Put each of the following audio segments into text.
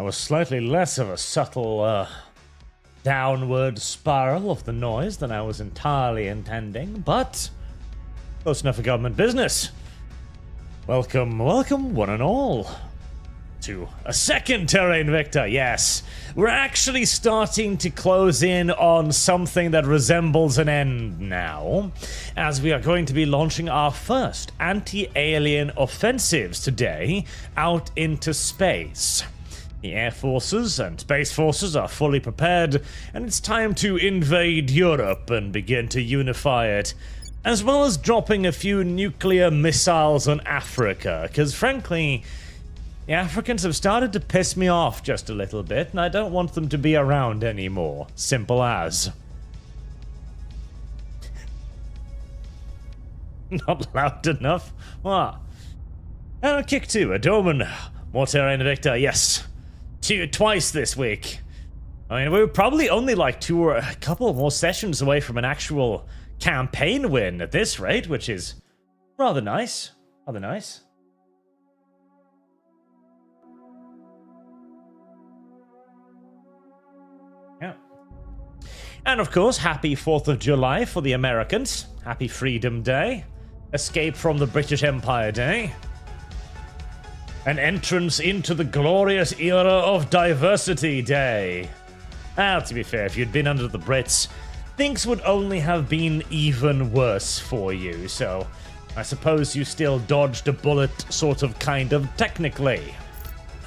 That was slightly less of a subtle downward spiral of the noise than I was entirely intending, but close enough for government business. Welcome, welcome, one and all, to a second Terra Invicta. Yes, we're actually starting to close in on something that resembles an end now, as we are going to be launching our first anti-alien offensives today out into space. The Air Forces and Space Forces are fully prepared, and it's time to invade Europe and begin to unify it, as well as dropping a few nuclear missiles on Africa, because frankly, the Africans have started to piss me off just a little bit, and I don't want them to be around anymore. Simple as. Not loud enough? What? And kick two, a Doman. More Terra Invicta, yes. Twice this week. I mean, we were probably only like a couple more sessions away from an actual campaign win at this rate, which is rather nice. Rather nice. Yeah. And of course, happy 4th of July for the Americans. Happy Freedom Day. Escape from the British Empire Day. An entrance into the glorious era of Diversity Day. To be fair, if you'd been under the Brits, things would only have been even worse for you, so I suppose you still dodged a bullet, sort of, kind of, technically.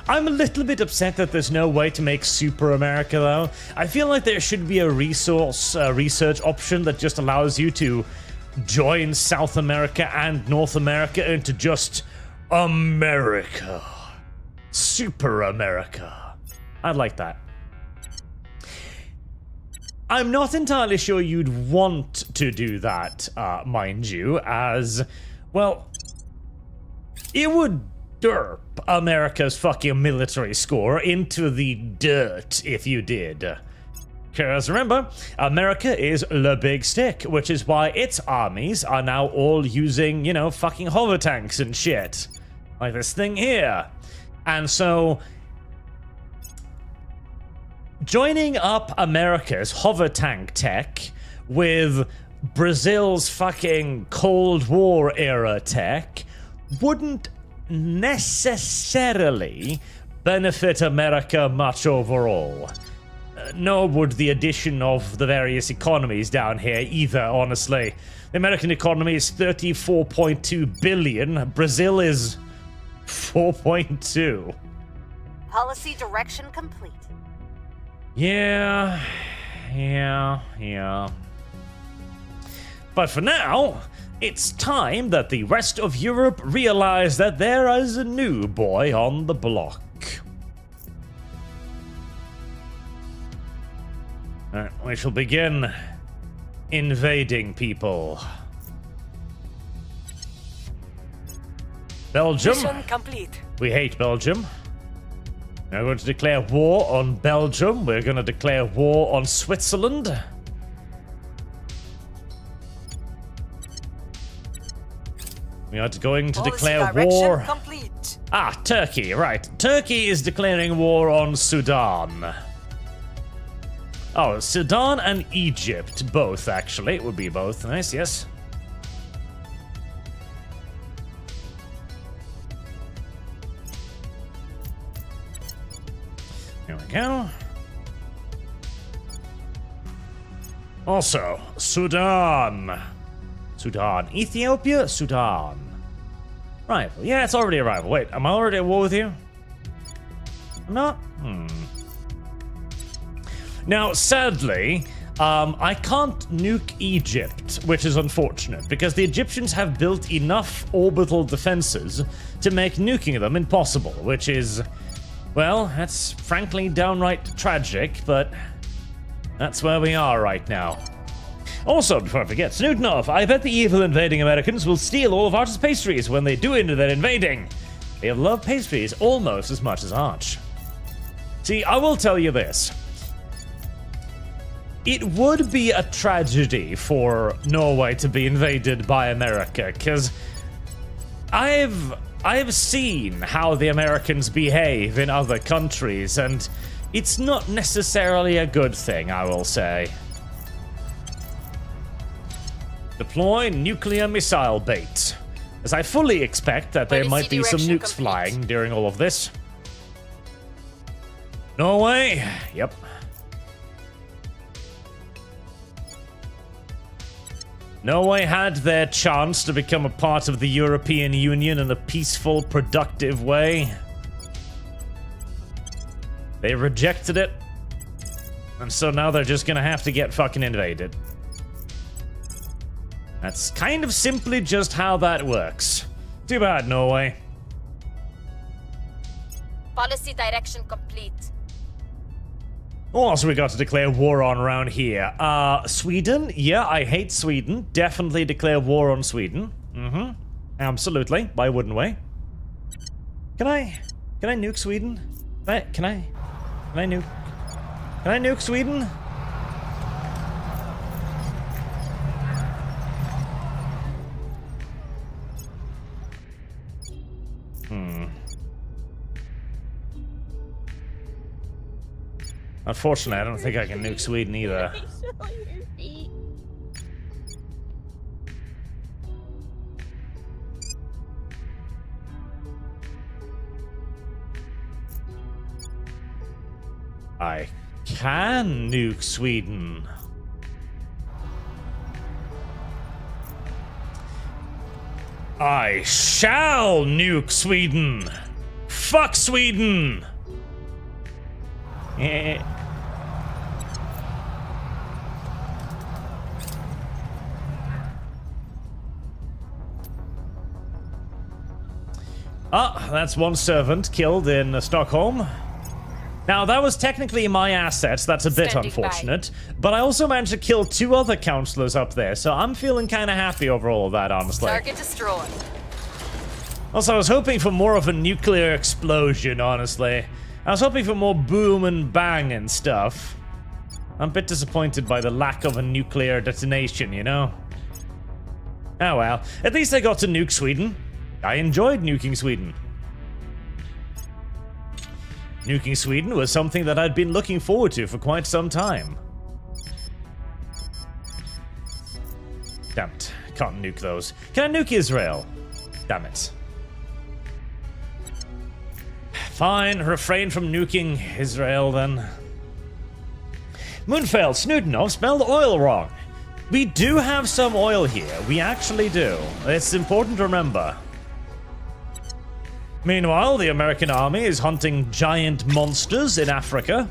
I'm a little bit upset that there's no way to make Super America, though. I feel like there should be a research option that just allows you to join South America and North America into just America. Super America. I'd like that. I'm not entirely sure you'd want to do that, mind you, as, well, it would derp America's fucking military score into the dirt if you did. Because remember, America is the big stick, which is why its armies are now all using, you know, fucking hover tanks and shit. Like this thing here. And so, joining up America's hover tank tech with Brazil's fucking Cold War era tech wouldn't necessarily benefit America much overall. Nor would the addition of the various economies down here either, honestly. The American economy is 34.2 billion. Brazil is 4.2. Policy direction complete. Yeah. But for now, it's time that the rest of Europe realize that there is a new boy on the block. Alright, we shall begin invading people. Belgium. Mission complete. We hate Belgium. We're going to declare war on Belgium. We're going to declare war on Switzerland. We are going to declare war. Complete. Turkey, right. Turkey is declaring war on Sudan. Oh, Sudan and Egypt, both, actually. It would be both. Nice, yes. Here we go. Also, Sudan. Ethiopia, Sudan. Rival. Yeah, it's already a rival. Wait, am I already at war with you? I'm not? Now, sadly, I can't nuke Egypt, which is unfortunate, because the Egyptians have built enough orbital defenses to make nuking them impossible, which is, well, that's frankly downright tragic, but that's where we are right now. Also, before I forget, Snootnoff, I bet the evil invading Americans will steal all of Arch's pastries when they do into their invading. They love pastries almost as much as Arch. See, I will tell you this. It would be a tragedy for Norway to be invaded by America, because I've I've seen how the Americans behave in other countries, and it's not necessarily a good thing, I will say. Deploy nuclear missile bait, as I fully expect that there might be some nukes flying during all of this. Norway? Yep. Norway had their chance to become a part of the European Union in a peaceful, productive way. They rejected it, and so now they're just gonna have to get fucking invaded. That's kind of simply just how that works. Too bad, Norway. Policy direction complete. What else we got to declare war on around here? Sweden? Yeah, I hate Sweden. Definitely declare war on Sweden. Mm-hmm. Absolutely. Why wouldn't we? Can I nuke Sweden? Can I nuke Sweden? Unfortunately, I don't think I can nuke Sweden either. I can nuke Sweden. I shall nuke Sweden. Fuck Sweden. Ah, that's one servant killed in Stockholm. Now, that was technically my assets. That's a bit unfortunate. But I also managed to kill 2 other councillors up there, so I'm feeling kind of happy over all of that, honestly. Target destroyed. Also, I was hoping for more of a nuclear explosion, honestly. I was hoping for more boom and bang and stuff. I'm a bit disappointed by the lack of a nuclear detonation, you know? Oh well, at least I got to nuke Sweden. I enjoyed nuking Sweden. Nuking Sweden was something that I'd been looking forward to for quite some time. Damn it, can't nuke those. Can I nuke Israel? Damn it. Fine, refrain from nuking Israel then. Moonfeld, Snoodenoff spelled oil wrong. We do have some oil here, we actually do. It's important to remember. Meanwhile, the American army is hunting giant monsters in Africa.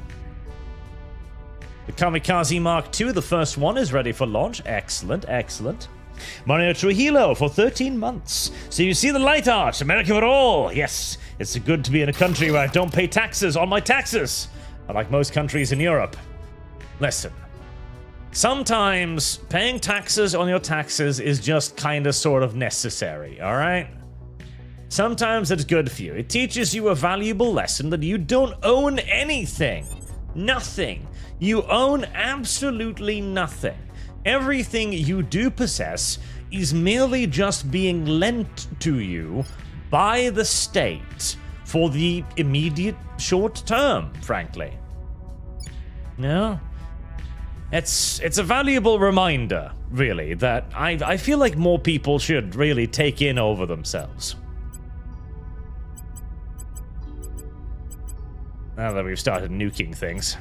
The Kamikaze Mark II, the first one, is ready for launch. Excellent, excellent. Mario Trujillo for 13 months. So you see the light arch, America for all. Yes, it's good to be in a country where I don't pay taxes on my taxes, unlike most countries in Europe. Listen, sometimes paying taxes on your taxes is just kind of sort of necessary, all right? Sometimes it's good for you. It teaches you a valuable lesson that you don't own anything. Nothing. You own absolutely nothing. Everything you do possess is merely just being lent to you by the state for the immediate short term, frankly. No? It's a valuable reminder, really, that I feel like more people should really take in over themselves. Now that we've started nuking things.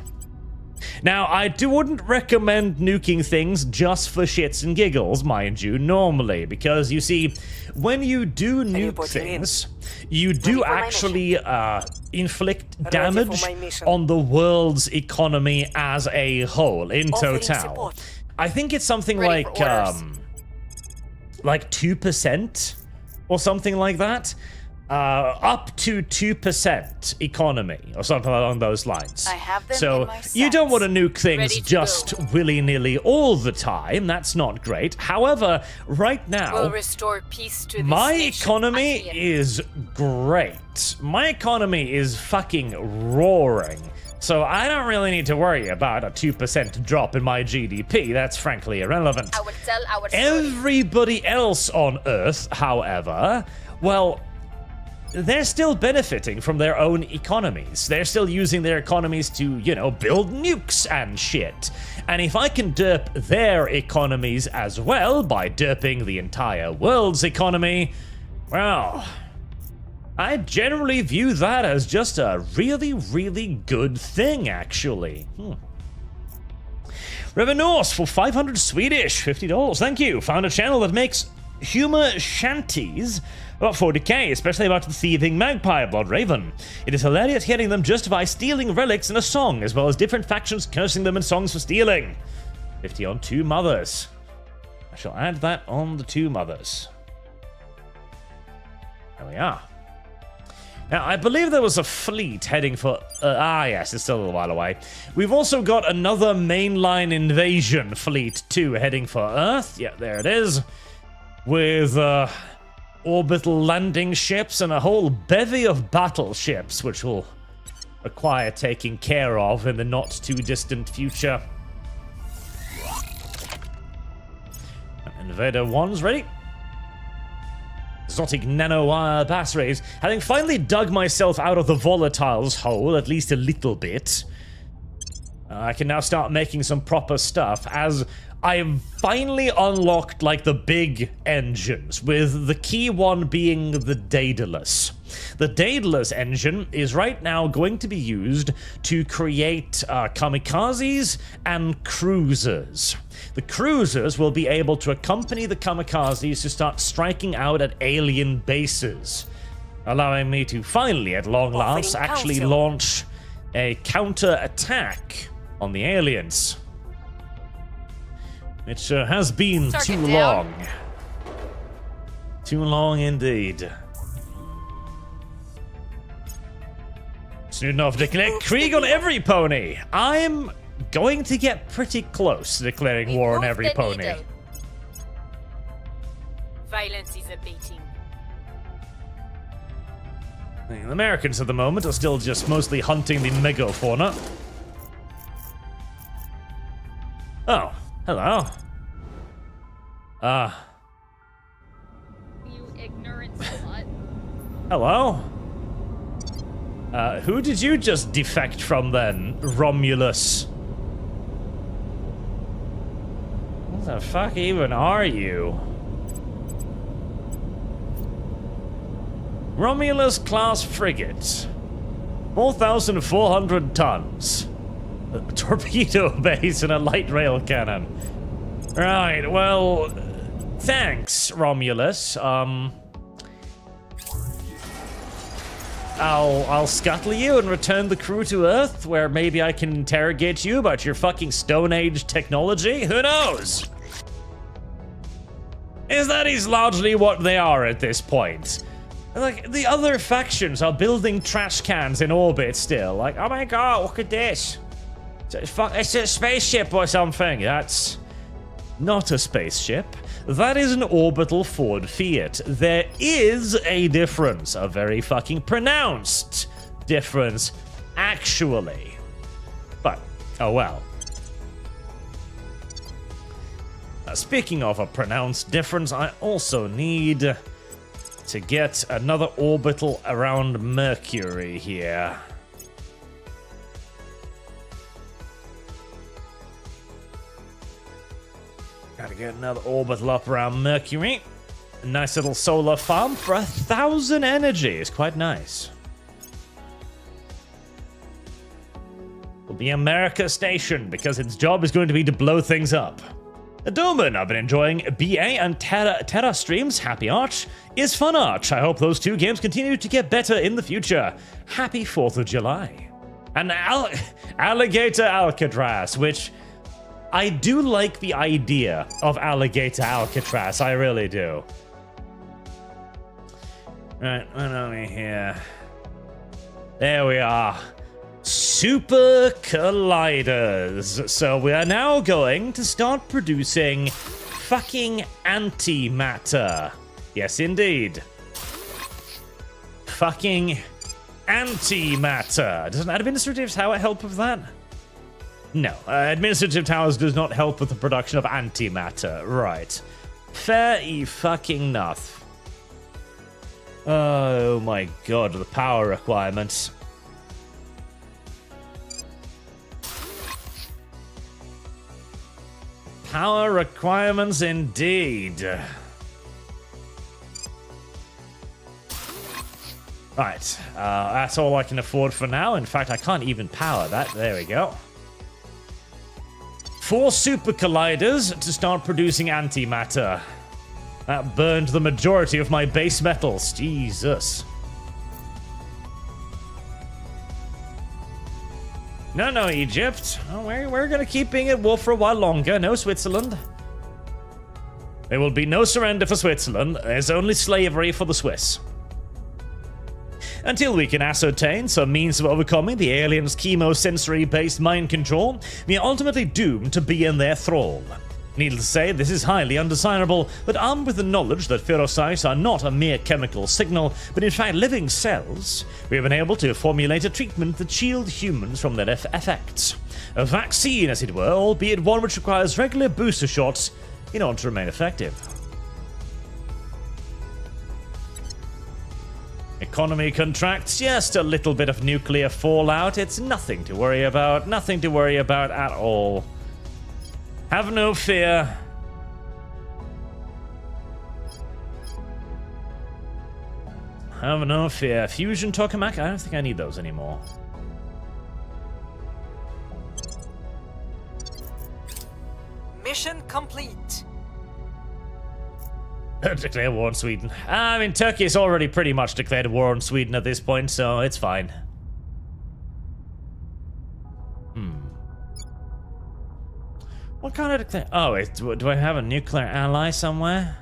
Now, I wouldn't recommend nuking things just for shits and giggles, mind you, normally, because you see, when you do nuke things, you do actually inflict damage on the world's economy as a whole, in total. I think it's something like 2% or something like that. Up to 2% economy, or something along those lines. I have them so in my you don't sights. want to nuke things just willy-nilly all the time. That's not great. However, right now, We'll restore peace to this my nation. economy is great. My economy is fucking roaring. So I don't really need to worry about a 2% drop in my GDP. That's frankly irrelevant. I will tell our story. Everybody else on Earth, however, well, they're still benefiting from their own economies. They're still using their economies to, you know, build nukes and shit. And if I can derp their economies as well by derping the entire world's economy, well, I generally view that as just a really, really good thing, actually. River Norse for 500 Swedish, $50. Thank you. Found a channel that makes humor shanties about 40k, especially about the thieving magpie Blood Raven. It is hilarious hearing them justify stealing relics in a song, as well as different factions cursing them in songs for stealing. 50 on Two Mothers. I shall add that on the Two Mothers. There we are. Now, I believe there was a fleet heading for... yes, it's still a little while away. We've also got another mainline invasion fleet, too, heading for Earth. Yeah, there it is. With, orbital landing ships and a whole bevy of battleships, which will require taking care of in the not-too-distant future. Invader 1's ready. Exotic nanowire batteries. Having finally dug myself out of the volatiles hole, at least a little bit, I can now start making some proper stuff, as I've finally unlocked, like, the big engines, with the key one being the Daedalus. The Daedalus engine is right now going to be used to create kamikazes and cruisers. The cruisers will be able to accompany the kamikazes to start striking out at alien bases, allowing me to finally, at long last, actually launch a counterattack on the aliens. It sure has been too long. Too long indeed. Soon enough, declare Krieg on every pony. I'm going to get pretty close to declaring war on every pony. Violence is abating. The Americans at the moment are still just mostly hunting the megafauna. Oh, hello. You ignorant slut. Hello? Who did you just defect from then, Romulus? What the fuck even are you? Romulus class frigate. 4,400 tons. A torpedo base and a light rail cannon. Right, well, thanks, Romulus. I'll scuttle you and return the crew to Earth, where maybe I can interrogate you about your fucking Stone Age technology. Who knows? That is largely what they are at this point. Like, the other factions are building trash cans in orbit still. Like, oh my god, look at this. It's a spaceship or something. That's not a spaceship. That is an orbital Ford Fiat. There is a difference, a very fucking pronounced difference, actually. But, oh well. Speaking of a pronounced difference, I also need to get another orbital around Mercury here. Gotta get another orbital up around Mercury. A nice little solar farm for 1,000 energy is quite nice. Will be America Station, because its job is going to be to blow things up. Doman, I've been enjoying BA and Terra streams. Happy Arch is fun Arch. I hope those two games continue to get better in the future. Happy 4th of July. And Alligator Alcatraz, which I do like the idea of Alligator Alcatraz. I really do. Right, what are we here? There we are. Super colliders. So we are now going to start producing fucking antimatter. Yes, indeed. Fucking antimatter. Does an administrative tower help with that? No, administrative towers does not help with the production of antimatter. Right. Fair fucking enough. Oh my god, the power requirements. Power requirements indeed. Right, that's all I can afford for now. In fact, I can't even power that. There we go. 4 super colliders to start producing antimatter. That burned the majority of my base metals. Jesus. No, Egypt. Oh, we're going to keep being at war for a while longer. No, Switzerland. There will be no surrender for Switzerland. There's only slavery for the Swiss. Until we can ascertain some means of overcoming the aliens' chemosensory-based mind control, we are ultimately doomed to be in their thrall. Needless to say, this is highly undesirable, but armed with the knowledge that ferrocytes are not a mere chemical signal, but in fact living cells, we have been able to formulate a treatment that shields humans from their effects. A vaccine, as it were, albeit one which requires regular booster shots in order to remain effective. Economy contracts, just a little bit of nuclear fallout. It's nothing to worry about, nothing to worry about at all. Have no fear. Have no fear. Fusion tokamak? I don't think I need those anymore. Mission complete. Declare war on Sweden. I mean, Turkey has already pretty much declared war on Sweden at this point, so it's fine. What kind of declare? Oh, do I have a nuclear ally somewhere?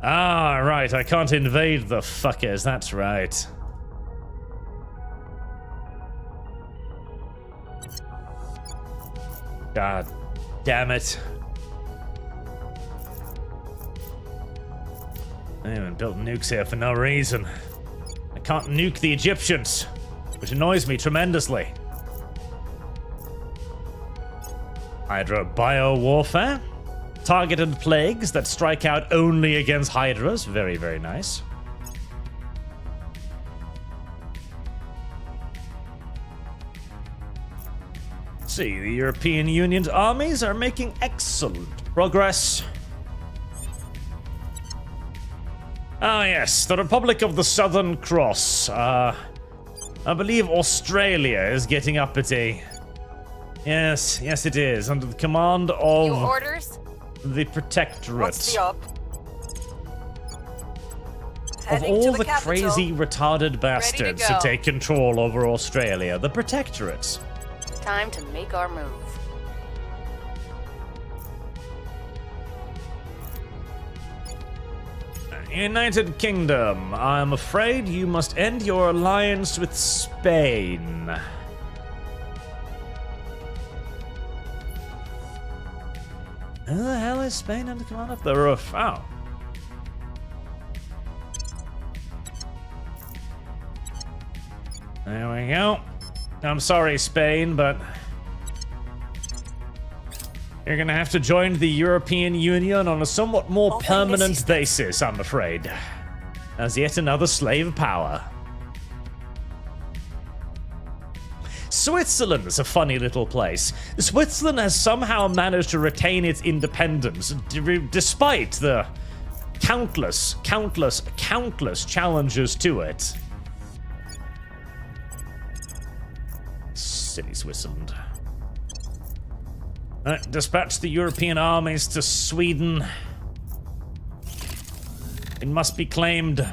Ah, right. I can't invade the fuckers. That's right. God damn it. I even built nukes here for no reason. I can't nuke the Egyptians, which annoys me tremendously. Hydra bio-warfare. Targeted plagues that strike out only against Hydras. Very, very nice. See, the European Union's armies are making excellent progress. Ah, yes, the Republic of the Southern Cross. I believe Australia is getting uppity. Yes, it is, under the command of New orders? the Protectorate. What's the up? Of Heading all to the capital. crazy, retarded bastards to go. take control over Australia, the Protectorate. Time to make our move. United Kingdom, I'm afraid you must end your alliance with Spain. Who the hell is Spain under command of? The roof. Oh. There we go. I'm sorry, Spain, but you're gonna have to join the European Union on a somewhat more permanent basis, I'm afraid. As yet another slave power. Switzerland is a funny little place. Switzerland has somehow managed to retain its independence despite the countless challenges to it. Silly Switzerland. Dispatch the European armies to Sweden. It must be claimed.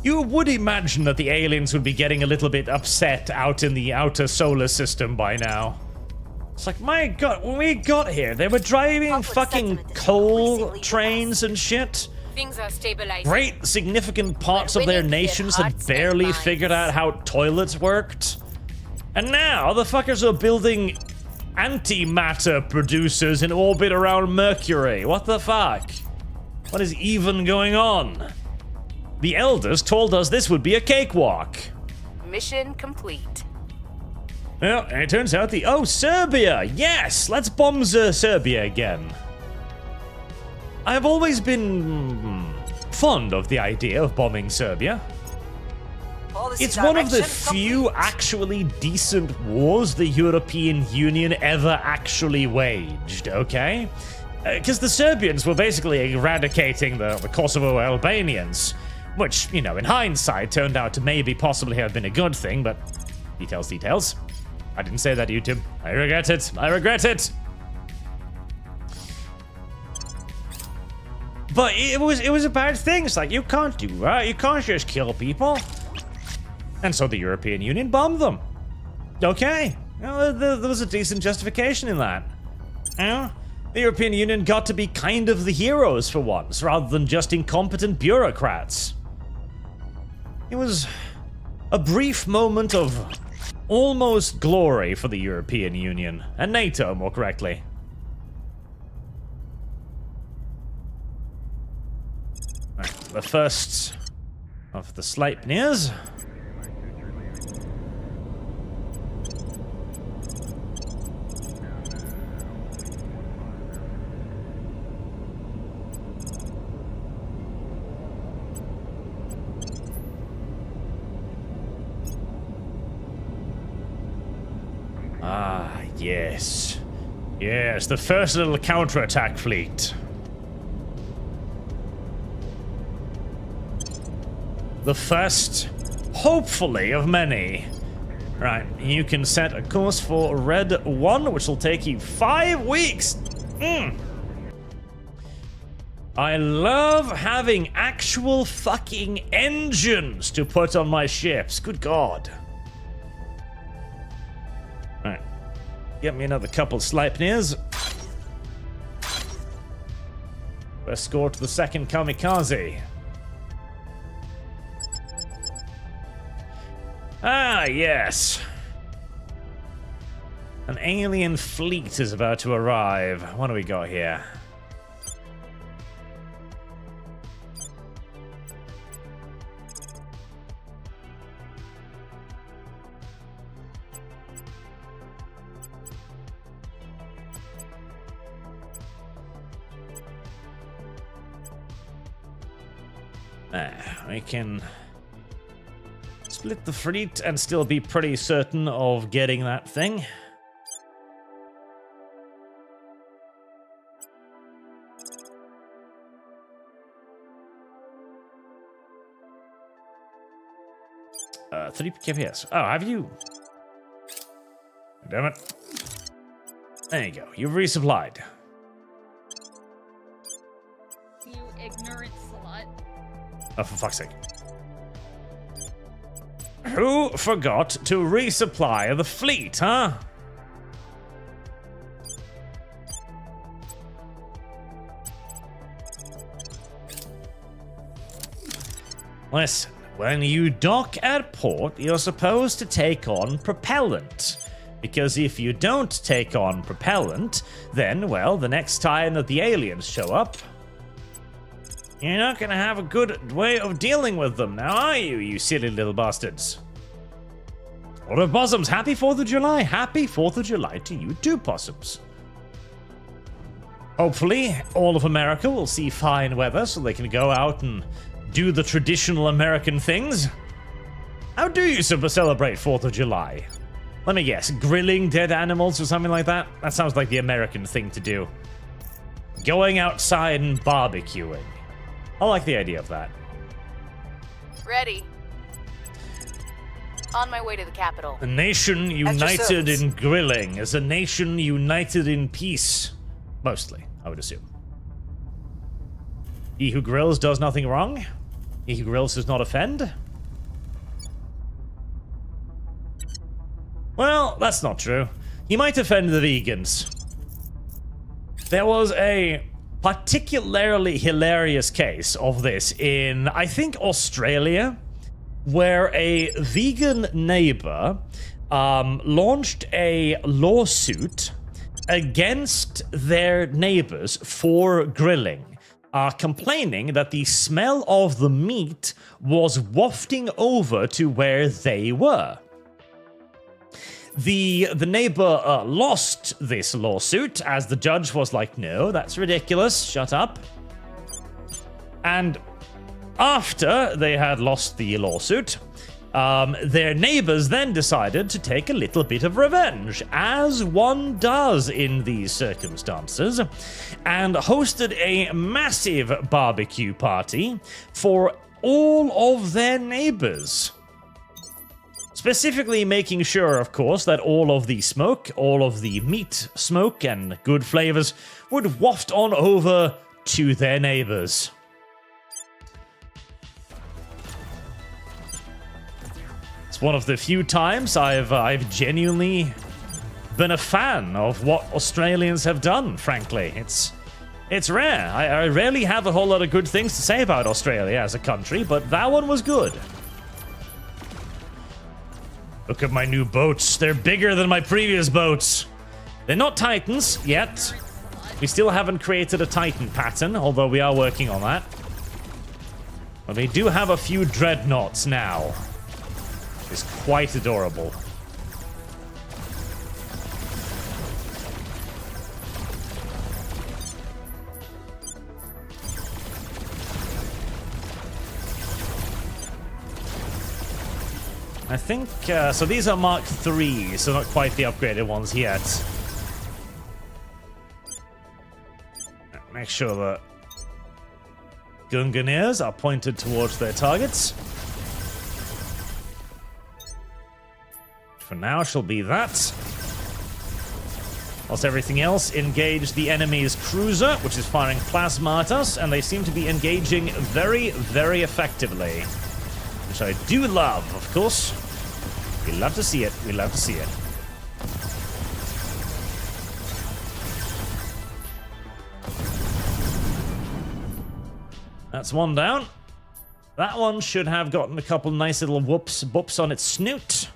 You would imagine that the aliens would be getting a little bit upset out in the outer solar system by now. It's like, my god, when we got here, they were driving Public fucking sentiment is coal increasingly trains and shit. Things are stabilizing. Great significant parts We're of their winning their nations had hearts and barely minds. figured out how toilets worked. And now the fuckers are building antimatter producers in orbit around Mercury. What the fuck? What is even going on? The elders told us this would be a cakewalk. Mission complete. Well, it turns out oh, Serbia! Yes! Let's bomb Serbia again. I've always been fond of the idea of bombing Serbia. It's one of the few actually decent wars the European Union ever actually waged, okay? Because the Serbians were basically eradicating the Kosovo Albanians, which, you know, in hindsight turned out to maybe possibly have been a good thing, but details. I didn't say that, YouTube. I regret it. I regret it. But it was a bad thing. It's like, you can't do that. You can't just kill people. And so the European Union bombed them. Okay. Well, there was a decent justification in that. Yeah. The European Union got to be kind of the heroes for once, rather than just incompetent bureaucrats. It was a brief moment of almost glory for the European Union, and NATO, more correctly. Right, the first of the Sleipnirs. Ah, yes. Yes, the first little counterattack fleet. The first, hopefully, of many. Right, you can set a course for Red 1, which will take you 5 weeks. I love having actual fucking engines to put on my ships. Good God. Alright. Get me another couple Sleipnirs. Escort the second kamikaze. Ah, yes. An alien fleet is about to arrive. What do we got here? We can split the fleet and still be pretty certain of getting that thing. Uh, 3 kps. Oh, have you? Damn it. There you go. You've resupplied. You ignorant slut. Oh, for fuck's sake. Who forgot to resupply the fleet, huh? Listen, when you dock at port, you're supposed to take on propellant. Because if you don't take on propellant, then, well, the next time that the aliens show up, you're not gonna have a good way of dealing with them now, are you, you silly little bastards? What up, possums? Happy 4th of July! Happy 4th of July to you too, possums. Hopefully, all of America will see fine weather so they can go out and do the traditional American things. How do you celebrate 4th of July? Let me guess, grilling dead animals or something like that? That sounds like the American thing to do. Going outside and barbecuing. I like the idea of that. Ready. On my way to the capital. A nation united in grilling is a nation united in peace. Mostly, I would assume. He who grills does nothing wrong. He who grills does not offend. Well, that's not true. He might offend the vegans. There was a particularly hilarious case of this in, I think, Australia, where a vegan neighbor launched a lawsuit against their neighbors for grilling, complaining that the smell of the meat was wafting over to where they were. the neighbor lost this lawsuit, as the judge was like, no, that's ridiculous, shut up. And after they had lost the lawsuit, their neighbors then decided to take a little bit of revenge, as one does in these circumstances, and hosted a massive barbecue party for all of their neighbors. Specifically making sure, of course, that all of the smoke, all of the meat smoke and good flavors would waft on over to their neighbors. It's one of the few times I've genuinely been a fan of what Australians have done, frankly. It's rare. I rarely have a whole lot of good things to say about Australia as a country, but that one was good. Look at my new boats. They're bigger than my previous boats. They're not Titans yet. We still haven't created a Titan pattern, although we are working on that. But we do have a few dreadnoughts now. It's quite adorable. I think, so these are Mark III, so not quite the upgraded ones yet. Make sure the Gunganiers are pointed towards their targets. For now, shall be that. Whilst everything else, engage the enemy's cruiser, which is firing plasma at us, and they seem to be engaging very, very effectively. Which I do love, of course. We love to see it. We love to see it. That's one down. That one should have gotten a couple nice little whoops on its snoot.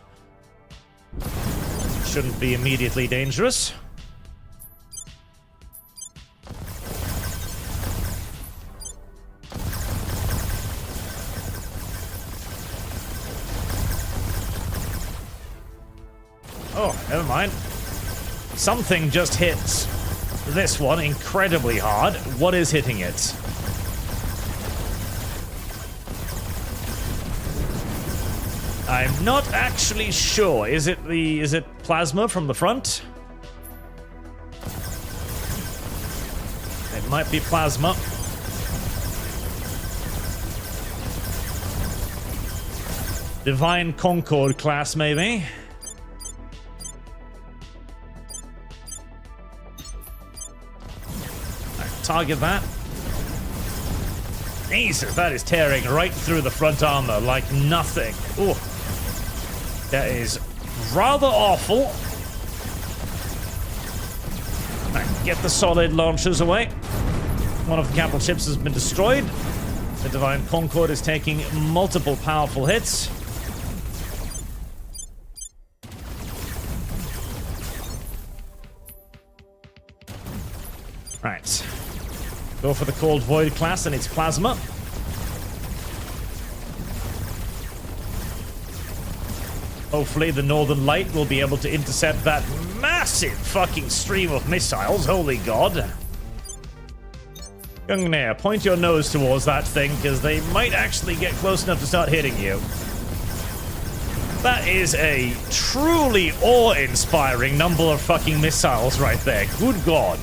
Shouldn't be immediately dangerous. Oh, never mind. Something just hit this one incredibly hard. What is hitting it? I'm not actually sure. Is it plasma from the front? It might be plasma. Divine Concord class, maybe. Target that. Jesus, that is tearing right through the front armor like nothing. Oh, that is rather awful. Right, get the solid launchers away. One of the capital ships has been destroyed. The Divine Concord is taking multiple powerful hits. Right. Go for the Cold Void class and its plasma. Hopefully the Northern Light will be able to intercept that massive fucking stream of missiles. Holy God. Gungnir, point your nose towards that thing, because they might actually get close enough to start hitting you. That is a truly awe-inspiring number of fucking missiles right there. Good God.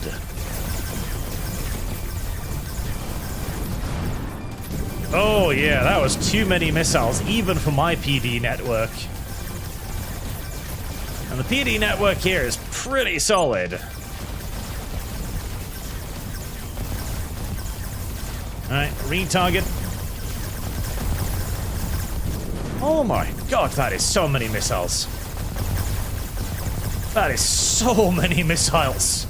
Oh yeah, that was too many missiles, even for my PD network. And the PD network here is pretty solid. Alright, retarget. Oh my God, that is so many missiles. That is so many missiles.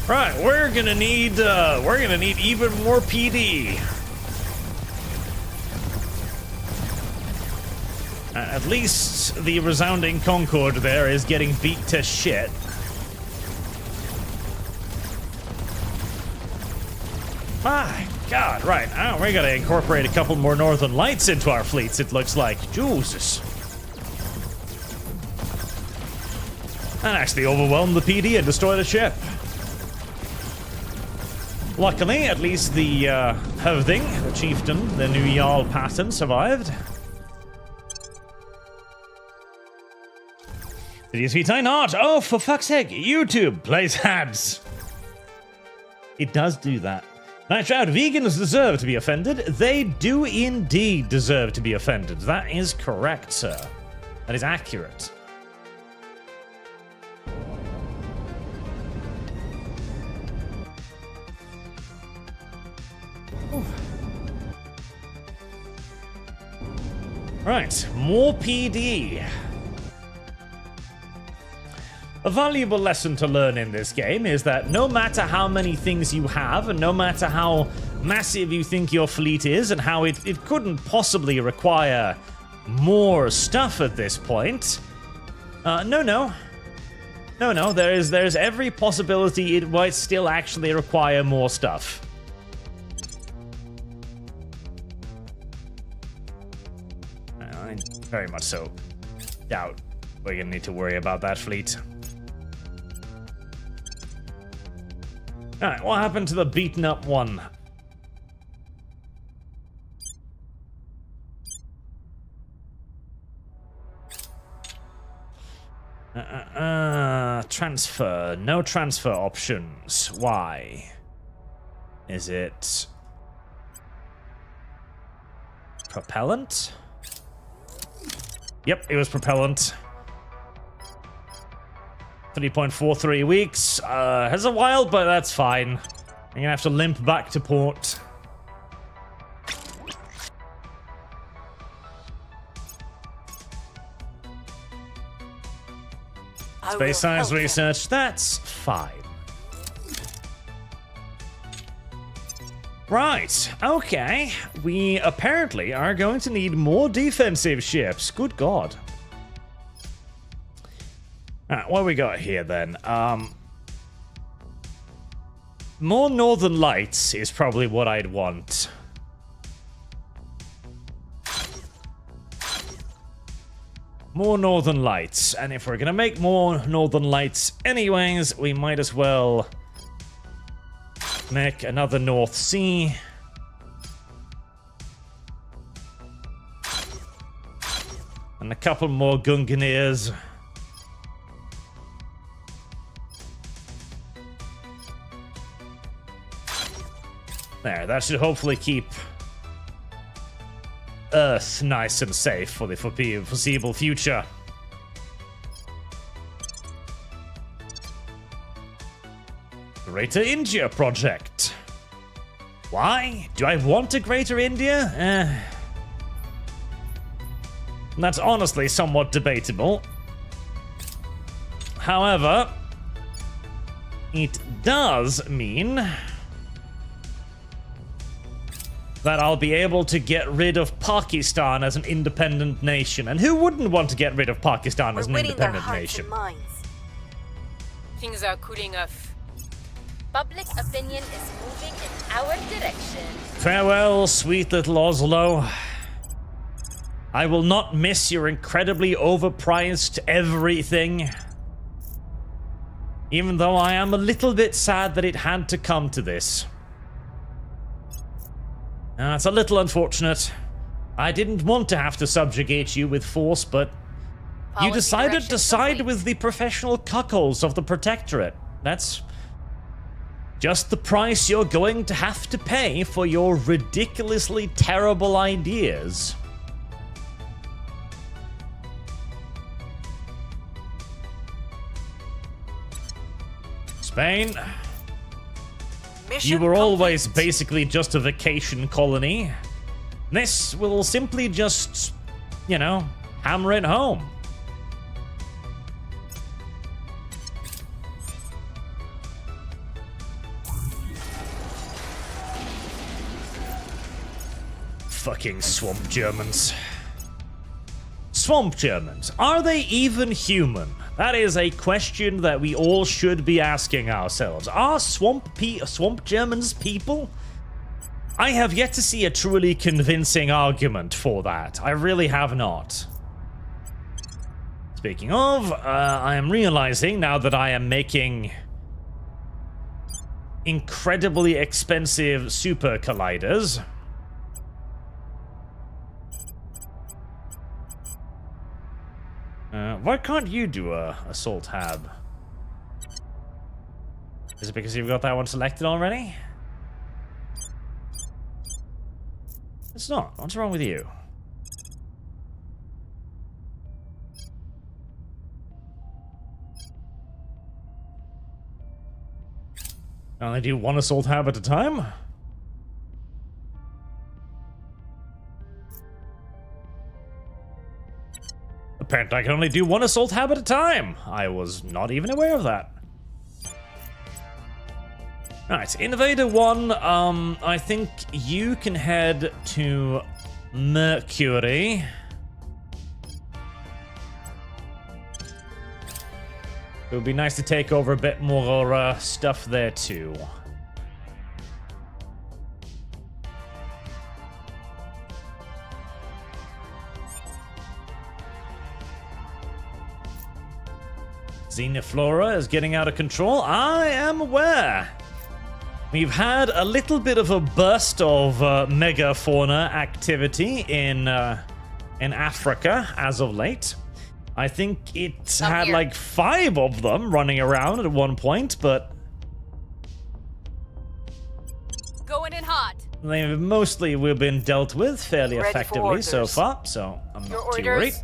Right, we're gonna need even more PD. At least the resounding Concord there is getting beat to shit. My God, right. Now we gotta incorporate a couple more Northern Lights into our fleets, it looks like. Jesus. And actually overwhelm the PD and destroy the ship. Luckily, at least the Hovding, the chieftain, the new Jarl Patton, survived. Did you see Tiny Art? Oh, for fuck's sake, YouTube plays ads. It does do that. Night Shroud, vegans deserve to be offended. They do indeed deserve to be offended. That is correct, sir. That is accurate. Right, more PD. A valuable lesson to learn in this game is that no matter how many things you have, and no matter how massive you think your fleet is, and how it couldn't possibly require more stuff at this point, no, there's every possibility it might still actually require more stuff. I very much so doubt we're gonna need to worry about that fleet. Alright, what happened to the beaten up one? Transfer. No transfer options. Why? Is it propellant? Yep, it was propellant. 3.43 weeks. Has a while, but that's fine. I'm gonna have to limp back to port. Space science research, that's fine. Right, okay. We apparently are going to need more defensive ships. Good God. Alright, what we got here then? More Northern Lights is probably what I'd want. More Northern Lights. And if we're gonna make more Northern Lights anyways, we might as well make another North Sea. And a couple more Gunganiers. There, that should hopefully keep Earth nice and safe for the foreseeable future. Greater India project. Why? Do I want a Greater India? That's honestly somewhat debatable. However, it does mean that I'll be able to get rid of Pakistan as an independent nation. And who wouldn't want to get rid of Pakistan as an independent nation? Things are cooling off. Public opinion is moving in our direction. Farewell, sweet little Oslo. I will not miss your incredibly overpriced everything. Even though I am a little bit sad that it had to come to this. It's a little unfortunate. I didn't want to have to subjugate you with force, but you decided to side with the professional cuckolds of the Protectorate. That's just the price you're going to have to pay for your ridiculously terrible ideas. Spain. You were always basically just a vacation colony. This will simply just, you know, hammer it home. Fucking swamp Germans. Swamp Germans, are they even human? That is a question that we all should be asking ourselves. Are swamp Germans people? I have yet to see a truly convincing argument for that. I really have not. Speaking of, I am realizing now that I am making incredibly expensive super colliders. Why can't you do a assault hab? Is it because you've got that one selected already? It's not. What's wrong with you? I only do one assault hab at a time? Apparently I can only do one assault hab at a time. I was not even aware of that. Alright, Invader 1, I think you can head to Mercury. It would be nice to take over a bit more stuff there too. Xenoflora is getting out of control. I am aware. We've had a little bit of a burst of megafauna activity in Africa as of late. I think it had like 5 of them running around at one point, but Going in hot. they've mostly we've been dealt with fairly effectively so far, so I'm not too worried.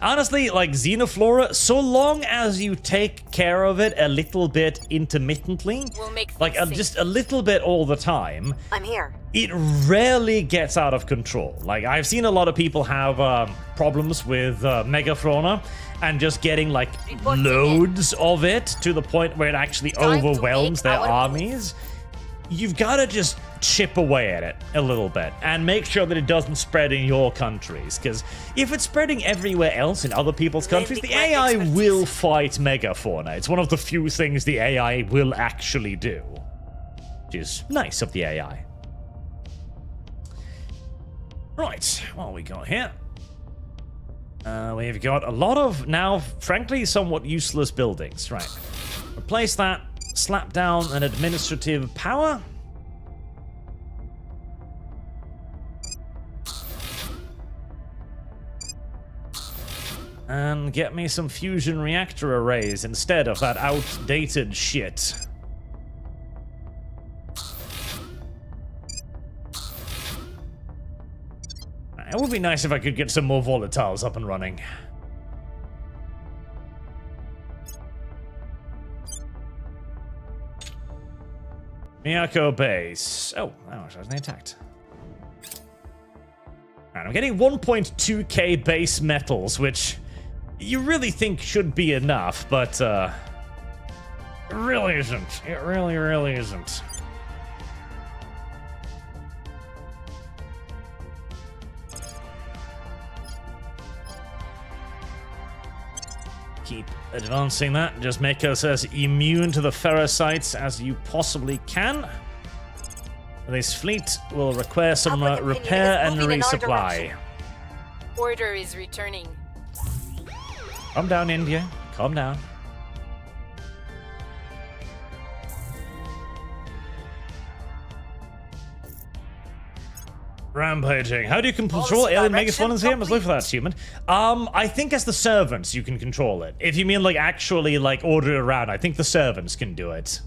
Honestly, like Xenoflora, so long as you take care of it a little bit intermittently, We'll make like things just a little bit all the time, I'm here. it rarely gets out of control. Like, I've seen a lot of people have problems with megafauna and just getting like loads of it to the point where it actually Time to overwhelms make their our armies. You've got to just chip away at it a little bit and make sure that it doesn't spread in your countries, because if it's spreading everywhere else in other people's countries, the AI will fight megafauna. It's one of the few things the AI will actually do, which is nice of the AI. Right, what we got here? We've got a lot of, now, frankly, somewhat useless buildings. Right, replace that. Slap down an administrative power. And get me some fusion reactor arrays instead of that outdated shit. It would be nice if I could get some more volatiles up and running. Miyako base. Oh, I wasn't attacked. Alright, I'm getting 1.2k base metals, which you really think should be enough, but it really isn't. It really, really isn't. Keep advancing that. Just make us as immune to the ferrocites as you possibly can. This fleet will require some repair and resupply. Order is returning. Calm down, India. Calm down. Rampaging. How do you control alien megafaunas here? I must look for that achievement. I think as the servants you can control it. If you mean like actually like order it around, I think the servants can do it.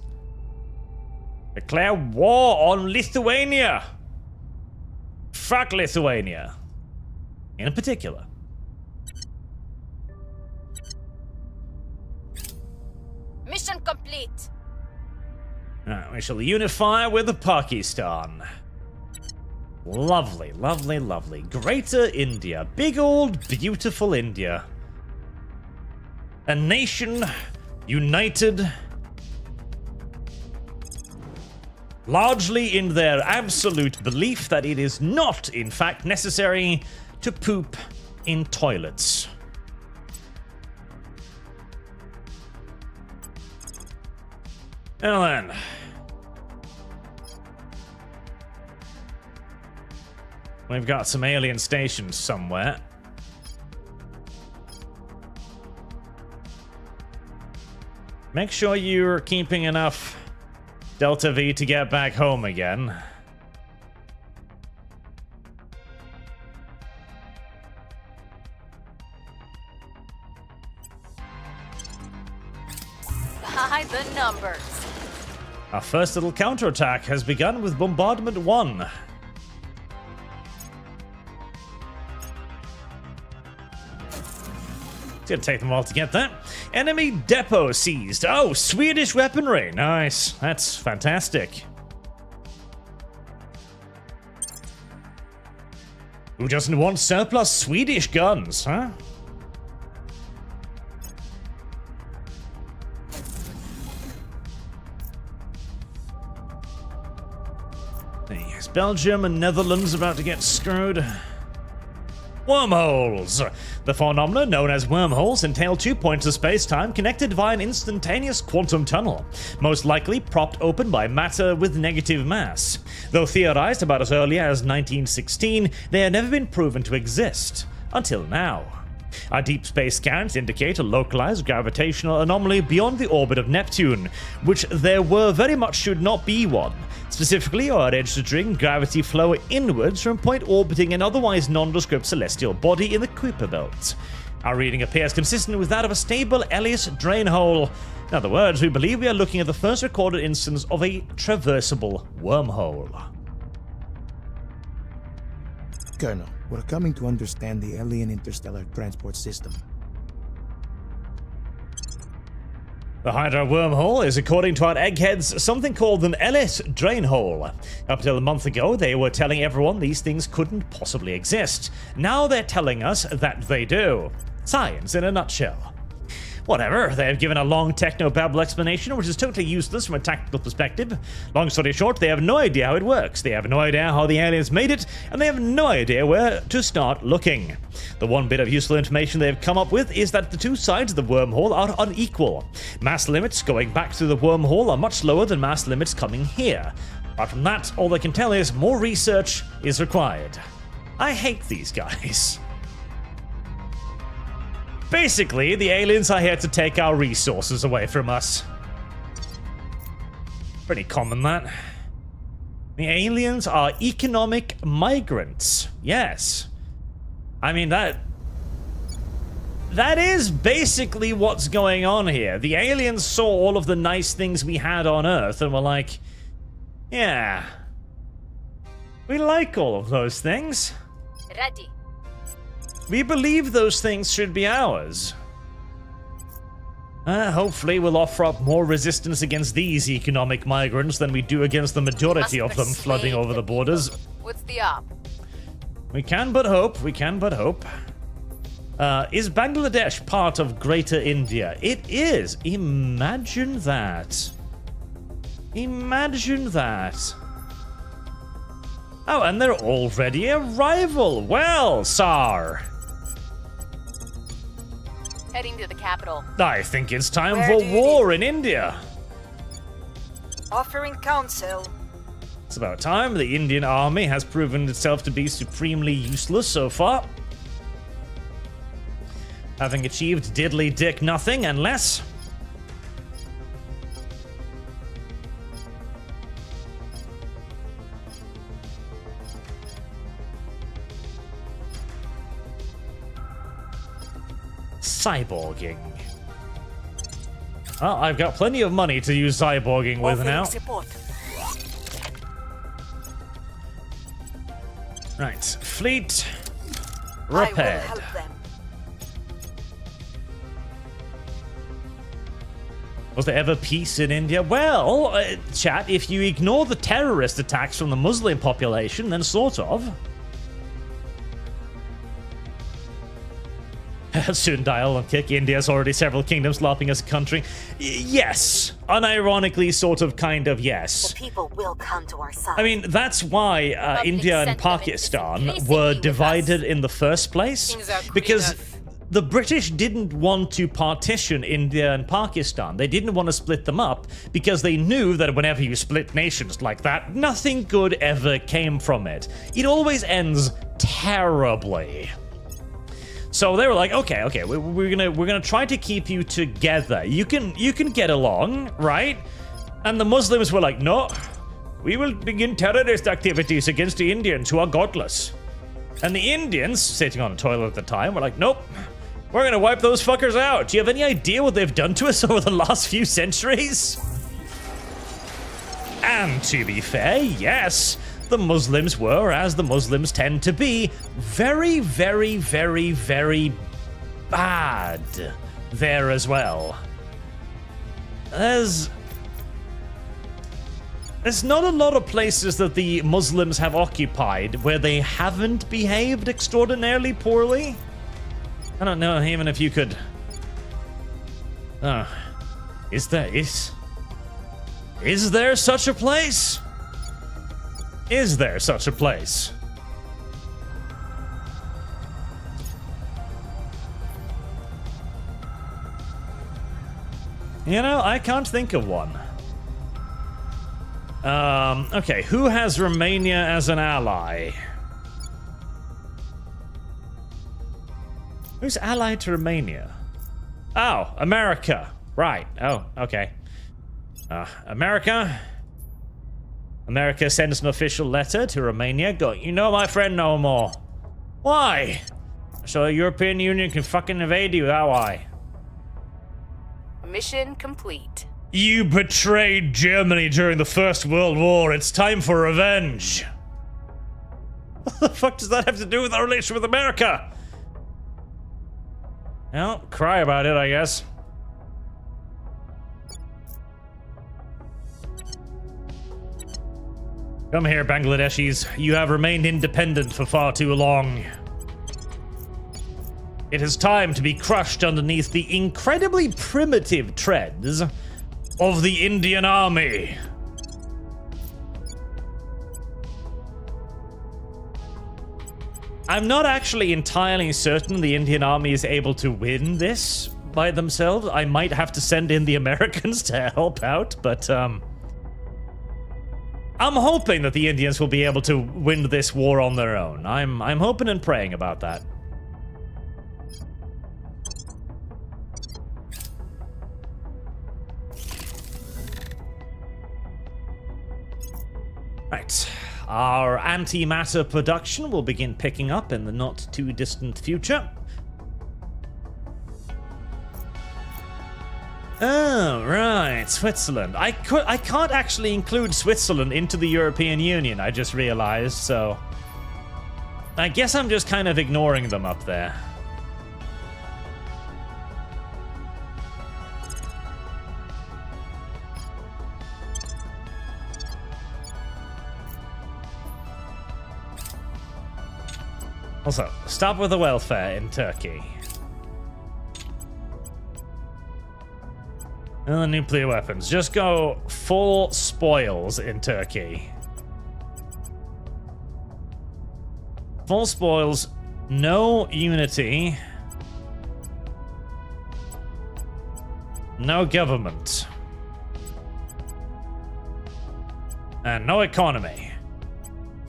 Declare war on Lithuania. Fuck Lithuania. In particular. Mission complete. Now, we shall unify with Pakistan. Lovely, lovely, lovely. Greater India. Big old beautiful India. A nation united largely in their absolute belief that it is not, in fact, necessary to poop in toilets. Now then. We've got some alien stations somewhere. Make sure you're keeping enough Delta V to get back home again. By the numbers. Our first little counterattack has begun with Bombardment 1. It's gonna take them a while to get that. Enemy depot seized. Oh, Swedish weaponry. Nice. That's fantastic. Who doesn't want surplus Swedish guns, huh? Yes, Belgium and Netherlands about to get screwed. Wormholes! The phenomena known as wormholes entail 2 points of space-time connected via an instantaneous quantum tunnel, most likely propped open by matter with negative mass. Though theorized about as early as 1916, they have never been proven to exist. Until now. Our deep space scans indicate a localized gravitational anomaly beyond the orbit of Neptune, which there were very much should not be one. Specifically, our registering gravity flow inwards from a point orbiting an otherwise nondescript celestial body in the Kuiper belt. Our reading appears consistent with that of a stable Elias drain hole. In other words, we believe we are looking at the first recorded instance of a traversable wormhole. Colonel, we're coming to understand the alien interstellar transport system. The Hydra wormhole is, according to our eggheads, something called an LS drain hole. Up till a month ago, they were telling everyone these things couldn't possibly exist. Now they're telling us that they do. Science in a nutshell. Whatever, they have given a long techno-babble explanation which is totally useless from a tactical perspective. Long story short, they have no idea how it works, they have no idea how the aliens made it, and they have no idea where to start looking. The one bit of useful information they have come up with is that the two sides of the wormhole are unequal. Mass limits going back through the wormhole are much lower than mass limits coming here. Apart from that, all they can tell is more research is required. I hate these guys. Basically, the aliens are here to take our resources away from us. Pretty common, that. The aliens are economic migrants. Yes. I mean, that is basically what's going on here. The aliens saw all of the nice things we had on Earth and were like, yeah, we like all of those things. Ready. We believe those things should be ours. Hopefully we'll offer up more resistance against these economic migrants than we do against the majority of them flooding over the borders. What's the op? We can but hope, we can but hope. Is Bangladesh part of Greater India? It is! Imagine that. Imagine that. Oh, and they're already a rival. Well, Tsar. Heading to the capital. I think it's time Where for do you war in India. Offering counsel. It's about time. The Indian army has proven itself to be supremely useless so far. Having achieved diddly dick nothing and less. Cyborging. Oh, I've got plenty of money to use cyborging with Offering now. support. Right, fleet I will repaired. help them. Was there ever peace in India? Well, chat, if you ignore the terrorist attacks from the Muslim population, then sort of. Soon dial and kick. India's already several kingdoms lopping as a country. Yes. Unironically, sort of, kind of, yes. The people will come to our side. I mean, that's why India and sentiment is Pakistan increasingly were with divided us. in the first place. Things are greener. Because the British didn't want to partition India and Pakistan. They didn't want to split them up because they knew that whenever you split nations like that, nothing good ever came from it. It always ends terribly. So they were like, okay, we're gonna try to keep you together. You can get along, right? And the Muslims were like, no, we will begin terrorist activities against the Indians who are godless. And the Indians, sitting on a toilet at the time, were like, nope, we're gonna wipe those fuckers out. Do you have any idea what they've done to us over the last few centuries? And to be fair, yes, the Muslims were, as the Muslims tend to be, very, very, very, very bad there as well. There's not a lot of places that the Muslims have occupied where they haven't behaved extraordinarily poorly. I don't know even if you could... Is there such a place? Is there such a place? You know, I can't think of one. Okay, who has Romania as an ally? Who's allied to Romania? Oh, America. Right. Oh, okay. America sends an official letter to Romania going, you know my friend no more. Why? So the European Union can fucking invade you, that why? Mission complete. You betrayed Germany during the First World War. It's time for revenge. What the fuck does that have to do with our relation with America? Well, cry about it, I guess. Come here, Bangladeshis. You have remained independent for far too long. It is time to be crushed underneath the incredibly primitive treads of the Indian Army. I'm not actually entirely certain the Indian Army is able to win this by themselves. I might have to send in the Americans to help out, but I'm hoping that the Indians will be able to win this war on their own. I'm hoping and praying about that. Right. Our antimatter production will begin picking up in the not too distant future. Oh, right, Switzerland. I can't actually include Switzerland into the European Union, I just realized, so I guess I'm just kind of ignoring them up there. Also, stop with the welfare in Turkey. And the nuclear weapons. Just go full spoils in Turkey. Full spoils, no unity, no government, and no economy.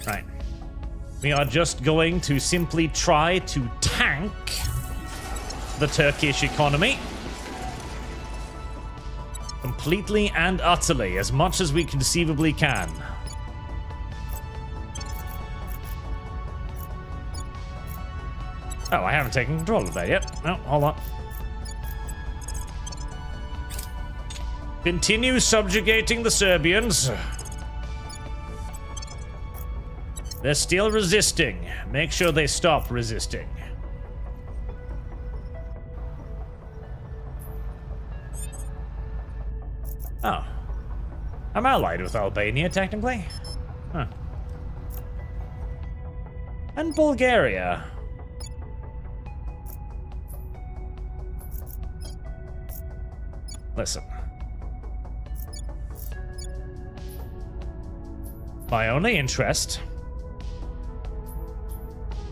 Right. We are just going to simply try to tank the Turkish economy. Completely and utterly, as much as we conceivably can. Oh, I haven't taken control of that yet. No, hold on. Continue subjugating the Serbians. They're still resisting. Make sure they stop resisting. Oh. I'm allied with Albania, technically. Huh. And Bulgaria. Listen. My only interest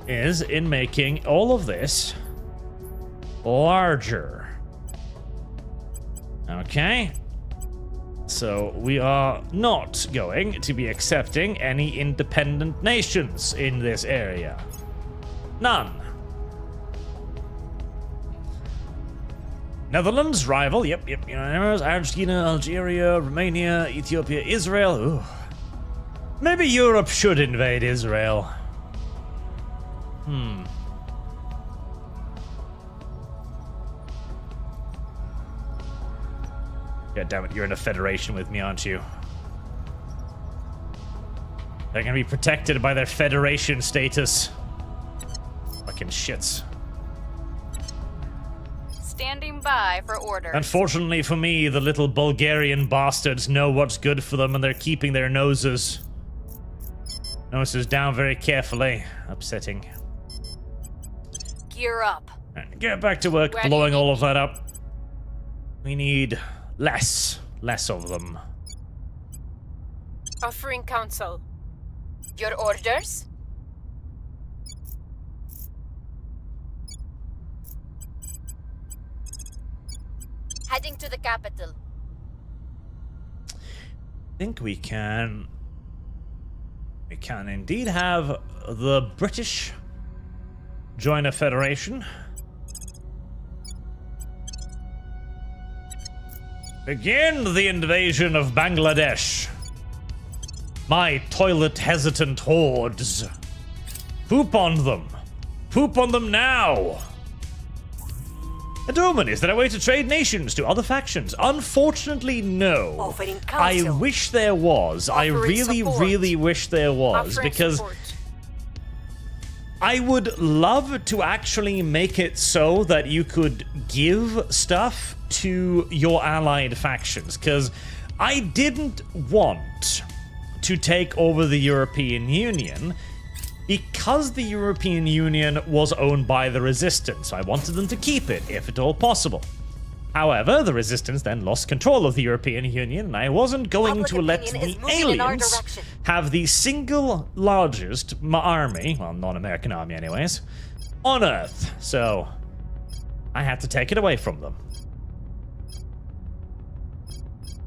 is in making all of this larger. Okay. So we are not going to be accepting any independent nations in this area. None. Netherlands, rival, yep. Argentina, Algeria, Romania, Ethiopia, Israel. Ooh. Maybe Europe should invade Israel. God damn it, you're in a federation with me, aren't you? They're gonna be protected by their federation status. Fucking shits. Standing by for orders. Unfortunately for me, the little Bulgarian bastards know what's good for them and they're keeping their noses down very carefully. Upsetting. Gear up. And get back to work Ready. blowing all of that up. We need less of them. Offering counsel. Your orders? Heading to the capital. I think we can indeed have the British join a federation. Begin the invasion of Bangladesh. My toilet-hesitant hordes. Poop on them. Poop on them now. Adoman, is there a way to trade nations to other factions? Unfortunately, no. Offering I counsel. wish there was. I really, support. really wish there was. Offering Because support. I would love to actually make it so that you could give stuff to your allied factions, because I didn't want to take over the European Union because the European Union was owned by the Resistance. I wanted them to keep it, if at all possible. However, the Resistance then lost control of the European Union, and I wasn't going Public to let opinion is the moving in our aliens direction. have the single largest army, well, non-American army anyways, on Earth. So I had to take it away from them.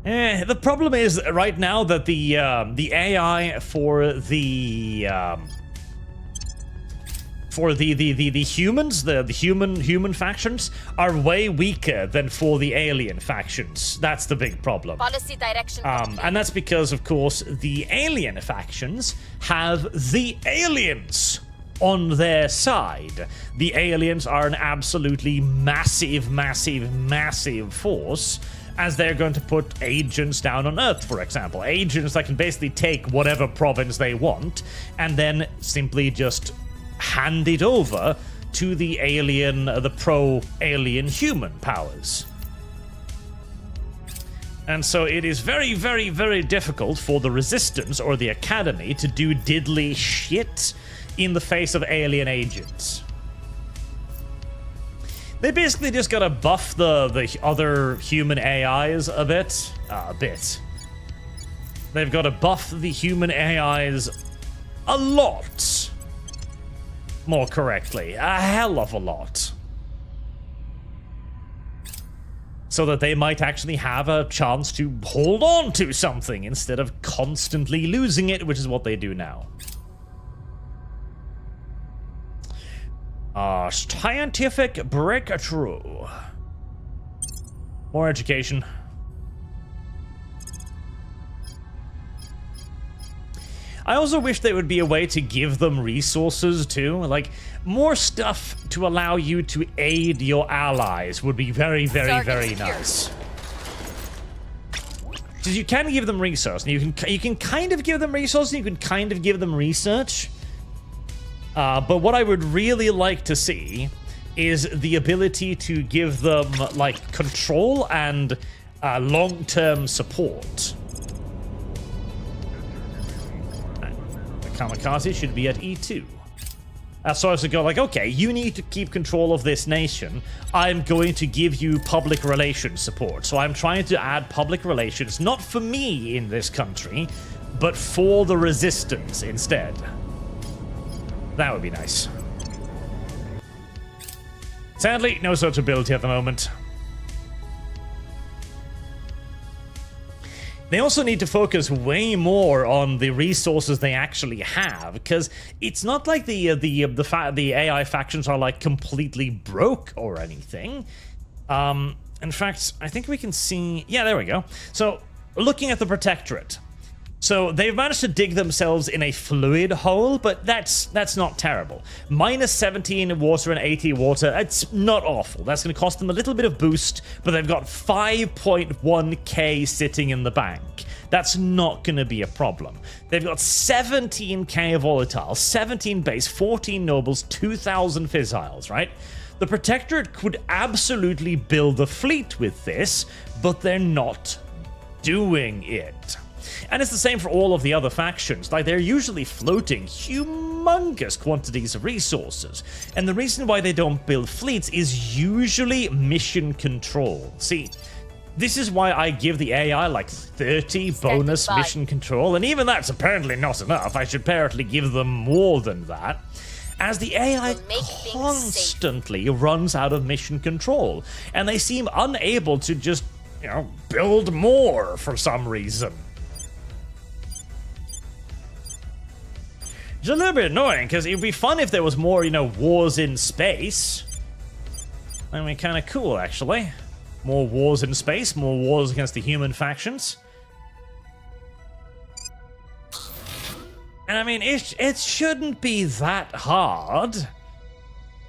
The problem is right now that the AI for the humans, the human factions, are way weaker than for the alien factions. That's the big problem. Policy direction. And that's because, of course, the alien factions have the aliens on their side. The aliens are an absolutely massive force, as they're going to put agents down on Earth, for example. Agents that can basically take whatever province they want and then simply just hand it over to the alien, the pro-alien human powers. And so it is very, very, very difficult for the Resistance or the Academy to do diddly shit in the face of alien agents. They basically just gotta buff the other human AIs a bit. They've got to buff the human AIs a lot. More correctly, a hell of a lot. So that they might actually have a chance to hold on to something instead of constantly losing it, which is what they do now. Scientific breakthrough. More education. I also wish there would be a way to give them resources too. Like, more stuff to allow you to aid your allies would be very, very, very nice. Because you can give them resources, and you can kind of give them resources, and you can kind of give them research. But what I would really like to see is the ability to give them, like, control and long-term support. The kamikaze should be at E2. So I was to go like, okay, you need to keep control of this nation. I'm going to give you public relations support. So I'm trying to add public relations, not for me in this country, but for the Resistance instead. That would be nice. Sadly, no such ability at the moment. They also need to focus way more on the resources they actually have, because it's not like the AI factions are like completely broke or anything. In fact, I think we can see... Yeah, there we go. So, looking at the Protectorate. So, they've managed to dig themselves in a fluid hole, but that's not terrible. Minus 17 water and 80 water, it's not awful. That's going to cost them a little bit of boost, but they've got 5.1k sitting in the bank. That's not going to be a problem. They've got 17k volatile, 17 base, 14 nobles, 2,000 fissiles, right? The Protectorate could absolutely build a fleet with this, but they're not doing it. And it's the same for all of the other factions. Like, they're usually floating humongous quantities of resources. And the reason why they don't build fleets is usually mission control. See, this is why I give the AI like 30 bonus mission control, and even that's apparently not enough. I should apparently give them more than that. As the AI constantly runs out of mission control, and they seem unable to just, you know, build more for some reason. It's a little bit annoying, because it'd be fun if there was more, you know, wars in space. That'd be kind of cool, actually. More wars in space, more wars against the human factions. And I mean, it shouldn't be that hard.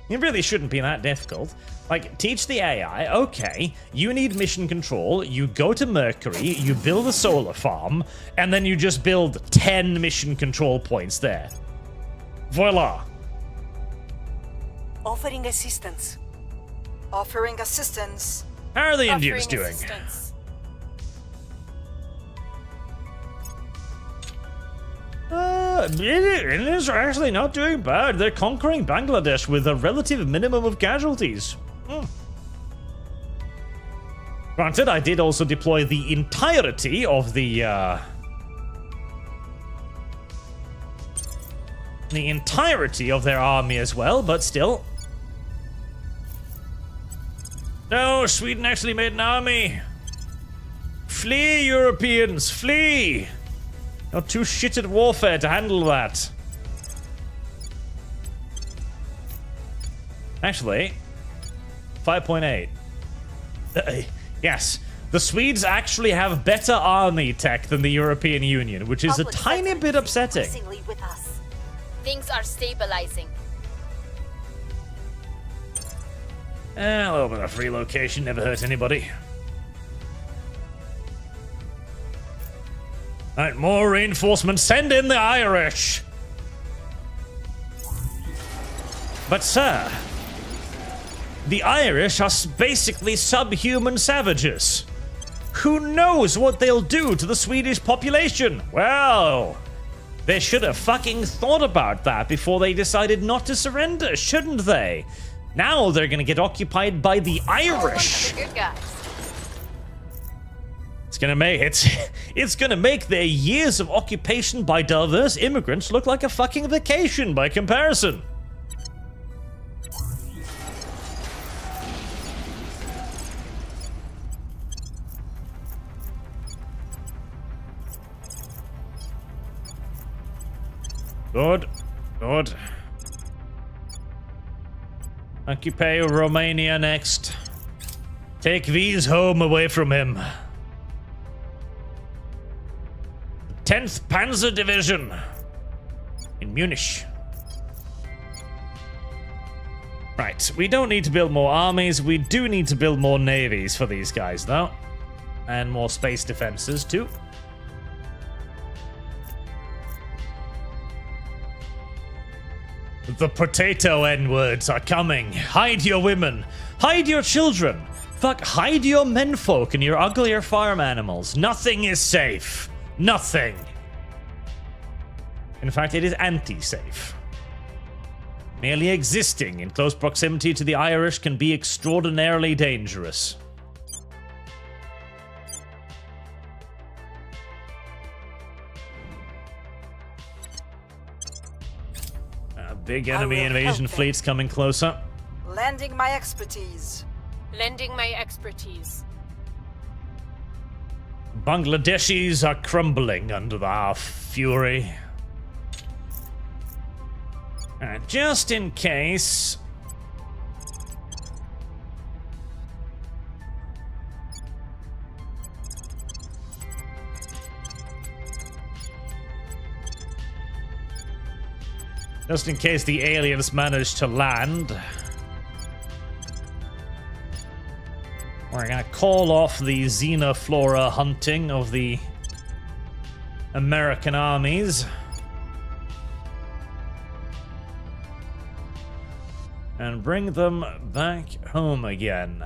It really shouldn't be that difficult. Like, teach the AI, okay, you need mission control, you go to Mercury, you build a solar farm, and then you just build 10 mission control points there. Voila. Offering assistance. Offering assistance. How are the Indians doing? Indians are actually not doing bad. They're conquering Bangladesh with a relative minimum of casualties. Granted, I did also deploy the entirety of the entirety of their army as well, but still. No, Sweden actually made an army. Flee, Europeans, flee! You're too shit at warfare to handle that. Actually, 5.8. Yes, the Swedes actually have better army tech than the European Union, which is a tiny bit upsetting. Things are stabilizing. A little bit of relocation never hurt anybody. Alright, more reinforcements. Send in the Irish! But sir, the Irish are basically subhuman savages. Who knows what they'll do to the Swedish population? Well, they should have fucking thought about that before they decided not to surrender, shouldn't they? Now they're gonna get occupied by the Irish. Good guys. It's gonna make their years of occupation by diverse immigrants look like a fucking vacation by comparison. Good. Occupy Romania next. Take these home away from him. 10th Panzer Division in Munich. Right, we don't need to build more armies. We do need to build more navies for these guys, though. And more space defenses, too. The potato N-words are coming. Hide your women. Hide your children. Fuck, hide your menfolk and your uglier farm animals. Nothing is safe. Nothing. In fact, it is anti-safe. Merely existing in close proximity to the Irish can be extraordinarily dangerous. Big enemy invasion fleets coming closer. Lending my expertise. Lending my expertise. Bangladeshis are crumbling under our fury. Just in case... Just in case the aliens manage to land, we're gonna call off the xenoflora hunting of the American armies. And bring them back home again.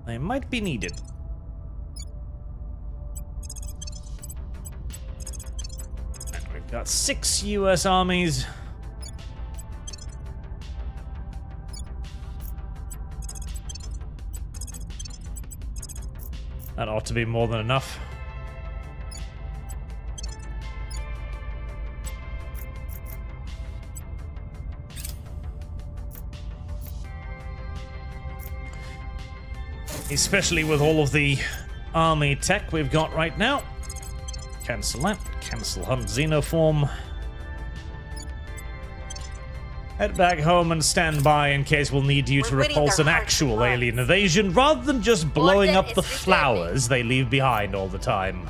They might be needed. And we've got 6 US armies. That ought to be more than enough. Especially with all of the army tech we've got right now. Cancel that. Cancel Hunt Xenoform. Head back home and stand by in case we'll need you to repulse an actual alien invasion rather than just blowing up the flowers they leave behind all the time.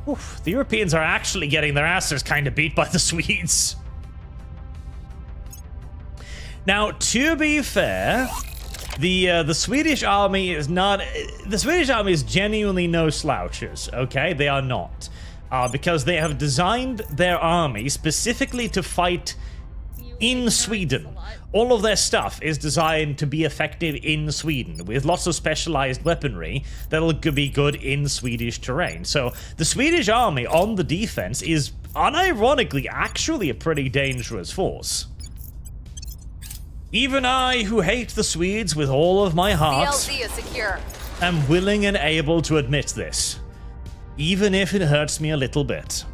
Oof, the Europeans are actually getting their asses kind of beat by the Swedes. Now, to be fair, the Swedish army is not... The Swedish army is genuinely no slouches, okay? They are not. Because they have designed their army specifically to fight in Sweden. All of their stuff is designed to be effective in Sweden, with lots of specialized weaponry that'll be good in Swedish terrain. So the Swedish army on the defense is, unironically, actually a pretty dangerous force. Even I, who hate the Swedes with all of my heart, BLZ is secure. am willing and able to admit this. Even if it hurts me a little bit.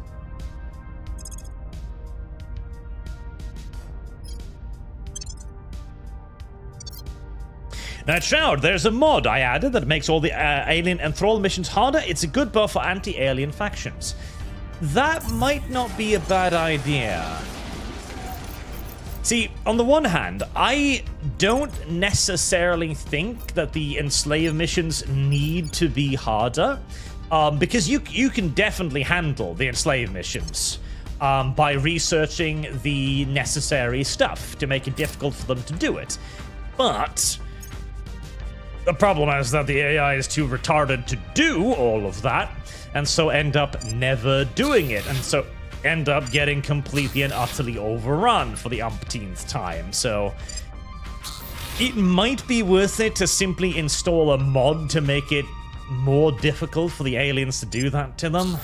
Now, Shroud, there's a mod I added that makes all the alien enthrall missions harder. It's a good buff for anti-alien factions. That might not be a bad idea. See, on the one hand, I don't necessarily think that the enslave missions need to be harder. Because you can definitely handle the enslave missions by researching the necessary stuff to make it difficult for them to do it. But the problem is that the AI is too retarded to do all of that, and so end up never doing it, and so end up getting completely and utterly overrun for the umpteenth time. So it might be worth it to simply install a mod to make it more difficult for the aliens to do that to them.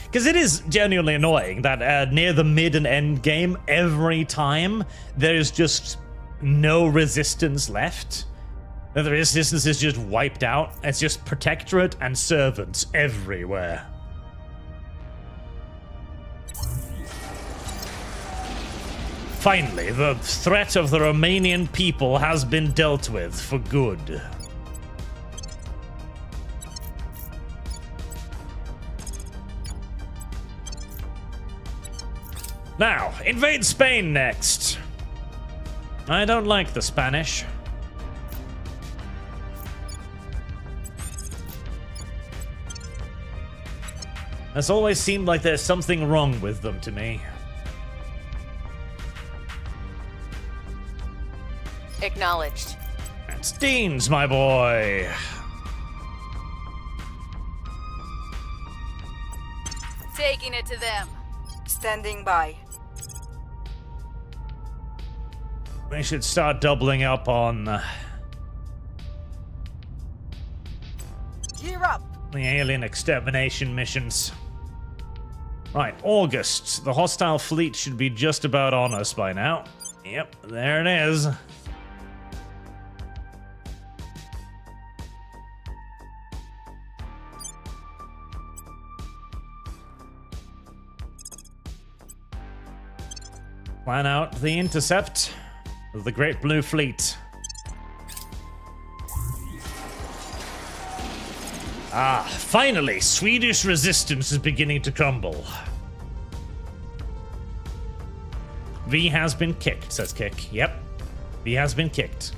Because it is genuinely annoying that near the mid and end game, every time there's just no resistance left. The resistance is just wiped out. It's just protectorate and servants everywhere. Finally, the threat of the Romanian people has been dealt with for good. Now, invade Spain next. I don't like the Spanish. It's always seemed like there's something wrong with them to me. Acknowledged. That's Dean's, my boy. Taking it to them. Standing by. We should start doubling up on Gear up. the alien extermination missions. Right, August. The hostile fleet should be just about on us by now. Yep, there it is. Plan out the intercept of the Great Blue Fleet. Ah, finally, Swedish resistance is beginning to crumble. V has been kicked, says Kick. Yep, V has been kicked.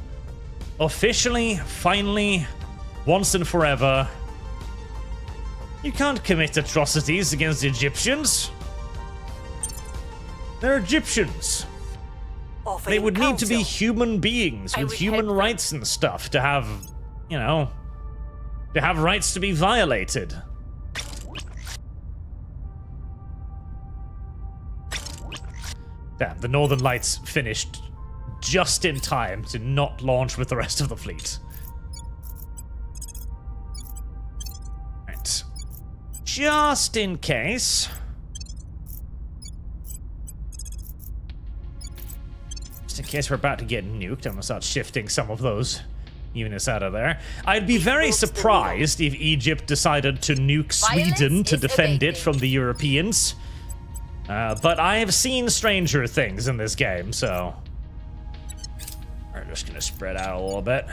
Officially, finally, once and forever, you can't commit atrocities against the Egyptians. They're Egyptians. They would need to be human beings with human rights and stuff to have, you know, to have rights to be violated. Damn, the Northern Lights finished just in time to not launch with the rest of the fleet. Right. Just in case. Just in case we're about to get nuked, I'm gonna start shifting some of those units out of there. I'd be very surprised if Egypt decided to nuke Sweden to defend it from the Europeans. But I have seen stranger things in this game, so we're just gonna spread out a little bit.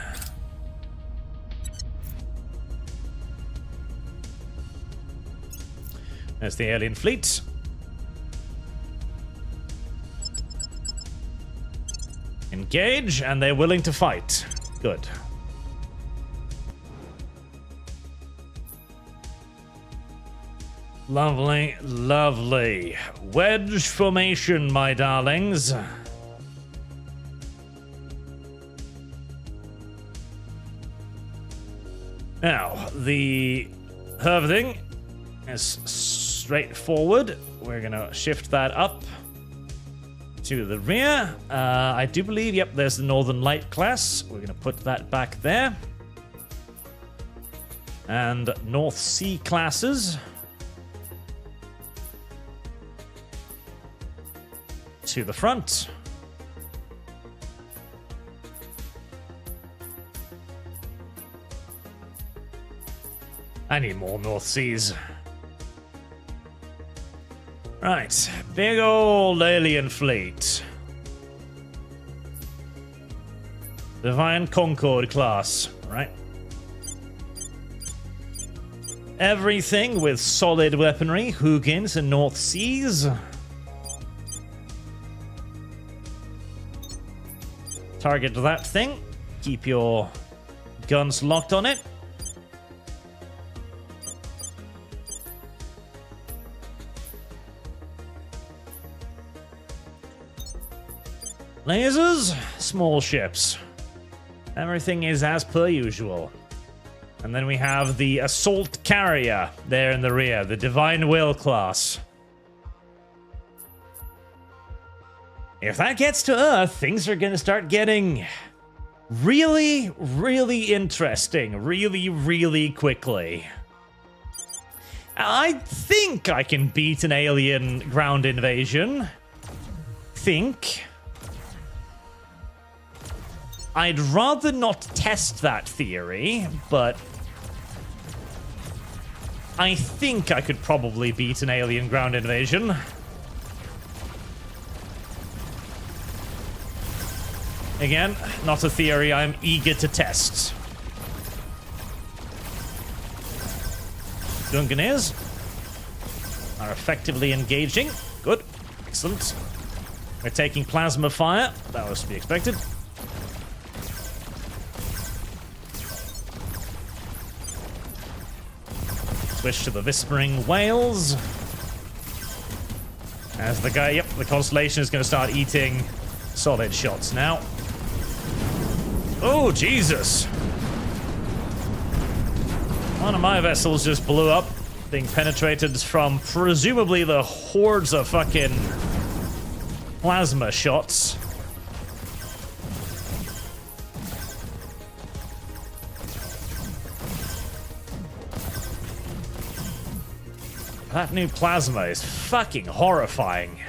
There's the alien fleet. Engage, and they're willing to fight. Good. Lovely, lovely. Wedge formation, my darlings. Now, the Herving is straightforward. We're gonna shift that up to the rear. I do believe, yep, there's the Northern Light class. We're gonna put that back there. And North Sea classes to the front. I need more North Seas. Right, big old alien fleet. Divine Concord class, right? Everything with solid weaponry, Hugins and North Seas. Target that thing. Keep your guns locked on it. Lasers, small ships. Everything is as per usual. And then we have the assault carrier there in the rear, the Divine Will class. If that gets to Earth, things are going to start getting really, really interesting really, really quickly. I think I can beat an alien ground invasion. I'd rather not test that theory, but I think I could probably beat an alien ground invasion. Again, not a theory I'm eager to test. Gunganiers are effectively engaging. Good. Excellent. We're taking plasma fire. That was to be expected. Switch to the Whispering Whales. As the guy, yep, the Constellation is going to start eating solid shots now. Oh, Jesus! One of my vessels just blew up, being penetrated from presumably the hordes of fucking plasma shots. That new plasma is fucking horrifying.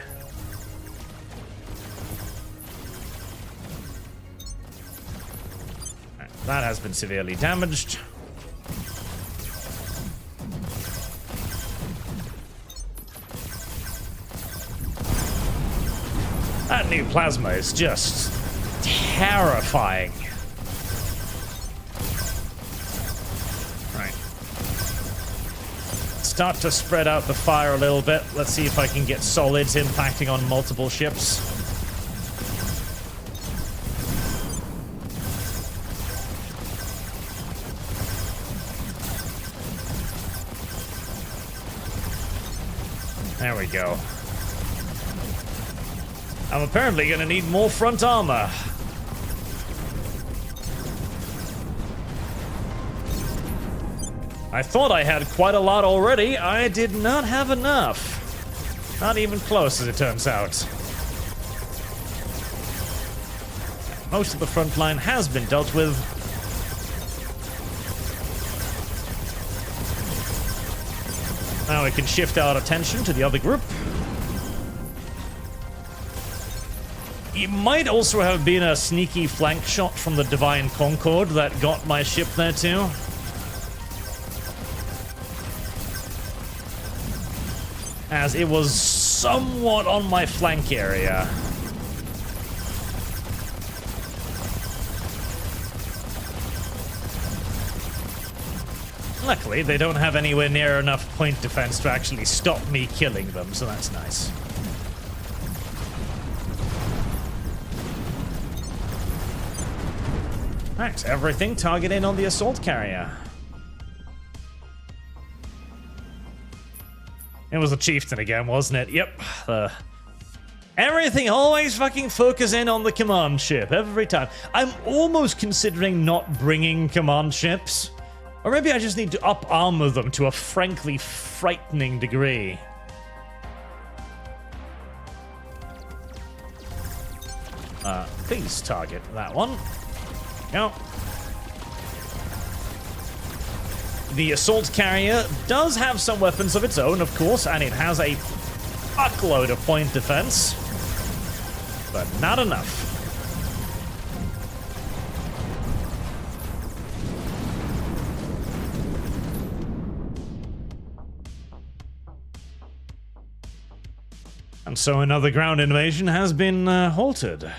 That has been severely damaged. That new plasma is just terrifying. Right. Start to spread out the fire a little bit. Let's see if I can get solids impacting on multiple ships. There we go. I'm apparently going to need more front armor. I thought I had quite a lot already. I did not have enough. Not even close, as it turns out. Most of the front line has been dealt with. Now we can shift our attention to the other group. It might also have been a sneaky flank shot from the Divine Concord that got my ship there too. As it was somewhat on my flank area. Luckily, they don't have anywhere near enough point defense to actually stop me killing them, so that's nice. Right, everything targeting on the assault carrier. It was a chieftain again, wasn't it? Yep. Everything always fucking focusing on the command ship every time. I'm almost considering not bringing command ships. Or maybe I just need to up-armor them to a frankly frightening degree. Please target that one. Go. The assault carrier does have some weapons of its own, of course, and it has a fuckload of point defense. But not enough. And so another ground invasion has been halted.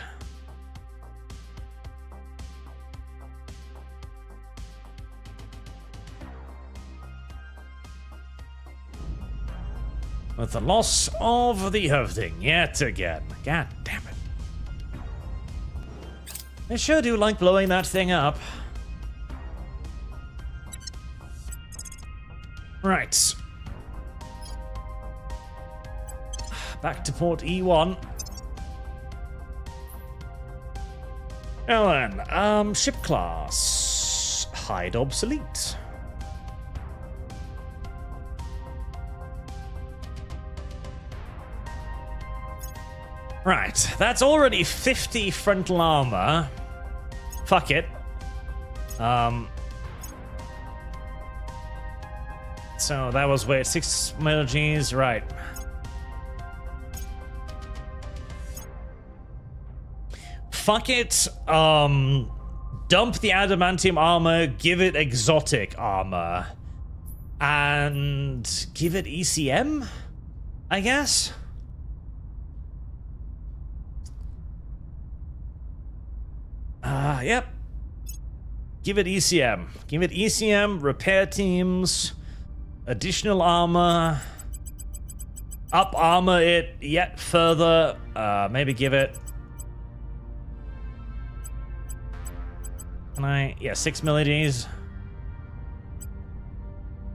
With the loss of the Hovding yet again. God damn it. They sure do like blowing that thing up. Right. Back to port E1. Now then, ship class. Hide obsolete. Right, that's already 50 frontal armor. Fuck it. So that was, wait, 6 milligs, right. Fuck it. Dump the adamantium armor, give it exotic armor. And give it ECM, I guess? Yep. Give it ECM. Give it ECM, repair teams, additional armor, up armor it yet further. Maybe give it... Can I... Yeah, 6 milligs.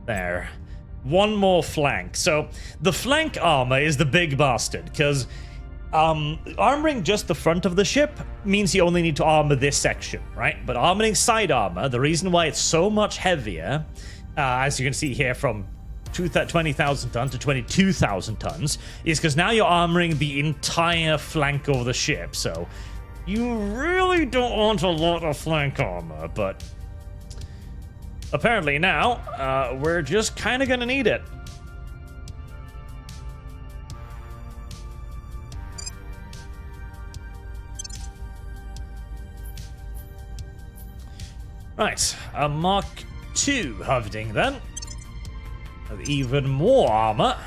There. One more flank. So, the flank armor is the big bastard, because... armoring just the front of the ship means you only need to armor this section, right? But armoring side armor, the reason why it's so much heavier, as you can see here from 20,000 tons to 22,000 tons, is because now you're armoring the entire flank of the ship. So you really don't want a lot of flank armor, but apparently now we're just kind of going to need it. Right, a Mark II Hovding then. With even more armor.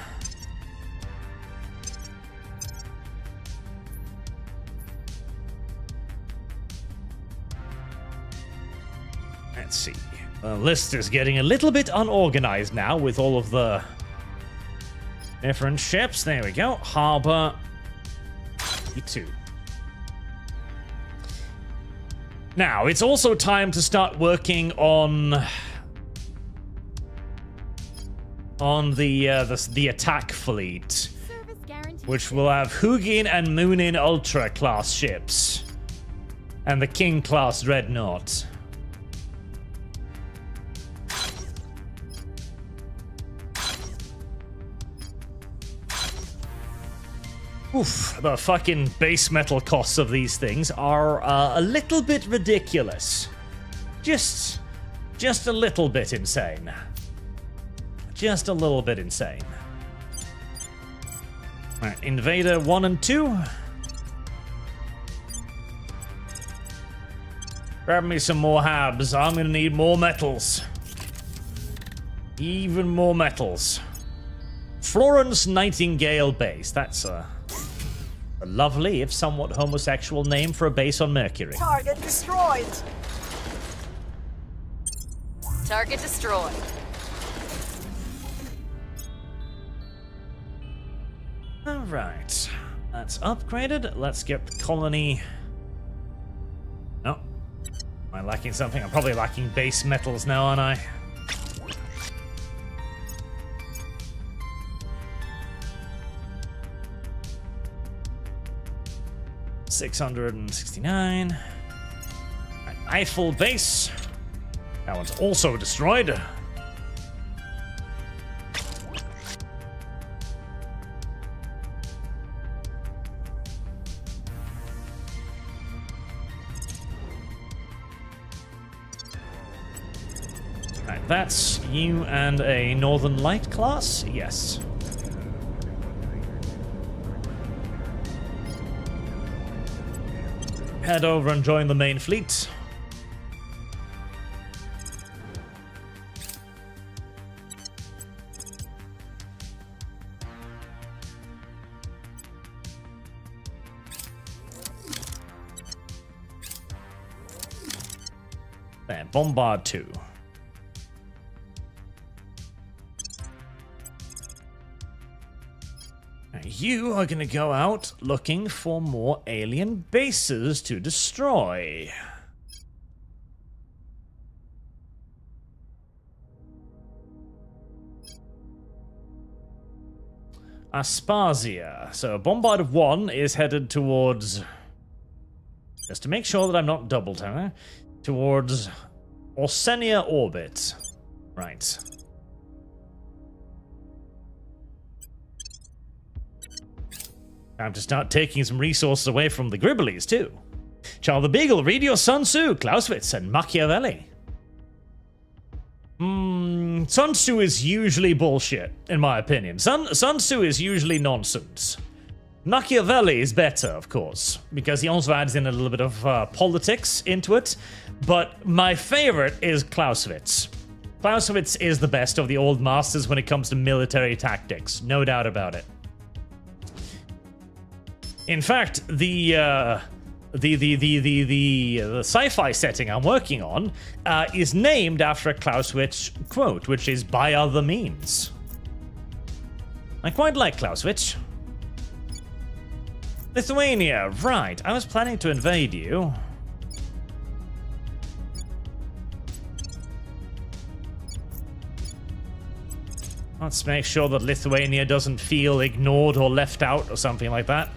Let's see. The list is getting a little bit unorganized now with all of the different ships. There we go. Harbor E2. Now, it's also time to start working on the attack fleet, which will have Hugin and Moonin Ultra class ships and the King class Dreadnought. Oof, the fucking base metal costs of these things are a little bit ridiculous. Just a little bit insane. Just a little bit insane. Alright, Invader 1 and 2. Grab me some more habs. I'm gonna need more metals. Even more metals. Florence Nightingale Base. That's a lovely, if somewhat homosexual name for a base on Mercury. Target destroyed. Target destroyed. Alright. That's upgraded. Let's get the colony. No. Am I lacking something? I'm probably lacking base metals now, aren't I? $669. Right, Eiffel base. That one's also destroyed. Right, that's you and a Northern Light class? Yes. Head over and join the main fleet. There, Bombard 2. You are going to go out looking for more alien bases to destroy. Aspasia. So Bombard 1 is headed towards... Just to make sure that I'm not double tapping, towards Orsenia orbit. Right. Time to start taking some resources away from the Gribblies, too. Charles the Beagle, read your Sun Tzu, Clausewitz, and Machiavelli. Sun Tzu is usually bullshit, in my opinion. Sun Tzu is usually nonsense. Machiavelli is better, of course, because he also adds in a little bit of politics into it. But my favorite is Clausewitz. Clausewitz is the best of the old masters when it comes to military tactics, no doubt about it. In fact, the sci-fi setting I'm working on is named after a Clausewitz quote, which is "by other means." I quite like Clausewitz. Lithuania, right. I was planning to invade you. Let's make sure that Lithuania doesn't feel ignored or left out or something like that.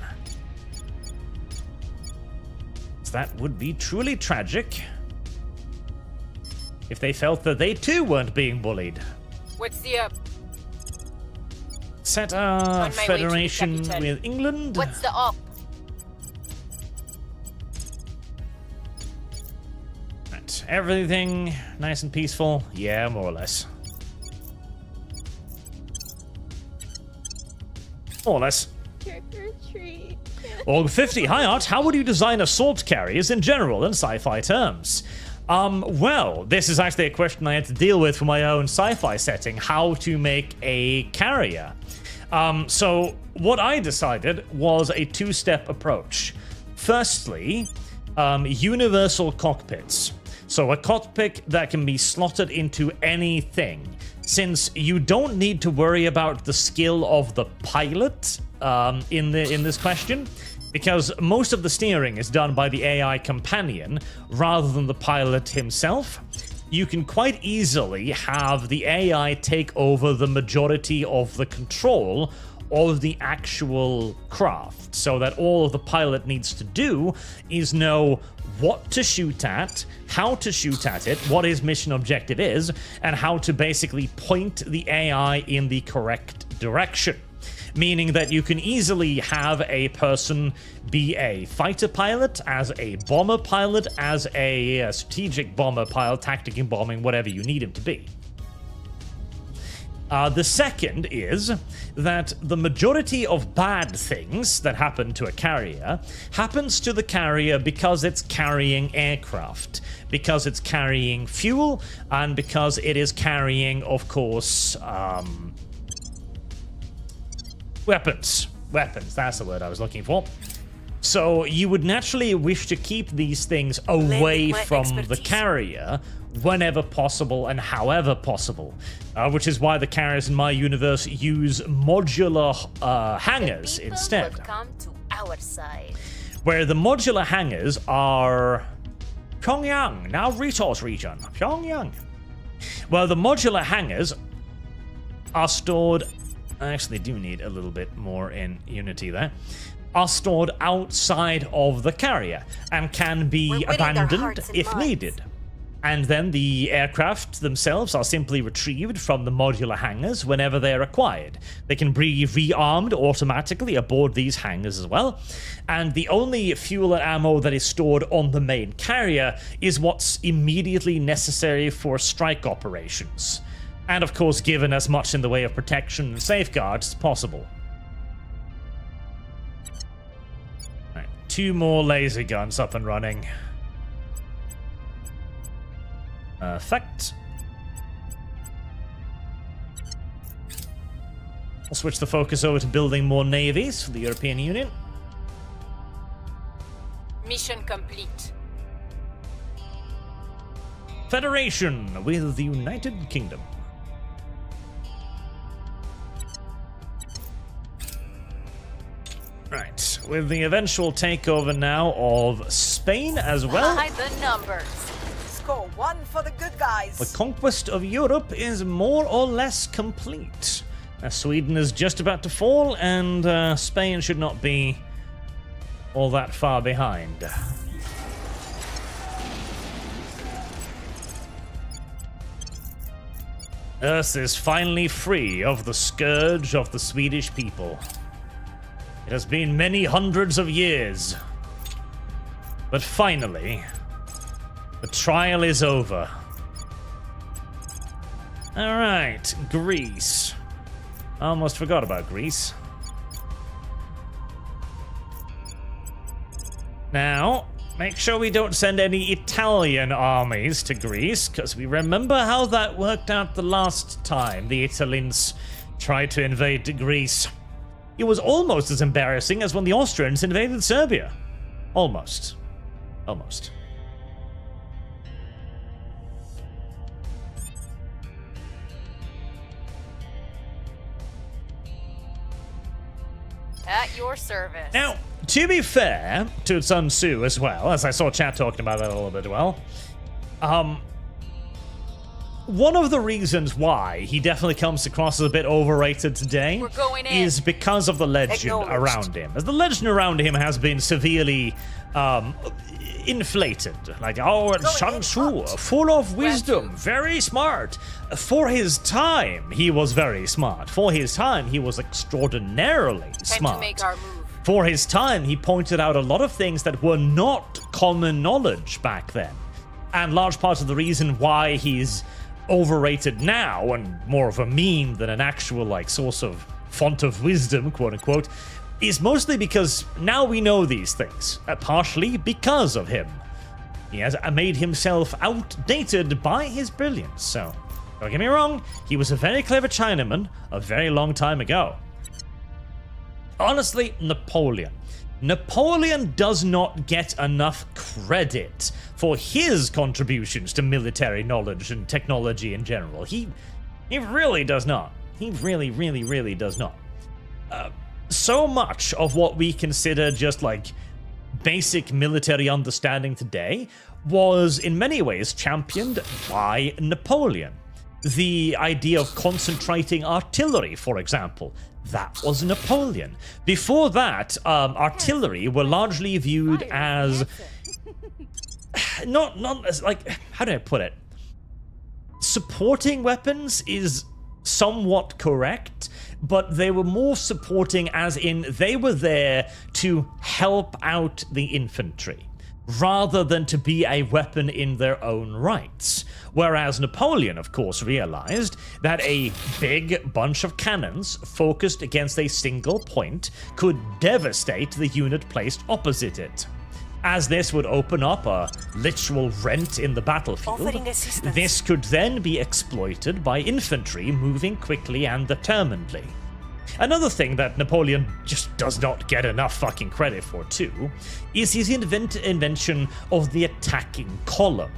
That would be truly tragic if they felt that they too weren't being bullied. What's the up? Set a federation with England. What's the up? Right. Everything nice and peaceful? Yeah, more or less. More or less. Trick or treat. Org 50, hi Art, how would you design assault carriers in general in sci-fi terms? Well, this is actually a question I had to deal with for my own sci-fi setting, how to make a carrier. So what I decided was a two-step approach. Firstly, universal cockpits. So a cockpit that can be slotted into anything. Since you don't need to worry about the skill of the pilot in this question, because most of the steering is done by the AI companion rather than the pilot himself, you can quite easily have the AI take over the majority of the control of the actual craft, so that all the pilot needs to do is know what to shoot at, how to shoot at it, what his mission objective is, and how to basically point the AI in the correct direction. Meaning that you can easily have a person be a fighter pilot, as a bomber pilot, as a strategic bomber pilot, tactical bombing, whatever you need him to be. The second is that the majority of bad things that happen to a carrier happens to the carrier because it's carrying aircraft, because it's carrying fuel, and because it is carrying, of course, weapons. Weapons, that's the word I was looking for. So you would naturally wish to keep these things away from the carrier whenever possible and however possible, which is why the carriers in my universe use modular hangars instead. Will come to our side. Where the modular hangars are Pyongyang, now resource region, Pyongyang. Well, the modular hangars are stored. I actually do need a little bit more in Unity there. Are stored outside of the carrier and can be abandoned if needed. And then the aircraft themselves are simply retrieved from the modular hangars whenever they're required. They can be rearmed automatically aboard these hangars as well. And the only fuel and ammo that is stored on the main carrier is what's immediately necessary for strike operations. And of course, given as much in the way of protection and safeguards as possible. All right, 2 more laser guns up and running. Perfect. I'll switch the focus over to building more navies for the European Union. Mission complete. Federation with the United Kingdom. Right, with the eventual takeover now of Spain as well. Hide the numbers. Score 1 for the good guys. The conquest of Europe is more or less complete. Sweden is just about to fall, and Spain should not be all that far behind. Earth is finally free of the scourge of the Swedish people. It has been many hundreds of years. But finally, the trial is over. Alright, Greece. I almost forgot about Greece. Now, make sure we don't send any Italian armies to Greece, because we remember how that worked out the last time the Italians tried to invade Greece. It was almost as embarrassing as when the Austrians invaded Serbia. Almost. Almost. At your service. Now, to be fair to Sun Tzu as well, as I saw chat talking about that a little bit as well, one of the reasons why he definitely comes across as a bit overrated today is because of the legend around him. As the legend around him has been severely inflated. Like, oh, it's Sun Tzu, full of wisdom, very smart. For his time, he was very smart. For his time, he was extraordinarily smart. Time to make our move. For his time, he pointed out a lot of things that were not common knowledge back then. And large part of the reason why he's overrated now and more of a meme than an actual like source of font of wisdom, quote unquote, is mostly because now we know these things, partially because of him. He has made himself outdated by his brilliance, so don't get me wrong, he was a very clever Chinaman a very long time ago. Honestly, Napoleon. Napoleon does not get enough credit for his contributions to military knowledge and technology in general. He really does not. He really, really, really does not. So much of what we consider just like basic military understanding today was in many ways championed by Napoleon. The idea of concentrating artillery, for example, that was Napoleon. Before that, artillery were largely viewed as not as like, how do I put it? Supporting weapons is somewhat correct, but they were more supporting as in they were there to help out the infantry, rather than to be a weapon in their own rights. Whereas Napoleon, of course, realized that a big bunch of cannons focused against a single point could devastate the unit placed opposite it. As this would open up a literal rent in the battlefield, this could then be exploited by infantry moving quickly and determinedly. Another thing that Napoleon just does not get enough fucking credit for, too, is his invention of the attacking column.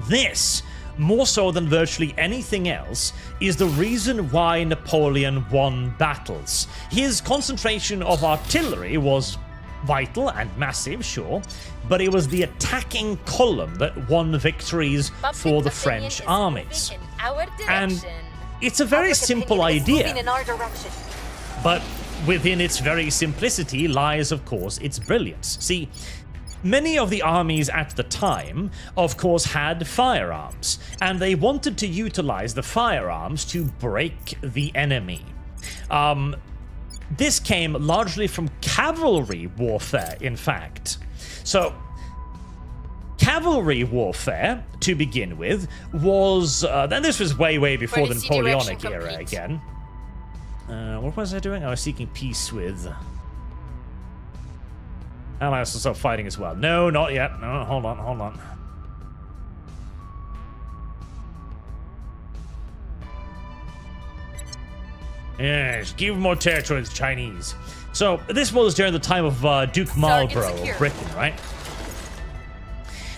This, more so than virtually anything else, is the reason why Napoleon won battles. His concentration of artillery was vital and massive, sure, but it was the attacking column that won victories for the French armies. And it's a very simple idea, but within its very simplicity lies, of course, its brilliance. See, many of the armies at the time, of course, had firearms, and they wanted to utilize the firearms to break the enemy. This came largely from cavalry warfare, in fact. So, cavalry warfare, to begin with, was... then this was way before the Napoleonic era again. What was I doing? I was seeking peace with... Allies will stop fighting as well. No, not yet. No, hold on. Yes, give more territory to the Chinese. So, this was during the time of Duke Marlborough of Britain, right?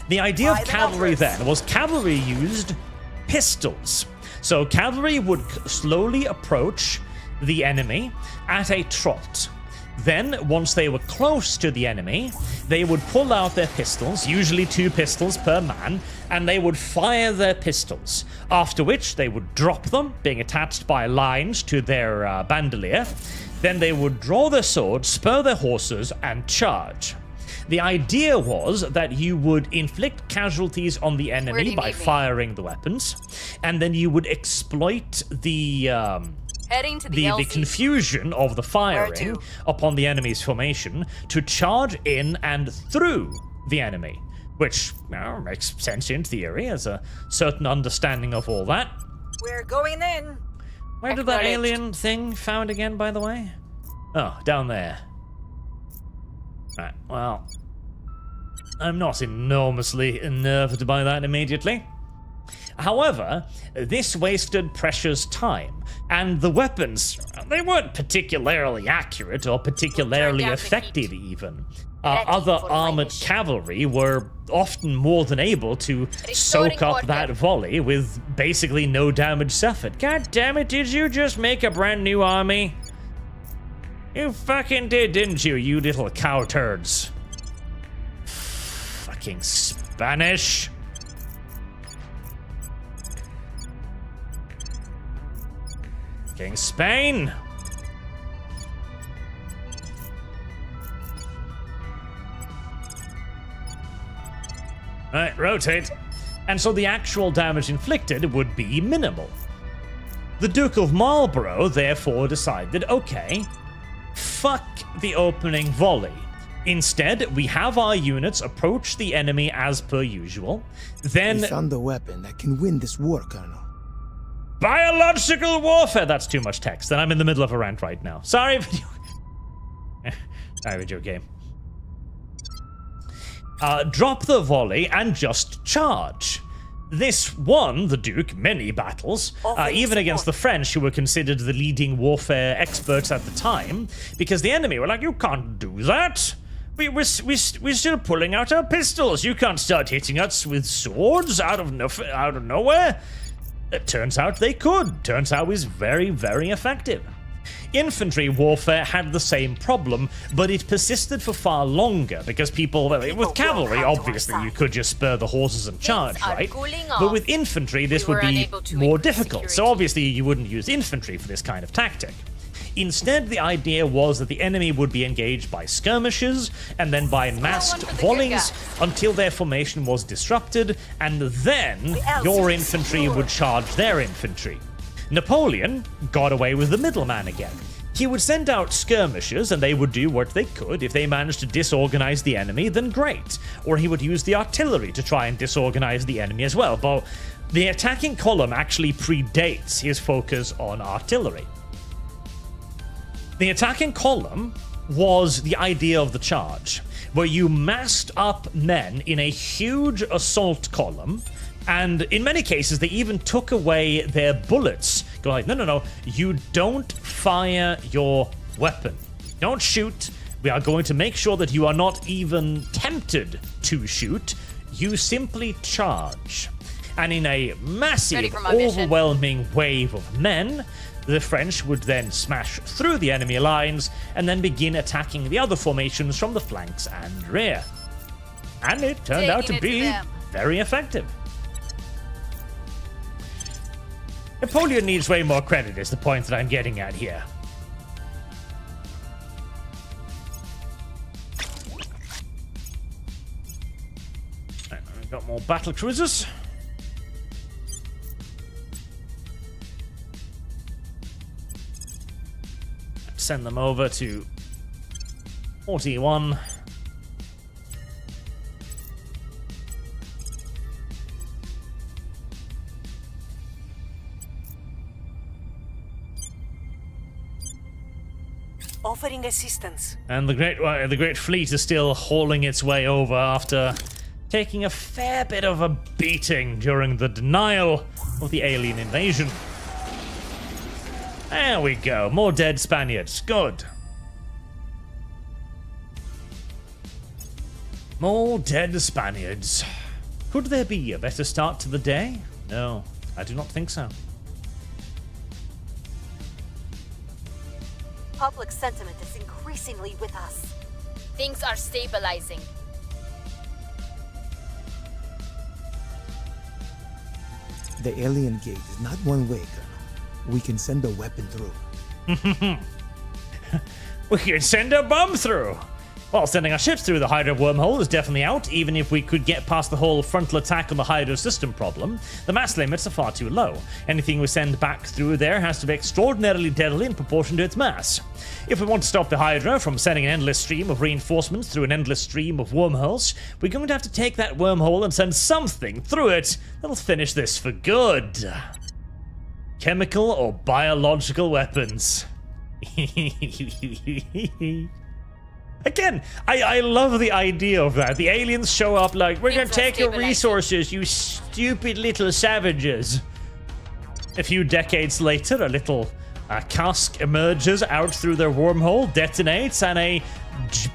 The idea of cavalry then was cavalry used pistols. So, cavalry would slowly approach the enemy at a trot. Then, once they were close to the enemy, they would pull out their pistols, usually 2 pistols per man, and they would fire their pistols, after which they would drop them, being attached by lines to their bandolier. Then they would draw their swords, spur their horses, and charge. The idea was that you would inflict casualties on the enemy by firing the weapons, and then you would exploit the confusion of the firing upon the enemy's formation to charge in and through the enemy, which makes sense in theory, as a certain understanding of all that. We're going in. Where did that alien thing found again, by the way? Oh, down there. Right, well, I'm not enormously unnerved by that immediately. However, this wasted precious time, and the weapons, they weren't particularly accurate or particularly effective even. Other armored cavalry were often more than able to soak up that volley with basically no damage suffered. God damn it, did you just make a brand new army? You fucking did, didn't you, you little cow turds? Fucking Spanish. King Spain. Right, rotate. And so the actual damage inflicted would be minimal. The Duke of Marlborough therefore decided, okay, fuck the opening volley. Instead, we have our units approach the enemy as per usual. Then We found the weapon that can win this war, Colonel. Biological warfare! That's too much text, and I'm in the middle of a rant right now. Sorry, video... Sorry, video game. drop the volley and just charge. This won the Duke many battles, even against the French, who were considered the leading warfare experts at the time, because the enemy were like, you can't do that. We're still pulling out our pistols. You can't start hitting us with swords out of nowhere. It turns out they could. Turns out it was very, very effective. Infantry warfare had the same problem, but it persisted for far longer because people, with cavalry, obviously you could just spur the horses and charge, right? But with infantry, this would be more difficult, so obviously you wouldn't use infantry for this kind of tactic. Instead, the idea was that the enemy would be engaged by skirmishes and then by massed volleys until their formation was disrupted, and then your infantry would charge their infantry. Napoleon got away with the middleman again. He would send out skirmishers and they would do what they could. If they managed to disorganize the enemy, then great. Or he would use the artillery to try and disorganize the enemy as well. But the attacking column actually predates his focus on artillery. The attacking column was the idea of the charge, where you massed up men in a huge assault column, and in many cases they even took away their bullets. Go like, no, you don't fire your weapon. Don't shoot. We are going to make sure that you are not even tempted to shoot. You simply charge. And in a massive, overwhelming wave of men, the French would then smash through the enemy lines and then begin attacking the other formations from the flanks and rear. And it turned out to be very effective. Napoleon needs way more credit is the point that I'm getting at here. Right, we've got more battle cruisers. Send them over to 41. Offering assistance. And the great fleet is still hauling its way over after taking a fair bit of a beating during the denial of the alien invasion. There we go. More dead Spaniards. Good. More dead Spaniards. Could there be a better start to the day? No, I do not think so. Public sentiment is increasingly with us. Things are stabilizing. The alien gate is not one way, Colonel. We can send a weapon through. We can send a bomb through. Well, sending our ships through the Hydra wormhole is definitely out, even if we could get past the whole frontal attack on the Hydra system problem. The mass limits are far too low. Anything we send back through there has to be extraordinarily deadly in proportion to its mass. If we want to stop the Hydra from sending an endless stream of reinforcements through an endless stream of wormholes, we're going to have to take that wormhole and send something through it that'll finish this for good. Chemical or biological weapons. Again, I love the idea of that. The aliens show up like, we're gonna take your resources, you stupid little savages. A few decades later, a little cask emerges out through their wormhole, detonates, and a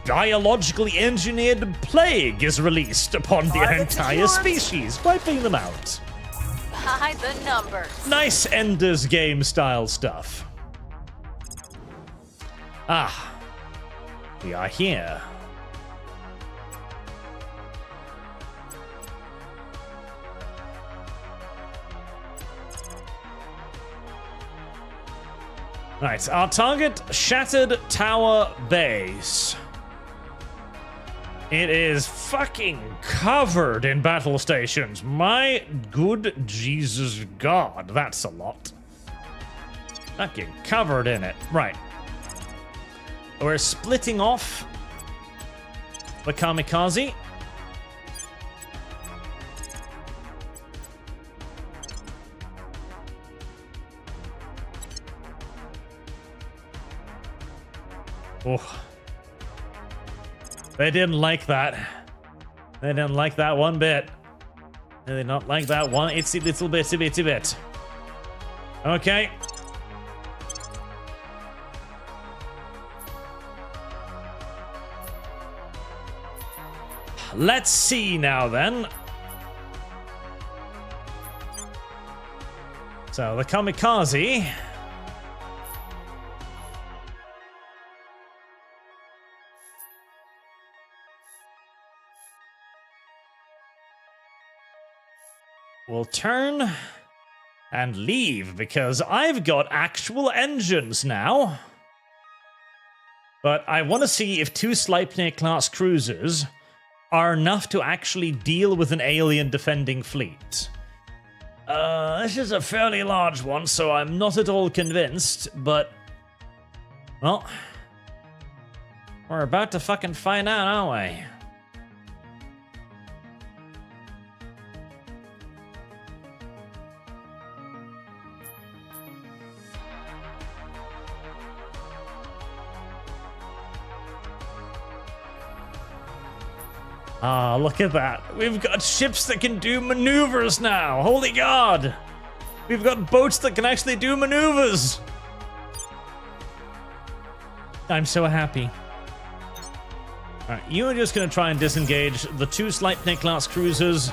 biologically engineered plague is released upon the entire species, wiping them out. By the numbers. Nice Ender's Game style stuff. Ah. We are here. Right, our target, Shattered Tower Base. It is fucking covered in battle stations. My good Jesus God, that's a lot. Fucking covered in it. Right. We're splitting off the kamikaze. Oh. They didn't like that. They didn't like that one bit. They did not like that one itsy little bitsy bit. Okay. Let's see now then. So the kamikaze will turn and leave because I've got actual engines now. But I want to see if 2 Sleipnir class cruisers are enough to actually deal with an alien defending fleet. This is a fairly large one, so I'm not at all convinced, but... well... we're about to fucking find out, aren't we? Ah, look at that. We've got ships that can do maneuvers now. Holy God. We've got boats that can actually do maneuvers. I'm so happy. All right, you are just going to try and disengage the 2 Sleipnir class cruisers.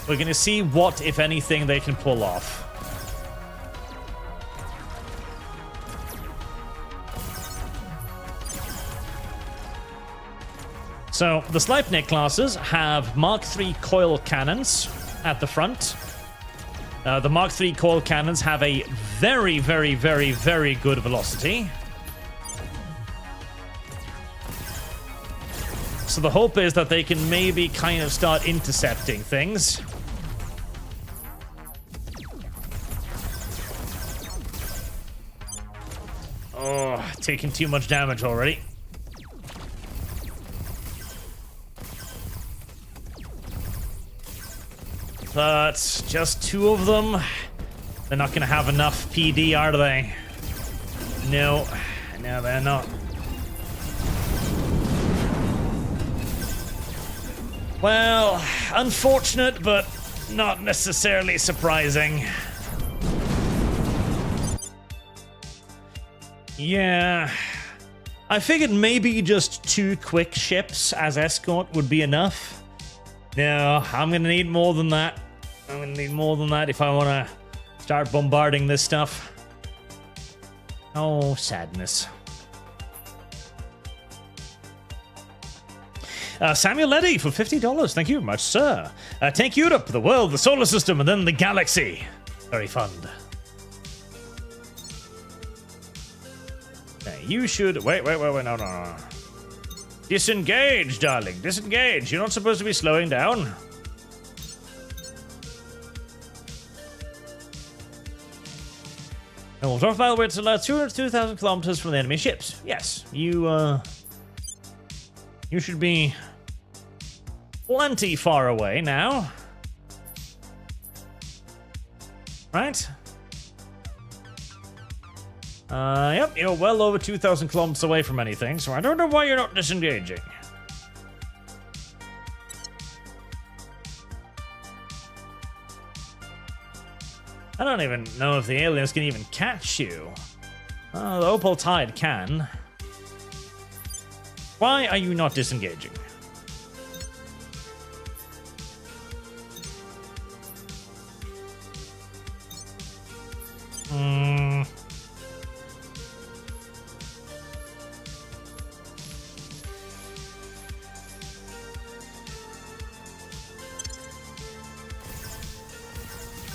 We're going to see what, if anything, they can pull off. So, the Sleipnir classes have Mark III coil cannons at the front. The Mark III coil cannons have a very, very, very, very good velocity. So the hope is that they can maybe kind of start intercepting things. Oh, taking too much damage already. But just 2 of them. They're not going to have enough PD, are they? No. No, they're not. Well, unfortunate, but not necessarily surprising. Yeah. I figured maybe just 2 quick ships as escort would be enough. No, I'm gonna need more than that. I'm gonna need more than that if I want to start bombarding this stuff. Oh, sadness. Samuel Leddy for $50. Thank you very much, sir. Take Europe, the world, the solar system, and then the galaxy. Very fun. Okay, you should... Wait, no. Disengage, darling, disengage. You're not supposed to be slowing down. And we'll drop by the way to 2,000 kilometers from the enemy ships. Yes, you should be plenty far away now. Right? Yep, you're well over 2,000 kilometers away from anything, so I don't know why you're not disengaging. I don't even know if the aliens can even catch you. The Opal Tide can. Why are you not disengaging?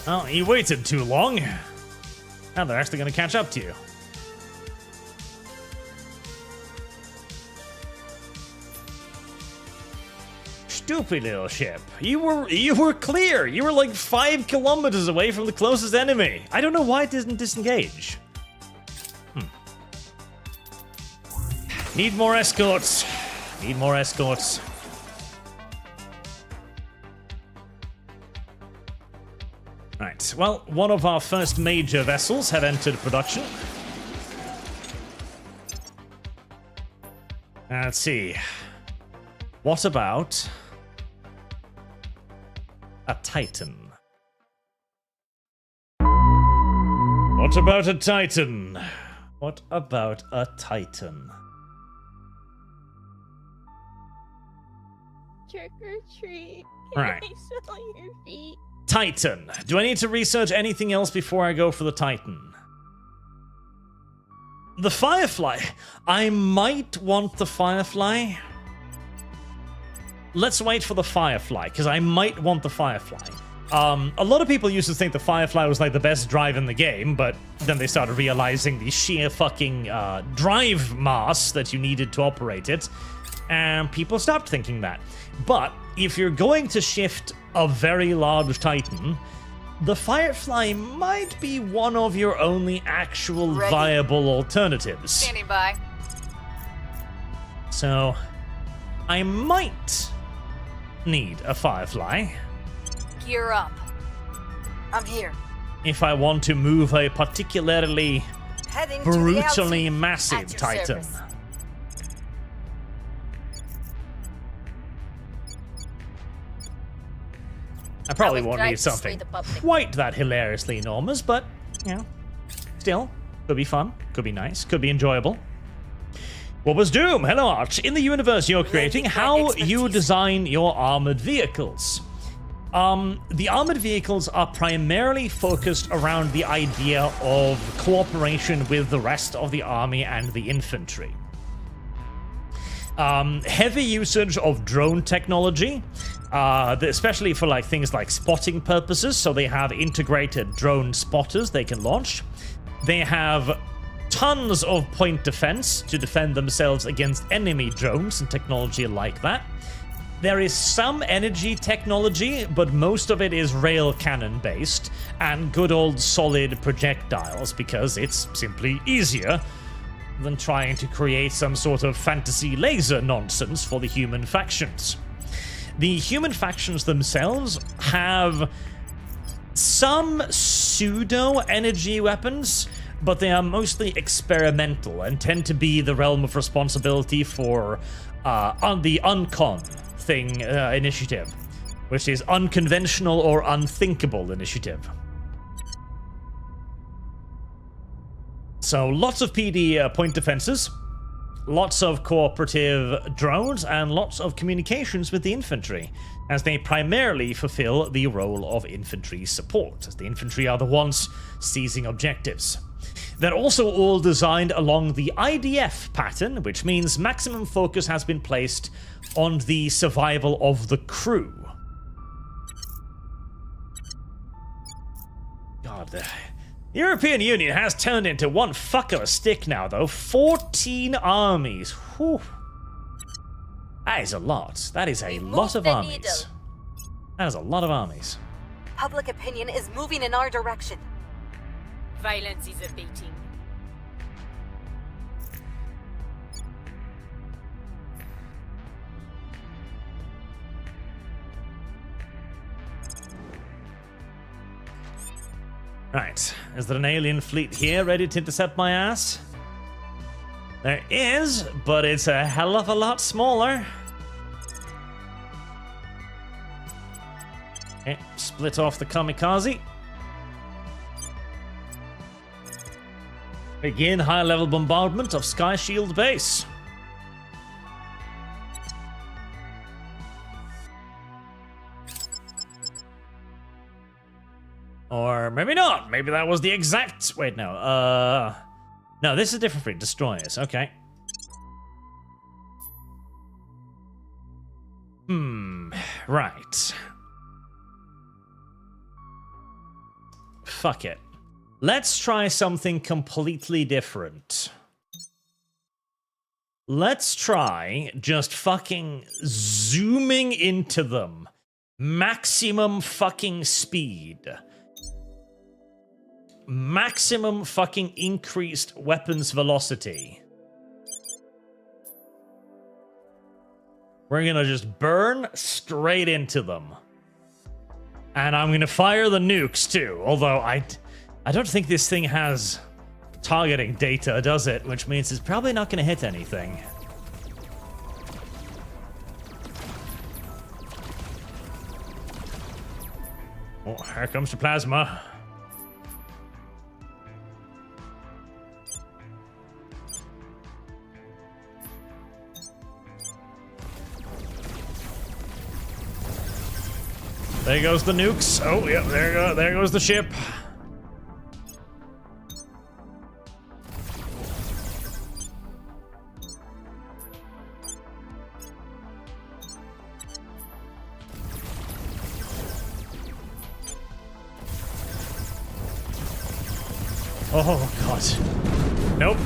Oh, you waited too long. Now they're actually going to catch up to you. Stupid little ship. You were clear. You were like 5 kilometers away from the closest enemy. I don't know why it didn't disengage. Need more escorts. Need more escorts. Right, well, one of our first major vessels have entered production. Let's see. What about a Titan? What about a Titan? What about a Titan? Trick or treat. Right. Can I smell your feet? Titan. Do I need to research anything else before I go for the Titan? The Firefly. I might want the Firefly. Let's wait for the Firefly, because I might want the Firefly. A lot of people used to think the Firefly was like the best drive in the game, but then they started realizing the sheer fucking drive mass that you needed to operate it, and people stopped thinking that. But if you're going to shift a very large Titan, the Firefly might be one of your only actual viable alternatives. Standing by. So, I might need a Firefly Gear up. I'm here. if I want to move a particularly Heading to the brutally LT. massive At your Titan. service. I probably will won't drive need to sway something the public. quite that hilariously enormous, but, you know, still, could be fun, could be nice, could be enjoyable. What was Doom? Hello, Arch. In the universe you're creating, how you design your armored vehicles? The armored vehicles are primarily focused around the idea of cooperation with the rest of the army and the infantry. Heavy usage of drone technology, especially for like things like spotting purposes. So they have integrated drone spotters they can launch. They have tons of point defense to defend themselves against enemy drones and technology like that. There is some energy technology, but most of it is rail cannon based and good old solid projectiles because it's simply easier than trying to create some sort of fantasy laser nonsense for the human factions. The human factions themselves have some pseudo-energy weapons, but they are mostly experimental and tend to be the realm of responsibility for the Uncon thing initiative, which is unconventional or unthinkable initiative. So lots of PD point defenses, lots of cooperative drones, and lots of communications with the infantry, as they primarily fulfill the role of infantry support, as the infantry are the ones seizing objectives. They're also all designed along the IDF pattern, which means maximum focus has been placed on the survival of the crew. God, the European Union has turned into one fuck of a stick now, though. 14 armies. Whew. That is a lot. That is a lot of armies. needle. That is a lot of armies. Public opinion is moving in our direction. Violence is abating. Right, is there an alien fleet here ready to intercept my ass? There is, but it's a hell of a lot smaller. Okay, split off the kamikaze. Begin high-level bombardment of Sky Shield base. Or maybe not. Maybe that was the exact... Wait, no. No, this is a different fleet. Destroyers. Okay. Right. Fuck it. Let's try something completely different. Let's try just fucking zooming into them. Maximum fucking speed. Maximum fucking increased weapons velocity. We're gonna just burn straight into them. And I'm gonna fire the nukes too, although I don't think this thing has targeting data, does it? Which means it's probably not gonna hit anything. Here comes the plasma. There goes the nukes. Oh, yep, there goes the ship. Oh, God. Nope.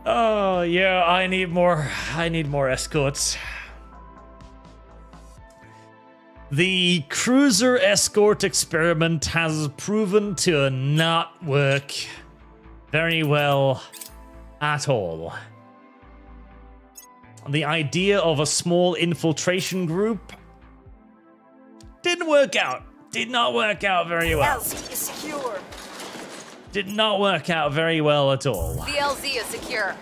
Oh, yeah, I need more escorts. The cruiser escort experiment has proven to not work very well at all. The idea of a small infiltration group didn't work out. Did not work out very well. LZ is secure. Did not work out very well at all. The LZ is secure.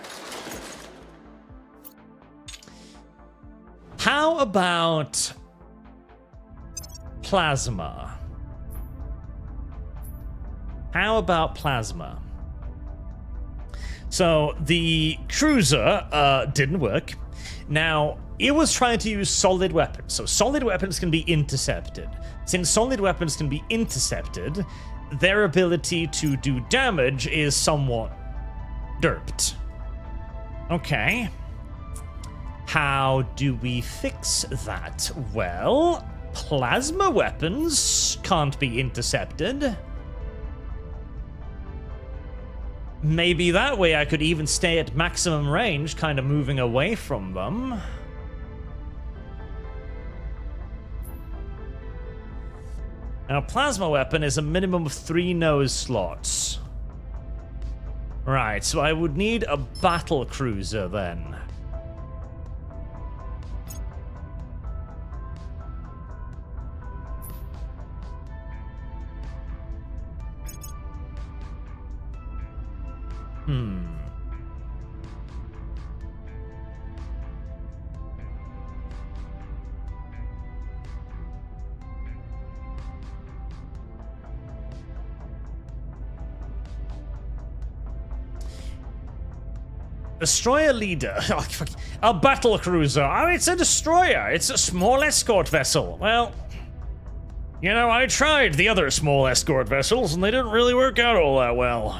How about plasma? How about plasma? So the cruiser didn't work. Now, it was trying to use solid weapons. So solid weapons can be intercepted. Since solid weapons can be intercepted, their ability to do damage is somewhat derped. Okay. How do we fix that? Well, plasma weapons can't be intercepted. Maybe that way I could even stay at maximum range, kind of moving away from them. Now, a plasma weapon is a minimum of 3 nose slots. Right, so I would need a battle cruiser then. Destroyer leader. A battle cruiser. Oh, it's a destroyer. It's a small escort vessel. Well, you know, I tried the other small escort vessels and they didn't really work out all that well.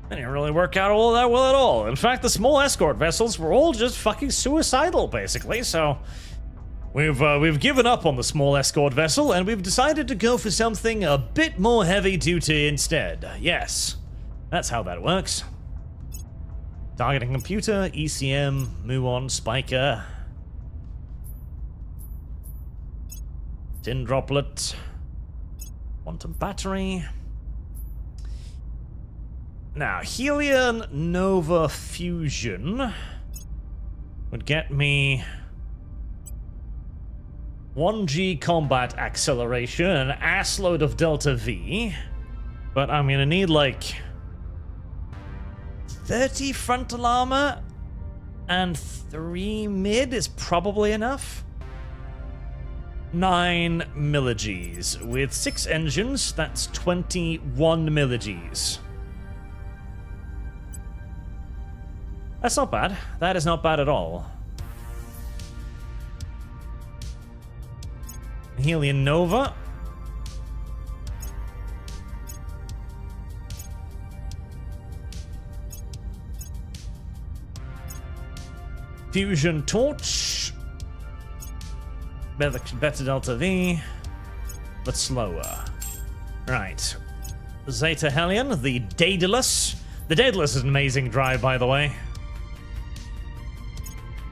They didn't really work out all that well at all. In fact, the small escort vessels were all just fucking suicidal, basically, so we've given up on the small escort vessel and we've decided to go for something a bit more heavy duty instead. Yes, that's how that works. Targeting computer, ECM, muon, spiker, tin droplet, quantum battery. Now, Helion Nova Fusion would get me 1G combat acceleration, an assload of Delta V, but I'm gonna need like 30 frontal armor and 3 mid is probably enough. 9 milligis. With 6 engines, that's 21 milligis. That's not bad. That is not bad at all. Helion Nova. Fusion Torch. Better Delta V, but slower. Right. Zeta Helion, the Daedalus. The Daedalus is an amazing drive, by the way.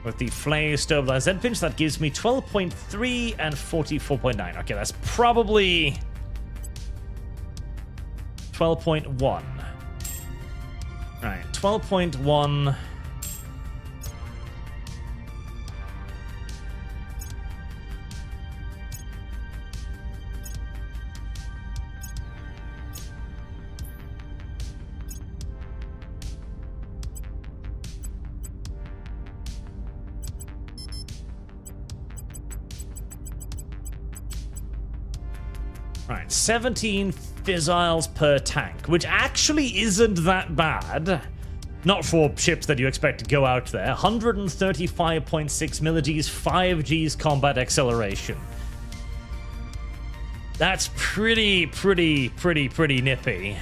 With the Flay Stabilized End Pinch, that gives me 12.3 and 44.9. Okay, that's probably 12.1. Right, 12.1. Right, 17 fizzles per tank, which actually isn't that bad. Not for ships that you expect to go out there. 135.6 milliGs, 5 Gs combat acceleration. That's pretty nippy.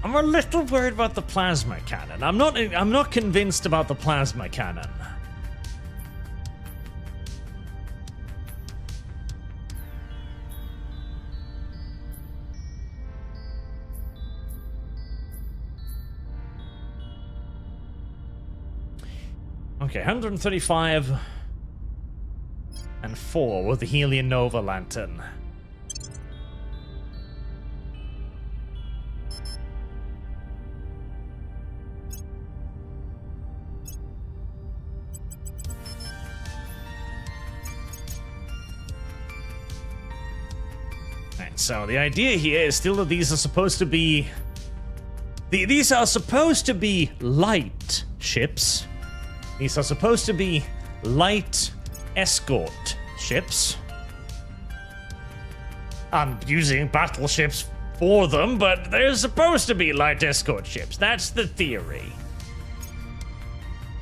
I'm a little worried about the plasma cannon. I'm not convinced about the plasma cannon. Okay, 135 and 4 with the Helion Nova Lantern. Right, so the idea here is still that these are supposed to be... These are supposed to be light ships. These are supposed to be light escort ships. I'm using battleships for them, but they're supposed to be light escort ships. That's the theory.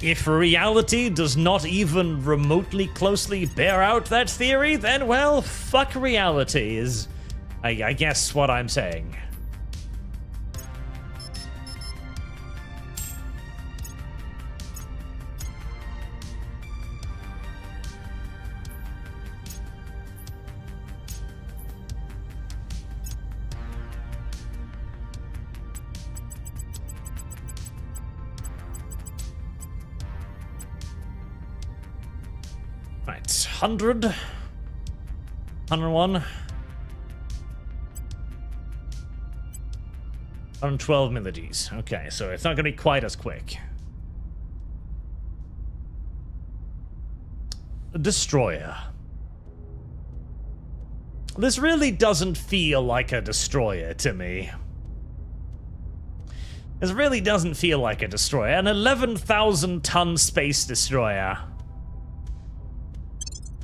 If reality does not even remotely closely bear out that theory, then, well, fuck reality is, I guess, what I'm saying. Right, 100, 101, 112 milliGs. Okay, so it's not going to be quite as quick. A destroyer. This really doesn't feel like a destroyer to me. This really doesn't feel like a destroyer. An 11,000-ton space destroyer.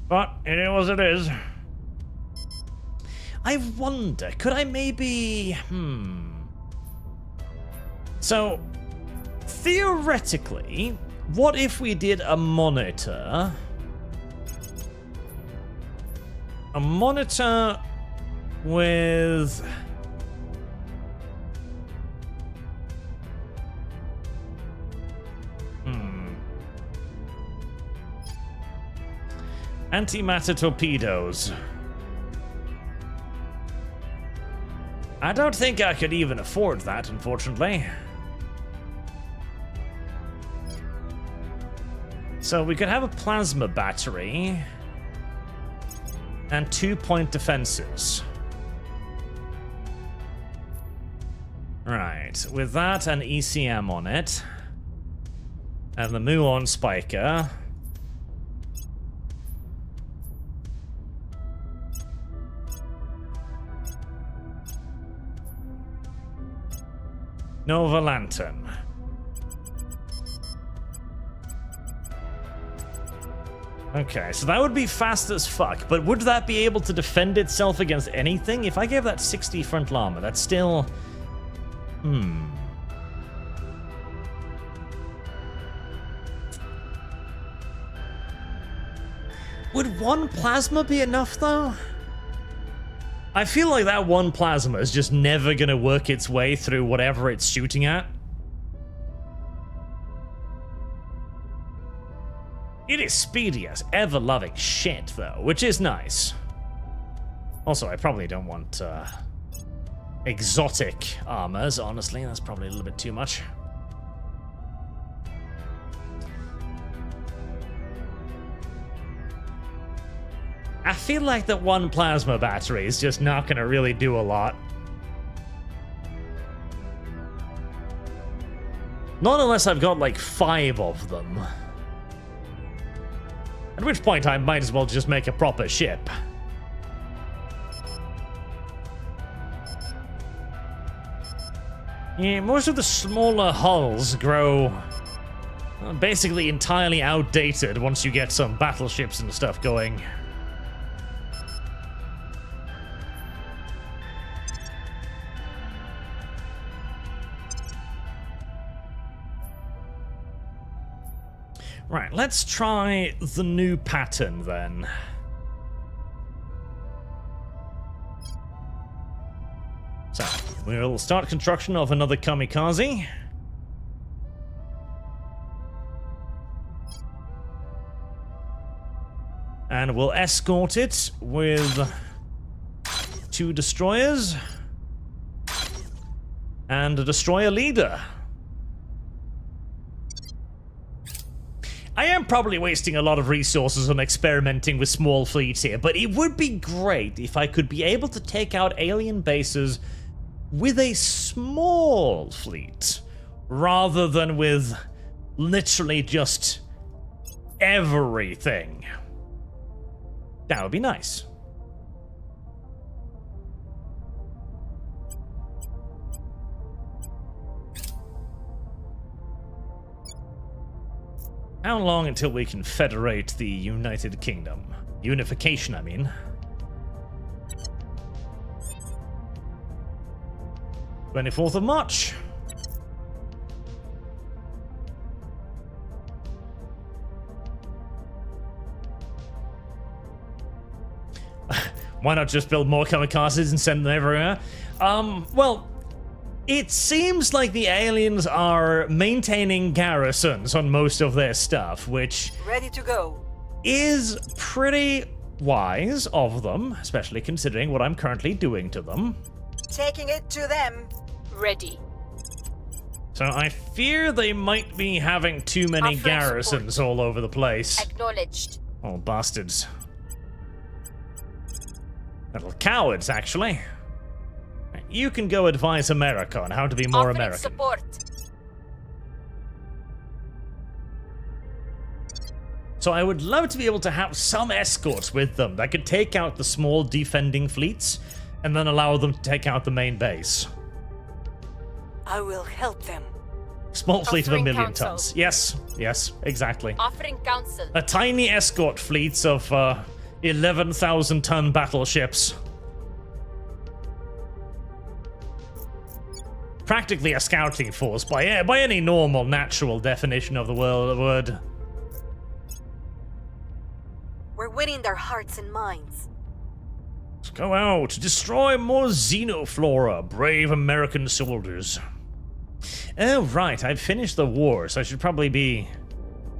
But it is what it is. I wonder, could I maybe... So, theoretically, what if we did a monitor? A monitor with... Antimatter torpedoes. I don't think I could even afford that, unfortunately. So we could have a plasma battery and 2-point defenses. Right, with that and ECM on it, and the muon spiker. Nova Lantern. Okay, so that would be fast as fuck, but would that be able to defend itself against anything? If I gave that 60 frontal armor, that's still... Would one plasma be enough, though? I feel like that one plasma is just never gonna work its way through whatever it's shooting at. It is speedy as ever-loving shit, though, which is nice. Also, I probably don't want exotic armors, honestly. That's probably a little bit too much. I feel like that one plasma battery is just not going to really do a lot. Not unless I've got like 5 of them. At which point I might as well just make a proper ship. Yeah, most of the smaller hulls grow basically entirely outdated once you get some battleships and stuff going. Right, let's try the new pattern then. So, we'll start construction of another kamikaze. And we'll escort it with 2 destroyers and a destroyer leader. I am probably wasting a lot of resources on experimenting with small fleets here, but it would be great if I could be able to take out alien bases with a small fleet, rather than with literally just everything. That would be nice. How long until we can federate the United Kingdom? Unification, I mean. March 24th. Why not just build more kamikazes and send them everywhere? Well, it seems like the aliens are maintaining garrisons on most of their stuff, which Ready to go. is pretty wise of them, especially considering what I'm currently doing to them. Taking it to them. Ready. So I fear they might be having too many Offering garrisons all over the place. Acknowledged. Oh, bastards. Little cowards, actually. You can go advise America on how to be more Offering American. support. So I would love to be able to have some escorts with them that could take out the small defending fleets and then allow them to take out the main base. I will help them. Small fleet of Offering 1,000,000 counsel. tons. Yes, yes, exactly. Offering counsel. A tiny escort fleets of 11,000 ton battleships. Practically a scouting force by any normal, natural definition of the word. We're winning their hearts and minds. Let's go out, destroy more xenoflora, brave American soldiers. Oh, right, I've finished the war, so I should probably be,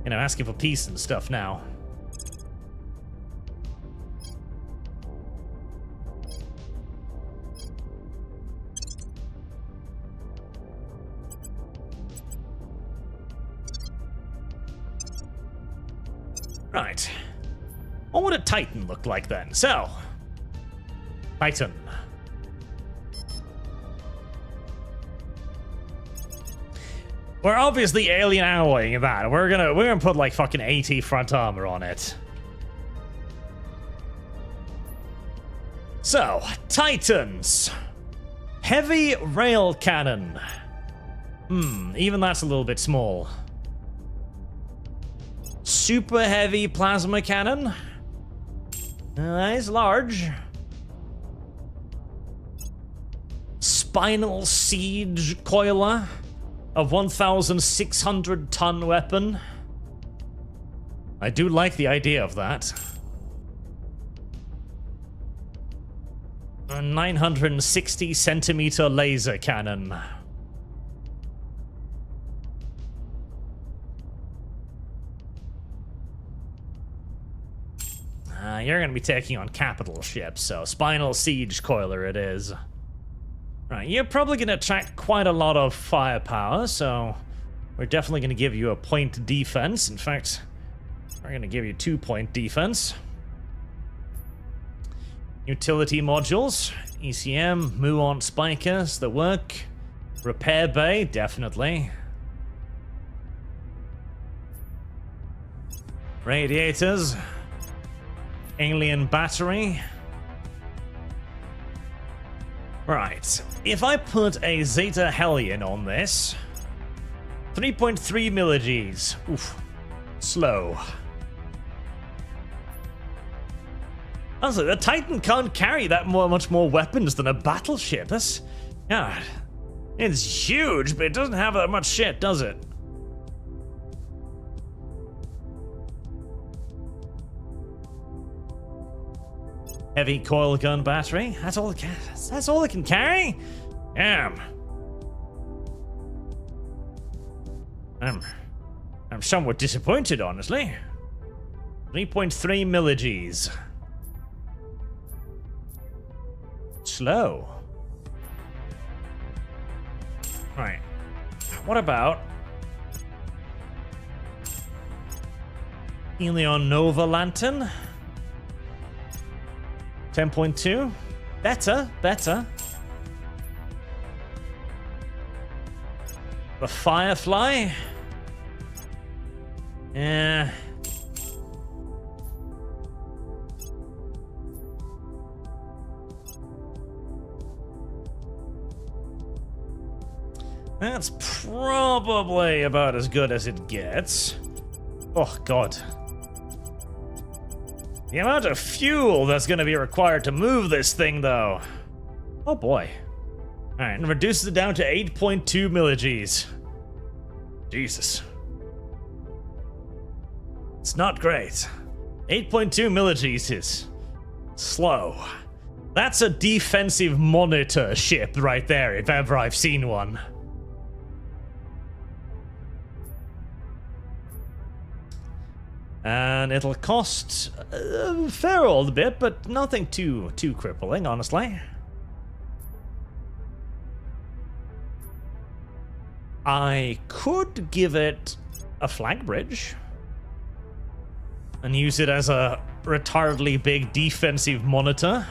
asking for peace and stuff now. Right. What would a Titan look like then? So, Titan. We're obviously alien alloying that. We're gonna put like fucking 80 front armor on it. So, Titans. Heavy rail cannon. Even that's a little bit small. Super heavy plasma cannon. It's large. Spinal siege coiler. A 1,600 ton weapon. I do like the idea of that. A 960 centimeter laser cannon. You're going to be taking on capital ships, so Spinal Siege Coiler it is. Right, you're probably going to attract quite a lot of firepower, so we're definitely going to give you a point defense. In fact, we're going to give you 2-point defense. Utility modules, ECM, muon spikers that work. Repair bay, definitely. Radiators. Alien battery. Right. If I put a Zeta Hellion on this, 3.3 millig's. Oof. Slow. Also, the Titan can't carry that much more weapons than a battleship. That's... God. It's huge, but it doesn't have that much shit, does it? Heavy coil gun battery. That's all it can. That's all it can carry. Damn. I'm somewhat disappointed, honestly. 3.3 millig's. Slow. Right. What about Helion Nova Lantern? 10.2. Better. The Firefly. Yeah. That's probably about as good as it gets. Oh, God. The amount of fuel that's going to be required to move this thing, though. Oh, boy. Alright, and reduces it down to 8.2 millig's. Jesus. It's not great. 8.2 millig's is slow. That's a defensive monitor ship right there, if ever I've seen one. And it'll cost a fair old bit, but nothing too crippling, honestly. I could give it a flag bridge and use it as a retardedly big defensive monitor.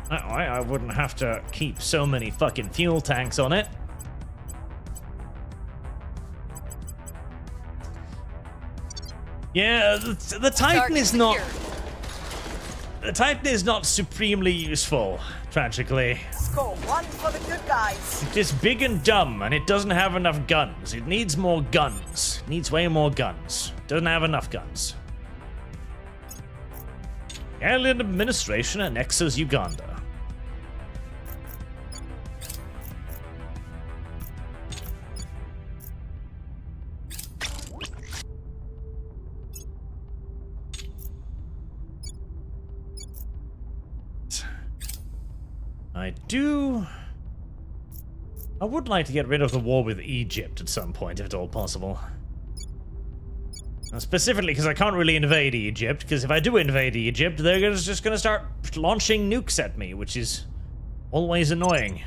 That way I wouldn't have to keep so many fucking fuel tanks on it. Yeah, the Titan is not... The Titan is not supremely useful, tragically. Score one for the good guys. It's just big and dumb, and it doesn't have enough guns. It needs more guns. It needs way more guns. Doesn't have enough guns. Alien administration annexes Uganda. I would like to get rid of the war with Egypt at some point, if at all possible. Specifically because I can't really invade Egypt, because if I do invade Egypt, they're just going to start launching nukes at me, which is always annoying.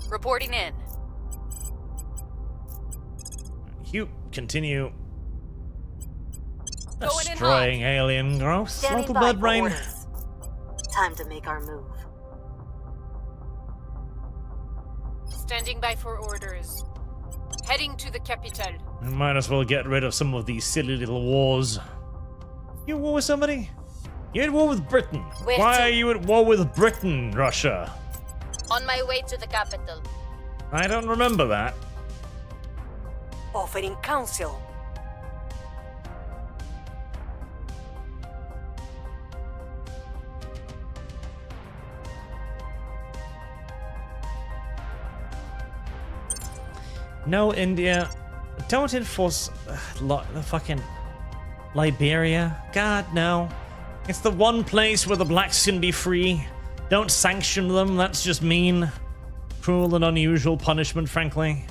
Reporting in. You continue Going in destroying alien growth. Standing Local by blood for brain. orders. Time to make our move. Standing by for orders. Heading to the capital. We might as well get rid of some of these silly little wars. You at war with somebody? You're at war with Britain. Where Why to? are you at war with Britain, Russia? On my way to the capital. I don't remember that. Offering counsel. No, India. Don't enforce the fucking Liberia. God, no. It's the one place where the blacks can be free. Don't sanction them. That's just mean. Cruel and unusual punishment, frankly.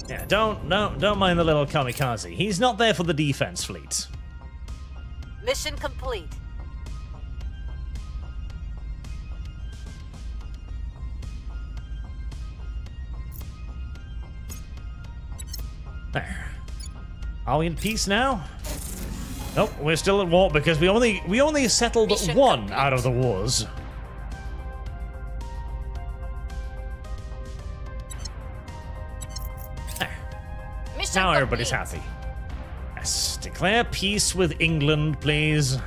Yeah, don't mind the little kamikaze. He's not there for the defense fleet. Mission complete. There. Are we in peace now? Nope, we're still at war because we only settled Mission one complete. out of the wars. Mission Now everybody's complete. happy. Yes, declare peace with England, please.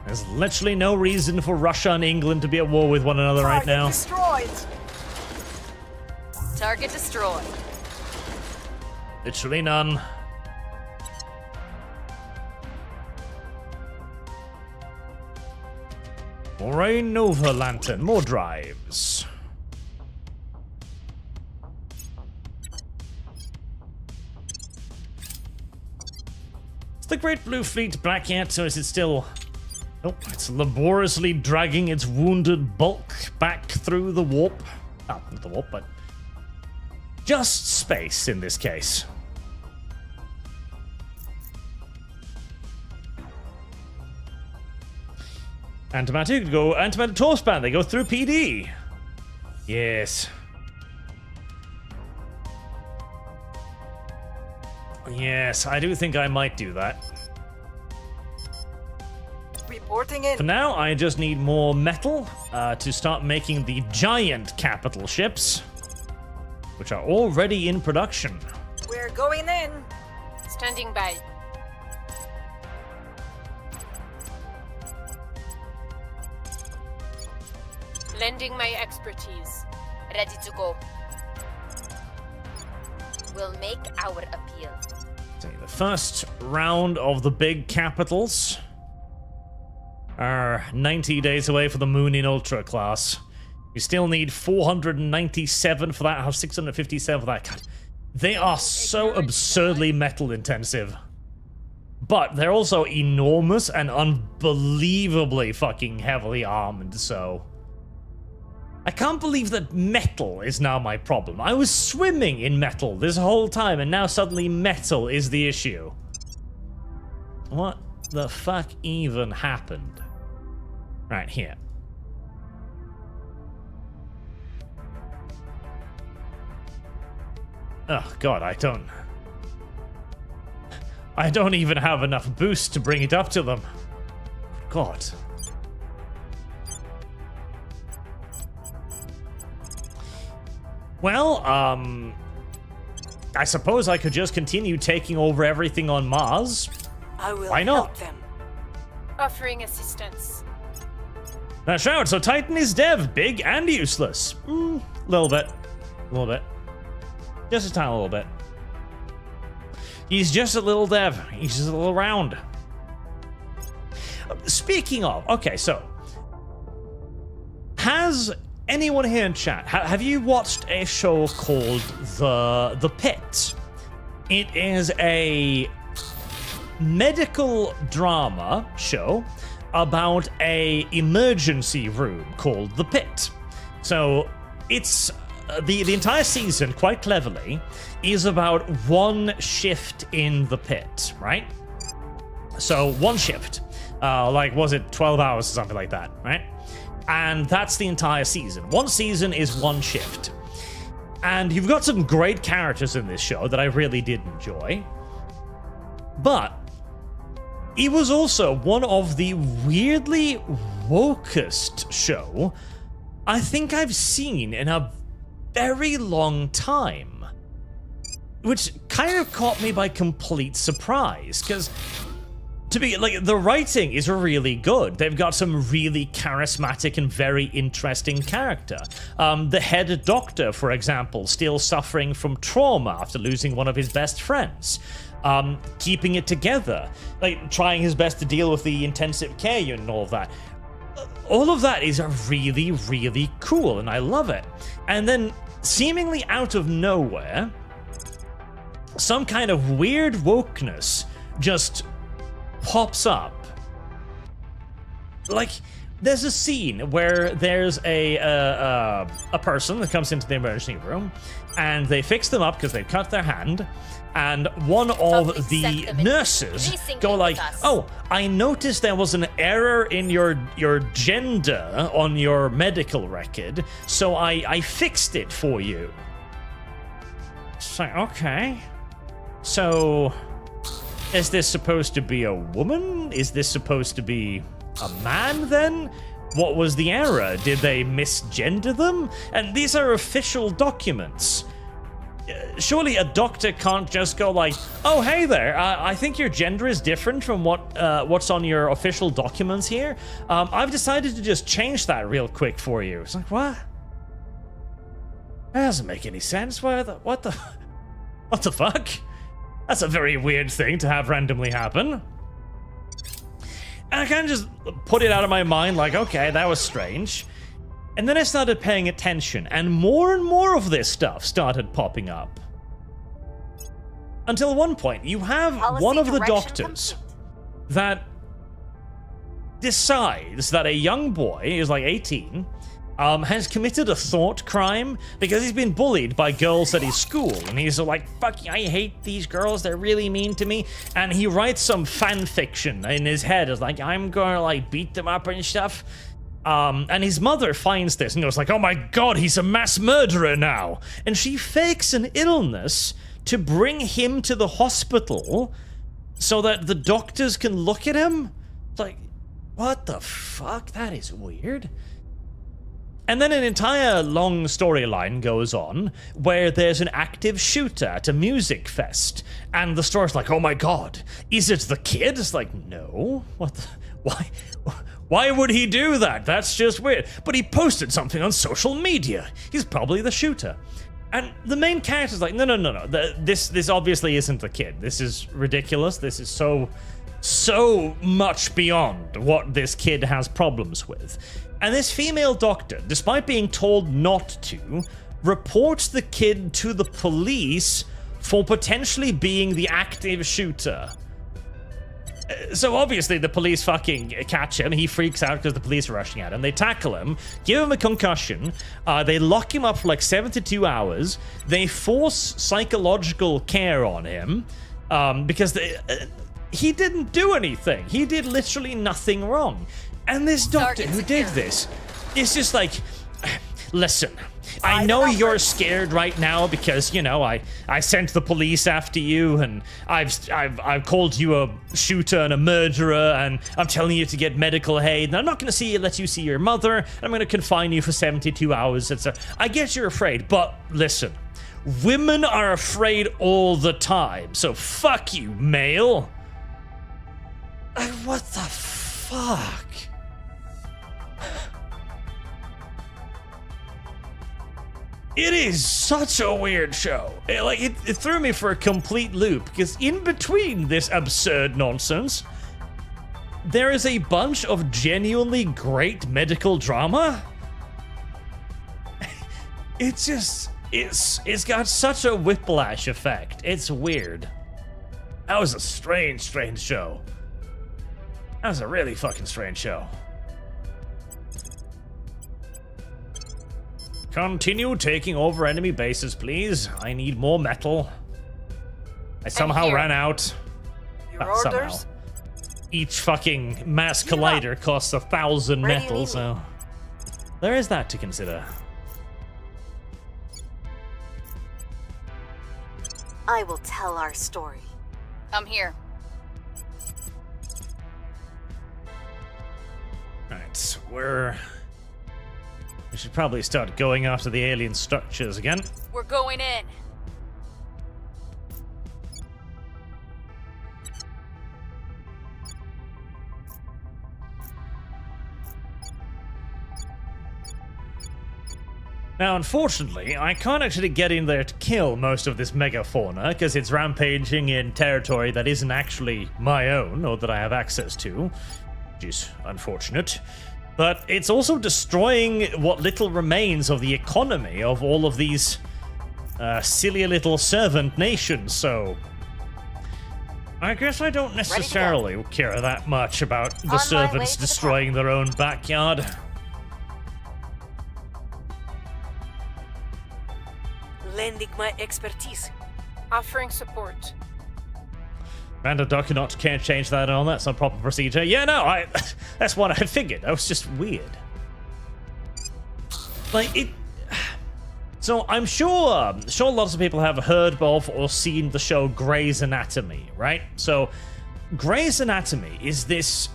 There's literally no reason for Russia and England to be at war with one another right Target now. destroyed. Target destroyed. Literally none. More Nova Lantern, more drives. Is the Great Blue Fleet back yet, or is it still... Nope, it's laboriously dragging its wounded bulk back through the warp. Oh, not the warp, but... just space in this case. Antimatter go Antimatter Torch Band, they go through PD. Yes. Yes, I do think I might do that. Reporting in. For now, I just need more metal to start making the giant capital ships, which are already in production. We're going in. Standing by. Lending my expertise. Ready to go. We'll make our appeal. So the first round of the big capitals are 90 days away for the Moon in Ultra class. You still need 497 for that. I have 657 for that. God, they are so absurdly metal intensive. But they're also enormous and unbelievably fucking heavily armed, so... I can't believe that metal is now my problem. I was swimming in metal this whole time, and now suddenly metal is the issue. What the fuck even happened? Right here. Oh god, I don't even have enough boost to bring it up to them. God. Well, I suppose I could just continue taking over everything on Mars. I will Why not? help them. Offering assistance. That's right, so Titan is dev, big and useless. Little bit. Just a tiny little bit. He's just a little dev. He's just a little round. Speaking of, okay, so has anyone here in chat, have you watched a show called The Pit? It is a medical drama show about a emergency room called The Pit. So it's the entire season, quite cleverly, is about one shift in the pit, right? So one shift, like was it 12 hours or something like that, right? And that's the entire season. One season is one shift. And you've got some great characters in this show that I really did enjoy. But it was also one of the weirdly wokest show I think I've seen in a very long time. Which kind of caught me by complete surprise, because to be like, the writing is really good. They've got some really charismatic and very interesting character. The head doctor, for example, still suffering from trauma after losing one of his best friends. Keeping it together, like trying his best to deal with the intensive care unit and all of that. All of that is really, really cool, and I love it. And then, seemingly out of nowhere, some kind of weird wokeness just pops up. Like, there's a scene where there's a person that comes into the emergency room, and they fix them up because they've cut their hand, and one of the nurses go like, "Oh, I noticed there was an error in your gender on your medical record, so I fixed it for you." It's like, okay. So, is this supposed to be a woman? Is this supposed to be a man then? What was the error? Did they misgender them? And these are official documents. Surely a doctor can't just go like, oh, hey there, I think your gender is different from what's on your official documents here. I've decided to just change that real quick for you. It's like, what? That doesn't make any sense. What the fuck? That's a very weird thing to have randomly happen. And I kind of just put it out of my mind like, okay, that was strange. And then I started paying attention, and more of this stuff started popping up. Until one point, you have one of the doctors that decides that a young boy, is like 18, has committed a thought crime because he's been bullied by girls at his school. And he's like, fuck, I hate these girls, they're really mean to me. And he writes some fan fiction in his head. It's like, I'm gonna like beat them up and stuff. And his mother finds this and goes like, oh my god, he's a mass murderer now. And she fakes an illness to bring him to the hospital so that the doctors can look at him. It's like, what the fuck? That is weird. And then an entire long storyline goes on where there's an active shooter at a music fest. And the store's like, oh my god, is it the kid? It's like, no. What the, why would he do that? That's just weird. But he posted something on social media. He's probably the shooter. And the main character's like, no. This obviously isn't the kid. This is ridiculous. This is so much beyond what this kid has problems with. And this female doctor, despite being told not to, reports the kid to the police for potentially being the active shooter. So obviously the police fucking catch him. He freaks out because the police are rushing at him. They tackle him, give him a concussion. They lock him up for like 72 hours. They force psychological care on him because he didn't do anything. He did literally nothing wrong. And this doctor who did this is just like, listen, I know you're scared right now because, you know, I sent the police after you and I've called you a shooter and a murderer and I'm telling you to get medical aid and I'm not going to let you see your mother and I'm going to confine you for 72 hours. I guess you're afraid, but listen, women are afraid all the time, so fuck you, male. What the fuck? It is such a weird show. It threw me for a complete loop because in between this absurd nonsense, there is a bunch of genuinely great medical drama. It's got such a whiplash effect. It's weird. That was a strange show. That was a really fucking strange show. Continue taking over enemy bases, please. I need more metal. I somehow ran out. Your orders? Somehow. Each fucking mass collider costs 1,000 metal, so there is that to consider. I will tell our story. I'm here. Alright, we should probably start going after the alien structures again. We're going in. Now, unfortunately, I can't actually get in there to kill most of this megafauna because it's rampaging in territory that isn't actually my own or that I have access to, which is unfortunate. But it's also destroying what little remains of the economy of all of these silly little servant nations, so I guess I don't necessarily care that much about the servants destroying their own backyard. Lending my expertise. Offering support. Random document can't change that on. That's not proper procedure. Yeah, no, that's what I figured. That was just weird. Like, So I'm sure lots of people have heard of or seen the show Grey's Anatomy, right? So Grey's Anatomy is this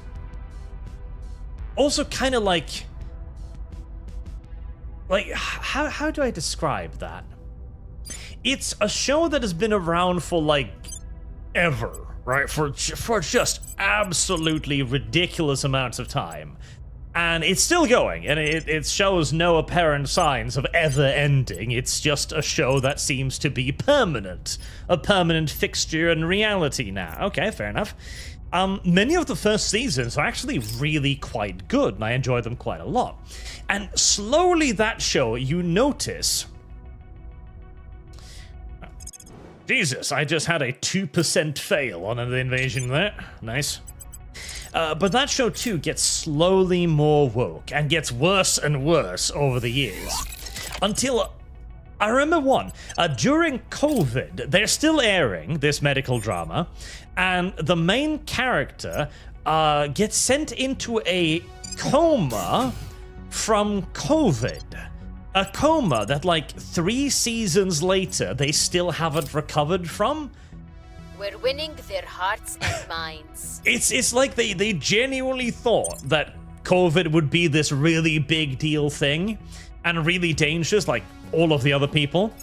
also kind of like how do I describe that? It's a show that has been around for like ever, right? For just absolutely ridiculous amounts of time. And it's still going, and it shows no apparent signs of ever ending. It's just a show that seems to be permanent. A permanent fixture in reality now. Okay, fair enough. Many of the first seasons are actually really quite good, and I enjoy them quite a lot. And slowly that show, you notice... Jesus, I just had a 2% fail on an invasion there. Nice. But that show too gets slowly more woke and gets worse and worse over the years. Until, I remember during COVID, they're still airing this medical drama, and the main character gets sent into a coma from COVID. A coma that like 3 seasons later they still haven't recovered from. We're winning their hearts and minds. It's like they genuinely thought that COVID would be this really big deal thing and really dangerous like all of the other people.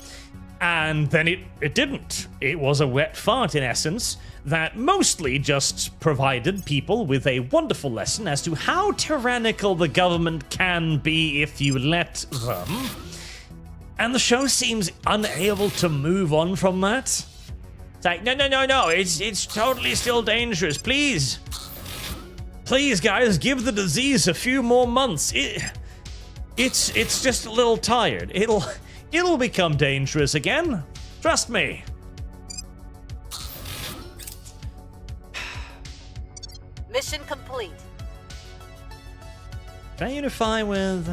And then it didn't. It was a wet fart in essence that mostly just provided people with a wonderful lesson as to how tyrannical the government can be if you let them. And the show seems unable to move on from that. It's like, no, it's totally still dangerous. Please, guys, give the disease a few more months. It's just a little tired. It'll become dangerous again. Trust me. Mission complete. Can I unify with...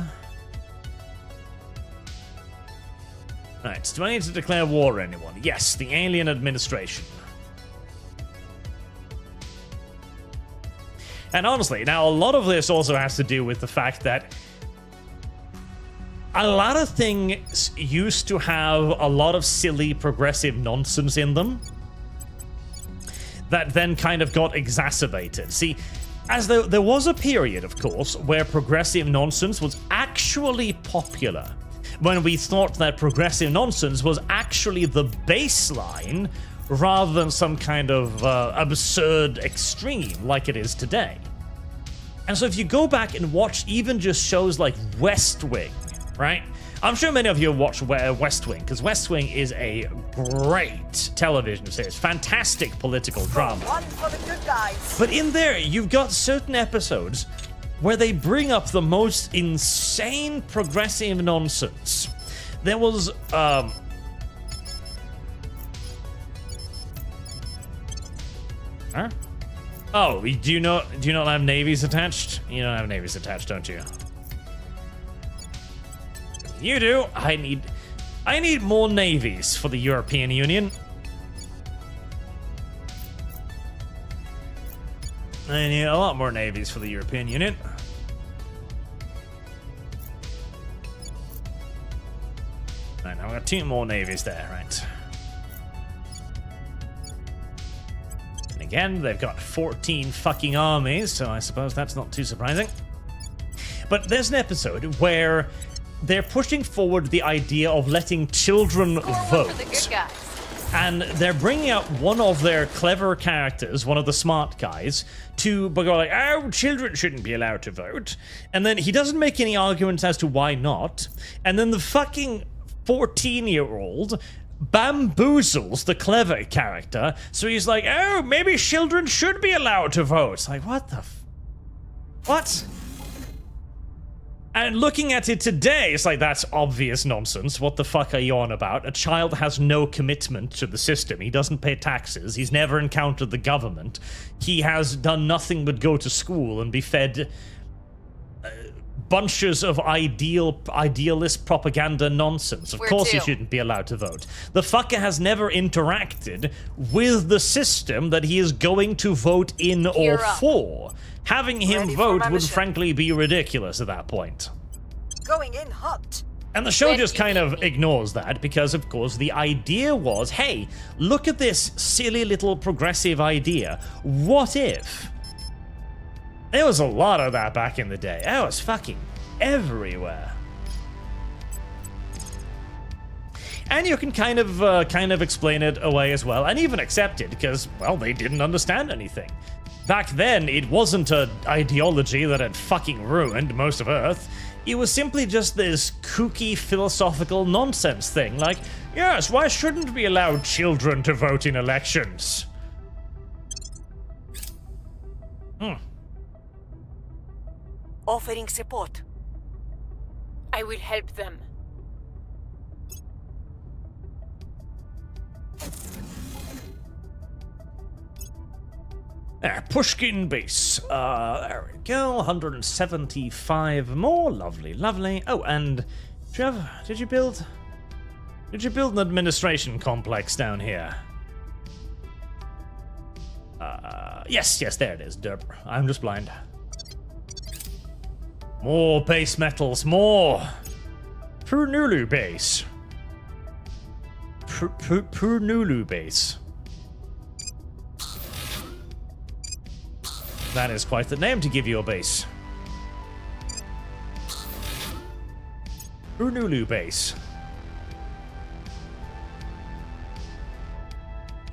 Right, do I need to declare war on anyone? Yes, the alien administration. And honestly, now a lot of this also has to do with the fact that a lot of things used to have a lot of silly progressive nonsense in them that then kind of got exacerbated. See, as there was a period, of course, where progressive nonsense was actually popular, when we thought that progressive nonsense was actually the baseline rather than some kind of absurd extreme like it is today. And so if you go back and watch even just shows like West Wing, right? I'm sure many of you have watched West Wing, because West Wing is a great television series, fantastic political drama. One for the good guys. But in there, you've got certain episodes where they bring up the most insane progressive nonsense. There was, Huh? Oh, do you not have navies attached? You don't have navies attached, don't you? You do. I need more navies for the European Union. I need a lot more navies for the European Union. Right, now we've got 2 more navies there, right? And again, they've got 14 fucking armies, so I suppose that's not too surprising. But there's an episode where they're pushing forward the idea of letting children vote. For the good guys. And they're bringing out one of their clever characters, one of the smart guys, to go like, oh, children shouldn't be allowed to vote. And then he doesn't make any arguments as to why not. And then the fucking 14-year-old bamboozles the clever character. So he's like, oh, maybe children should be allowed to vote. It's like, what the what? And looking at it today, it's like, that's obvious nonsense. What the fuck are you on about? A child has no commitment to the system. He doesn't pay taxes. He's never encountered the government. He has done nothing but go to school and be fed bunches of idealist propaganda nonsense. Of course he shouldn't be allowed to vote. The fucker has never interacted with the system that he is going to vote in or for. Having him vote would frankly be ridiculous at that point. Going in hot. And the show When just you kind need of me. ignores that because, of course, the idea was, hey, look at this silly little progressive idea. What if? There was a lot of that back in the day. That was fucking everywhere. And you can kind of explain it away as well, and even accept it, because, well, they didn't understand anything. Back then, it wasn't an ideology that had fucking ruined most of Earth. It was simply just this kooky philosophical nonsense thing, like, yes, why shouldn't we allow children to vote in elections? Offering support. I will help them. Pushkin base. There we go. 175 more. Lovely, lovely. Oh, and did you build an administration complex down here? Yes, there it is. Derp. I'm just blind. More base metals, more. Purnulu base. Purnulu base. That is quite the name to give your base. Purnulu base.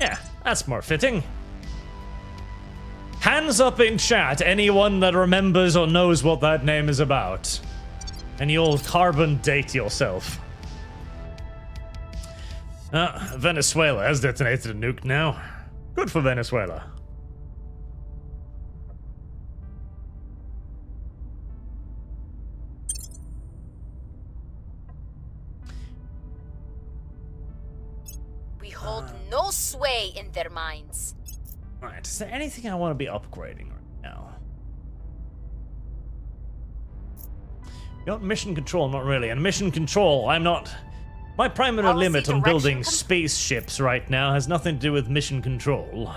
Yeah, that's more fitting. Hands up in chat, anyone that remembers or knows what that name is about. And you'll carbon date yourself. Venezuela has detonated a nuke now. Good for Venezuela. We hold no sway in their minds. Alright, is there anything I want to be upgrading right now? You know, mission control, not really. And mission control, I'm not... My primary Policy limit on direction building spaceships right now has nothing to do with mission control.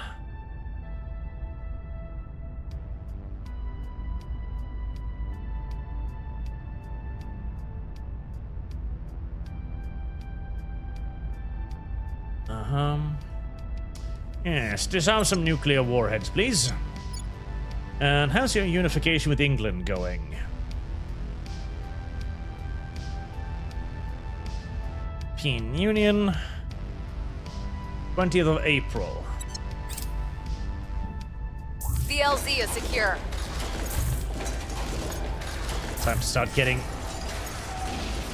Yes, disarm some nuclear warheads, please. And how's your unification with England going? European Union. 20th of April. CLZ is secure. Time to start getting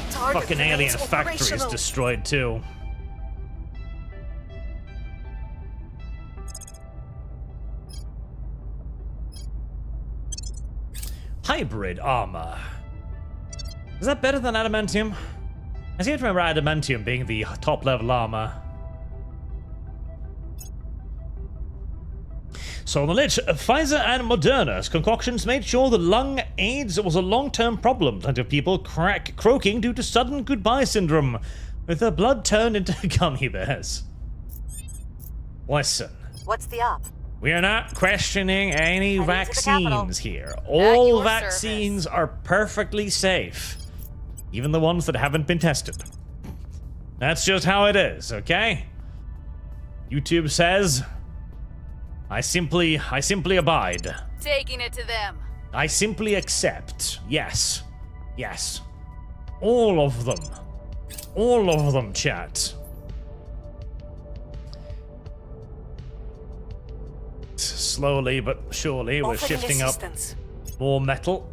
Target fucking remains alien factories operational. destroyed too. Hybrid armor. Is that better than adamantium? I seem to remember adamantium being the top level armor. So on the list, Pfizer and Moderna's concoctions made sure the lung AIDS was a long-term problem. Plenty of people croaking due to sudden goodbye syndrome, with their blood turned into gummy bears. Listen, What's the op? we are not questioning any Heading to the capital. vaccines here. All your vaccines are perfectly safe, even the ones that haven't been tested. That's just how it is, okay? YouTube says, I simply abide. Taking it to them. I simply accept. Yes. Yes. All of them. All of them, chat. Slowly but surely, we're Offering shifting up assistance. more metal.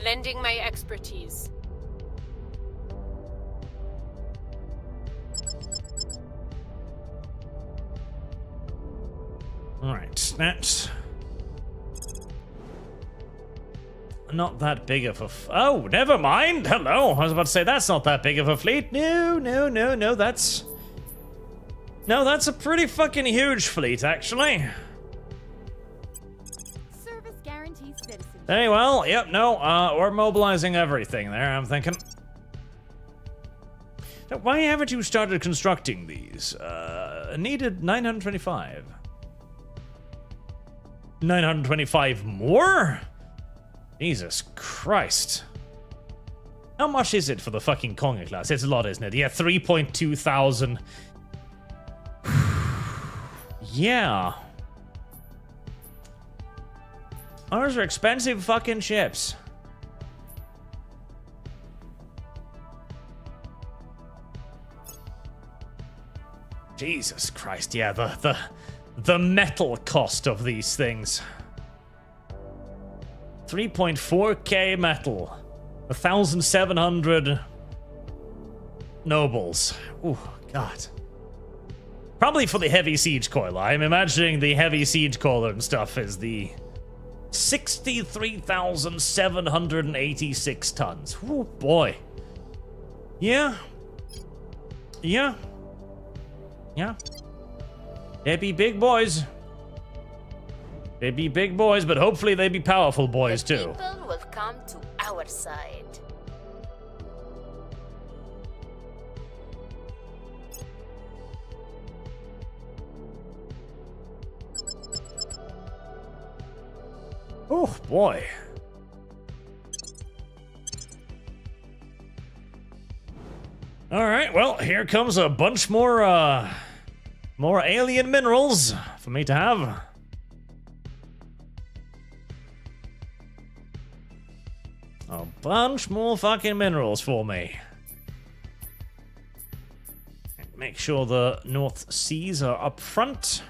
Lending my expertise. Alright, that's not that big of a oh, never mind. Hello. I was about to say that's not that big of a fleet. No, that's a pretty fucking huge fleet, actually. Service guarantees citizenship. Hey, well, yep, no, we're mobilizing everything there, I'm thinking. Now, why haven't you started constructing these? Needed 925. 925 more? Jesus Christ. How much is it for the fucking Konga class? It's a lot, isn't it? Yeah, 3.2 thousand. Yeah. Those are expensive fucking ships. Jesus Christ, yeah, the metal cost of these things. 3.4k metal. 1,700 nobles. Oh, God. Probably for the heavy siege coiler. I'm imagining the heavy siege coiler and stuff is the 63,786 tons. Oh, boy. Yeah. Yeah. Yeah. They be big boys. They be big boys, but hopefully they be powerful boys The too. people will come to our side. Oh boy. All right, well, here comes a bunch more alien minerals for me to have. A bunch more fucking minerals for me. Make sure the North Seas are up front.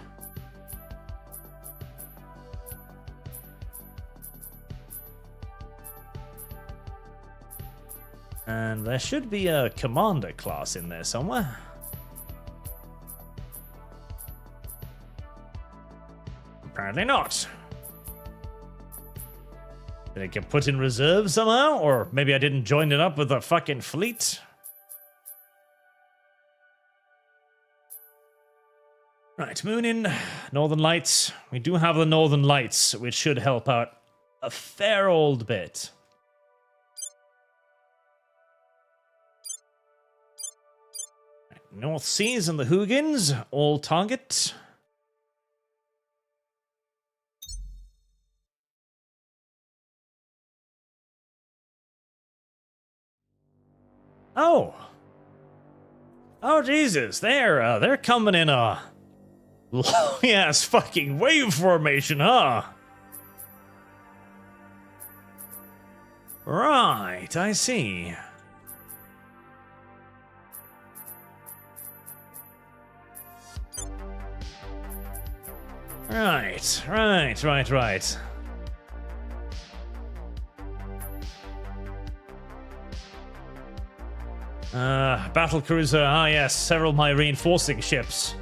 And there should be a commander class in there somewhere. Apparently not. Did it get put in reserve somehow? Or maybe I didn't join it up with a fucking fleet? Right, moon in, Northern Lights. We do have the Northern Lights, which should help out a fair old bit. North Seas and the Hugins, all target. Oh. Oh, Jesus. They're coming in a long-ass fucking wave formation, huh? Right, I see. Right. Battle cruiser, yes, several of my reinforcing ships.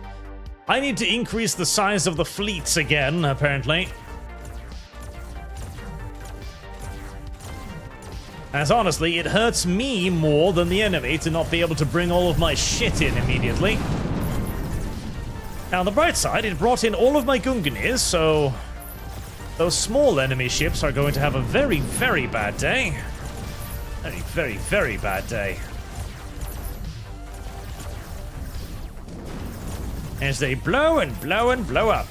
I need to increase the size of the fleets again, apparently. As honestly, it hurts me more than the enemy to not be able to bring all of my shit in immediately. Now, on the bright side, it brought in all of my Gungunirs, so those small enemy ships are going to have a very, very bad day. Very, very, very bad day. As they blow and blow and blow up.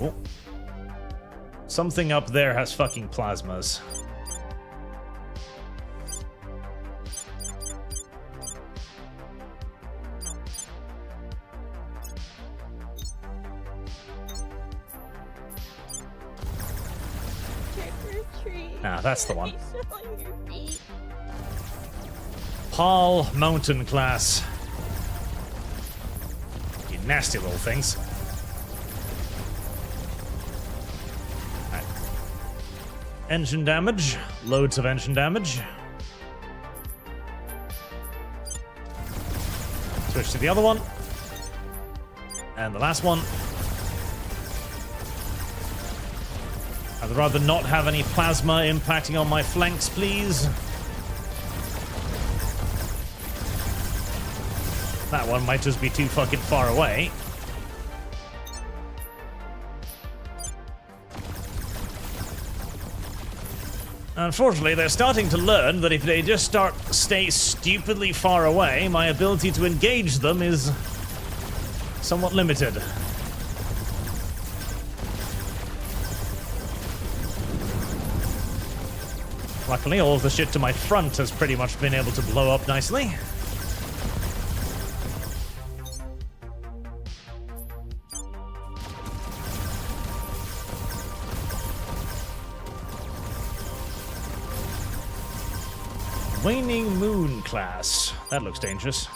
Oh. Something up there has fucking plasmas. Ah, that's the one. Paul Mountain class. You nasty little things. Right. Engine damage. Loads of engine damage. Switch to the other one. And the last one. I'd rather not have any plasma impacting on my flanks, please. That one might just be too fucking far away. Unfortunately, they're starting to learn that if they just stay stupidly far away, my ability to engage them is somewhat limited. Luckily, all of the shit to my front has pretty much been able to blow up nicely. Waning Moon class. That looks dangerous.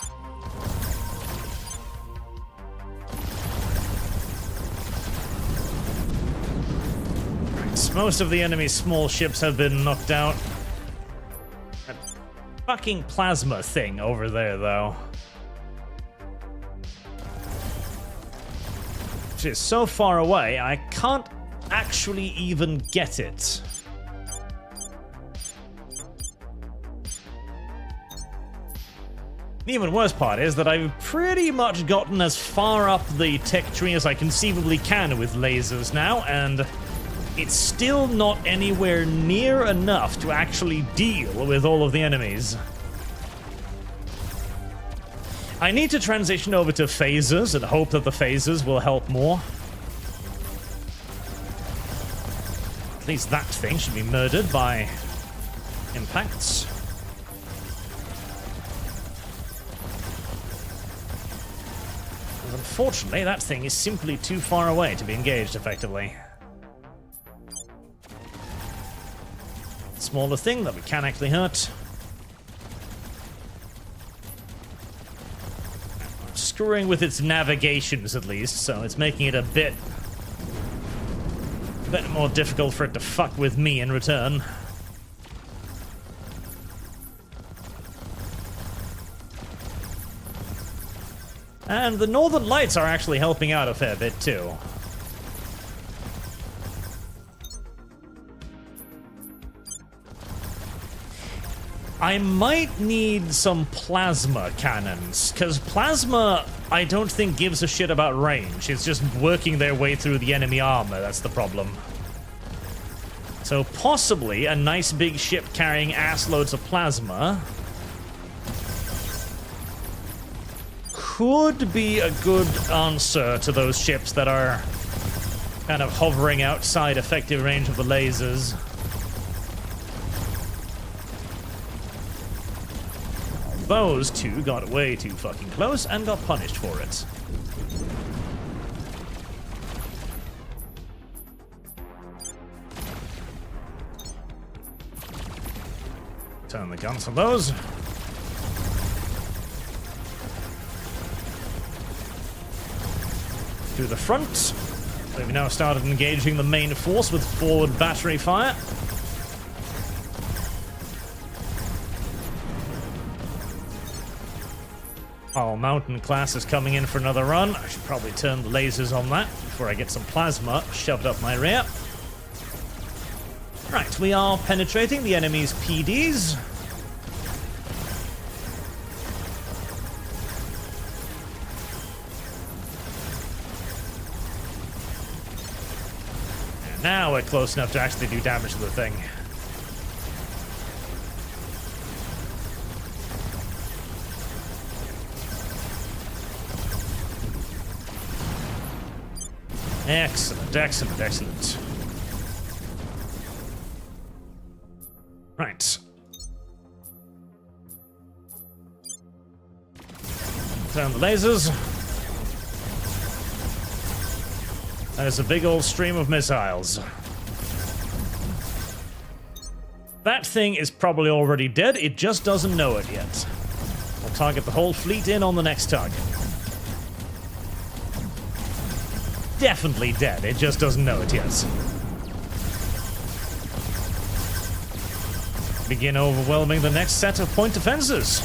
Most of the enemy's small ships have been knocked out. That fucking plasma thing over there, though. Which is so far away, I can't actually even get it. The even worse part is that I've pretty much gotten as far up the tech tree as I conceivably can with lasers now, and it's still not anywhere near enough to actually deal with all of the enemies. I need to transition over to phasers and hope that the phasers will help more. At least that thing should be murdered by impacts. Unfortunately, that thing is simply too far away to be engaged effectively. Smaller thing that we can actually hurt. Screwing with its navigations at least, so it's making it a bit more difficult for it to fuck with me in return. And the Northern Lights are actually helping out a fair bit, too. I might need some plasma cannons, because plasma, I don't think, gives a shit about range. It's just working their way through the enemy armor, that's the problem. So possibly a nice big ship carrying assloads of plasma could be a good answer to those ships that are kind of hovering outside effective range of the lasers. Those two got way too fucking close and got punished for it. Turn the guns on those. To the front. We've now started engaging the main force with forward battery fire. Our mountain class is coming in for another run. I should probably turn the lasers on that before I get some plasma shoved up my rear. Right, we are penetrating the enemy's PDs. And now we're close enough to actually do damage to the thing. Excellent, excellent, excellent. Right. Turn the lasers. There's a big old stream of missiles. That thing is probably already dead, it just doesn't know it yet. We'll target the whole fleet in on the next target. Definitely dead, it just doesn't know it yet. Begin overwhelming the next set of point defenses.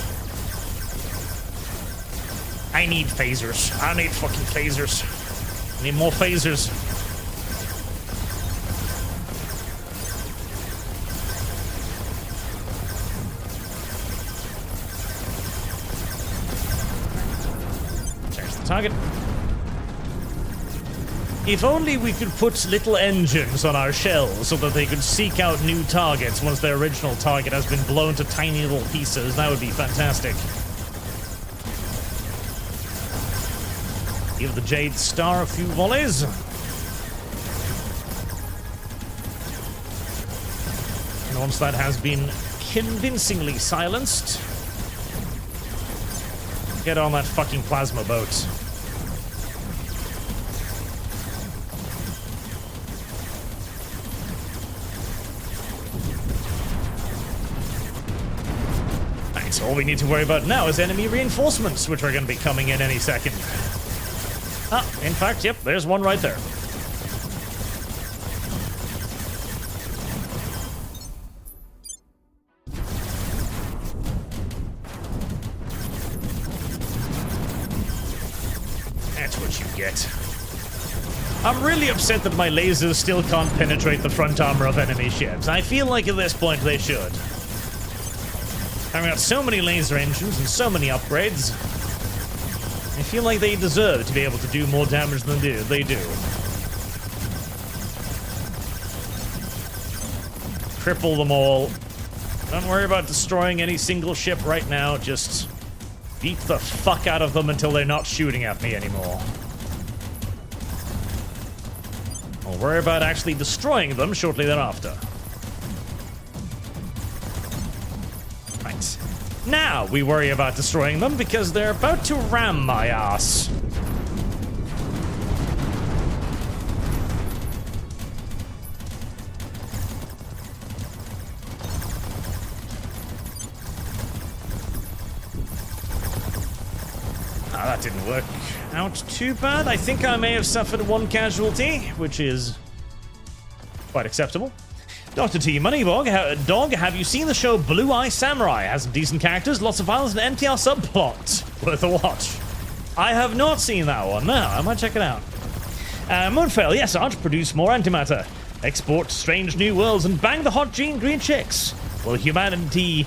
I need phasers. I need fucking phasers. I need more phasers. Change the target. If only we could put little engines on our shells so that they could seek out new targets once their original target has been blown to tiny little pieces, that would be fantastic. Give the Jade Star a few volleys. And once that has been convincingly silenced, get on that fucking plasma boat. Right, all we need to worry about now is enemy reinforcements, which are going to be coming in any second. Ah, in fact, yep, there's one right there. That's what you get. I'm really upset that my lasers still can't penetrate the front armor of enemy ships. I feel like at this point they should. I've got so many laser engines and so many upgrades. I feel like they deserve to be able to do more damage than they do. Cripple them all. Don't worry about destroying any single ship right now. Just beat the fuck out of them until they're not shooting at me anymore. I'll worry about actually destroying them shortly thereafter. Right. Now we worry about destroying them because they're about to ram my ass. That didn't work out too bad. I think I may have suffered one casualty, which is quite acceptable. Dr. T. Moneybog, Dog, have you seen the show Blue Eye Samurai? Has some decent characters, lots of violence, and NTR subplot. Worth a watch. I have not seen that one. No, I might check it out. Moonfell, yes, Arch, produce more antimatter. Export strange new worlds and bang the hot green chicks. Will humanity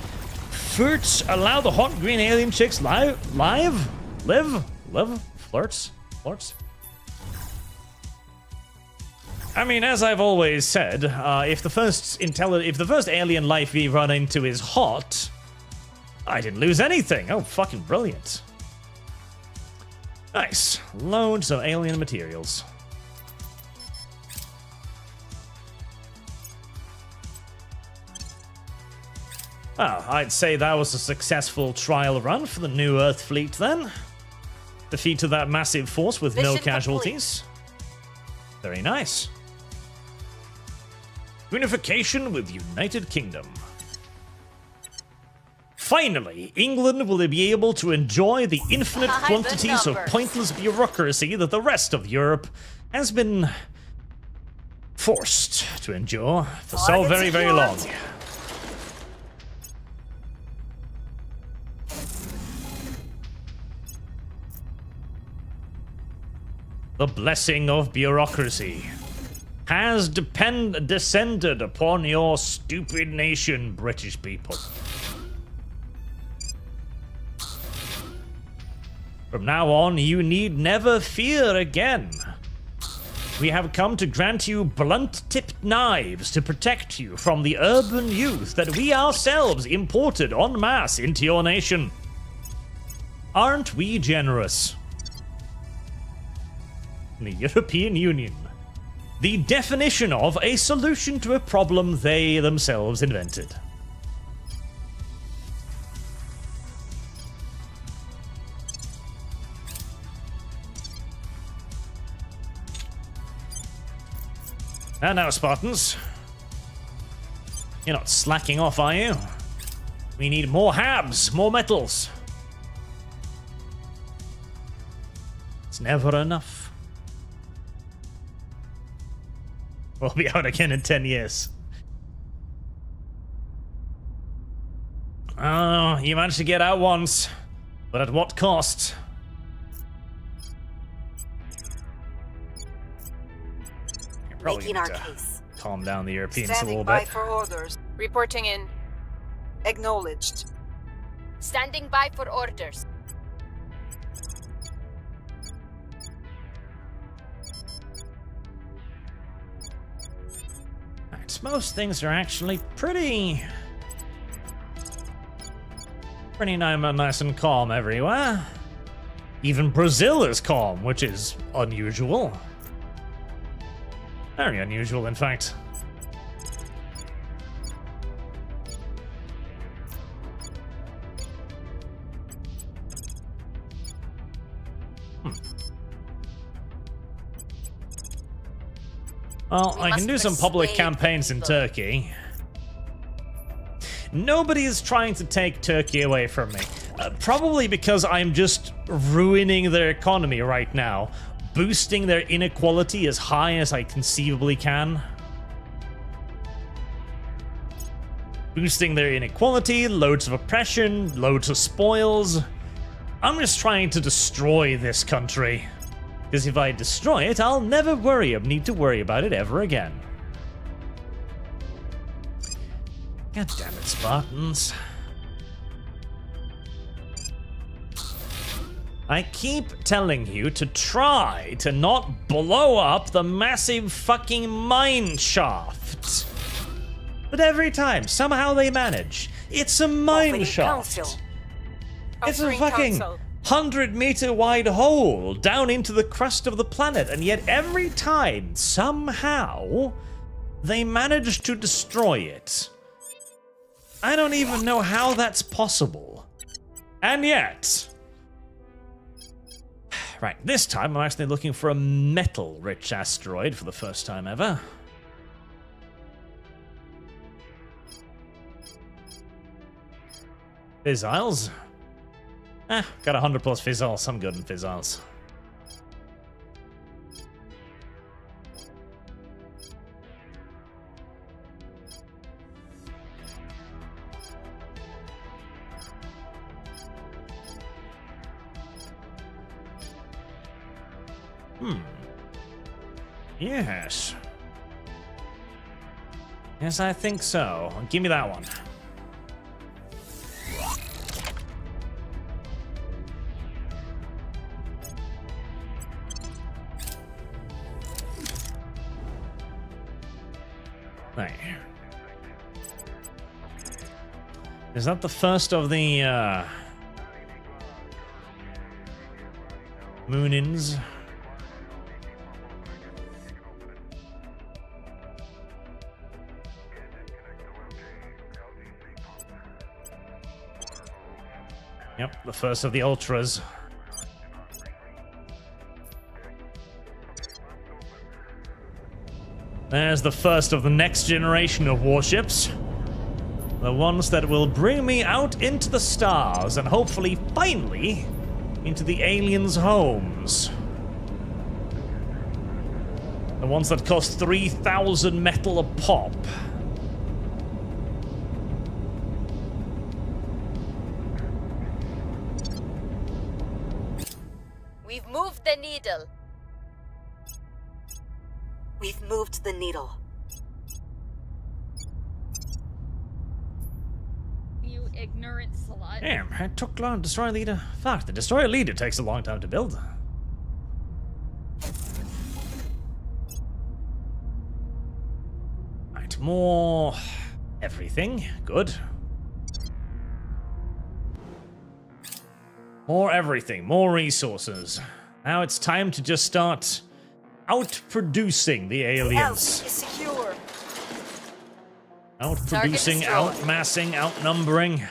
flirts allow the hot green alien chicks live? Flirts? I mean, as I've always said, if the first alien life we run into is hot, I didn't lose anything. Oh, fucking brilliant. Nice. Loads of alien materials. Well, I'd say that was a successful trial run for the New Earth fleet then. Defeated that massive force with no casualties. Very nice. Unification with United Kingdom. Finally, England will be able to enjoy the infinite quantities of pointless bureaucracy that the rest of Europe has been forced to endure for so very, very long. The blessing of bureaucracy has descended upon your stupid nation, British people. From now on, you need never fear again. We have come to grant you blunt-tipped knives to protect you from the urban youth that we ourselves imported en masse into your nation. Aren't we generous? The European Union. The definition of a solution to a problem they themselves invented. And now, Spartans. You're not slacking off, are you? We need more habs, more metals. It's never enough. We'll be out again in 10 years. Oh, you managed to get out once, but at what cost? You're probably Making going our to case. calm down the Europeans a Standing little by bit. for orders. Reporting in. Acknowledged. Standing by for orders. Most things are actually pretty nice and calm everywhere. Even Brazil is calm, which is unusual. Very unusual, in fact. Well, We I can must do some public persuade campaigns in people. Turkey. Nobody is trying to take Turkey away from me. Probably because I'm just ruining their economy right now. Boosting their inequality as high as I conceivably can. Boosting their inequality, loads of oppression, loads of spoils. I'm just trying to destroy this country. Because if I destroy it, I'll never need to worry about it ever again. God damn it, Spartans. I keep telling you to try to not blow up the massive fucking mine shaft. But every time, somehow they manage. It's a mine Offering shaft. counsel. It's a Offering fucking counsel. 100-meter wide hole down into the crust of the planet, and yet every time, somehow, they manage to destroy it. I don't even know how that's possible. And yet... Right, this time I'm actually looking for a metal-rich asteroid for the first time ever. Fizzles. Got 100 plus fizzles. I'm good in fizzles. Yes. Yes, I think so. Give me that one. Right. Is that the first of the moon-ins? Yep, the first of the ultras. There's the first of the next generation of warships. The ones that will bring me out into the stars and hopefully, finally, into the aliens' homes. The ones that cost 3,000 metal a pop. We've moved the needle. We've moved the needle. You ignorant slut. Damn, it took long to destroy leader. Fuck, the destroyer leader takes a long time to build. Right, more everything. Good. More everything, more resources. Now it's time to just start outproducing the aliens. Else is secure. Outproducing, destroyed. outmassing, outnumbering.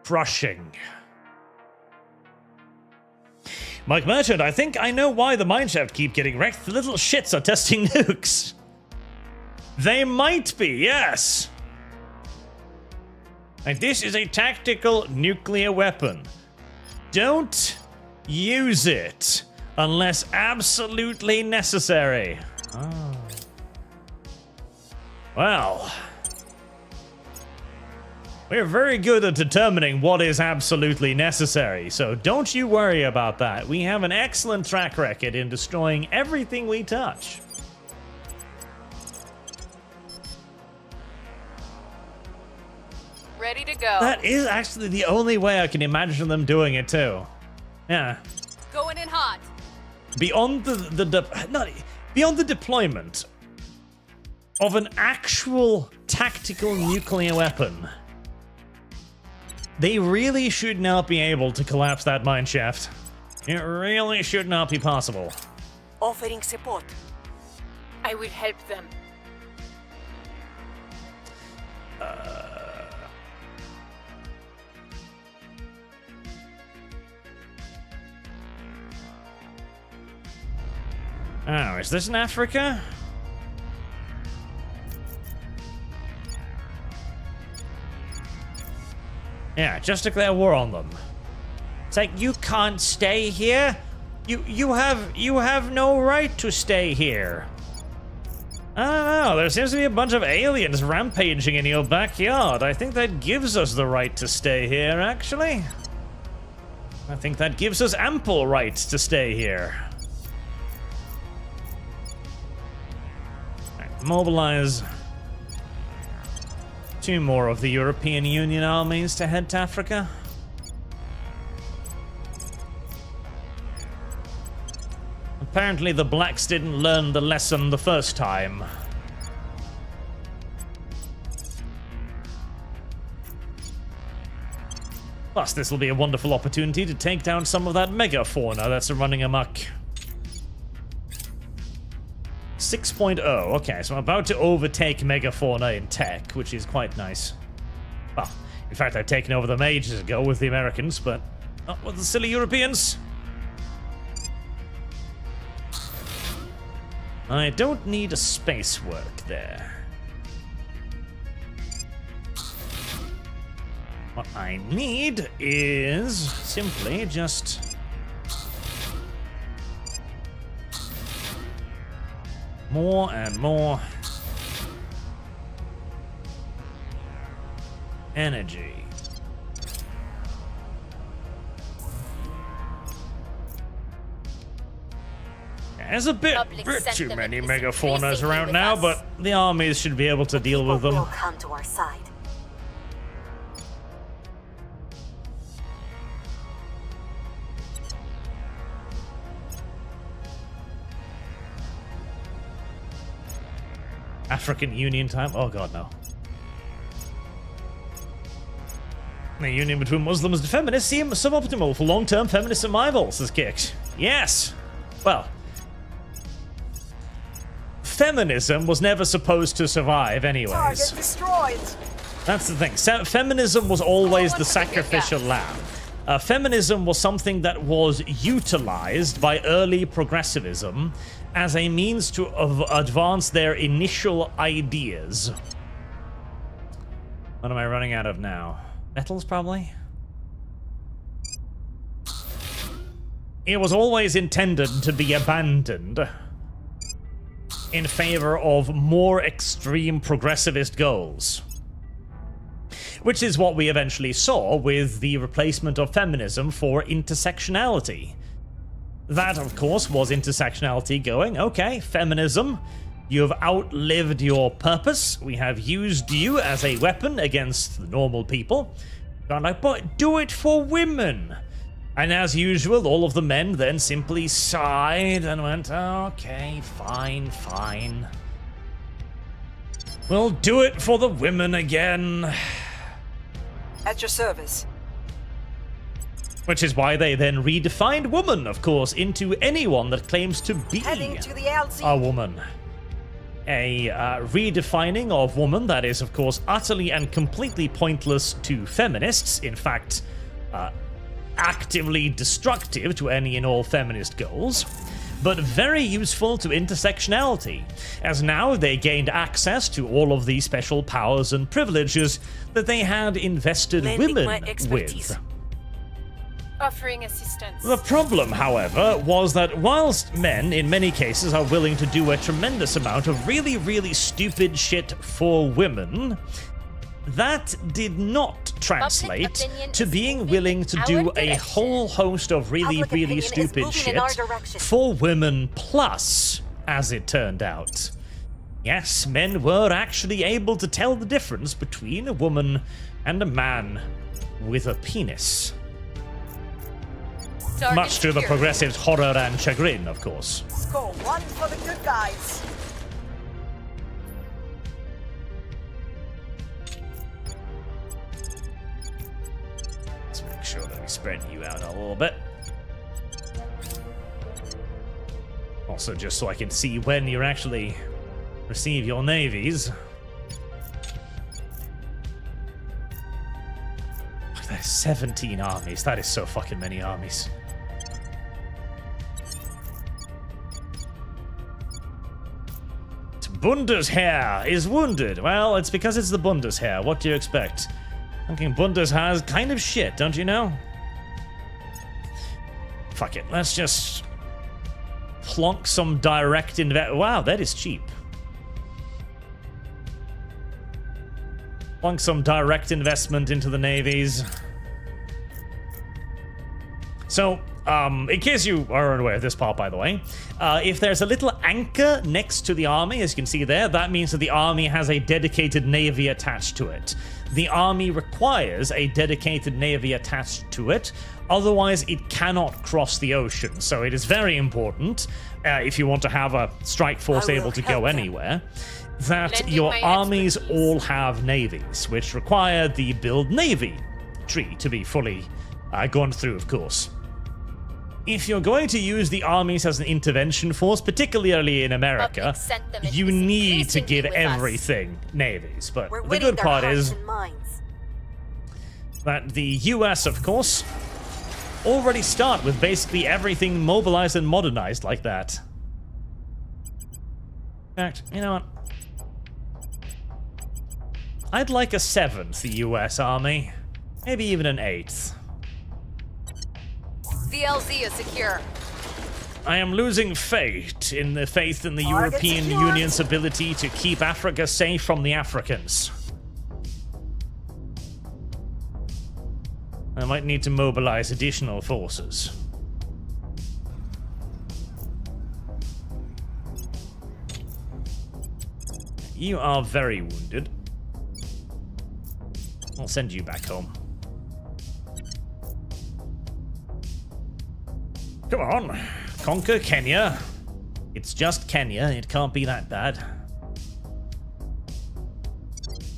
Crushing. Mike Merchant, I think I know why the mineshaft keep getting wrecked. The little shits are testing nukes. They might be, yes. And this is a tactical nuclear weapon. Don't use it unless absolutely necessary. Oh. Well, we're very good at determining what is absolutely necessary, so don't you worry about that. We have an excellent track record in destroying everything we touch. Ready to go. That is actually the only way I can imagine them doing it too. Yeah. Going in hot. Beyond beyond the deployment of an actual tactical nuclear weapon, they really should not be able to collapse that mineshaft. It really should not be possible. Offering support. I will help them. Oh, is this in Africa? Yeah, just declare war on them. It's like, you can't stay here. You have no right to stay here. I don't know, there seems to be a bunch of aliens rampaging in your backyard. I think that gives us the right to stay here, actually. I think that gives us ample right to stay here. Right, mobilize 2 more of the European Union armies to head to Africa. Apparently the blacks didn't learn the lesson the first time. Plus, this will be a wonderful opportunity to take down some of that megafauna that's running amok. 6.0, okay, so I'm about to overtake megafauna in tech, which is quite nice. Well, in fact, I've taken over them ages ago with the Americans, but not with the silly Europeans. I don't need a space work there. What I need is simply just more and more energy. There's a bit too many megafaunas around now, but the armies should be able to deal with them. Will come to our side. African Union time? Oh god, no. The union between Muslims and feminists seems suboptimal for long-term feminist survival, says Kix. Yes. Well, feminism was never supposed to survive anyways. Target destroyed. That's the thing. Feminism was always the sacrificial lamb. Feminism was something that was utilized by early progressivism as a means to advance their initial ideas. What am I running out of now? Metals, probably? It was always intended to be abandoned in favor of more extreme progressivist goals. Which is what we eventually saw with the replacement of feminism for intersectionality. That, of course, was intersectionality going, okay, feminism, you have outlived your purpose. We have used you as a weapon against the normal people. And like, but do it for women. And as usual, all of the men then simply sighed and went, okay, fine, fine. We'll do it for the women again. At your service. Which is why they then redefined woman, of course, into anyone that claims to be Heading to the LZ. a woman. A redefining of woman that is, of course, utterly and completely pointless to feminists. In fact, actively destructive to any and all feminist goals, but very useful to intersectionality, as now they gained access to all of the special powers and privileges that they had invested women with. Offering assistance. The problem, however, was that whilst men, in many cases, are willing to do a tremendous amount of really, really stupid shit for women, that did not translate to being willing to do a whole host of really, really stupid shit for women plus, as it turned out. Yes, men were actually able to tell the difference between a woman and a man with a penis. Much to the progressives' horror and chagrin, of course. Score 1 for the good guys. Let's make sure that we spread you out a little bit. Also, just so I can see when you actually receive your navies. There's 17 armies. That is so fucking many armies. Bundesheer is wounded. Well, it's because it's the Bundesheer. What do you expect? Thinking Bundesheer is kind of shit, don't you know? Fuck it. Let's just plonk some direct invest. Wow, that is cheap. Plonk some direct investment into the navies. So, in case you are unaware of this part, by the way, if there's a little anchor next to the army, as you can see there, that means that the army has a dedicated navy attached to it. The army requires a dedicated navy attached to it, otherwise it cannot cross the ocean. So it is very important, if you want to have a strike force able to go anywhere, that Lending your my armies expertise. all have navies, which require the build navy tree to be fully gone through, of course. If you're going to use the armies as an intervention force, particularly in America, Public sentiment you is need to increasingly give with us. everything navies. But We're the winning good their part hearts is and minds. that the US, of course, already start with basically everything mobilized and modernized like that. In fact, you know what? I'd like a 7th US army. Maybe even an 8th. The LZ is secure. I am losing faith in the Target European secured. Union's ability to keep Africa safe from the Africans. I might need to mobilize additional forces. You are very wounded. I'll send you back home. Come on, conquer Kenya. It's just Kenya, it can't be that bad.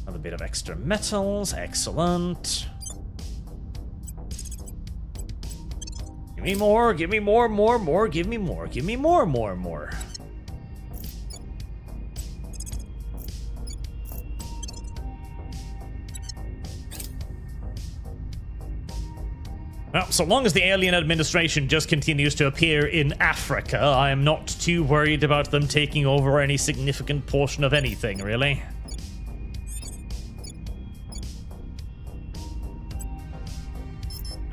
Another bit of extra metals, excellent. Give me more, give me more, give me more, give me more. Well, so long as the alien administration just continues to appear in Africa, I am not too worried about them taking over any significant portion of anything, really.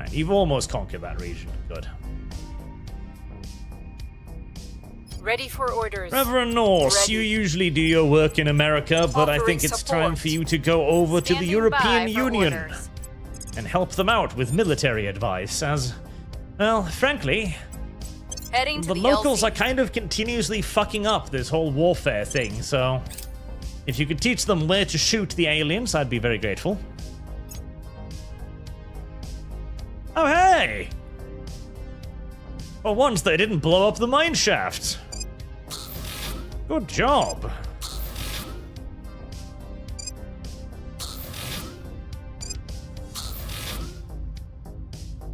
Right, you've almost conquered that region. Good. Ready for orders. Reverend Norse, Ready. you usually do your work in America, but I Offering think it's support. time for you to go over to the Standing European by for Union orders. and help them out with military advice, as, well, frankly, Heading to the the locals LZ. are kind of continuously fucking up this whole warfare thing, so if you could teach them where to shoot the aliens, I'd be very grateful. Oh, hey! For once, they didn't blow up the mine shaft. Good job.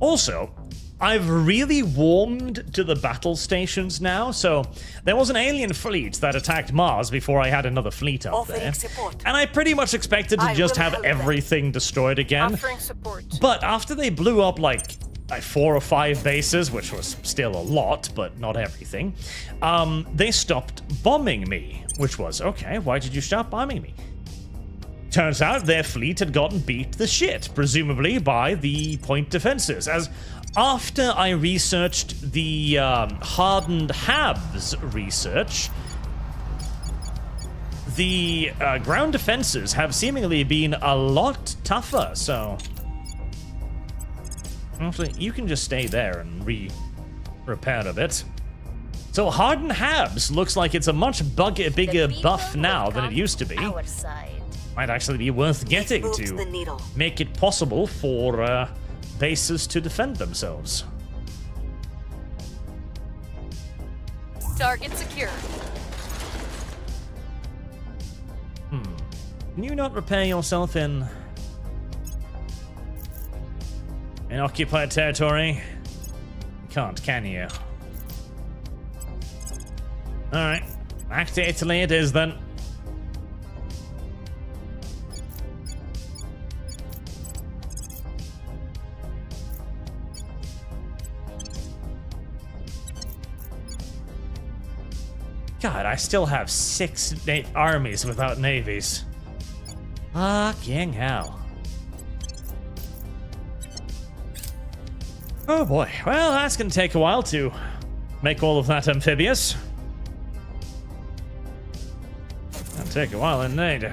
Also, I've really warmed to the battle stations now, so there was an alien fleet that attacked Mars before I had another fleet up Offering there. support. And I pretty much expected to I just will have help them. everything destroyed again. Offering support. But after they blew up like 4 or 5 bases, which was still a lot, but not everything, they stopped bombing me, which was, okay, why did you stop bombing me? Turns out their fleet had gotten beat to shit, presumably by the point defenses, as after I researched the hardened halves research, the ground defenses have seemingly been a lot tougher, so actually, you can just stay there and repair a bit. So hardened halves looks like it's a much bigger buff now than it used to be. Our side. Might actually be worth getting Moves to the needle. make it possible for bases to defend themselves. Target secure. Can you not repair yourself in occupied territory? You can't, can you? Alright, back to Italy it is then. God, I still have 6 armies without navies. Fucking hell. Oh boy. Well, that's gonna take a while to make all of that amphibious. That'll take a while indeed.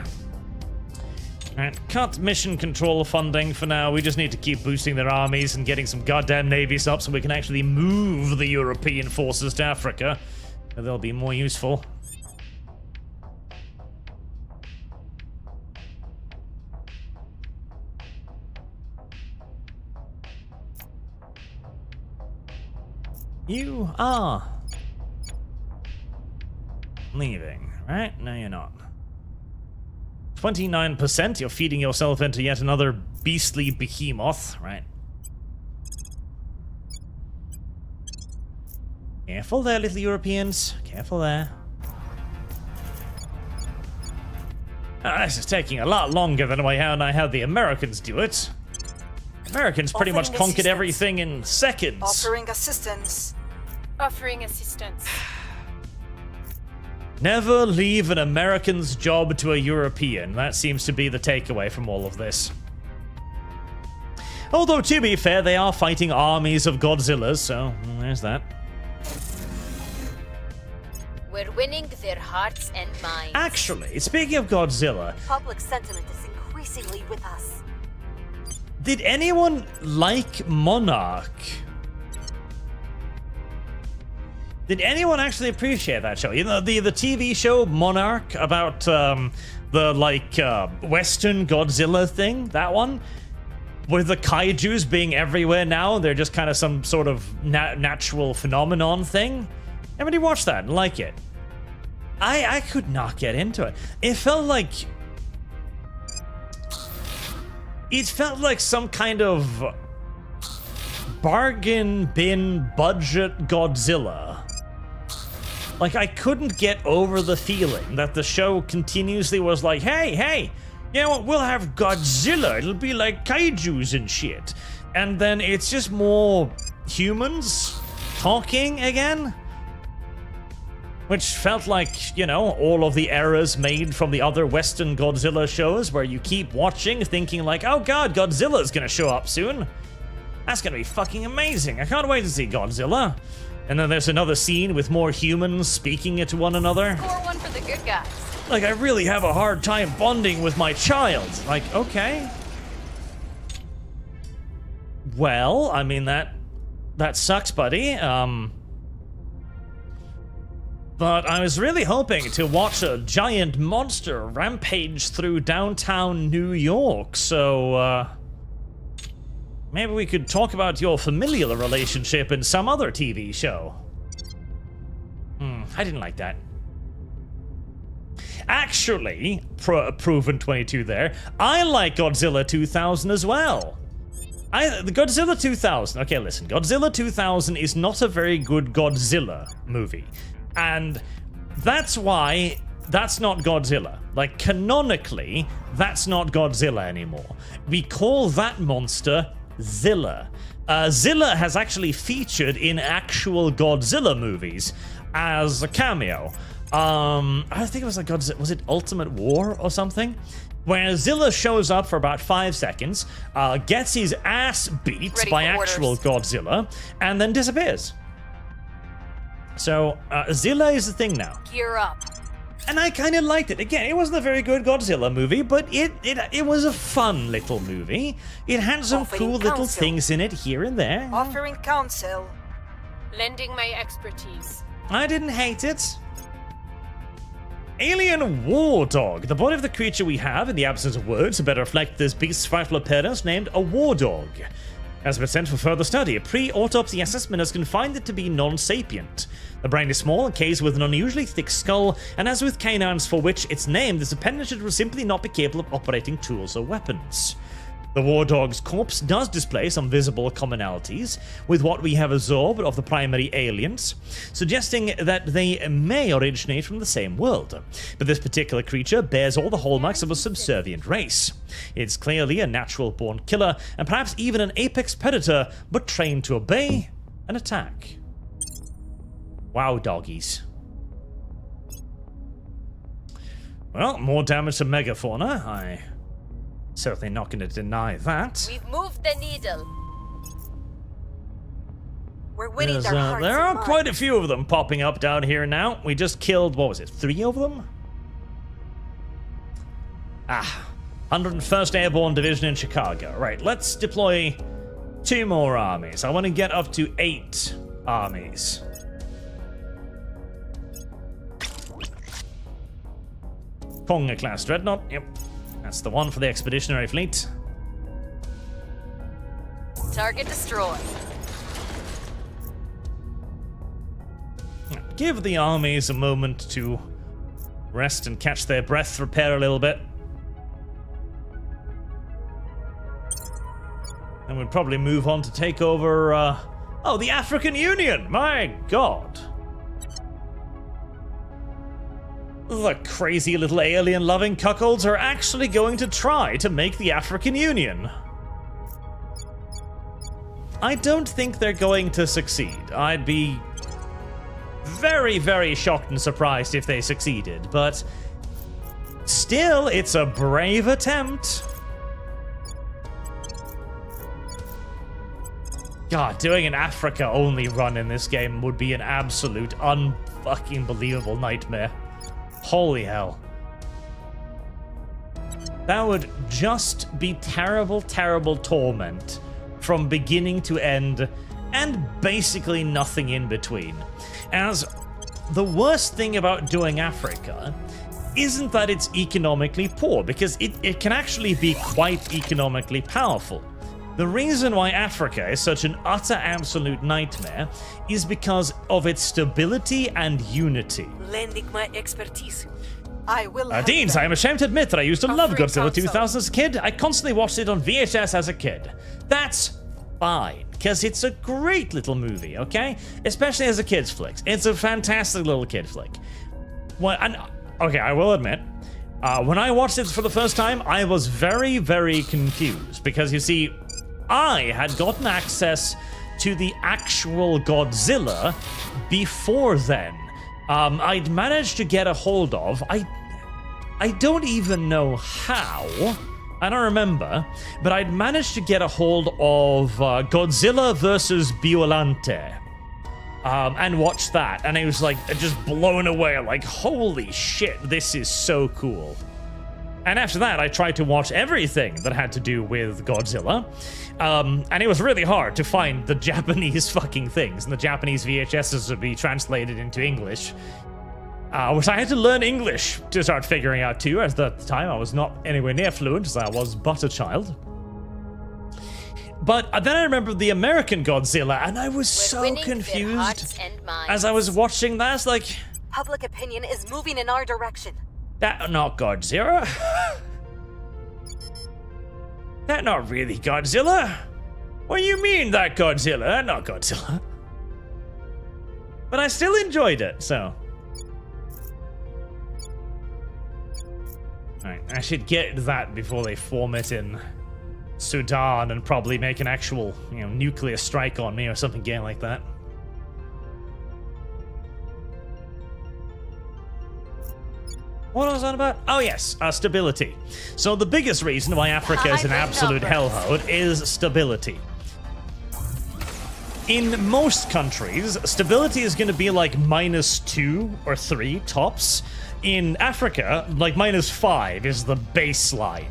Alright, cut mission control funding for now. We just need to keep boosting their armies and getting some goddamn navies up so we can actually move the European forces to Africa. They'll be more useful. You are leaving, right? No, you're not. 29%, you're feeding yourself into yet another beastly behemoth, right? Careful there, little Europeans. Careful there. This is taking a lot longer than I had the Americans do it. Americans pretty much conquered everything in seconds. Offering assistance. Offering assistance. Never leave an American's job to a European. That seems to be the takeaway from all of this. Although, to be fair, they are fighting armies of Godzillas, so there's that. We're winning their hearts and minds. Actually, speaking of Godzilla, Public sentiment is increasingly with us. did anyone like Monarch? Did anyone actually appreciate that show? You know, the TV show Monarch about the Western Godzilla thing, that one? With the kaijus being everywhere now, they're just kind of some sort of natural phenomenon thing. Everybody watch that and like it. I could not get into it. It felt like some kind of bargain bin budget Godzilla. Like, I couldn't get over the feeling that the show continuously was like, hey, you know what, we'll have Godzilla, it'll be like kaijus and shit. And then it's just more humans talking again. Which felt like, you know, all of the errors made from the other Western Godzilla shows where you keep watching thinking like, oh god, Godzilla's gonna show up soon. That's gonna be fucking amazing. I can't wait to see Godzilla. And then there's another scene with more humans speaking to one another. Score one for the good guys. Like, I really have a hard time bonding with my child. Like, okay. Well, I mean, that sucks, buddy. But I was really hoping to watch a giant monster rampage through downtown New York, so, maybe we could talk about your familial relationship in some other TV show. I didn't like that. Actually, Proven 22 there, I like Godzilla 2000 as well. The Godzilla 2000, okay listen, Godzilla 2000 is not a very good Godzilla movie. And that's why that's not Godzilla. Like, canonically, that's not Godzilla anymore. We call that monster Zilla. Zilla has actually featured in actual Godzilla movies as a cameo. I think it was like Godzilla, was it Ultimate War or something? Where Zilla shows up for about 5 seconds, gets his ass beat by actual Godzilla, and then disappears. So, Zilla is the thing now. Gear up. And I kind of liked it. Again, it wasn't a very good Godzilla movie, but it was a fun little movie. It had some cool little things in it here and there. Offering counsel. Lending my expertise. I didn't hate it. Alien War Dog. The body of the creature we have, in the absence of words, to better reflect this beast's frightful appearance, named a War Dog. Has been sent for further study. A pre-autopsy assessment has confined it to be non-sapient. The brain is small, encased with an unusually thick skull, and as with canines for which it's named, this appendage will simply not be capable of operating tools or weapons. The War Dog's corpse does display some visible commonalities with what we have absorbed of the primary aliens, suggesting that they may originate from the same world. But this particular creature bears all the hallmarks of a subservient race. It's clearly a natural-born killer, and perhaps even an apex predator, but trained to obey and attack. Wow, doggies. Well, more damage to megafauna. I'm certainly not going to deny that. We've moved the needle. We're winning their There hearts there and are minds. quite a few of them popping up down here now. We just killed, what was it, 3 of them? 101st Airborne Division in Chicago. Right, let's deploy 2 more armies. I want to get up to 8 armies. Konga-class Dreadnought, yep. That's the one for the Expeditionary Fleet. Target destroyed. Give the armies a moment to rest and catch their breath, repair a little bit. And we'd probably move on to take over, oh, the African Union! My god! The crazy little alien-loving cuckolds are actually going to try to make the African Union. I don't think they're going to succeed. I'd be very, very shocked and surprised if they succeeded, but still, it's a brave attempt. God, doing an Africa-only run in this game would be an absolute unfucking believable nightmare. Holy hell. That would just be terrible, terrible torment from beginning to end, and basically nothing in between. As the worst thing about doing Africa isn't that it's economically poor, because it can actually be quite economically powerful. The reason why Africa is such an utter absolute nightmare is because of its stability and unity. Lending my expertise. I will have Deans, them. I am ashamed to admit that I used to love Offering Godzilla counsel. 2000 as a kid. I constantly watched it on VHS as a kid. That's fine, because it's a great little movie, okay? Especially as a kid's flick. It's a fantastic little kid flick. Okay, I will admit, when I watched it for the first time, I was very, very confused, because you see, I had gotten access to the actual Godzilla before then. I'd managed to get a hold of, I don't even know how, I don't remember, but I'd managed to get a hold of Godzilla vs. Biollante. And watch that, and I was like just blown away, like holy shit, this is so cool. And after that, I tried to watch everything that had to do with Godzilla, and it was really hard to find the Japanese fucking things, and the Japanese VHSs would be translated into English, which I had to learn English to start figuring out too, as at the time I was not anywhere near fluent, as I was but a child. But then I remember the American Godzilla, and I was so winning their confused hearts and minds. as I was watching that. I was like, Public opinion is moving in our direction. that not Godzilla? That not really Godzilla? What do you mean that Godzilla? That not Godzilla. But I still enjoyed it, so. Alright, I should get that before they form it in Sudan and probably make an actual, nuclear strike on me or something gay like that. What was I on about? Oh yes, stability. So the biggest reason why Africa is an absolute hellhole is stability. In most countries, stability is going to be like -2 or 3 tops. In Africa, like -5 is the baseline.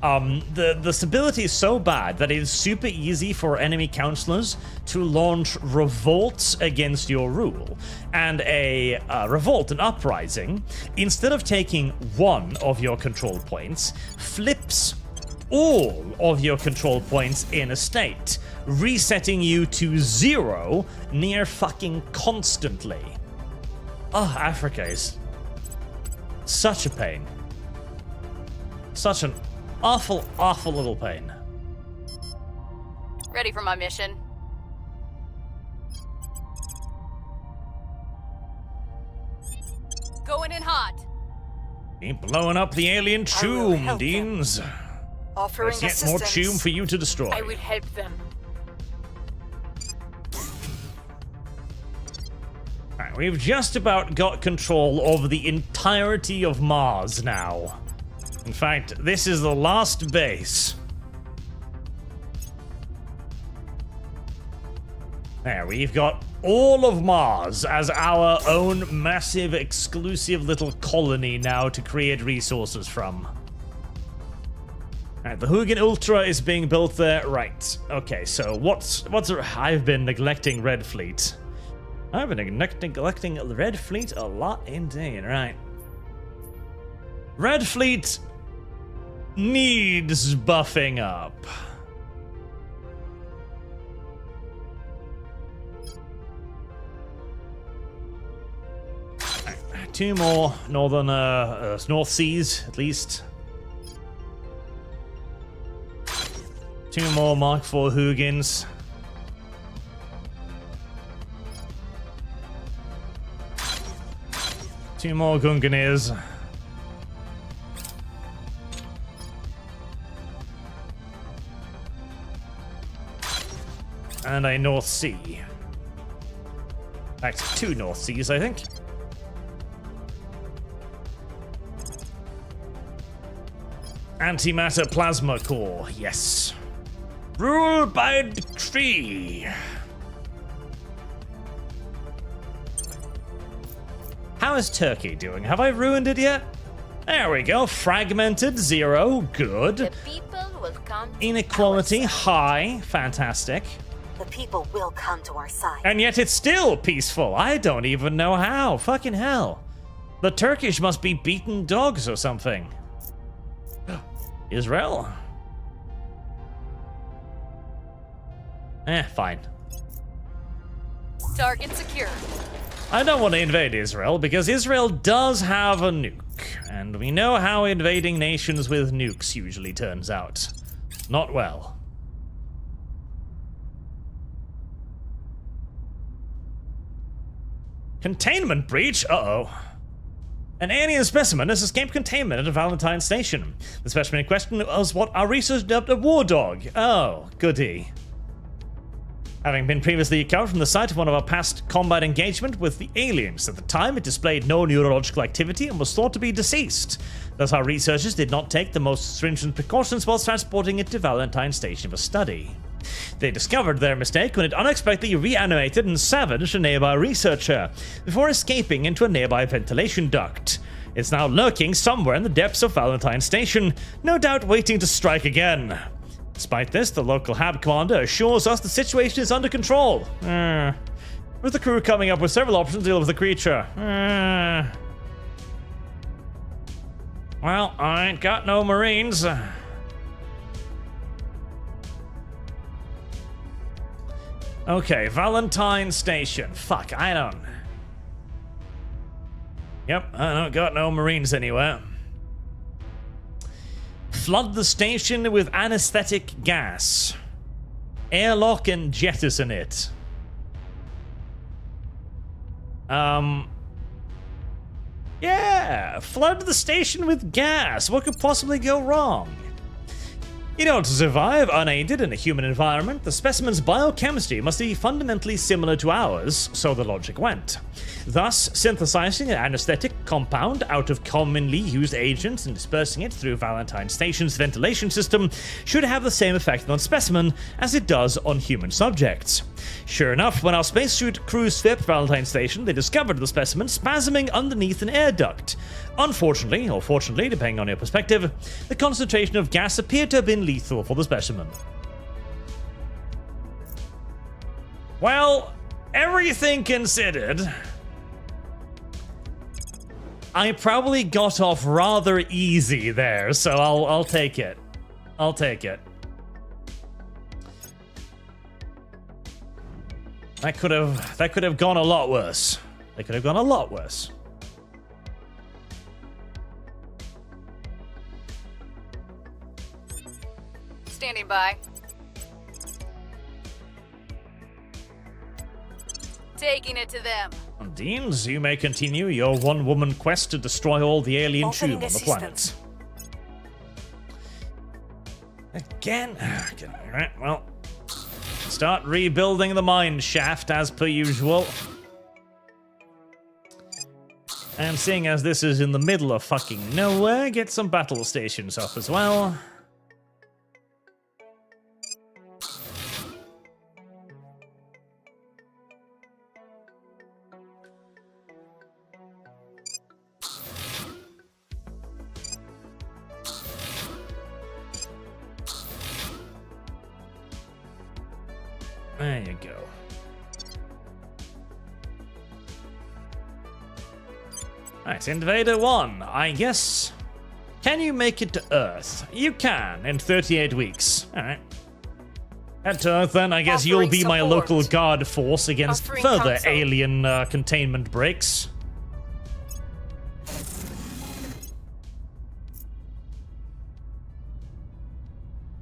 The stability is so bad that it is super easy for enemy counselors to launch revolts against your rule. And a revolt, an uprising, instead of taking 1 of your control points, flips all of your control points in a state, resetting you to 0 near fucking constantly. Oh, Africa is such a pain. Such an awful, awful little pain. Ready for my mission. Going in hot. Keep blowing up the alien I will tomb, help them. Deans. Offering There's yet assistance. more tomb for you to destroy. I will help them. Alright, we've just about got control over the entirety of Mars now. In fact, this is the last base. There, we've got all of Mars as our own massive, exclusive little colony now to create resources from. Alright, the Hugin Ultra is being built there. Right. Okay, so what's I've been neglecting Red Fleet. I've been neglecting Red Fleet a lot indeed. Right. Red Fleet needs buffing up. Right, 2 more northern North Seas at least. 2 more Mark IV Hugins. Two more Gunganirs. And a North Sea. In fact, 2 North Seas, I think. Antimatter Plasma Core, yes. Rule by decree. How is Turkey doing? Have I ruined it yet? There we go. Fragmented, 0. Good. The people will come to Inequality, our side. high. Fantastic. The people will come to our side. And yet it's still peaceful. I don't even know how. Fucking hell. The Turkish must be beaten dogs or something. Israel? Fine. Target secure. I don't want to invade Israel because Israel does have a nuke. And we know how invading nations with nukes usually turns out. Not well. Containment breach? Uh-oh. An alien specimen has escaped containment at a Valentine station. The specimen in question was what our research dubbed a war dog. Oh, goody. Having been previously recovered from the site of one of our past combat engagement with the aliens. At the time, it displayed no neurological activity and was thought to be deceased. Thus, our researchers did not take the most stringent precautions while transporting it to Valentine Station for study. They discovered their mistake when it unexpectedly reanimated and savaged a nearby researcher, before escaping into a nearby ventilation duct. It's now lurking somewhere in the depths of Valentine Station, no doubt waiting to strike again. Despite this, the local HAB commander assures us the situation is under control. With the crew coming up with several options to deal with the creature. Well, I ain't got no Marines. Okay, Valentine Station. Fuck, I don't... Yep, I don't got no Marines anywhere. Flood the station with anesthetic gas. Airlock and jettison it. Yeah, flood the station with gas. What could possibly go wrong? In order to survive unaided in a human environment, the specimen's biochemistry must be fundamentally similar to ours, so the logic went. Thus, synthesizing an anesthetic compound out of commonly used agents and dispersing it through Valentine Station's ventilation system should have the same effect on specimen as it does on human subjects. Sure enough, when our spacesuit crew swept Valentine Station, they discovered the specimen spasming underneath an air duct. Unfortunately, or fortunately, depending on your perspective, the concentration of gas appeared to have been lethal for the specimen. Well, everything considered, I probably got off rather easy there, so I'll take it. I'll take it. That could have gone a lot worse. That could have gone a lot worse. Standing by. Taking it to them. Deans, you may continue your one-woman quest to destroy all the alien Opening tube on the assistance. planet. Again? Okay, alright, well. Start rebuilding the mine shaft as per usual. And seeing as this is in the middle of fucking nowhere, get some battle stations up as well. There you go. Right, Invader 1, I guess. Can you make it to Earth? You can, in 38 weeks. Alright. Head to Earth then, I guess you'll be my local guard force against further alien containment breaks.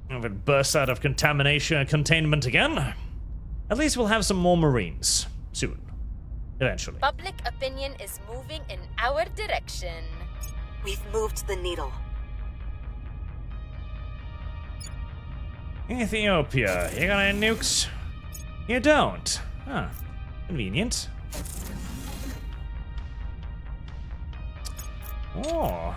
If it bursts out of contamination and containment again, at least we'll have some more Marines soon. Eventually. Public opinion is moving in our direction. We've moved the needle. Ethiopia, you got any nukes? You don't. Huh. Convenient. Oh.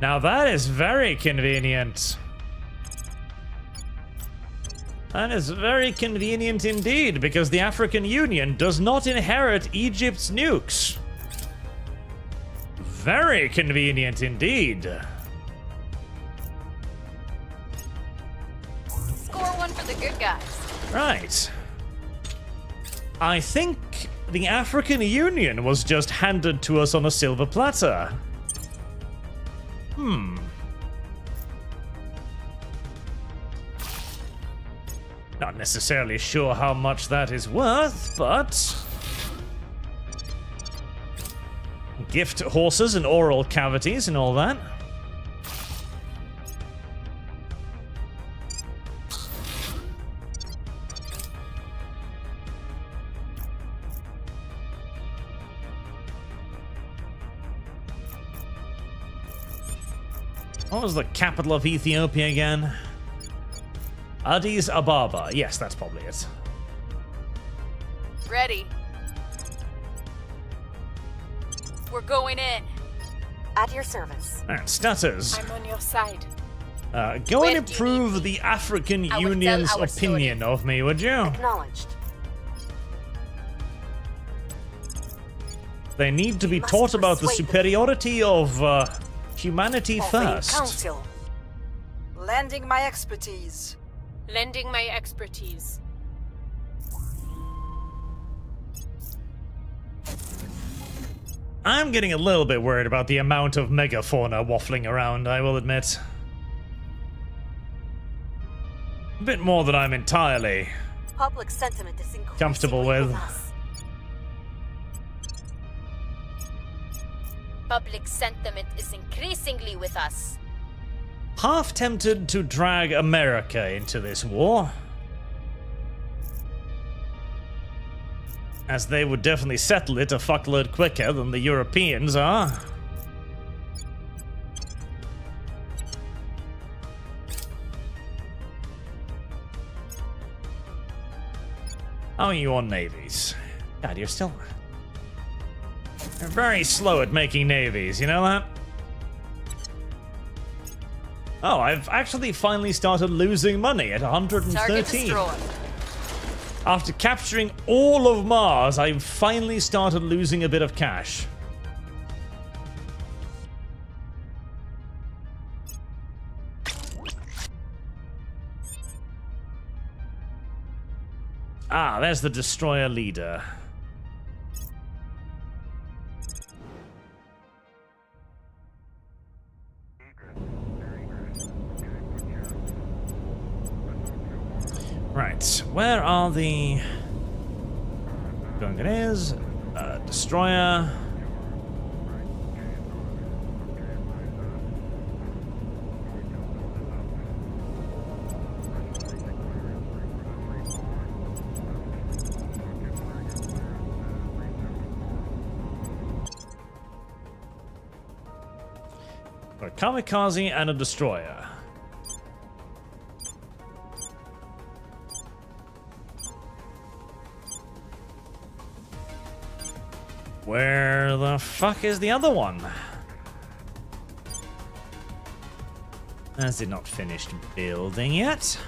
Now that is very convenient. That is very convenient indeed, because the African Union does not inherit Egypt's nukes. Very convenient indeed. Score one for the good guys. Right. I think the African Union was just handed to us on a silver platter. Not necessarily sure how much that is worth, but... gift horses and oral cavities and all that. What was the capital of Ethiopia again? Addis Ababa. Yes, that's probably it. Ready. We're going in. At your service. And status. I'm on your side. Go Where and do you improve need the African I will Union's tell our opinion of me, would you? Acknowledged. They need to be must taught about the persuade them. superiority of humanity first. Council. Lending my expertise. Lending my expertise. I'm getting a little bit worried about the amount of megafauna waffling around, I will admit. A bit more than I'm entirely Public sentiment is increasingly comfortable with. us. Public sentiment is increasingly with us. Half tempted to drag America into this war, as they would definitely settle it a fuckload quicker than the Europeans are. How are you on navies? God, you're very slow at making navies, you know that? Oh, I've actually finally started losing money at Target 113. destroyed. After capturing all of Mars, I've finally started losing a bit of cash. Ah, there's the destroyer leader. Right, where are the Gunganese? Destroyer. A kamikaze and a destroyer. Where the fuck is the other one? Has it not finished building yet?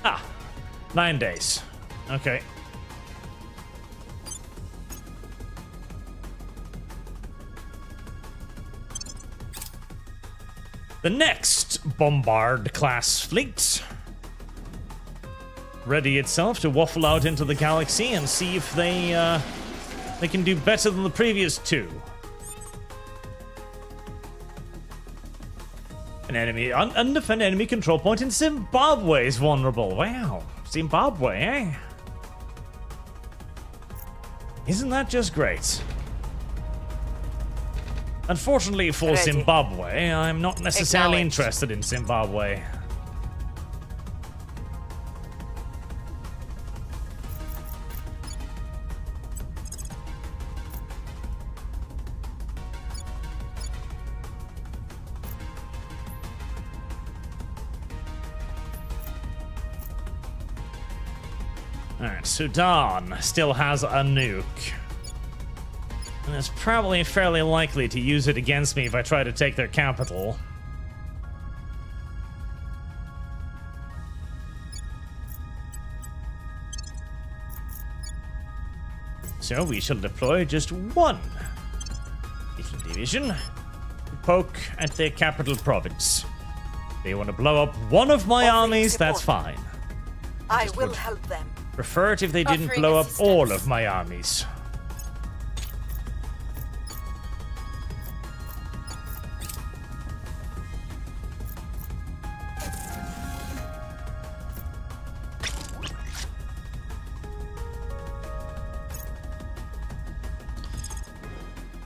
Ah, 9 days. Okay. The next Bombard-class fleet ready itself to waffle out into the galaxy and see if they can do better than the previous two. An enemy undefended enemy control point in Zimbabwe is vulnerable. Wow, Zimbabwe, eh? Isn't that just great? Unfortunately for Zimbabwe, I'm not necessarily interested in Zimbabwe. Alright, Sudan still has a nuke. And it's probably fairly likely to use it against me if I try to take their capital. So we shall deploy just one little division to poke at their capital province. They want to blow up one of my armies, that's fine. I will help them. Prefer it if they didn't blow up all of my armies.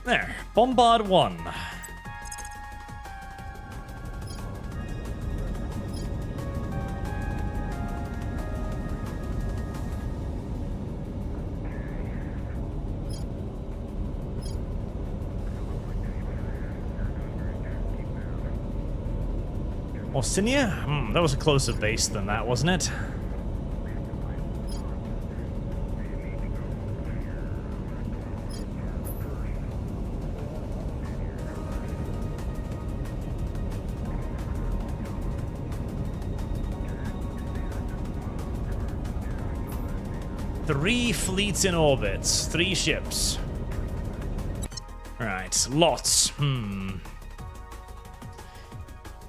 There, Bombard 1. Ostinia? That was a closer base than that, wasn't it? Three fleets in orbit, 3 ships. Right, lots.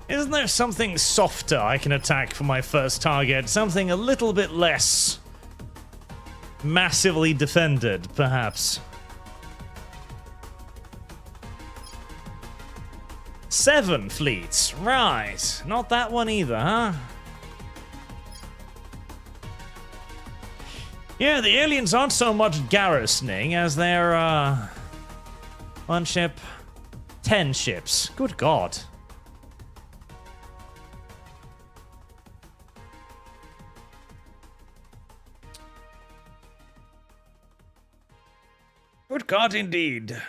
Isn't there something softer I can attack for my first target? Something a little bit less massively defended, perhaps. 7 fleets, right. Not that one either, huh? Yeah, the aliens aren't so much garrisoning as they're, 1 ship, 10 ships. Good God. Good God, indeed.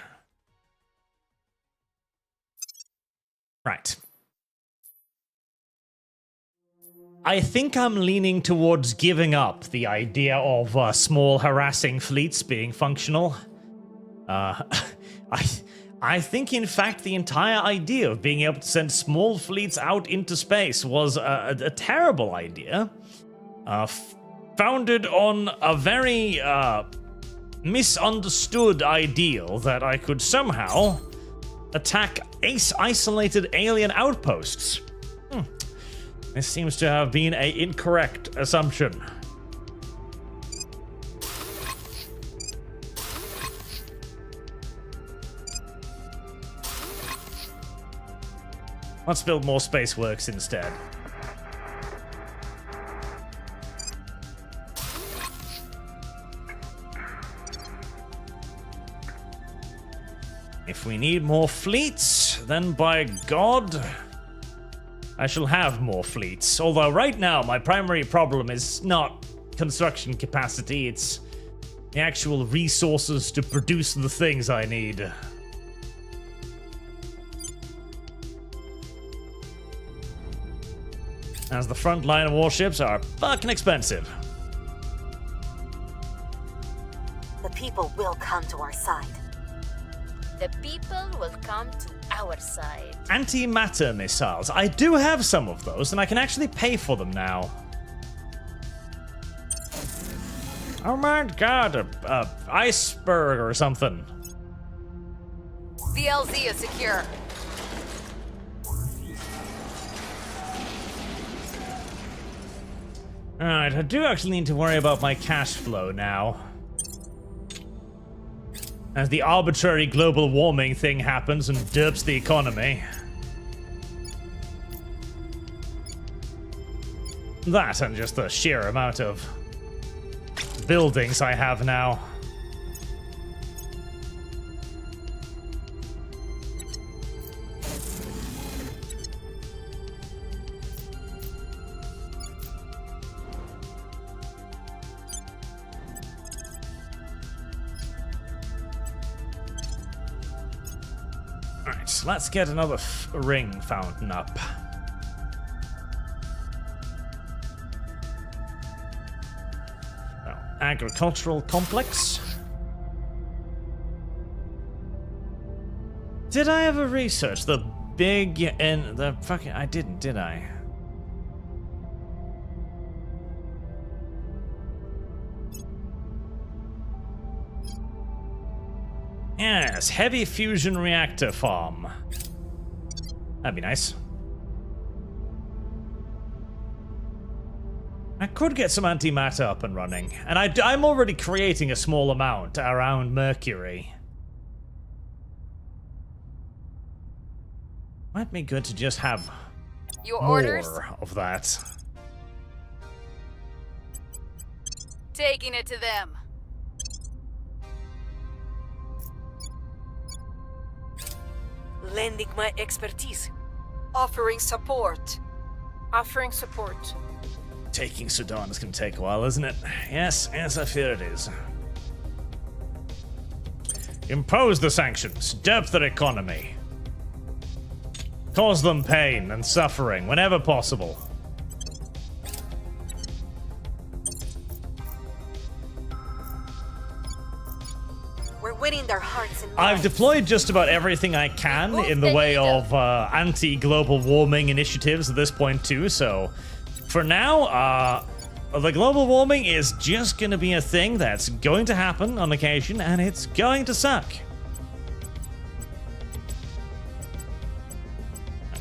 Right. I think I'm leaning towards giving up the idea of small harassing fleets being functional. I think, in fact, the entire idea of being able to send small fleets out into space was a terrible idea. Founded on a very misunderstood ideal that I could somehow attack isolated alien outposts. This seems to have been an incorrect assumption. Let's build more spaceworks instead. If we need more fleets, then by God, I shall have more fleets. Although right now, my primary problem is not construction capacity, it's the actual resources to produce the things I need. as the front line of warships are fucking expensive. The people will come to our side. The people will come to our side. Antimatter missiles. I do have some of those, and I can actually pay for them now. Oh my god, a iceberg or something. The LZ is secure. Alright, I do actually need to worry about my cash flow now. As the arbitrary global warming thing happens and derps the economy. That and just the sheer amount of buildings I have now. Alright, let's get another ring fountain up. Agricultural complex. Did I ever research the big in the fucking... I didn't, did I? Yes, heavy fusion reactor farm. That'd be nice. I could get some antimatter up and running, and I'm already creating a small amount around Mercury. Might be good to just have Your more orders? of that. Taking it to them. Lending my expertise. Offering support. Offering support. Taking Sudan is going to take a while, isn't it? Yes, I fear it is. Impose the sanctions, derp their economy. Cause them pain and suffering whenever possible. We're winning their hearts and I've minds. deployed just about everything I can in the way of anti-global warming initiatives at this point too, so for now, the global warming is just going to be a thing that's going to happen on occasion, and it's going to suck.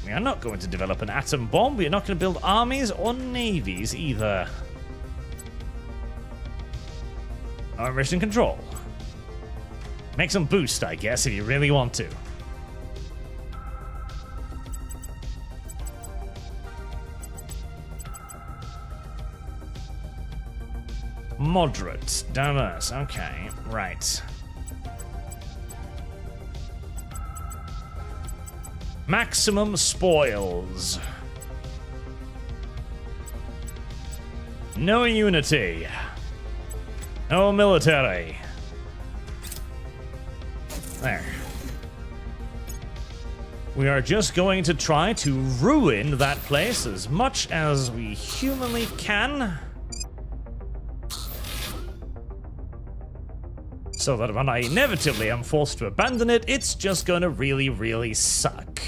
We are not going to develop an atom bomb, we are not going to build armies or navies either. Our mission control. Make some boost, I guess, if you really want to. Moderate, diverse, okay, right. Maximum spoils. No unity. No military. There. We are just going to try to ruin that place as much as we humanly can. So that when I inevitably am forced to abandon it, it's just going to really, really suck.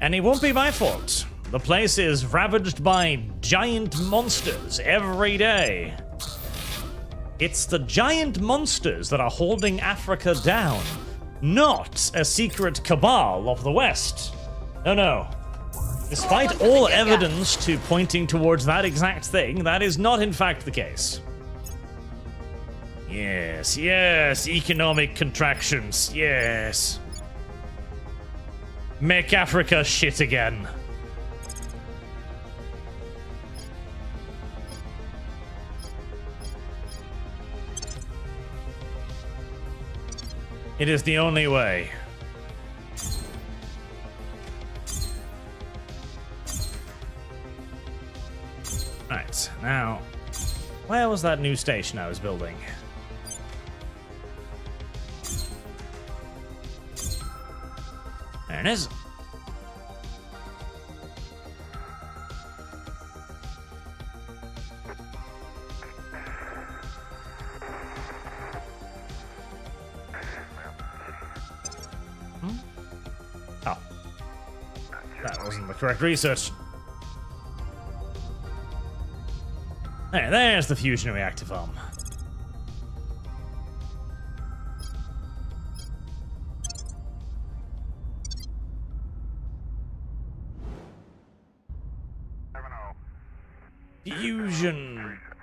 And it won't be my fault. The place is ravaged by giant monsters every day. It's the giant monsters that are holding Africa down, not a secret cabal of the West. No, no. Despite all evidence to pointing towards that exact thing, that is not in fact the case. Yes, yes, economic contractions, yes. Make Africa shit again. It is the only way. Right, now, where was that new station I was building? There it is. Oh. That wasn't the correct research. There's the fusion reactor farm.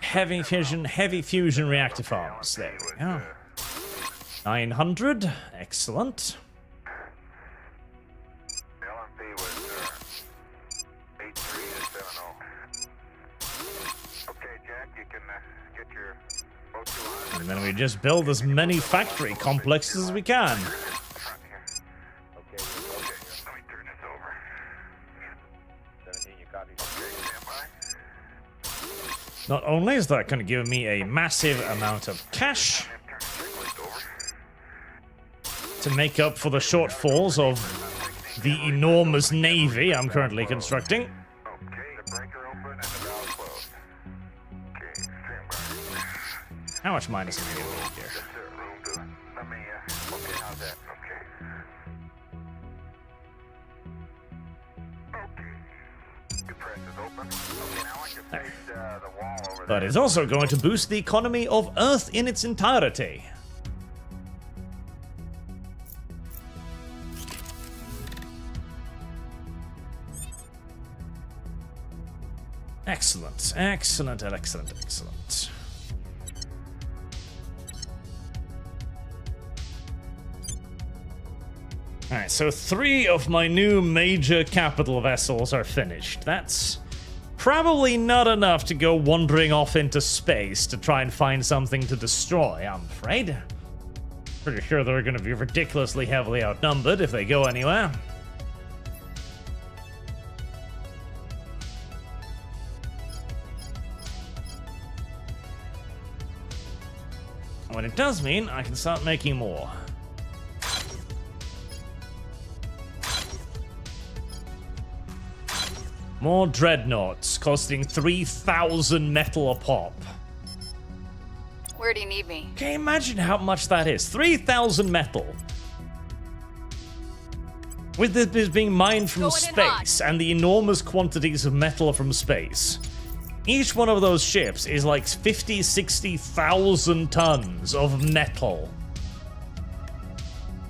Heavy fusion reactor farms. There we go. 900. Excellent. And then we just build as many factory complexes as we can. Not only is that going to give me a massive amount of cash to make up for the shortfalls of the enormous navy I'm currently constructing. How much minus am I going to make here? But it's also going to boost the economy of Earth in its entirety. Excellent, excellent, excellent, excellent. Alright, so 3 of my new major capital vessels are finished. That's probably not enough to go wandering off into space to try and find something to destroy, I'm afraid. Pretty sure they're going to be ridiculously heavily outnumbered if they go anywhere. What it does mean, I can start making more. More dreadnoughts, costing 3,000 metal a pop. Where do you need me? Can you imagine how much that is? 3,000 metal. With this being mined from space and the enormous quantities of metal from space, each one of those ships is like 50, 60,000 tons of metal.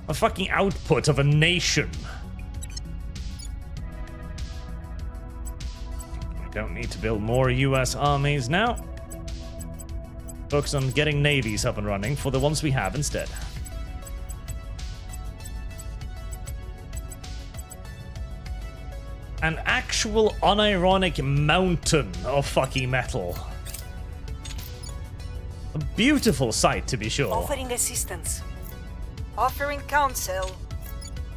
A fucking output of a nation. Don't need to build more US armies now. Focus on getting navies up and running for the ones we have instead. An actual unironic mountain of fucking metal. A beautiful sight, to be sure. Offering assistance. Offering counsel.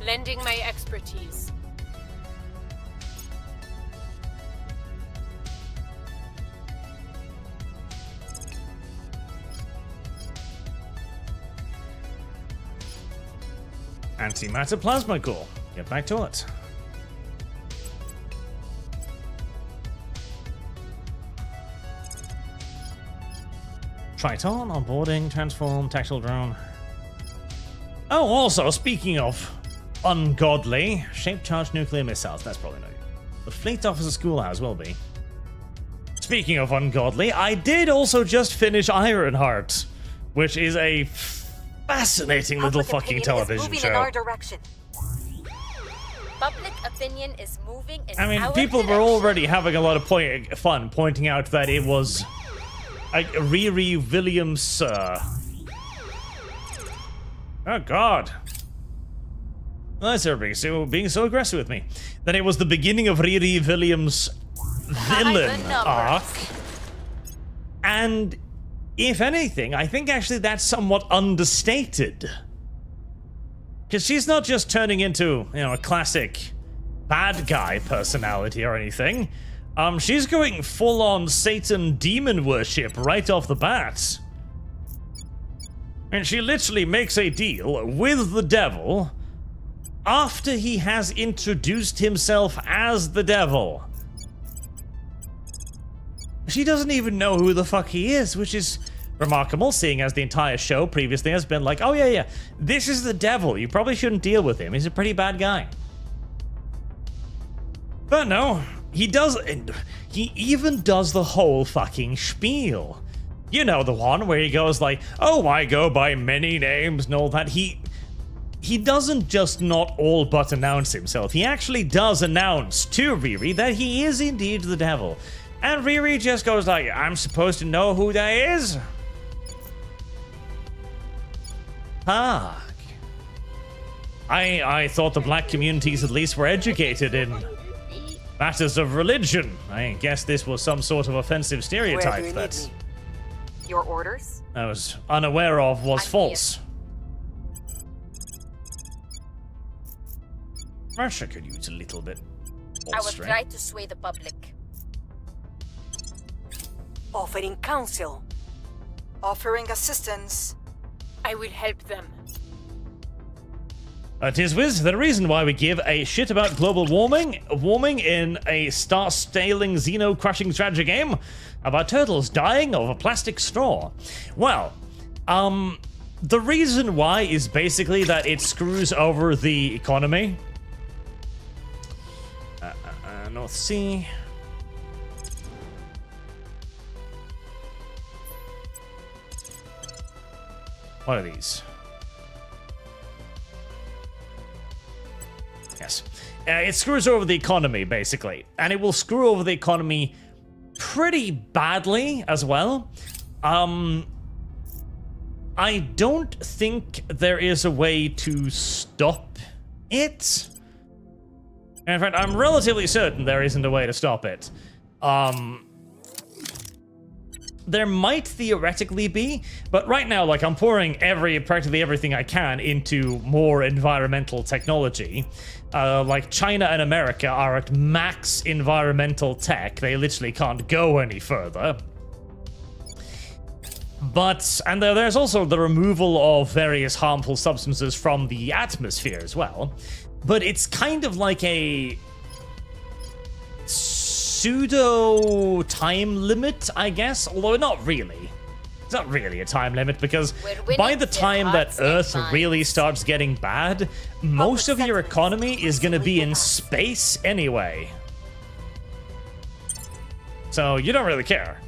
Lending my expertise. Antimatter plasma core. Get back to it. Triton, onboarding, transform, tactical drone. Oh, also, speaking of ungodly, shape charged nuclear missiles. That's probably not you. The fleet officer schoolhouse will be. Speaking of ungodly, I did also just finish Ironheart, which is a fascinating little fucking television show. In our direction. Public opinion is moving in I mean, our people were direction. already having a lot of fun pointing out that it was Riri Williams. Oh God! Why is everybody being so aggressive with me? That it was the beginning of Riri Williams' villain arc, and if anything, I think actually that's somewhat understated. Because she's not just turning into, you know, a classic bad guy personality or anything. She's going full-on Satan demon worship right off the bat. And she literally makes a deal with the devil after he has introduced himself as the devil. She doesn't even know who the fuck he is, which is remarkable, seeing as the entire show previously has been like, oh yeah, this is the devil, you probably shouldn't deal with him, he's a pretty bad guy. But no, he even does the whole fucking spiel. You know, the one where he goes like, oh, I go by many names and all that. He doesn't just not all but announce himself, he actually does announce to Riri that he is indeed the devil. And Riri just goes like, I'm supposed to know who that is? Fuck. I thought the black communities at least were educated in matters of religion. I guess this was some sort of offensive stereotype that Your orders? I was unaware of was false. Russia could use a little bit. I will try to sway the public. Offering counsel. Offering assistance. I will help them. Tiswiz, the reason why we give a shit about global warming in a star-staling xeno-crushing strategy game about turtles dying of a plastic straw. Well, the reason why is basically that it screws over the economy. North Sea. What are these? Yes. It screws over the economy, basically. And it will screw over the economy pretty badly as well. I don't think there is a way to stop it. In fact, I'm relatively certain there isn't a way to stop it. There might theoretically be, but right now, like, I'm pouring practically everything I can into more environmental technology. Like, China and America are at max environmental tech. They literally can't go any further. But, and there's also the removal of various harmful substances from the atmosphere as well. But it's kind of like a pseudo time limit, I guess, although not really. It's not really a time limit, because by the time that Earth really starts getting bad, most of your economy is going to be in space anyway. So you don't really care.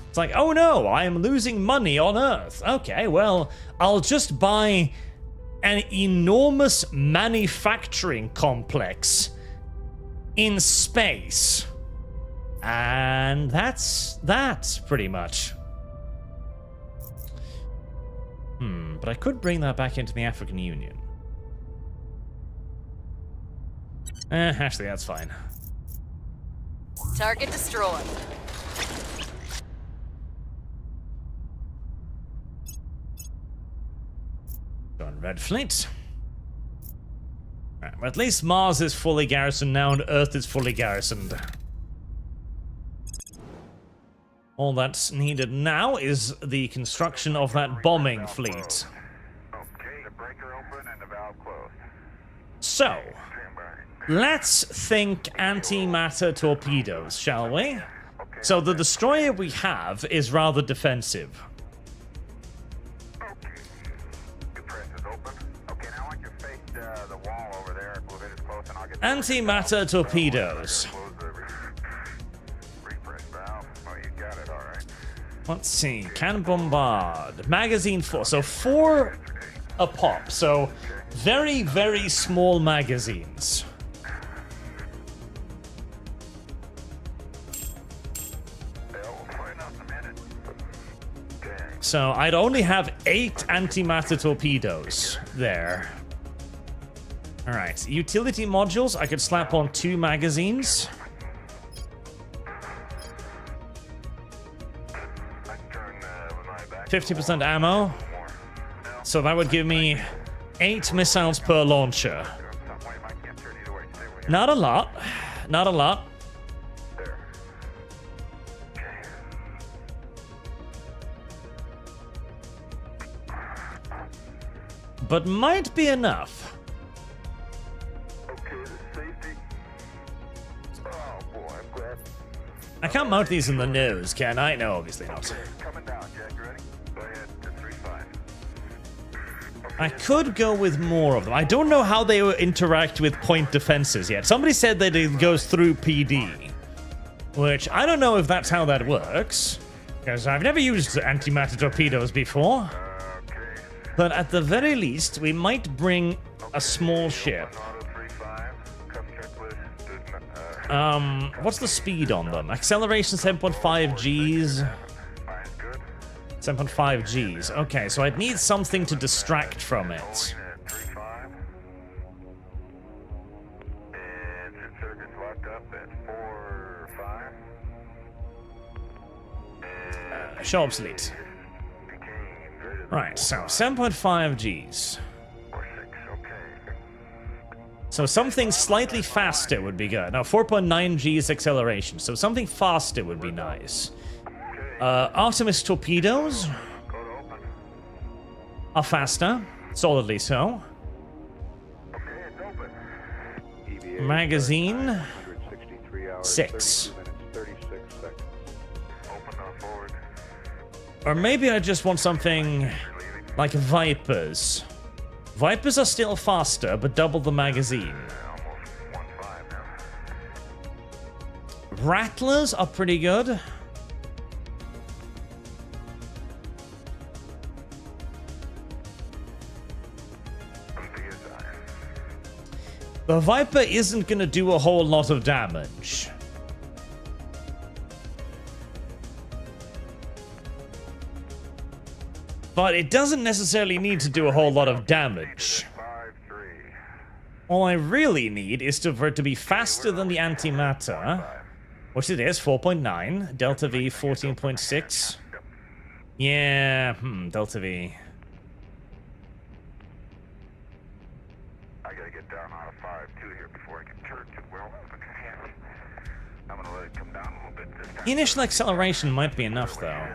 It's like, oh no, I am losing money on Earth. Okay, well, I'll just buy an enormous manufacturing complex in space. And that's pretty much. But I could bring that back into the African Union. Actually, that's fine. Target destroyed. Go on, Red Fleet. Right, well, at least Mars is fully garrisoned now and Earth is fully garrisoned. All that's needed now is the construction of that bombing fleet. So, let's think antimatter torpedoes, shall we? So the destroyer we have is rather defensive. Antimatter torpedoes. Let's see, can bombard. Magazine 4, so 4 a pop, so very, very small magazines. So I'd only have 8 antimatter torpedoes there. Alright, utility modules, I could slap on 2 magazines. %50 ammo. So that would give me 8 missiles per launcher. Not a lot. Not a lot. But might be enough. I can't mount these in the nose, can I? No, obviously not. Coming down, Jack. You ready? Go ahead. To 3-5. I could go with more of them. I don't know how they interact with point defenses yet. Somebody said that it goes through PD, which I don't know if that's how that works, because I've never used antimatter torpedoes before. But at the very least, we might bring a small ship. What's the speed on them? Acceleration 7.5 Gs. 7.5 Gs. Okay, so I'd need something to distract from it. Show obsolete. Right, so 7.5 Gs. So something slightly faster would be good. Now 4.9 Gs acceleration, so something faster would be nice. Artemis torpedoes are faster, solidly so. Magazine 6. Or maybe I just want something like Vipers. Vipers are still faster, but double the magazine. Rattlers are pretty good. The Viper isn't going to do a whole lot of damage. But it doesn't necessarily need to do a whole lot of damage. All I really need is for it to be faster than the Antimatter, which it is, 4.9. Delta V, 14.6. Yeah, Delta V. I gotta get down on a 5-2 here before I can turn too well. I'm gonna let it come down a little bit this time. Initial acceleration might be enough, though.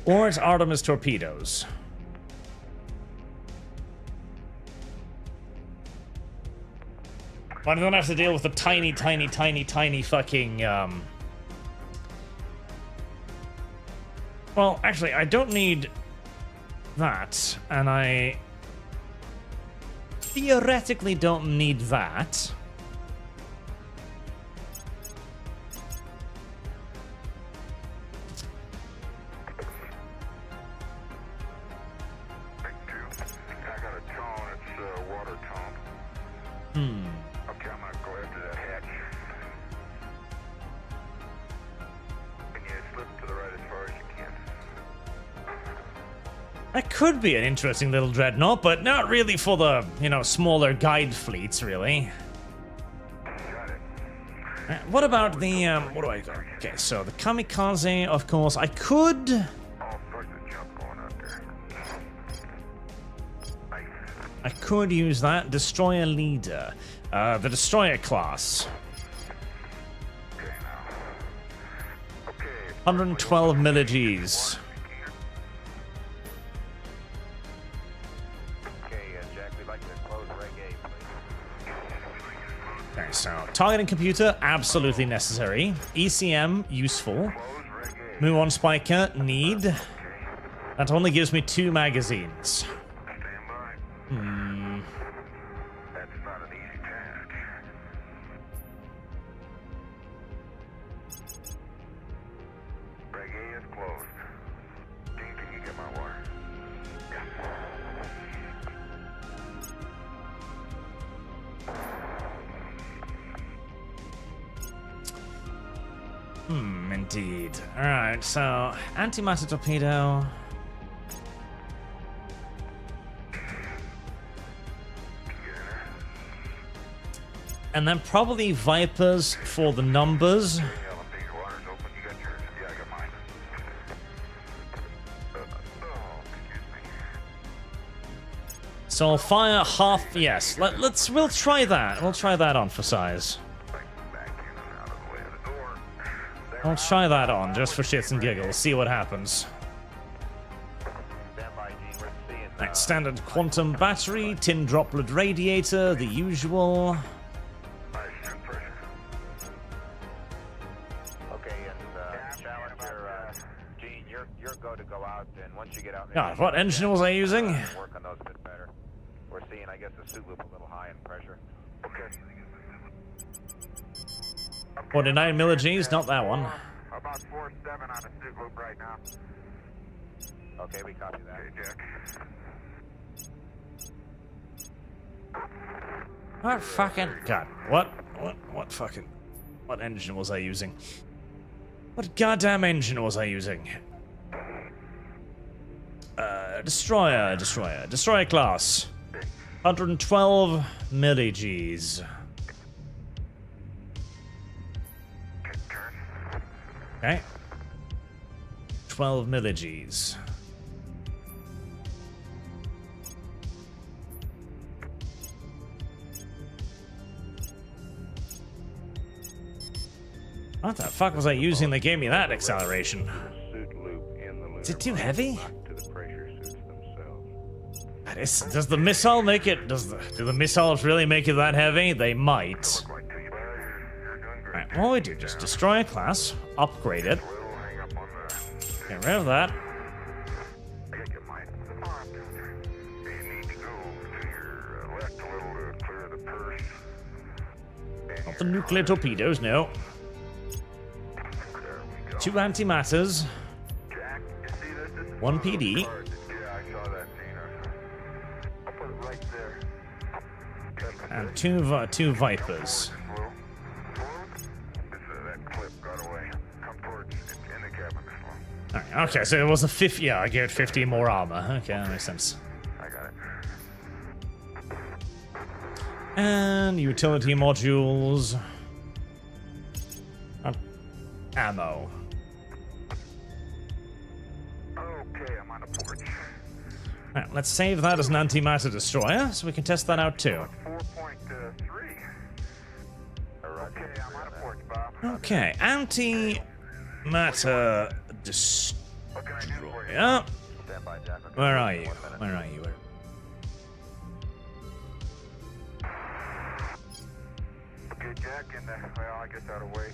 Or it's Artemis torpedoes. I don't have to deal with the tiny fucking, Well, actually, I don't need that, and I theoretically don't need that. Okay, I'm gonna go after that hatch. Can you slip to the right as far as you can? That could be an interesting little dreadnought, but not really for the, smaller guide fleets, really. Got it. What about the, what do I got? Okay, so the kamikaze, of course, I could... All sorts of junk going out there. Nice. I could use that. Destroyer leader. The destroyer class. Okay, now. Okay. 112 millig's. Okay, Jack, we'd like to close Reg A, please. Okay, so targeting computer, absolutely necessary. ECM, useful. Muon Spiker, need. That only gives me 2 magazines. That's not an easy task. Reg A is closed. Dean, can you get my water? Indeed. Alright, so antimatter torpedo. And then probably Vipers for the numbers. So I'll fire half. Yes, we'll try that. We'll try that on for size. I'll try that on just for shits and giggles. See what happens. Right, standard quantum battery, tin droplet radiator, the usual. out, and once you get out... God, what engine was I using? Work on those a bit better. We're seeing, I guess, the suit loop a little high in pressure. Okay. 49 millig's, not that one. About 4.7 on the suit loop right now. Okay, we copy that. Okay, Jack. What fucking... God, what fucking... What engine was I using? What goddamn engine was I using? Destroyer class. 112 millig's. Okay. 12 millig's. What the fuck was I using that gave me that acceleration? Is it too heavy? Does the missile make it? Do the missiles really make it that heavy? They might. Alright, what we do, just destroy a class, upgrade it, get rid of that. Not the nuclear torpedoes, no. 2 antimatters, 1 PD, and two Vipers. Alright, okay, so it was a 50. Yeah, I gave it 50 more armor. Okay, that makes sense. I got it. And utility modules. Ammo. Okay, I'm on the porch. Right, let's save that as an antimatter destroyer, so we can test that out too. 4.3. Okay, I'm on the porch, Bob. Okay, antimatter destroyer. Stand by, Jack. Okay. Where are you? 1 minute. Where are you? Okay, Jack, and well, I guess I'll wait.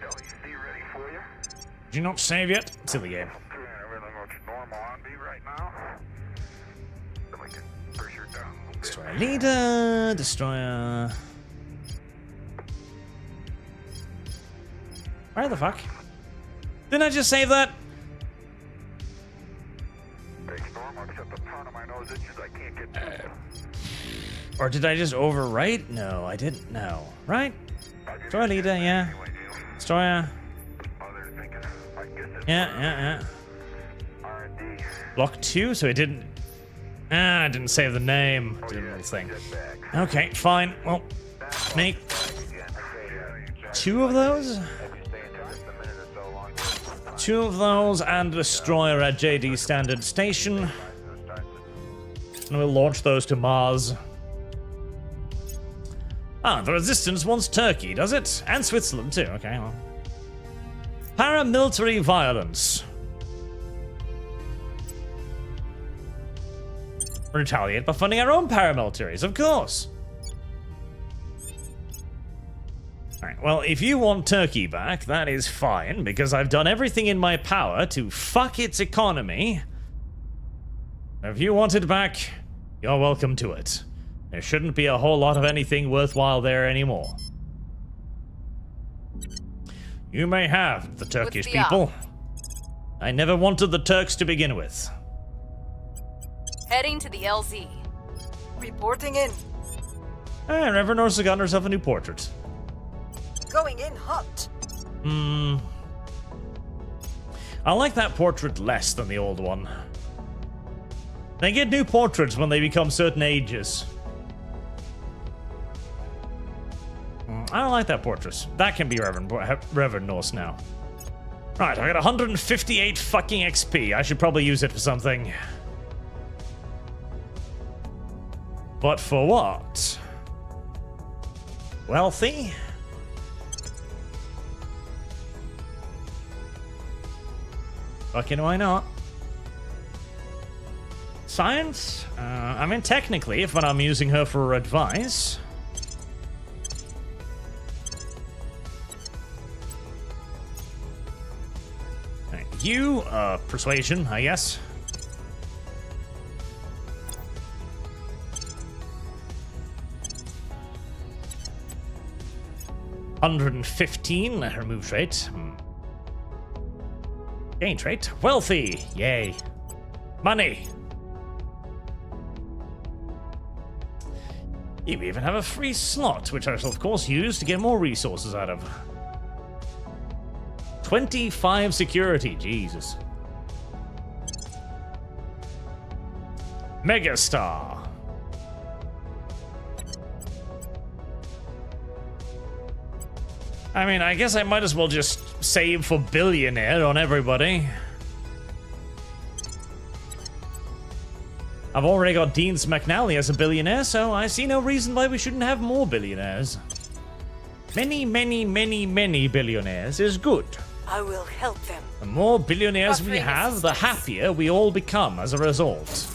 LEC ready for you? Did you not save yet? Silly game. Okay, everything looks normal on me right now. So we can pressure down a little bit. Destroyer leader, destroyer. Where the fuck? Didn't I just save that? Hey, Storm, I'll set the front of my nose itches. I can't get to Or did I just overwrite? No, I didn't. No. Right? Destroyer leader, yeah. Destroyer. Yeah. R&D. Block 2, so it didn't... I didn't save the name. Did a little thing. Okay, fine. Well, make 2 of those? 2 of those and a destroyer at JD Standard Station. And we'll launch those to Mars. Ah, the Resistance wants Turkey, does it? And Switzerland too, okay, well. Paramilitary violence. Retaliate by funding our own paramilitaries, of course. Alright, well, if you want Turkey back, that is fine, because I've done everything in my power to fuck its economy. If you want it back, you're welcome to it. There shouldn't be a whole lot of anything worthwhile there anymore. You may have the Turkish people. I never wanted the Turks to begin with. Heading to the LZ. Reporting in. Reverend Orsa got herself a new portrait. Going in hot. I like that portrait less than the old one. They get new portraits when they become certain ages. I don't like that portrait. That can be Reverend Norse now. Right, I got 158 fucking XP. I should probably use it for something. But for what? Wealthy? Fucking why not? Science? I mean, technically, if I'm using her for advice. you. Persuasion, I guess. $115. Remove trait. Gain trait. Wealthy. Yay. Money. You even have a free slot, which I shall of course use to get more resources out of. 25 security, Jesus. Megastar. I mean, I guess I might as well just save for billionaire on everybody. I've already got Dean McNally as a billionaire, so I see no reason why we shouldn't have more billionaires. Many, many, many, many billionaires is good. I will help them. The more billionaires we have, the happier we all become as a result.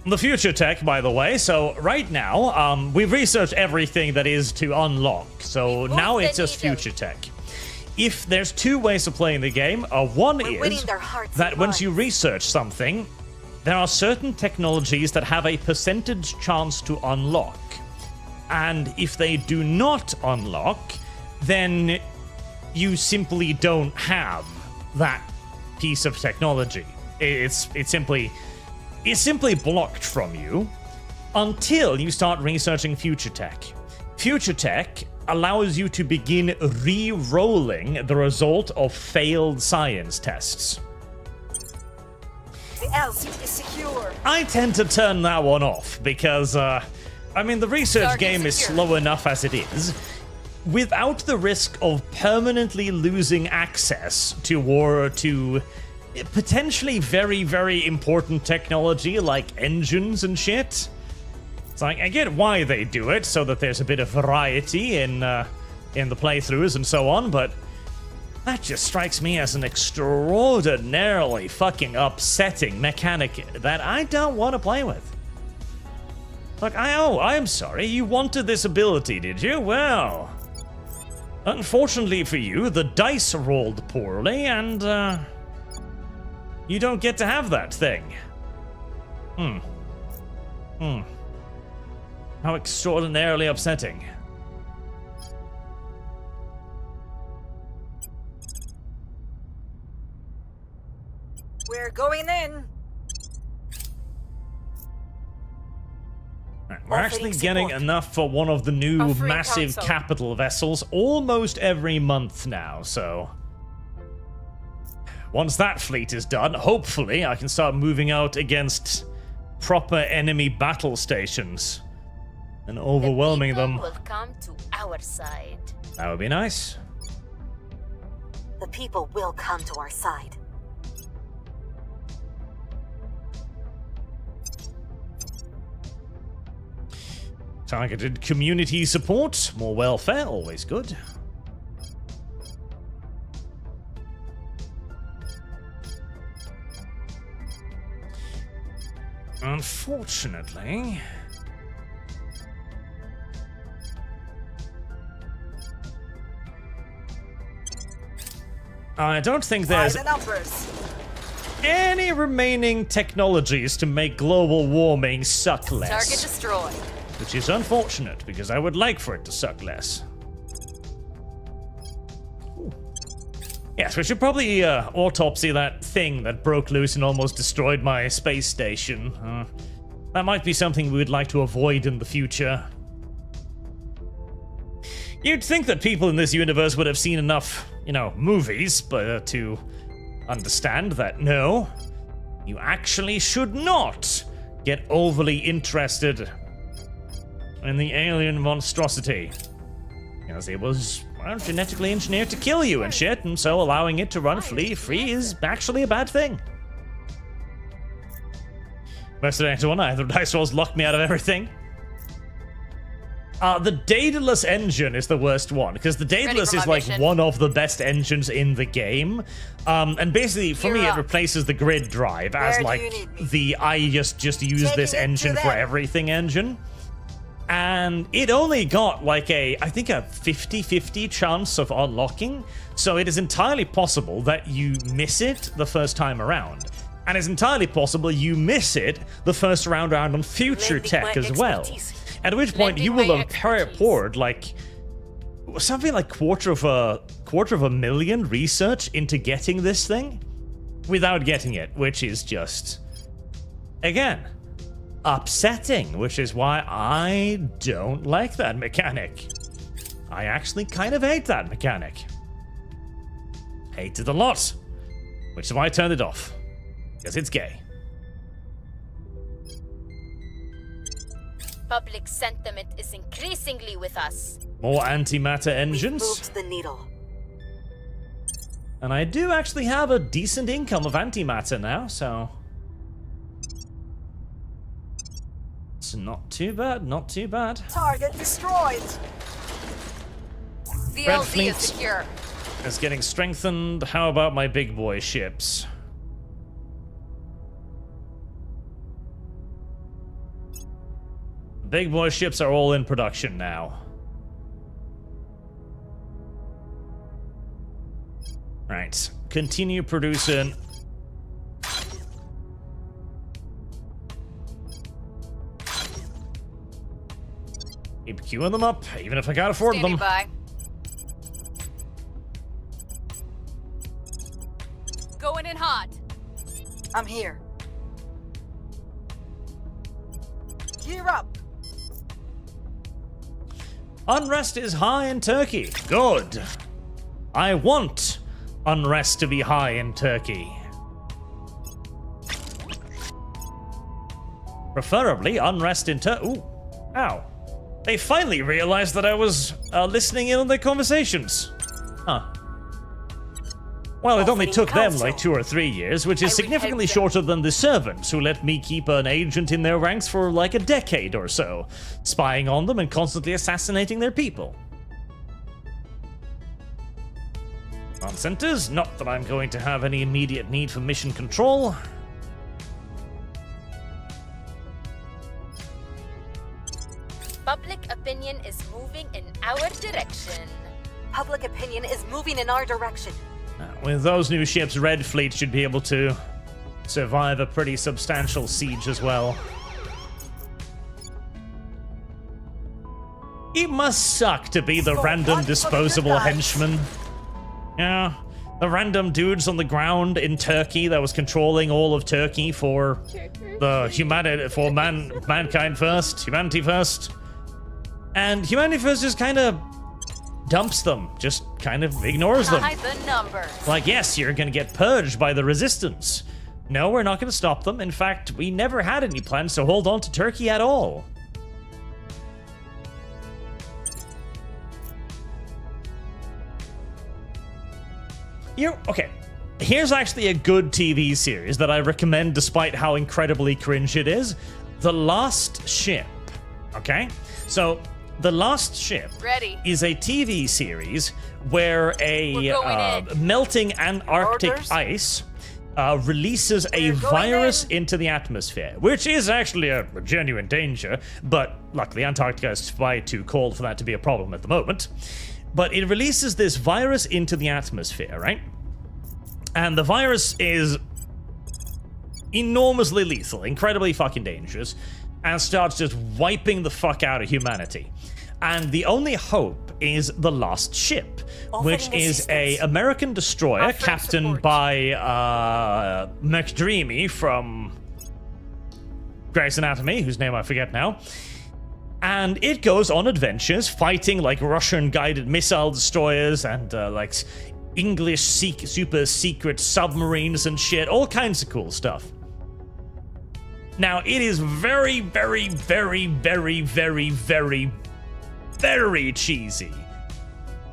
The future tech, by the way, so right now, we've researched everything that is to unlock, so now it's just future tech. If there's two ways of playing the game, one is that once you research something, there are certain technologies that have a percentage chance to unlock. And if they do not unlock, then you simply don't have that piece of technology. It's simply blocked from you until you start researching future tech. Future tech allows you to begin re-rolling the result of failed science tests. The LC is secure. I tend to turn that one off because, I mean, the research game is slow enough as it is, without the risk of permanently losing access to potentially very, very important technology like engines and shit. It's like, I get why they do it, so that there's a bit of variety in the playthroughs and so on, but that just strikes me as an extraordinarily fucking upsetting mechanic that I don't want to play with. Like, I'm sorry, you wanted this ability, did you? Well, unfortunately for you, the dice rolled poorly, and, you don't get to have that thing. How extraordinarily upsetting. We're going in. We're actually getting enough for one of the new massive capital vessels almost every month now, so once that fleet is done, hopefully I can start moving out against proper enemy battle stations and overwhelming them. Will come to our side. That would be nice. The people will come to our side. Targeted community support, more welfare, always good. Unfortunately, I don't think there's any remaining technologies to make global warming suck less. Target destroyed. Which is unfortunate, because I would like for it to suck less. Ooh. Yes, we should probably autopsy that thing that broke loose and almost destroyed my space station. That might be something we would like to avoid in the future. You'd think that people in this universe would have seen enough, movies, but to understand that no, you actually should not get overly interested in the alien monstrosity. Because it was, genetically engineered to kill you and shit, and so allowing it to run free is actually a bad thing. Most of the one, either dice rolls locked me out of everything. The Daedalus engine is the worst one, because the Daedalus is like one of the best engines in the game. And basically, for me, it replaces the grid drive as like the I just use this engine for everything engine. And it only got like I think a 50-50 chance of unlocking, so it is entirely possible that you miss it the first time around. And it's entirely possible you miss it the first round on future tech as well. At which point you will have poured like something like quarter of a million research into getting this thing without getting it, which is just, again, upsetting, which is why I don't like that mechanic. I actually kind of hate that mechanic. Hate it a lot, which is why I turned it off, because it's gay. Public sentiment is increasingly with us. More antimatter We've engines. moved the needle. And I do actually have a decent income of antimatter now, so it's not too bad, not too bad. Target destroyed. The Red LZ Fleet is secure. is getting strengthened. How about my big boy ships? Big boy ships are all in production now. Right, continue producing. Keep queuing them up, even if I can't afford Standing them. by. Going in hot. I'm here. Gear up. Unrest is high in Turkey. Good. I want unrest to be high in Turkey. Preferably unrest in Turkey. Ooh. Ow. They finally realized that I was listening in on their conversations. Huh. Well, it only took them like 2 or 3 years, which is significantly shorter than the servants who let me keep an agent in their ranks for like a decade or so, spying on them and constantly assassinating their people. On centers, not that I'm going to have any immediate need for mission control. Public opinion is moving in our direction. Public opinion is moving in our direction. With those new ships, Red Fleet should be able to survive a pretty substantial siege as well. It must suck to be the random disposable henchman. Yeah, the random dudes on the ground in Turkey that was controlling all of Turkey for the mankind first, humanity first. And humanity first just kind of dumps them, just kind of ignores them. Hide the numbers. Like, yes, you're gonna get purged by the resistance. No, we're not gonna stop them. In fact, we never had any plans to hold on to Turkey at all. Okay, here's actually a good TV series that I recommend despite how incredibly cringe it is. The Last Ship, okay? So, The Last Ship is a TV series where a melting Antarctic ice releases a virus into the atmosphere, which is actually a genuine danger, but luckily Antarctica is far too cold for that to be a problem at the moment. But it releases this virus into the atmosphere, right? And the virus is enormously lethal, incredibly fucking dangerous, and starts just wiping the fuck out of humanity. And the only hope is the Last Ship, which is a American destroyer captained by McDreamy from Grey's Anatomy, whose name I forget now. And it goes on adventures fighting like Russian guided missile destroyers and like English super secret submarines and shit, all kinds of cool stuff. Now, it is very, very, very, very, very, very, very cheesy.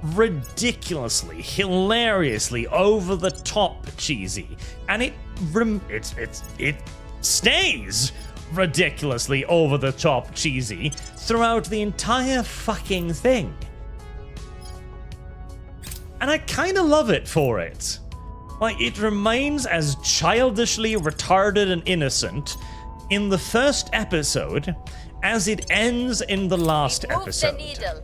Ridiculously, hilariously, over the top cheesy. And it stays ridiculously over the top cheesy throughout the entire fucking thing. And I kind of love it for it. Like, it remains as childishly retarded and innocent in the first episode as it ends in the last Move episode. the needle.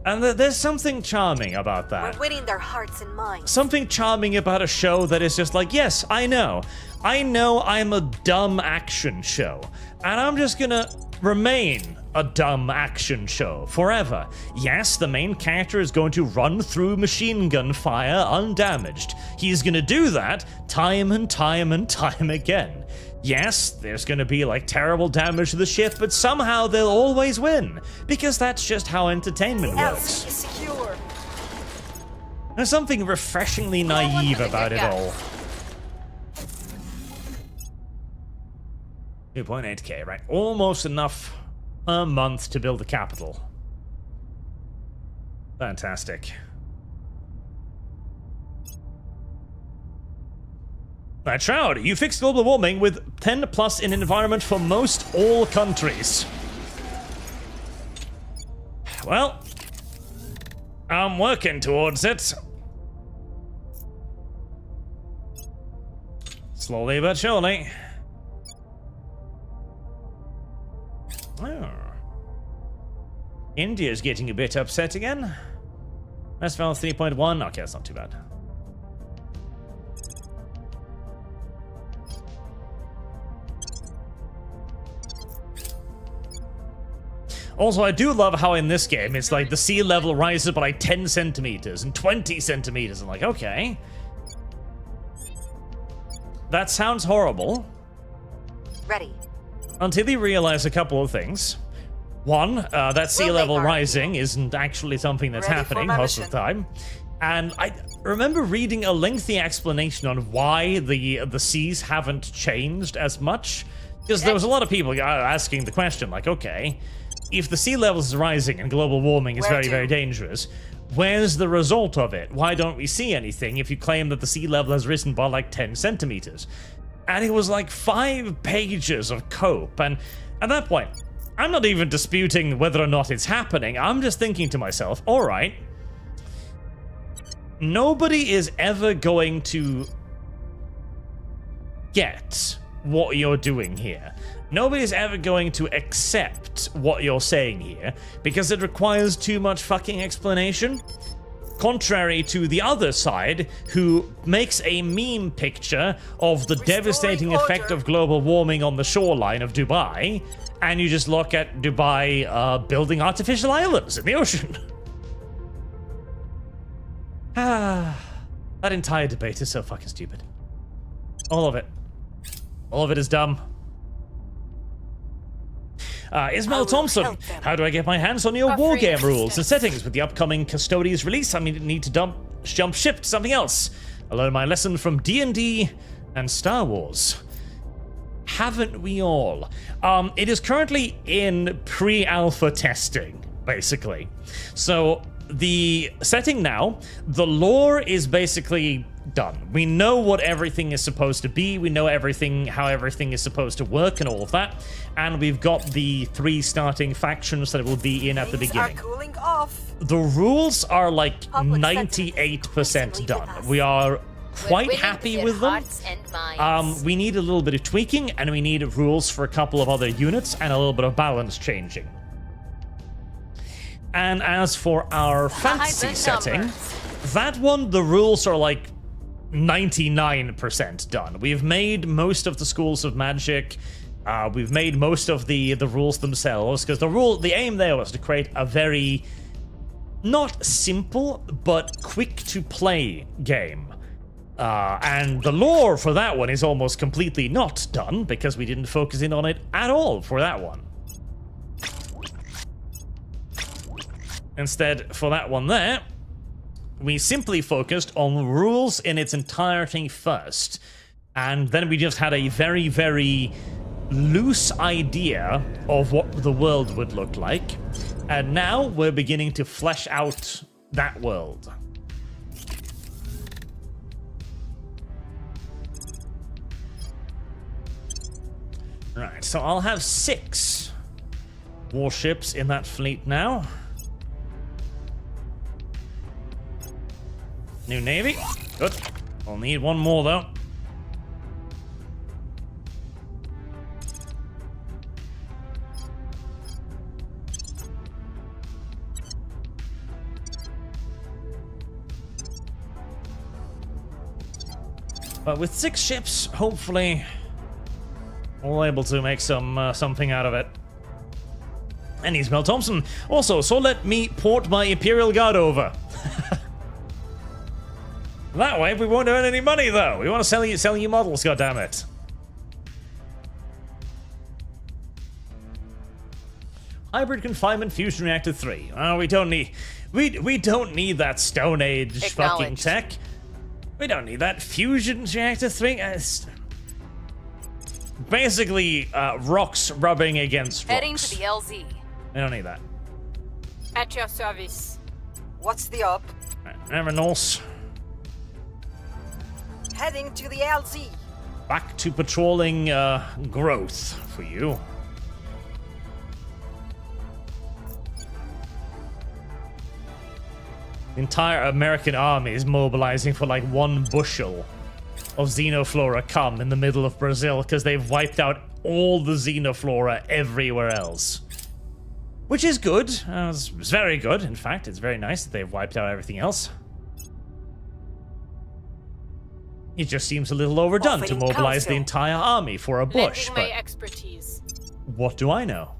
And there's something charming about that. We're winning their hearts and minds. Something charming about a show that is just like, yes, I know I'm a dumb action show, and I'm just gonna remain a dumb action show forever. Yes, the main character is going to run through machine gun fire undamaged. He's gonna do that time and time and time again. Yes, there's gonna be like terrible damage to the ship, but somehow they'll always win, because that's just how entertainment works. LC is secure. There's something refreshingly naive about it all. 2.8k, right? Almost enough a month to build the capital. Fantastic. Right, Shroud, you fixed global warming with 10 plus in environment for most all countries. Well, I'm working towards it. Slowly but surely. Oh. India's getting a bit upset again. Westphal 3.1. Okay, that's not too bad. Also, I do love how in this game it's like the sea level rises by like 10 centimeters and 20 centimeters. I'm like, okay. That sounds horrible. Ready. Until you realize a couple of things. One, that sea level rising isn't actually something that's Ready for happening my most of the time. And I remember reading a lengthy explanation on why the seas haven't changed as much. Because there was a lot of people asking the question, like, okay, if the sea level is rising and global warming is very, very dangerous, where's the result of it? Why don't we see anything if you claim that the sea level has risen by like 10 centimeters? And it was like 5 pages of cope, and at that point, I'm not even disputing whether or not it's happening. I'm just thinking to myself, all right, nobody is ever going to get what you're doing here. Nobody's ever going to accept what you're saying here because it requires too much fucking explanation. Contrary to the other side, who makes a meme picture of the devastating effect of global warming on the shoreline of Dubai, and you just look at Dubai building artificial islands in the ocean. That entire debate is so fucking stupid. All of it. All of it is dumb. Ismail Thompson, how do I get my hands on your wargame rules and settings with the upcoming Custodies release? I need to jump ship to something else. I learned my lesson from D&D and Star Wars. Haven't we all? It is currently in pre-alpha testing, basically. So the setting now, the lore is basically done. We know what everything is supposed to be. We know how everything is supposed to work and all of that. And we've got the 3 starting factions that will be in at the beginning. Are cooling off. The rules are like 98% done. We are quite happy with them. We need a little bit of tweaking, and we need rules for a couple of other units and a little bit of balance changing. And as for our fantasy setting, that one, the rules are like 99% done. We've made most of the schools of magic. We've made most of the rules themselves, because the aim there was to create a very not simple but quick to play game. And the lore for that one is almost completely not done because we didn't focus in on it at all for that one. Instead, for that one there, we simply focused on the rules in its entirety first. And then we just had a very, very loose idea of what the world would look like. And now we're beginning to flesh out that world. Right, so I'll have 6 warships in that fleet now. New navy. Good. I'll need 1 more, though. But with 6 ships, hopefully we'll able to make something out of it. And Ismail Thompson. Also, so let me port my Imperial Guard over. That way we won't earn any money, though. We want to sell you models, goddammit. Hybrid Confinement Fusion Reactor 3. Oh, we don't need that Stone Age fucking tech. We don't need that Fusion Reactor 3. Basically, rocks rubbing against rocks. Heading to the LZ. We don't need that. At your service. What's the up? Never knows. Heading to the LZ. Back to patrolling growth for you. The entire American army is mobilizing for like 1 bushel of xenoflora come in the middle of Brazil because they've wiped out all the xenoflora everywhere else. Which is good. It's very good, in fact. It's very nice that they've wiped out everything else. It just seems a little overdone to mobilize the entire army for a bush. Lending my expertise. What do I know?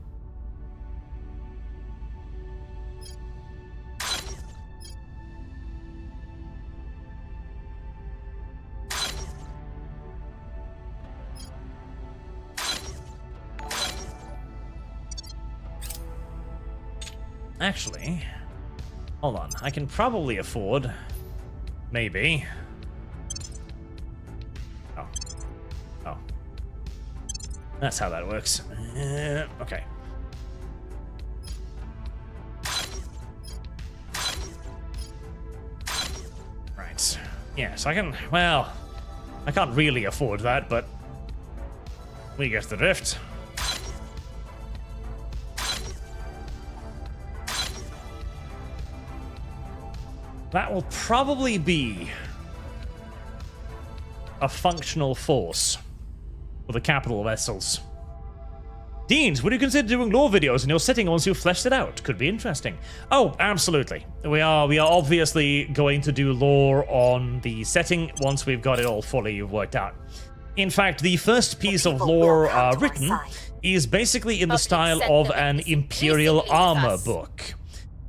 Actually, hold on. I can probably afford, maybe. Oh. That's how that works. Okay. Right. Yes, I can, well, I can't really afford that, but we get the drift. That will probably be a functional force for the capital vessels. Deans, would you consider doing lore videos in your setting once you've fleshed it out? Could be interesting. Oh, absolutely. We are obviously going to do lore on the setting once we've got it all fully worked out. In fact, the first piece of lore written is basically in the style of an Imperial armor book.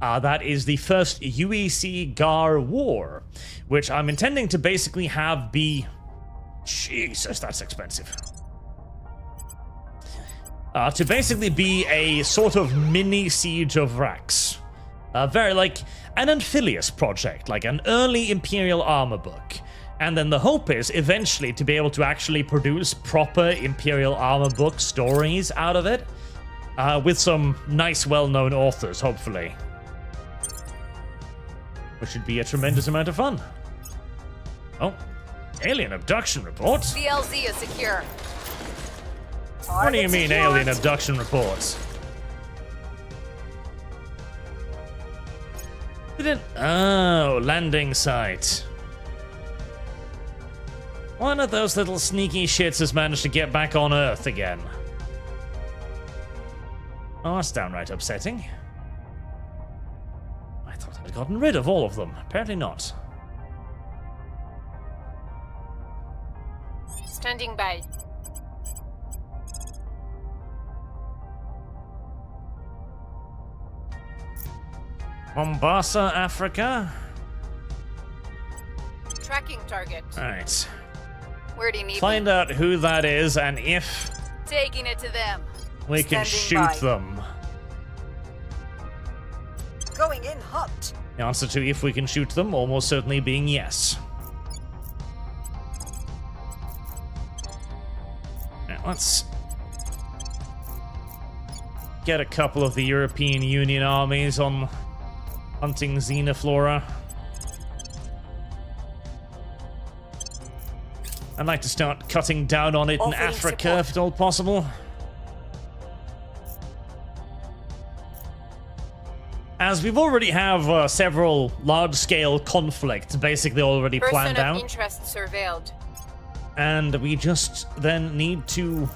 That is the first UEC Gar War, which I'm intending to basically have be... Jesus, that's expensive. To basically be a sort of mini Siege of Rax. Very like an Amphileus project, like an early Imperial armor book. And then the hope is eventually to be able to actually produce proper Imperial armor book stories out of it. With some nice, well-known authors, hopefully. Which should be a tremendous amount of fun. Oh, alien abduction reports? The LZ is secure. What do you mean, alien abduction reports? Oh, landing site. One of those little sneaky shits has managed to get back on Earth again. Oh, that's downright upsetting. I thought I'd gotten rid of all of them. Apparently not. Standing by. Mombasa, Africa? Tracking target. Alright. Where do you need Find me? out who that is and if Taking it to them. we can Standing by. shoot them. Going in hot. The answer to if we can shoot them almost certainly being yes. Now, let's get a couple of the European Union armies on hunting xenoflora. I'd like to start cutting down on it in Offering Africa support. if at all possible. As we've already have several large-scale conflicts basically already Person planned of out. interest surveilled. And we just then need to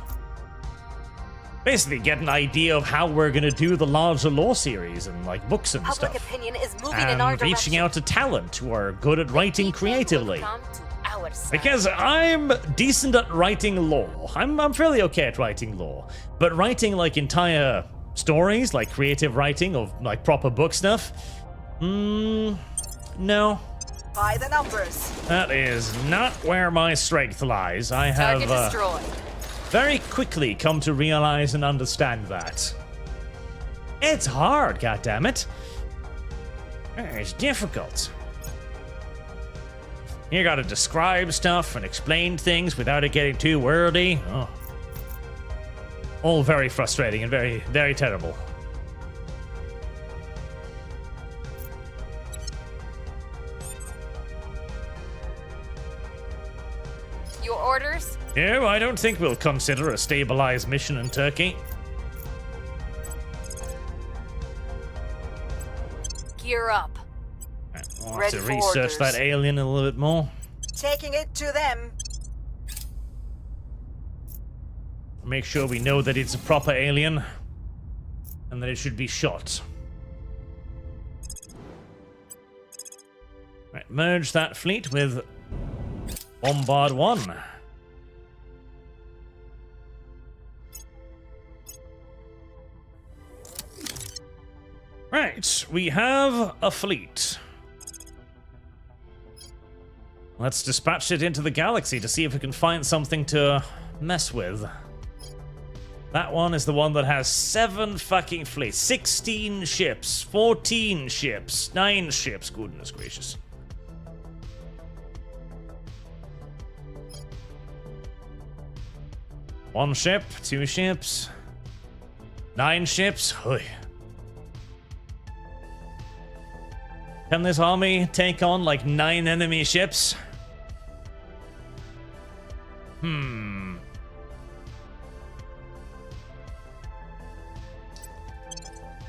basically get an idea of how we're going to do the larger lore series and like books and Public stuff. opinion is moving in our And reaching direction. out to talent who are good at writing creatively. Come to our our side. Because I'm decent at writing lore. I'm fairly okay at writing lore. But writing, like, entire stories, like creative writing of, like, proper book stuff, no. By the numbers. That is not where my strength lies. I Target have destroyed. very quickly come to realize and understand that. It's hard, goddammit. It's difficult. You gotta describe stuff and explain things without it getting too wordy. Oh. All very frustrating and very, very terrible. Your orders? No, I don't think we'll consider a stabilized mission in Turkey. Gear up. I'll have Ready to for research orders. that alien a little bit more. Taking it to them. Make sure we know that it's a proper alien and that it should be shot. Right, merge that fleet with Bombard 1. Right, we have a fleet. Let's dispatch it into the galaxy to see if we can find something to mess with. That one is the one that has 7 fucking fleets, 16 ships, 14 ships, 9 ships, goodness gracious. One ship, 2 ships, 9 ships. Oi. Can this army take on like 9 enemy ships?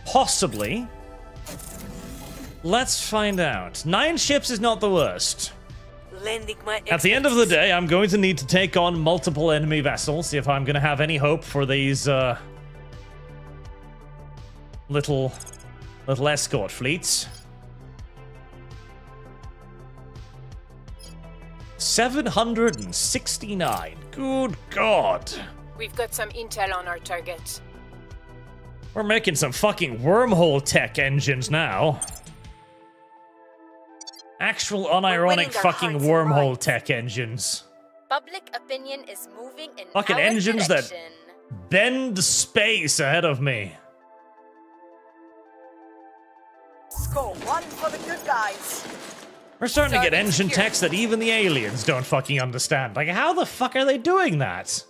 Possibly. Let's find out. 9 ships is not the worst. Lending my At the end of the day, I'm going to need to take on multiple enemy vessels if I'm going to have any hope for these little escort fleets. 769. Good God. We've got some intel on our target. We're making some fucking wormhole tech engines now. Actual unironic winning their fucking hearts and wormhole minds. tech engines. Public opinion is moving in Fucking our engines that- direction. Bend space ahead of me. Score 1 for the good guys. We're starting to get Target engine secure. techs that even the aliens don't fucking understand. Like, how the fuck are they doing that?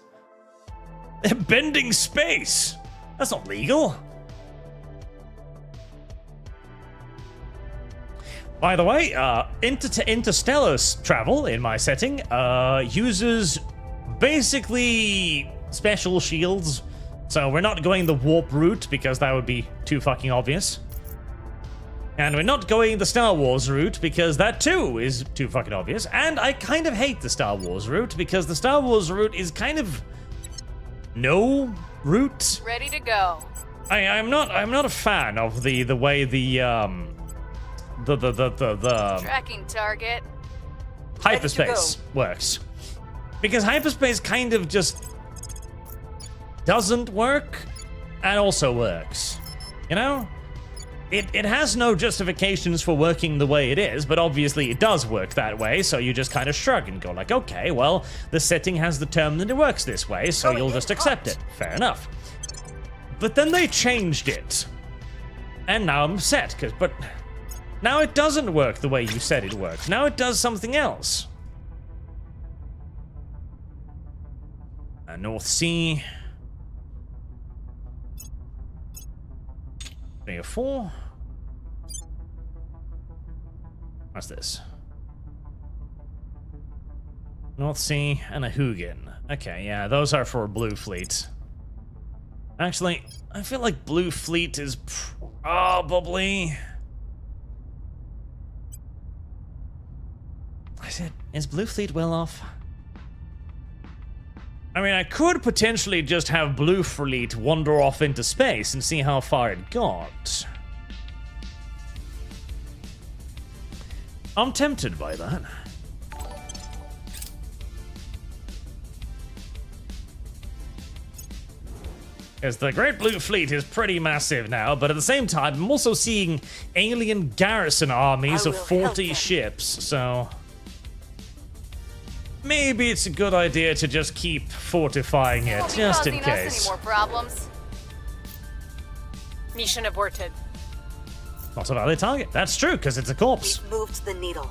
They're bending space. That's not legal. By the way, interstellar travel in my setting uses basically special shields. So we're not going the warp route because that would be too fucking obvious. And we're not going the Star Wars route because that too is too fucking obvious. And I kind of hate the Star Wars route because the Star Wars route is kind of no route. Ready to go. I'm not a fan of the way the Tracking target. hyperspace works. Because hyperspace kind of just doesn't work and also works. You know? It has no justifications for working the way it is, but obviously it does work that way, so you just kind of shrug and go like, okay, well, the setting has determined that it works this way, so you'll just accept it. Fair enough. But then they changed it. And now I'm upset, but now it doesn't work the way you said it worked. Now it does something else. North Sea. 3 or 4. What's this? North Sea and a Hugin. Okay, yeah, those are for Blue Fleet. Actually, I feel like Blue Fleet is probably... Is Blue Fleet well off? I mean, I could potentially just have Blue Fleet wander off into space and see how far it got. I'm tempted by that. Because the Great Blue Fleet is pretty massive now, but at the same time, I'm also seeing alien garrison armies of 40 ships, so maybe it's a good idea to just keep fortifying it, just in case. Any more problems? Mission aborted. Not a valid target. That's true, because it's a corpse. We've moved the needle.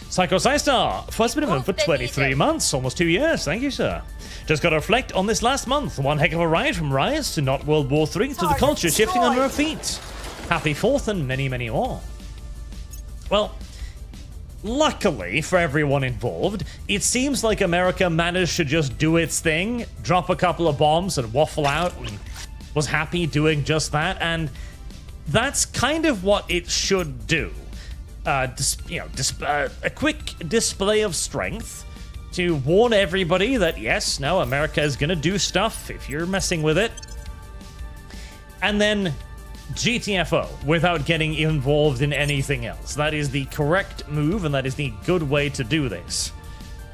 Psycho Star, first minimum for 23 months, almost 2 years. Thank you, sir. Just got to reflect on this last month. One heck of a ride from riots to not World War III to the culture shifting under our feet. Happy 4th and many, many more. Well, luckily for everyone involved, it seems like America managed to just do its thing, drop a couple of bombs and waffle out, and was happy doing just that, and that's kind of what it should do. A quick display of strength to warn everybody that, yes, no, America is going to do stuff if you're messing with it. And then GTFO without getting involved in anything else. That is the correct move, and that is the good way to do this.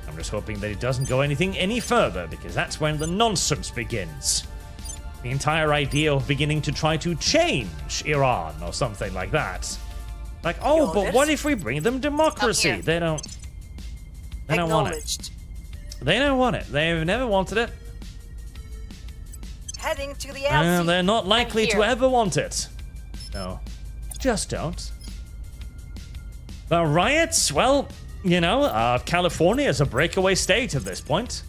I'm just hoping that it doesn't go any further, because that's when the nonsense begins. The entire idea of beginning to try to change Iran or something like that. Like, oh, but what if we bring them democracy? They don't want it. They don't want it. They've never wanted it. Heading to the And LC. they're not likely to ever want it. No. Just don't. The riots, well, you know, California is a breakaway state at this point.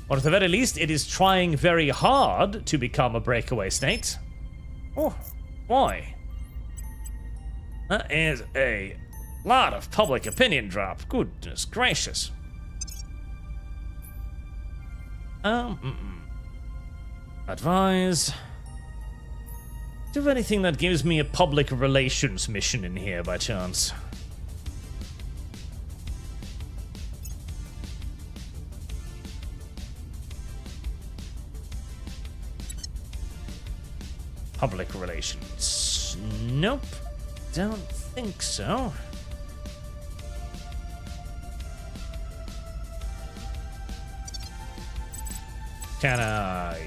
Or at the very least, it is trying very hard to become a breakaway state. Oh, boy. That is a lot of public opinion drop. Goodness gracious. Advise. Do you have anything that gives me a public relations mission in here by chance? Public relations. Nope. Don't think so. Can I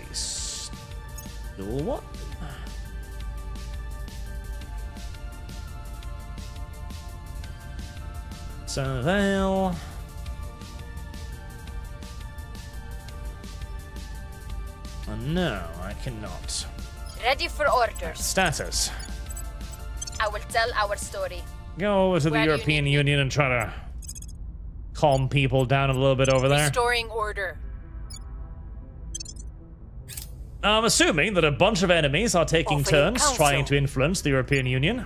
do what? Surveil. Oh, no, I cannot. Ready for orders. Status. I will tell our story. Go over to the European Union and try to calm people down a little bit over there. Restoring order. I'm assuming that a bunch of enemies are taking turns trying to influence the European Union.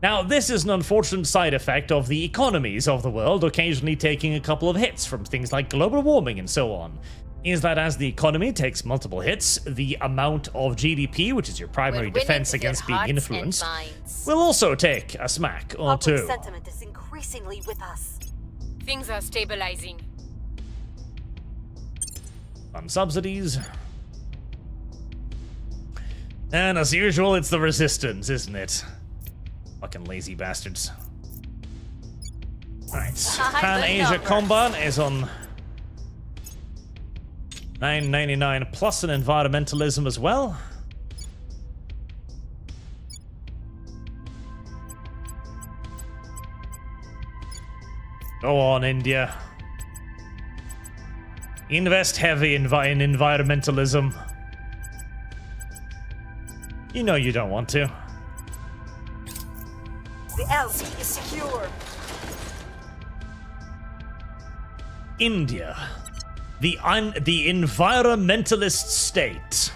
Now, this is an unfortunate side effect of the economies of the world occasionally taking a couple of hits from things like global warming and so on. Is that as the economy takes multiple hits, the amount of GDP, which is your primary defense against being influenced, will also take a smack or two. Public sentiment is increasingly with us. Things are stabilizing. On subsidies. And as usual, it's the resistance, isn't it? Fucking lazy bastards. Alright, Pan-Asia Combat is on 9.99 plus an environmentalism as well. Go on, India. Invest heavy in environmentalism. You know you don't want to. The LC is secure. India. The environmentalist state.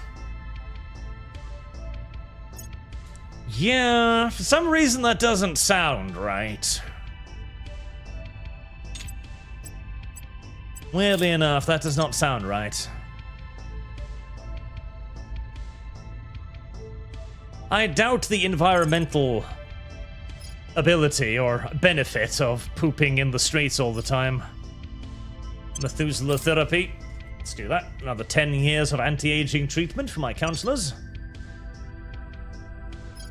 Yeah, for some reason that doesn't sound right. Weirdly enough, that does not sound right. I doubt the environmental ability or benefit of pooping in the streets all the time. Methuselah therapy. Let's do that. Another 10 years of anti-aging treatment for my counselors.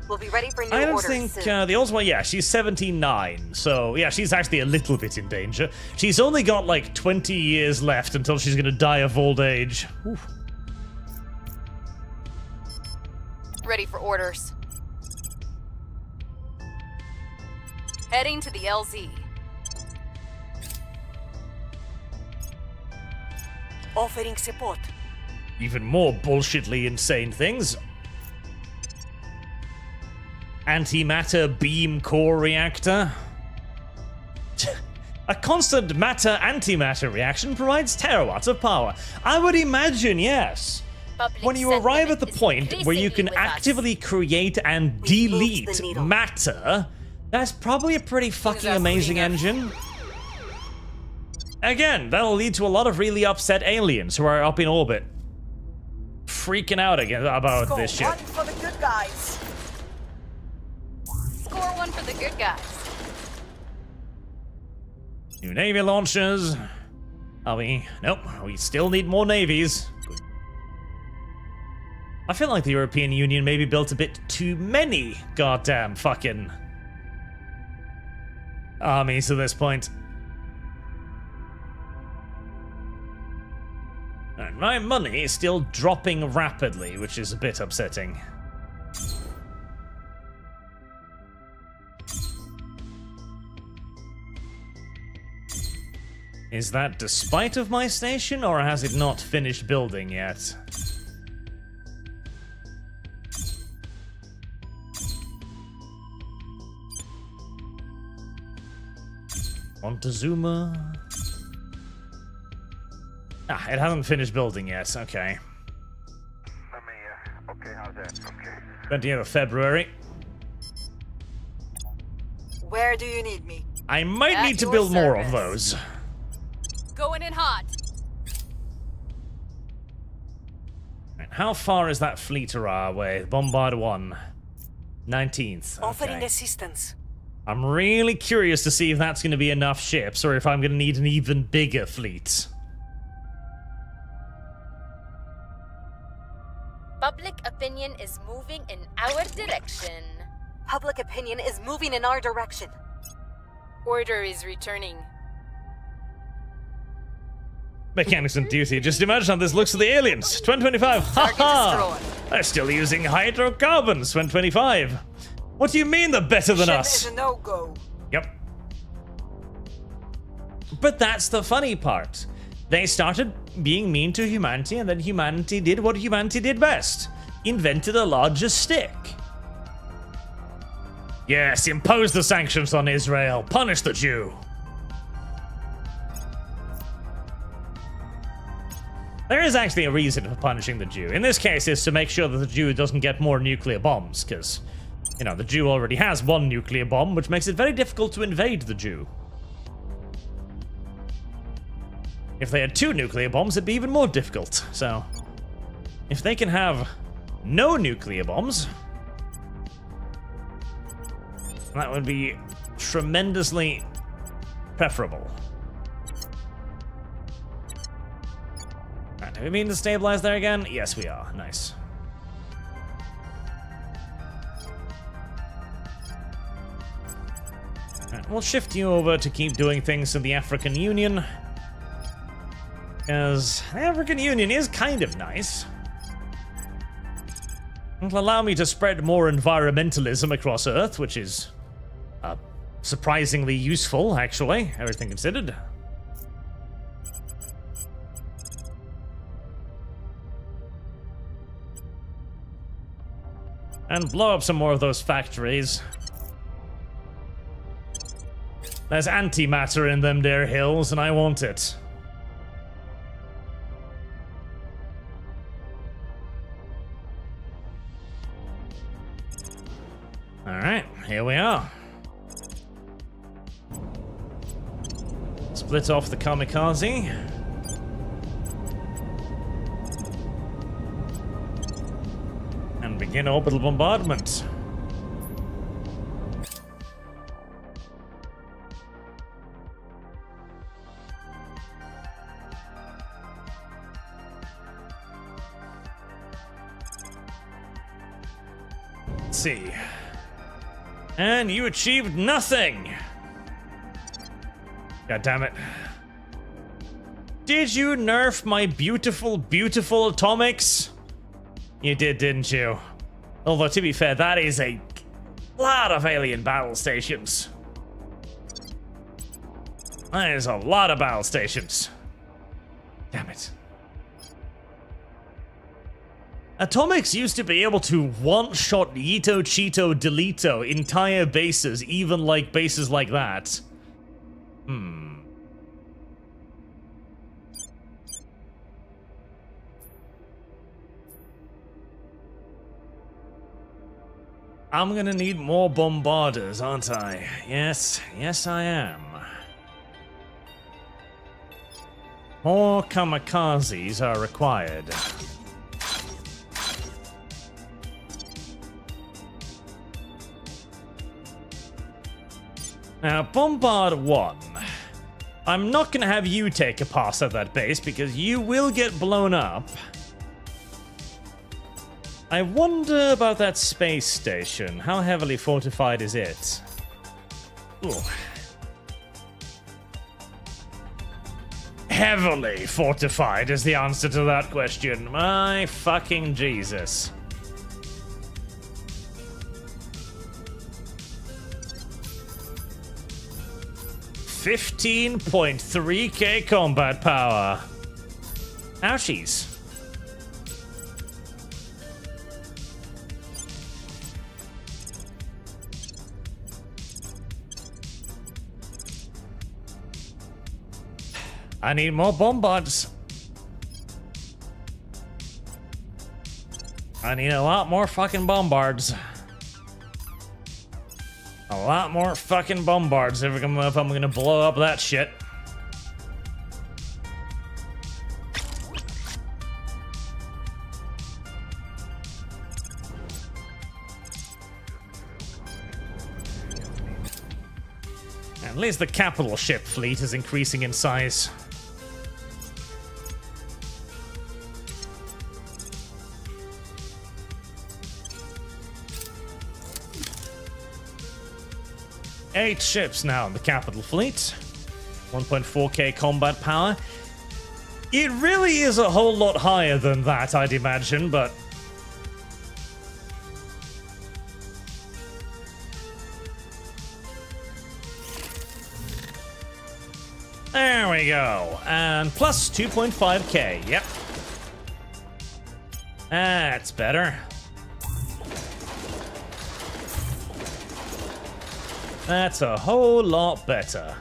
We'll be ready for new I don't orders think soon. the old one, yeah, she's 79. So, yeah, she's actually a little bit in danger. She's only got like 20 years left until she's going to die of old age. Oof. Ready for orders. Heading to the LZ. Offering support. Even more bullshitly insane things. Antimatter beam core reactor. A constant matter-antimatter reaction provides terawatts of power. I would imagine, yes. Public When you arrive at the sentiment point is where you can increasingly with us. actively create and We've moved the delete needle. matter, that's probably a pretty fucking are amazing moving engine. Again, that'll lead to a lot of really upset aliens who are up in orbit, freaking out again about Score this shit. 1 for the good guys. Score 1 for the good guys. New Navy launchers. Are we? Nope. We still need more navies. Good. I feel like the European Union maybe built a bit too many goddamn fucking armies at this point. And my money is still dropping rapidly, which is a bit upsetting. Is that despite of my station, or has it not finished building yet? Montezuma. Ah, it hasn't finished building yet. Okay. Let me, okay, how's that? Okay. 20th of February. Where do you need me? I might At need to your build more of service. those. Going in hot. How far is that fleet away? Bombard 1. 19th. Offering Okay. assistance. I'm really curious to see if that's going to be enough ships, or if I'm going to need an even bigger fleet. Public opinion is moving in our direction. Public opinion is moving in our direction. Order is returning. Mechanics on duty. Just imagine how this looks to the aliens. 2025. Target Haha! destroyed. They're still using hydrocarbons. 2025. What do you mean they're better than Mission us? is a no-go. Yep. But that's the funny part. They started being mean to humanity, and then humanity did what humanity did best. Invented a larger stick. Yes, impose the sanctions on Israel. Punish the Jew. There is actually a reason for punishing the Jew. In this case, it's to make sure that the Jew doesn't get more nuclear bombs, because, you know, the Jew already has one nuclear bomb, which makes it very difficult to invade the Jew. If they had 2 nuclear bombs, it'd be even more difficult. So, if they can have no nuclear bombs, that would be tremendously preferable. Right, do we mean to stabilize there again? Yes, we are. Nice. Right, we'll shift you over to keep doing things in the African Union. Because the African Union is kind of nice. It'll allow me to spread more environmentalism across Earth, which is surprisingly useful, actually, everything considered. And blow up some more of those factories. There's antimatter in them there hills, and I want it. Alright, here we are. Split off the kamikaze. And begin orbital bombardment. Let's see. And you achieved nothing! God damn it. Did you nerf my beautiful, beautiful atomics? You did, didn't you? Although, to be fair, that is a lot of alien battle stations. That is a lot of battle stations. Damn it. Atomics used to be able to one-shot Yito, Cheeto, Delito entire bases, even like bases like that. I'm gonna need more bombarders, aren't I? Yes, yes I am. More kamikazes are required. Now, Bombard 1. I'm not gonna have you take a pass at that base because you will get blown up. I wonder about that space station. How heavily fortified is it? Ooh. Heavily fortified is the answer to that question. My fucking Jesus. $15.3k combat power. Ouchies. I need more bombards. I need a lot more fucking bombards. A lot more fucking bombards if I'm gonna blow up that shit. At least the capital ship fleet is increasing in size. Eight ships now in the capital fleet. 1.4k combat power. It really is a whole lot higher than that, I'd imagine, but... There we go. And plus 2.5k, yep. That's better. That's a whole lot better.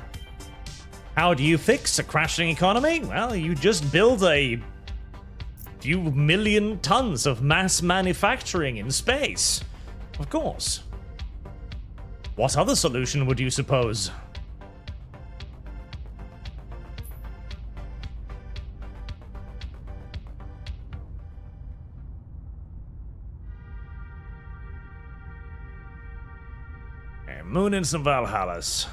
How do you fix a crashing economy? Well, you just build a few million tons of mass manufacturing in space. Of course. What other solution would you suppose? Moon and some Valhallas.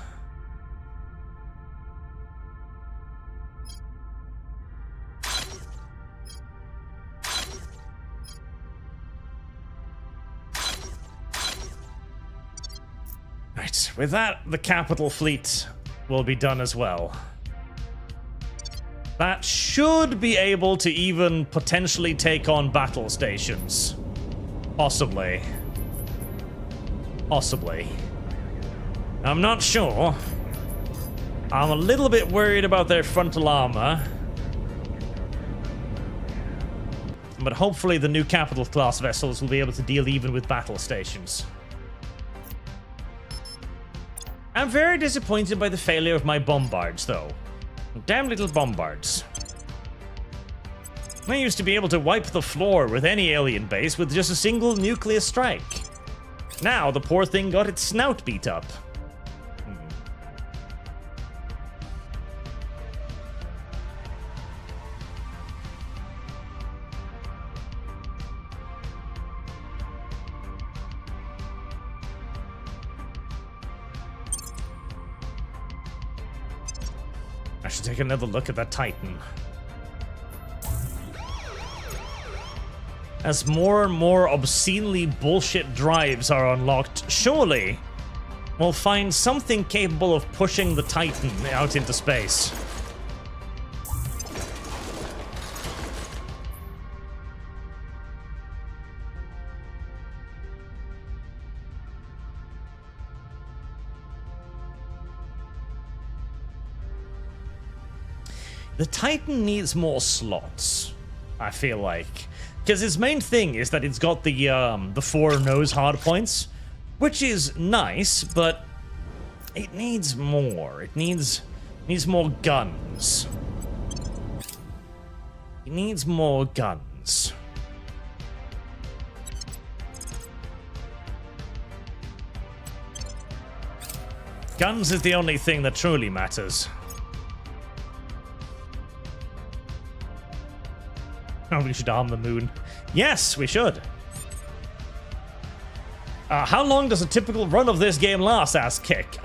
Right, with that, the capital fleet will be done as well. That should be able to even potentially take on battle stations. Possibly. Possibly. I'm not sure. I'm a little bit worried about their frontal armor. But hopefully the new capital class vessels will be able to deal even with battle stations. I'm very disappointed by the failure of my bombards, though. Damn little bombards. I used to be able to wipe the floor with any alien base with just a single nuclear strike. Now the poor thing got its snout beat up. I should take another look at that Titan. As more and more obscenely bullshit drives are unlocked, surely we'll find something capable of pushing the Titan out into space. The Titan needs more slots, I feel like. Because its main thing is that it's got the 4 nose hardpoints, which is nice, but it needs more. It needs more guns. It needs more guns. Guns is the only thing that truly matters. Oh, we should arm the moon. Yes, we should. How long does a typical run of this game last? Asks Kick.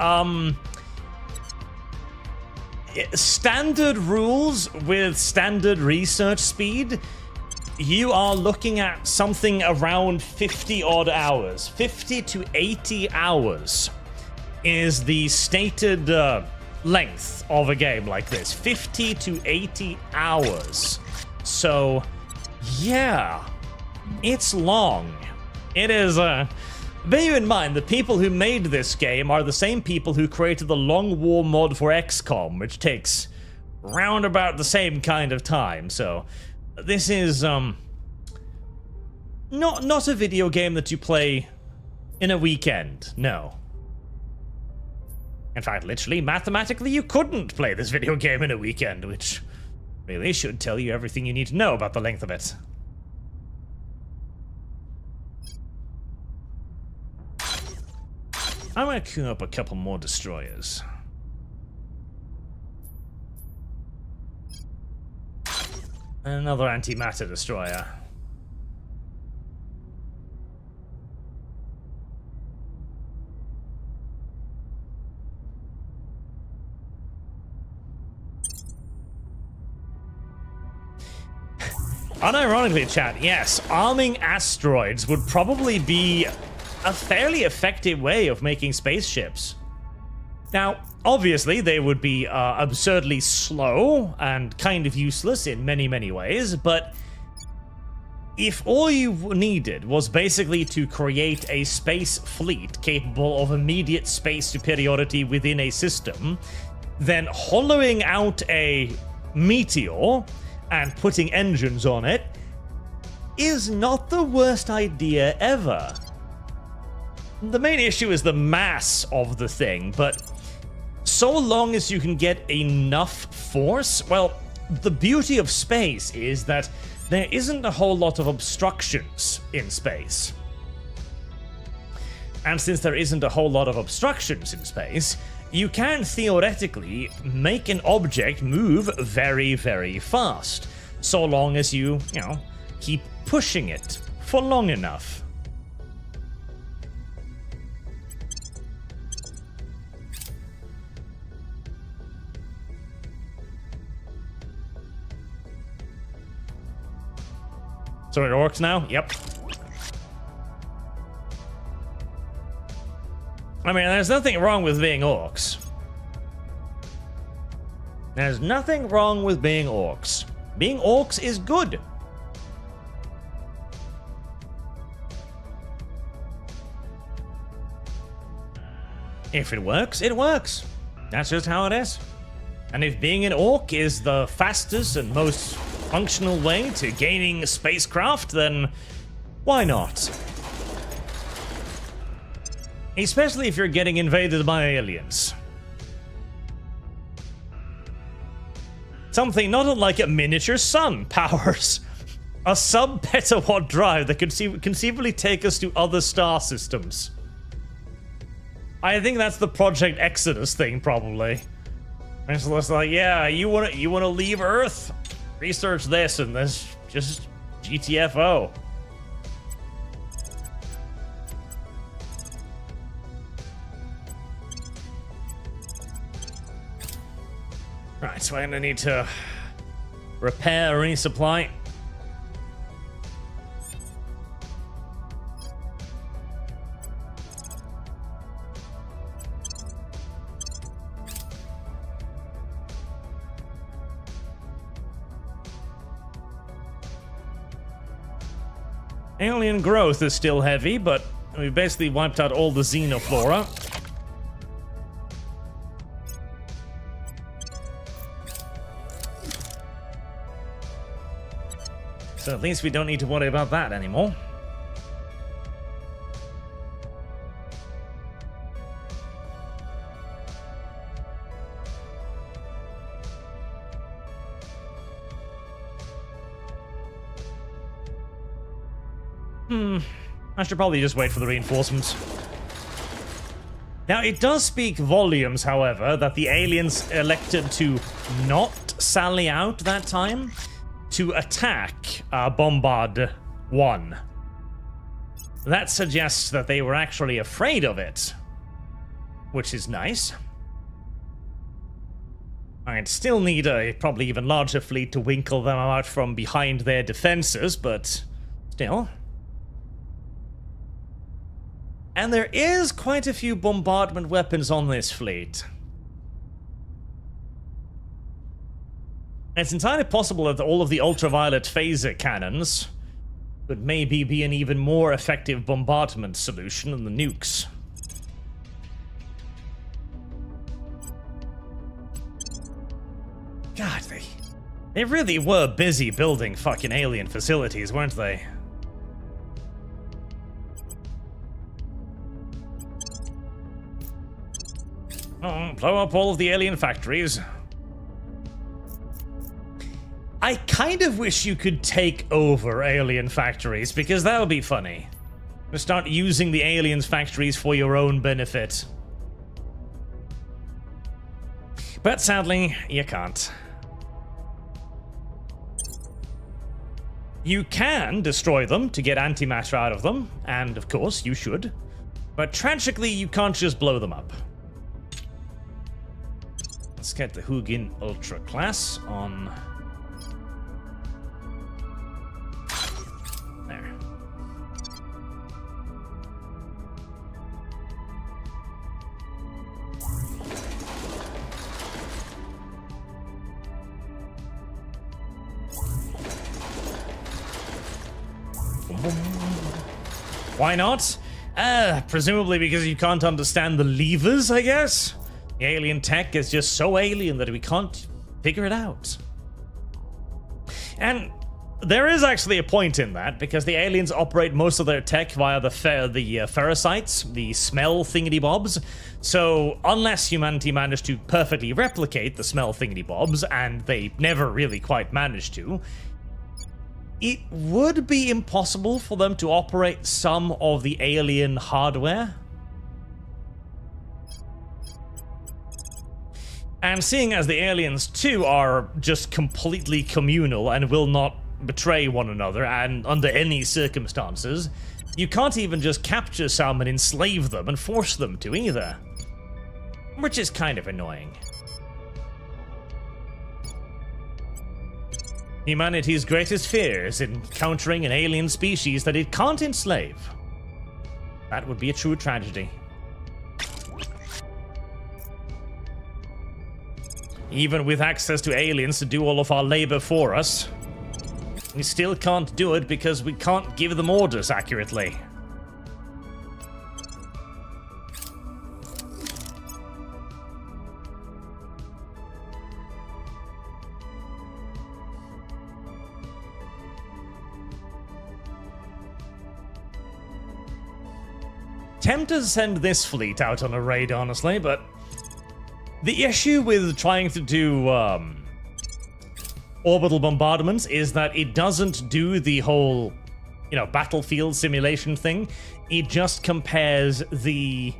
Standard rules with standard research speed, you are looking at something around 50 odd hours. 50 to 80 hours is the stated length of a game like this. 50 to 80 hours. So, yeah, it's long. It is, bear in mind, the people who made this game are the same people who created the Long War mod for XCOM, which takes round about the same kind of time. So, this is, not a video game that you play in a weekend, no. In fact, literally, mathematically, you couldn't play this video game in a weekend, which really should tell you everything you need to know about the length of it. I'm gonna queue up a couple more destroyers. And another Antimatter destroyer. Unironically, chat, yes, arming asteroids would probably be a fairly effective way of making spaceships. Now, obviously, they would be absurdly slow and kind of useless in many, many ways, but if all you needed was basically to create a space fleet capable of immediate space superiority within a system, then hollowing out a meteor and putting engines on it is not the worst idea ever. The main issue is the mass of the thing, but so long as you can get enough force, well, the beauty of space is that there isn't a whole lot of obstructions in space. And since there isn't a whole lot of obstructions in space, you can theoretically make an object move very, very fast, so long as you know, keep pushing it for long enough. So it works now? Yep. I mean, there's nothing wrong with being orcs. There's nothing wrong with being orcs. Being orcs is good. If it works, it works. That's just how it is. And if being an orc is the fastest and most functional way to gaining spacecraft, then why not? Especially if you're getting invaded by aliens. Something not unlike a miniature sun powers a sub-petawatt drive that could conceivably take us to other star systems. I think that's the Project Exodus thing, probably. It's just like, yeah, you wanna leave Earth? Research this and this, just GTFO. Right, so I'm gonna need to repair, resupply. Alien growth is still heavy, but we basically wiped out all the xenoflora. So at least we don't need to worry about that anymore. I should probably just wait for the reinforcements. Now, it does speak volumes, however, that the aliens elected to not sally out that time to attack Bombard 1. That suggests that they were actually afraid of it, which is nice. I'd still need a probably even larger fleet to winkle them out from behind their defenses, but still. And there is quite a few bombardment weapons on this fleet. It's entirely possible that all of the ultraviolet phaser cannons could maybe be an even more effective bombardment solution than the nukes. God, they really were busy building fucking alien facilities, weren't they? Oh, blow up all of the alien factories. I kind of wish you could take over alien factories, because that would be funny. Start using the aliens' factories for your own benefit. But sadly, you can't. You can destroy them to get antimatter out of them, and of course you should. But tragically, you can't just blow them up. Let's get the Hugin Ultra class on. There. Why not? Presumably because you can't understand the levers, I guess? The alien tech is just so alien that we can't figure it out. And there is actually a point in that, because the aliens operate most of their tech via the ferricites, the smell thingy-bobs. So unless humanity managed to perfectly replicate the smell thingy-bobs, and they never really quite managed to, it would be impossible for them to operate some of the alien hardware. And seeing as the aliens, too, are just completely communal and will not betray one another and under any circumstances, you can't even just capture some and enslave them and force them to either. Which is kind of annoying. Humanity's greatest fear is encountering an alien species that it can't enslave. That would be a true tragedy. Even with access to aliens to do all of our labor for us, we still can't do it because we can't give them orders accurately. Tempted to send this fleet out on a raid, honestly, but the issue with trying to do orbital bombardments is that it doesn't do the whole, battlefield simulation thing. It just compares the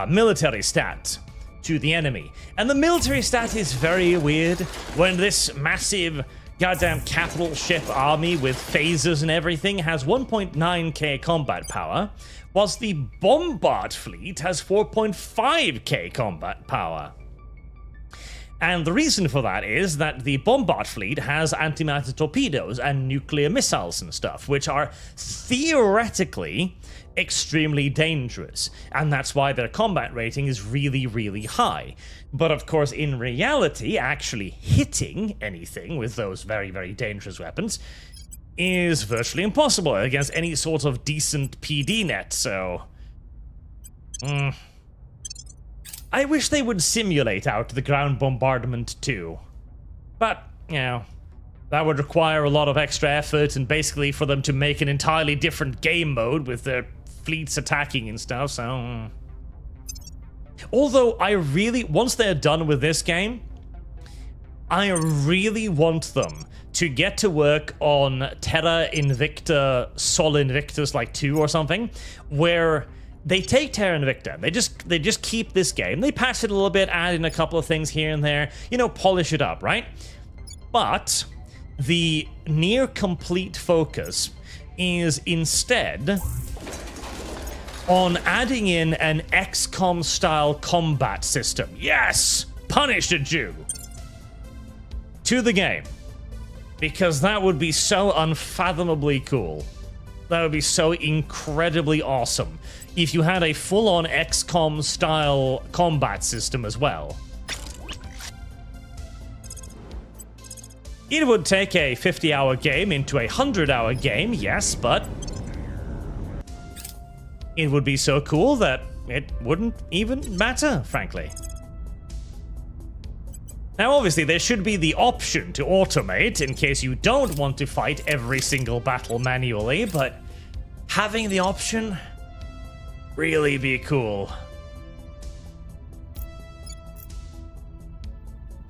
military stat to the enemy. And the military stat is very weird when this massive goddamn capital ship army with phasers and everything has 1.9k combat power, whilst the bombard fleet has 4.5k combat power. And the reason for that is that the bombard fleet has antimatter torpedoes and nuclear missiles and stuff, which are theoretically extremely dangerous, and that's why their combat rating is really, really high. But of course, in reality, actually hitting anything with those very, very dangerous weapons is virtually impossible against any sort of decent PD net, so I wish they would simulate out the ground bombardment too. But, That would require a lot of extra effort and basically for them to make an entirely different game mode with their fleets attacking and stuff, so... Although I really, once they're done with this game, I really want them to get to work on Terra Invicta, Sol Invictus like 2 or something, where they take Terra Invicta, they just keep this game, they patch it a little bit, add in a couple of things here and there, you know, polish it up, right? But the near complete focus is instead on adding in an XCOM style combat system. Yes! Punish a Jew! To the game. Because that would be so unfathomably cool. That would be so incredibly awesome if you had a full-on XCOM style combat system as well. It would take a 50-hour game into a 100-hour game, yes, but it would be so cool that it wouldn't even matter, frankly. Now, obviously, there should be the option to automate in case you don't want to fight every single battle manually, but having the option really be cool.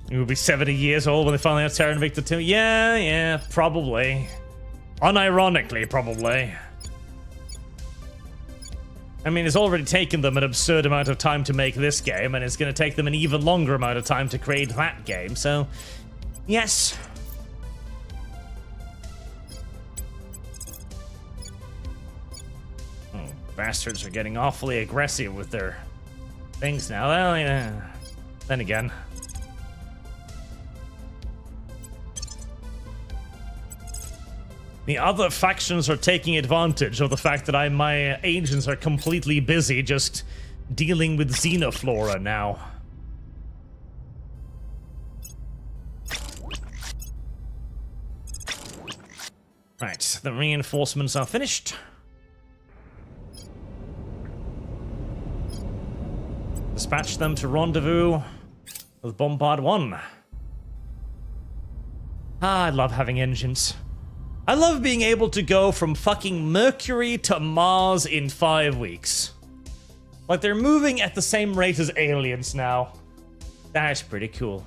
You will be 70 years old when they finally have Terra Invicta 2? Yeah, probably. Unironically, probably. I mean, it's already taken them an absurd amount of time to make this game, and it's going to take them an even longer amount of time to create that game, so... yes. Oh, bastards are getting awfully aggressive with their things now. Well, yeah. Then again... the other factions are taking advantage of the fact that my agents are completely busy just dealing with xenoflora now. Right, the reinforcements are finished. Dispatch them to rendezvous with Bombard 1. Ah, I love having engines. I love being able to go from fucking Mercury to Mars in 5 weeks. Like, they're moving at the same rate as aliens now. That's pretty cool.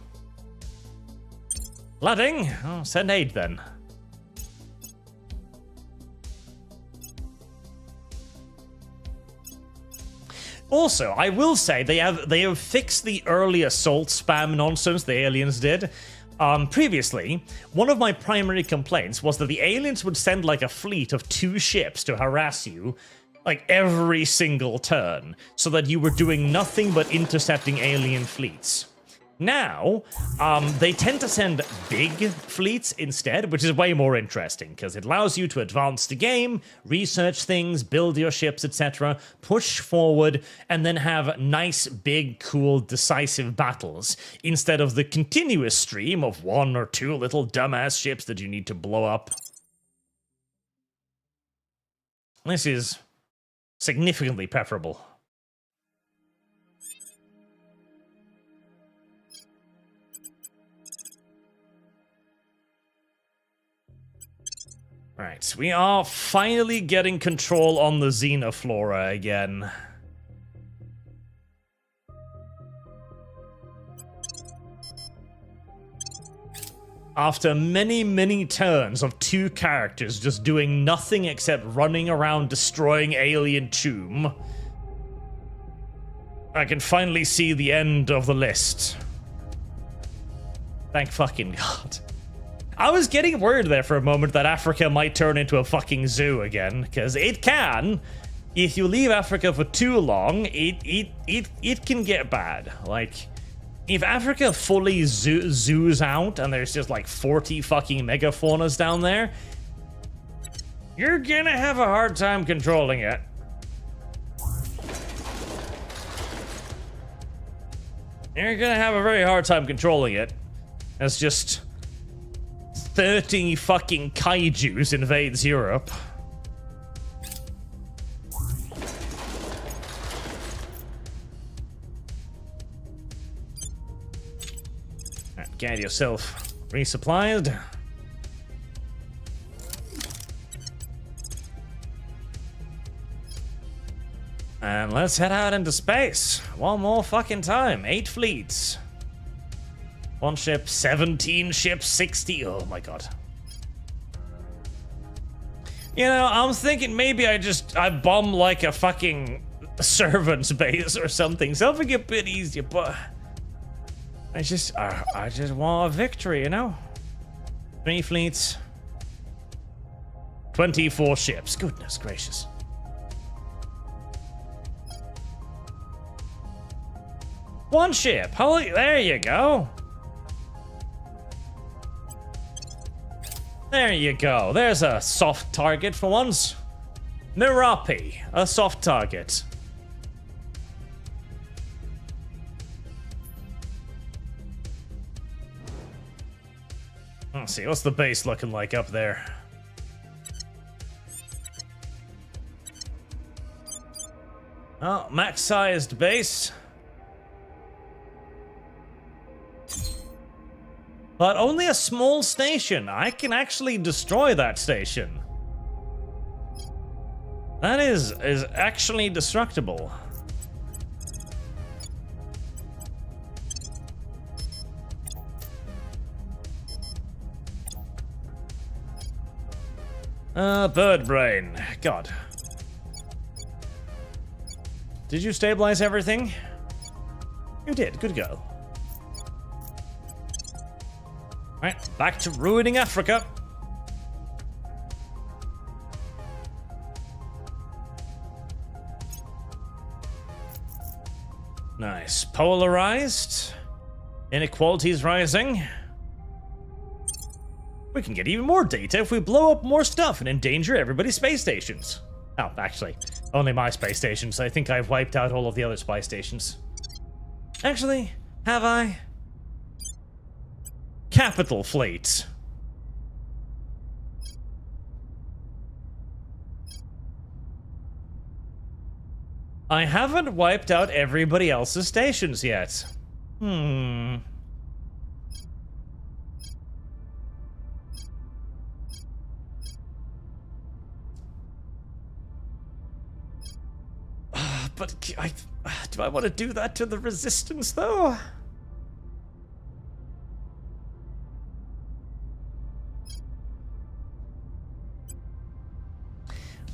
Flooding? Oh, send aid then. Also, I will say they have fixed the early assault spam nonsense the aliens did. Previously, one of my primary complaints was that the aliens would send like a fleet of 2 ships to harass you like every single turn, so that you were doing nothing but intercepting alien fleets. Now, they tend to send big fleets instead, which is way more interesting, because it allows you to advance the game, research things, build your ships, etc., push forward, and then have nice, big, cool, decisive battles, instead of the continuous stream of 1 or 2 little dumbass ships that you need to blow up. This is significantly preferable. Right, we are finally getting control on the xenoflora again. After many, many turns of 2 characters just doing nothing except running around destroying alien tomb, I can finally see the end of the list. Thank fucking God. I was getting worried there for a moment that Africa might turn into a fucking zoo again, because it can. If you leave Africa for too long, it can get bad. Like, if Africa fully zoos out and there's just like 40 fucking megafaunas down there, you're gonna have a hard time controlling it. You're gonna have a very hard time controlling it. It's just 30 fucking kaijus invades Europe. Get yourself resupplied. And let's head out into space. One more fucking time. 8 fleets. 1 ship, 17 ships, 60. Oh my god. You know, I'm thinking maybe I bomb like a fucking servant's base or something. Something a bit easier, but I just want a victory, you know? 3 fleets. 24 ships. Goodness gracious. One ship. Holy, there you go. There you go. There's a soft target for once. Nirapi, a soft target. Let's see, what's the base looking like up there? Oh, max-sized base. But only a small station. I can actually destroy that station. That is actually destructible. Bird brain. God. Did you stabilize everything? You did. Good go. Alright, back to ruining Africa. Nice. Polarized. Inequalities rising. We can get even more data if we blow up more stuff and endanger everybody's space stations. Oh, actually, only my space stations. I think I've wiped out all of the other spy stations. Actually, have I? Capital Fleet. I haven't wiped out everybody else's stations yet. But do I want to do that to the resistance, though?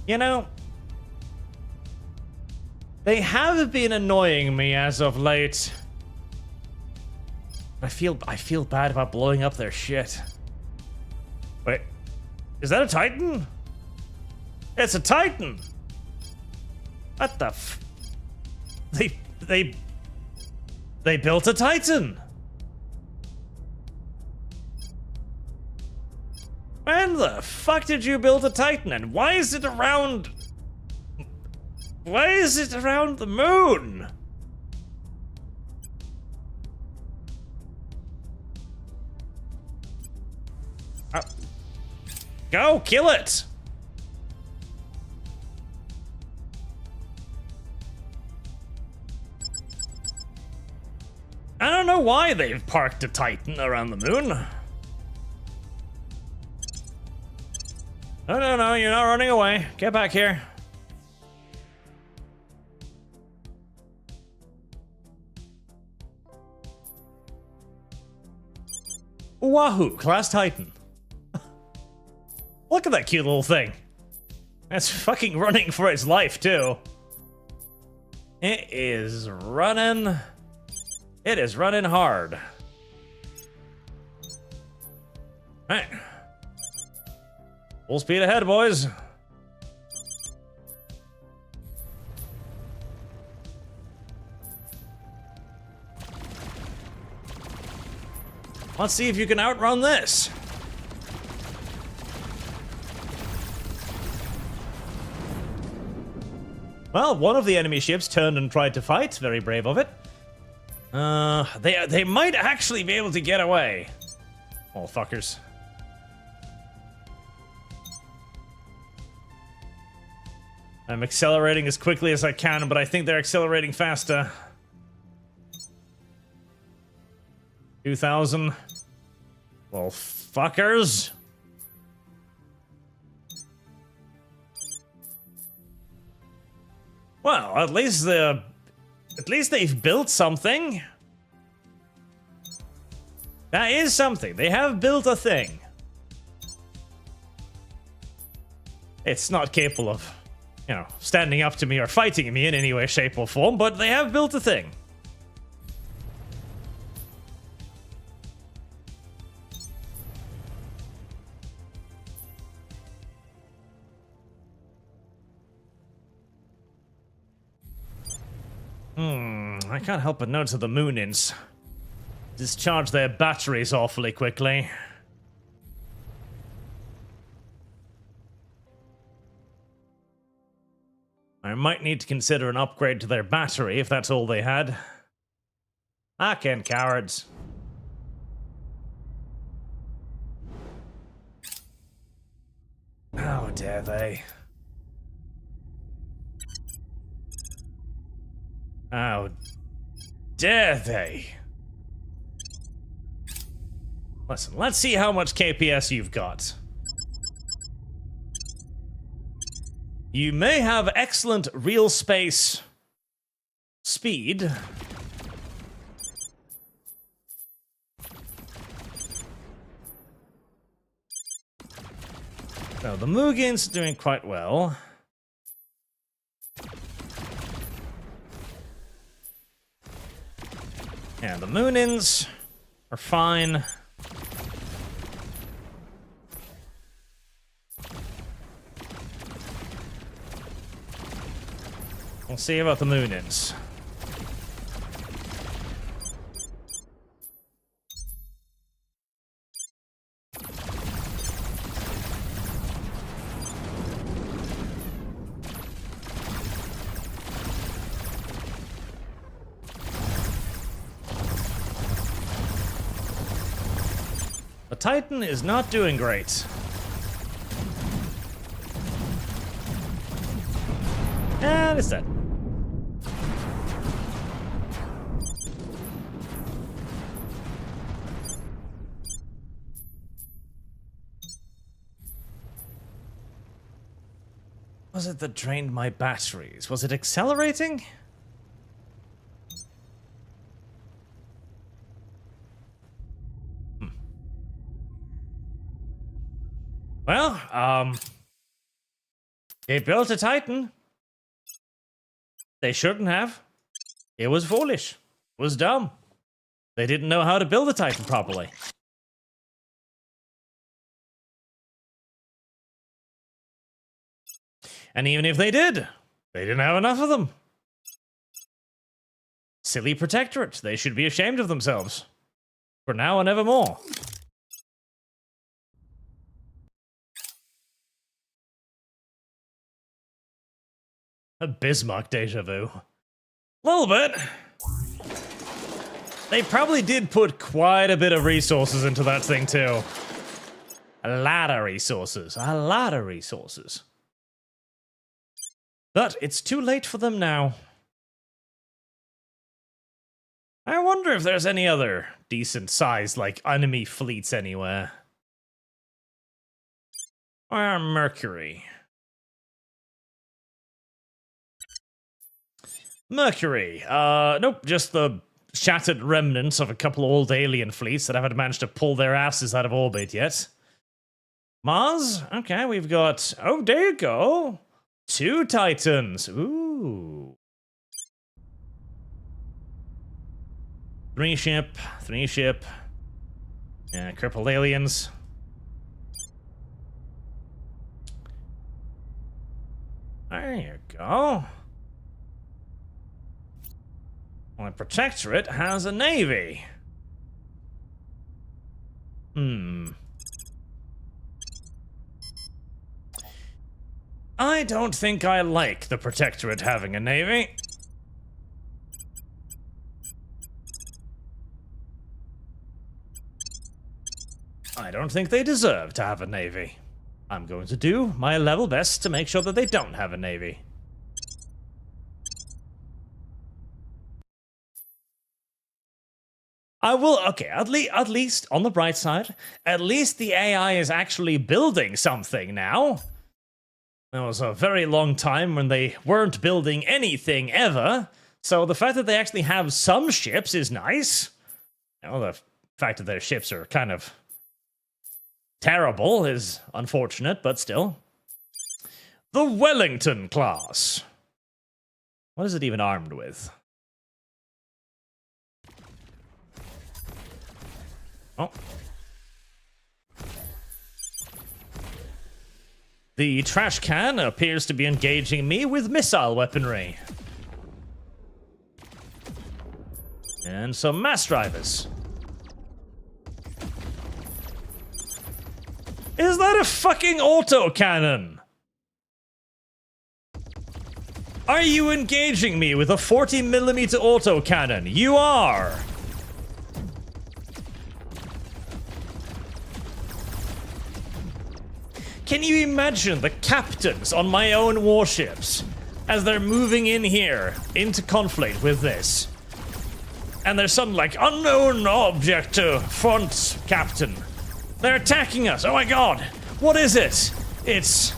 You know, they have been annoying me as of late. I feel bad about blowing up their shit. Wait, is that a Titan? It's a Titan. What the f? They built a Titan. When the fuck did you build a Titan, and why is it around? Why is it around the moon? Go kill it. I don't know why they've parked a Titan around the moon. No, you're not running away. Get back here. Wahoo, class Titan. Look at that cute little thing. That's fucking running for its life, too. It is running. It is running hard. Alright. Full speed ahead, boys. Let's see if you can outrun this. Well, one of the enemy ships turned and tried to fight. Very brave of it. They might actually be able to get away. Oh, fuckers. I'm accelerating as quickly as I can, but I think they're accelerating faster. 2,000. Well, fuckers. Well, at least they've built something. That is something. They have built a thing. It's not capable of, standing up to me or fighting me in any way, shape, or form, but they have built a thing. I can't help but notice that the Moonins discharge their batteries awfully quickly. I might need to consider an upgrade to their battery if that's all they had. Can cowards. How dare they? How dare they? Listen, let's see how much KPS you've got. You may have excellent real space speed. So the Mugen's doing quite well. And the Moonins are fine. We'll see about the Moonins. The Titan is not doing great. And it's dead. Was it that drained my batteries? Was it accelerating? Well, they built a Titan. They shouldn't have. It was foolish. It was dumb. They didn't know how to build a Titan properly. And even if they did, they didn't have enough of them. Silly protectorate. They should be ashamed of themselves. For now and evermore. A Bismarck deja vu. A little bit. They probably did put quite a bit of resources into that thing too. A lot of resources. A lot of resources. But it's too late for them now. I wonder if there's any other decent sized, like, enemy fleets anywhere. Or Mercury. Mercury. Nope, just the shattered remnants of a couple old alien fleets that haven't managed to pull their asses out of orbit yet. Mars? Okay, we've got... Oh, there you go. 2 Titans. Ooh. 3 ship. Yeah, crippled aliens. There you go. Well, the Protectorate has a navy. I don't think I like the Protectorate having a navy. I don't think they deserve to have a navy. I'm going to do my level best to make sure that they don't have a navy. I will, okay, at least, on the bright side, at least the AI is actually building something now. There was a very long time when they weren't building anything ever, so the fact that they actually have some ships is nice. You know, the fact that their ships are kind of terrible is unfortunate, but still. The Wellington class. What is it even armed with? Oh. The trash can appears to be engaging me with missile weaponry. And some mass drivers. Is that a fucking autocannon? Are you engaging me with a 40mm autocannon? You are! Can you imagine the captains on my own warships as they're moving in here into conflict with this? And there's some like unknown object to front, Captain. They're attacking us. Oh my god. What is it? It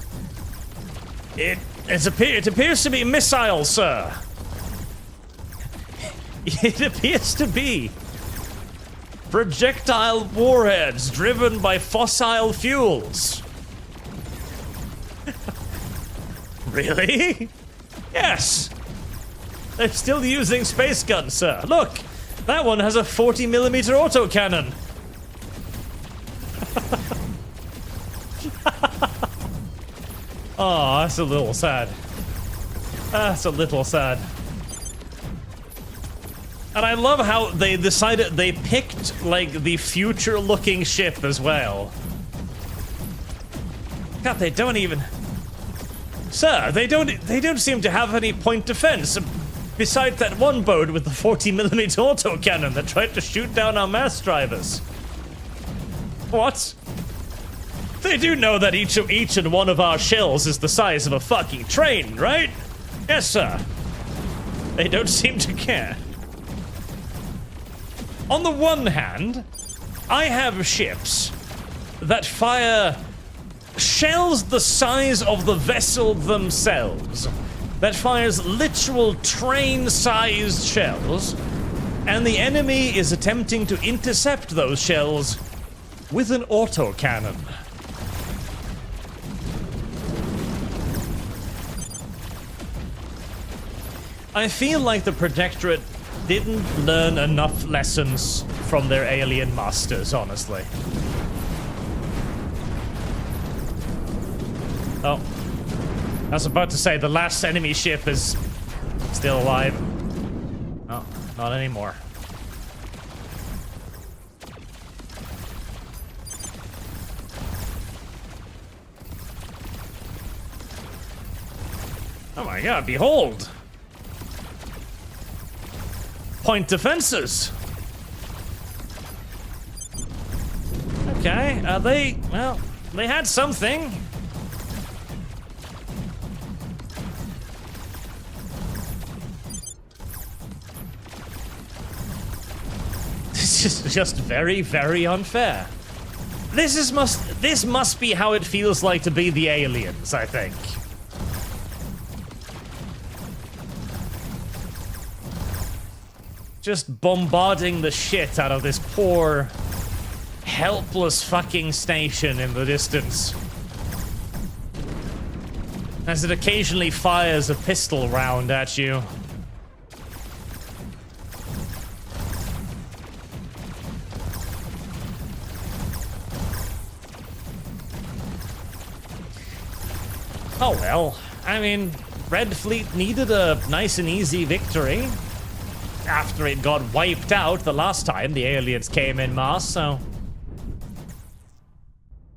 appears to be missiles, sir. It appears to be projectile warheads driven by fossil fuels. Really? Yes. They're still using space guns, sir. Look, that one has a 40mm autocannon. Oh, that's a little sad. That's a little sad. And I love how they decided they picked like the future-looking ship as well. God, they don't even. Sir, they don't seem to have any point defense besides that one boat with the 40mm autocannon that tried to shoot down our mass drivers. What? They do know that each and one of our shells is the size of a fucking train, right? Yes, sir. They don't seem to care. On the one hand, I have ships that fire shells the size of the vessel themselves, that fires literal train-sized shells, and the enemy is attempting to intercept those shells with an autocannon. I feel like the Protectorate didn't learn enough lessons from their alien masters, honestly. Oh. I was about to say the last enemy ship is still alive. Oh, not anymore. Oh my god, behold! Point defenses! Okay, well, they had something. This is just very, very unfair. This must be how it feels like to be the aliens, I think. Just bombarding the shit out of this poor, helpless fucking station in the distance. As it occasionally fires a pistol round at you. Oh well, I mean, Red Fleet needed a nice and easy victory after it got wiped out the last time the aliens came in mass, so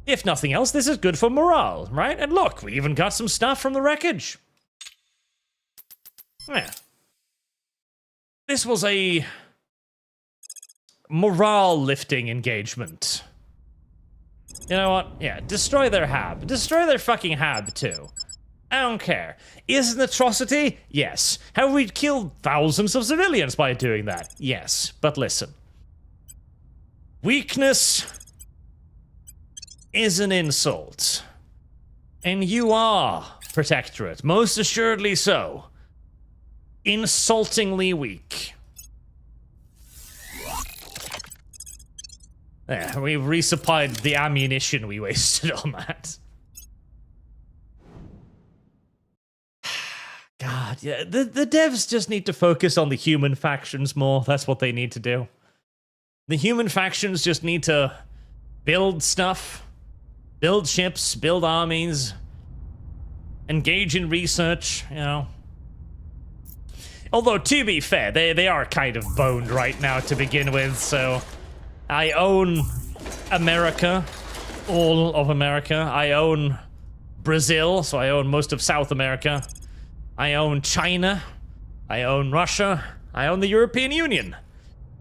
if nothing else, this is good for morale, right? And look, we even got some stuff from the wreckage. Yeah. This was a morale-lifting engagement. You know what? Yeah, destroy their hab. Destroy their fucking hab, too. I don't care. Is it an atrocity? Yes. Have we killed thousands of civilians by doing that? Yes. But listen. Weakness is an insult. And you are protectorate. Most assuredly so. Insultingly weak. There, we've resupplied the ammunition we wasted on that. God, yeah, the devs just need to focus on the human factions more. That's what they need to do. The human factions just need to build stuff, build ships, build armies, engage in research, you know. Although, to be fair, they are kind of boned right now to begin with, so... I own America, all of America. I own Brazil, so I own most of South America. I own China. I own Russia. I own the European Union.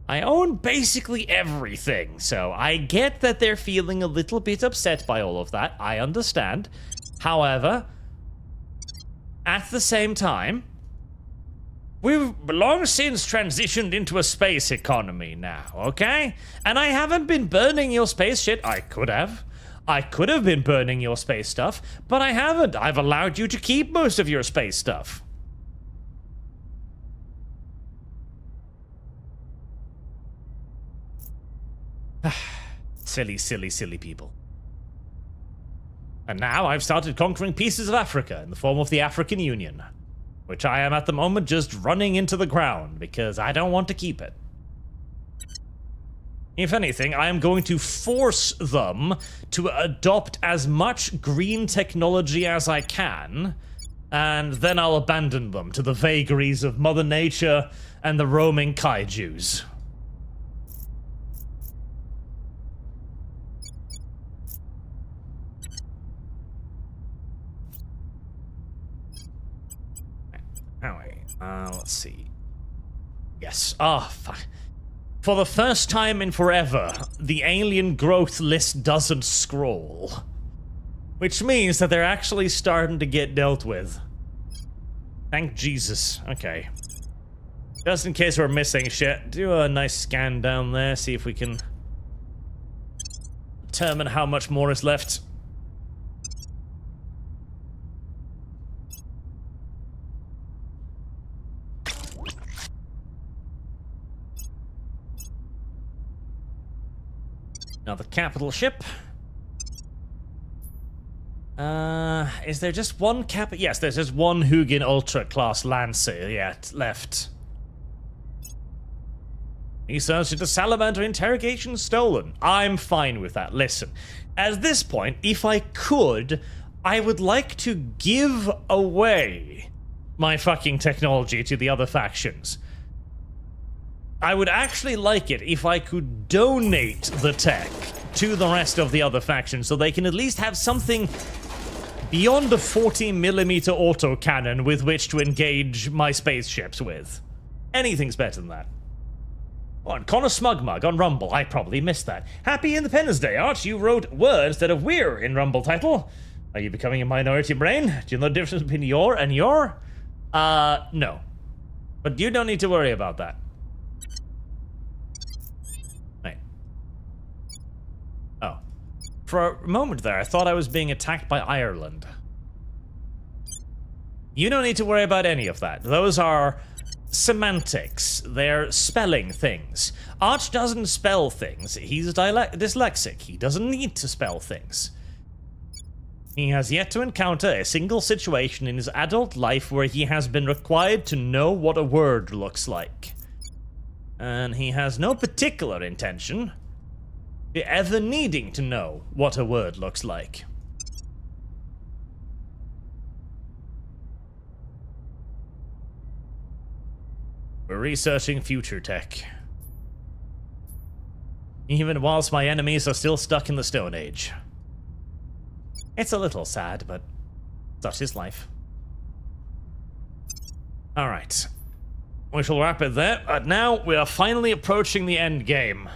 I own basically everything, so I get that they're feeling a little bit upset by all of that. I understand. However, at the same time, we've long since transitioned into a space economy now, okay? And I haven't been burning your space shit. I could have. I could have been burning your space stuff, but I haven't. I've allowed you to keep most of your space stuff. Silly, silly, silly people. And now I've started conquering pieces of Africa in the form of the African Union, which I am at the moment just running into the ground because I don't want to keep it. If anything, I am going to force them to adopt as much green technology as I can, and then I'll abandon them to the vagaries of Mother Nature and the roaming kaijus. Let's see. Yes. Fuck. For the first time in forever, the alien growth list doesn't scroll. Which means that they're actually starting to get dealt with. Thank Jesus. Okay. Just in case we're missing shit, do a nice scan down there, see if we can determine how much more is left. Now the capital ship. Is there just one cap? Yes, there's just one Hugin Ultra class Lancer yet left. Research into Salamander interrogation stolen. I'm fine with that. Listen, at this point, if I could, I would like to give away my fucking technology to the other factions. I would actually like it if I could donate the tech to the rest of the other factions so they can at least have something beyond a 40mm autocannon with which to engage my spaceships with. Anything's better than that. Oh, and Connor Smugmug on Rumble. I probably missed that. Happy Independence Day, Arch. You wrote "were" instead of "we're" in Rumble title. Are you becoming a minority brain? Do you know the difference between your and your? No. But you don't need to worry about that. For a moment there, I thought I was being attacked by Ireland. You don't need to worry about any of that. Those are semantics. They're spelling things. Arch doesn't spell things. He's dyslexic. He doesn't need to spell things. He has yet to encounter a single situation in his adult life where he has been required to know what a word looks like. And he has no particular intention ever needing to know what a word looks like. We're researching future tech. Even whilst my enemies are still stuck in the Stone Age. It's a little sad, but such is life. Alright. We shall wrap it there, but now we are finally approaching the end game.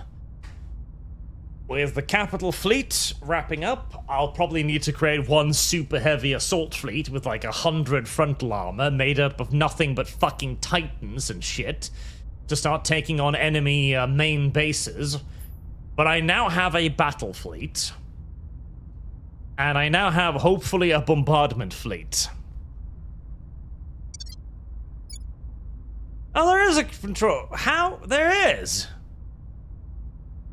With the capital fleet wrapping up, I'll probably need to create one super heavy assault fleet with like 100 frontal armor made up of nothing but fucking titans and shit to start taking on enemy main bases. But I now have a battle fleet. And I now have, hopefully, a bombardment fleet. Oh, there is a control. How? There is.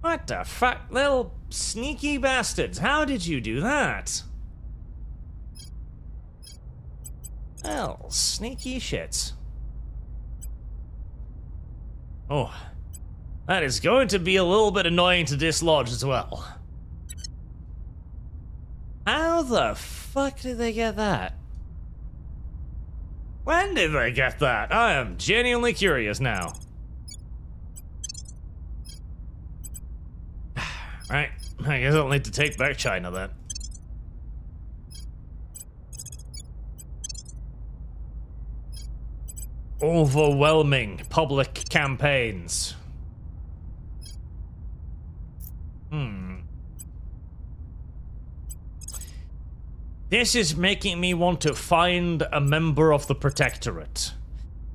What the fuck, little sneaky bastards? How did you do that? Well, sneaky shits. Oh, that is going to be a little bit annoying to dislodge as well. How the fuck did they get that? When did they get that? I am genuinely curious now. Right, I guess I'll need to take back China then. Overwhelming public campaigns. This is making me want to find a member of the Protectorate,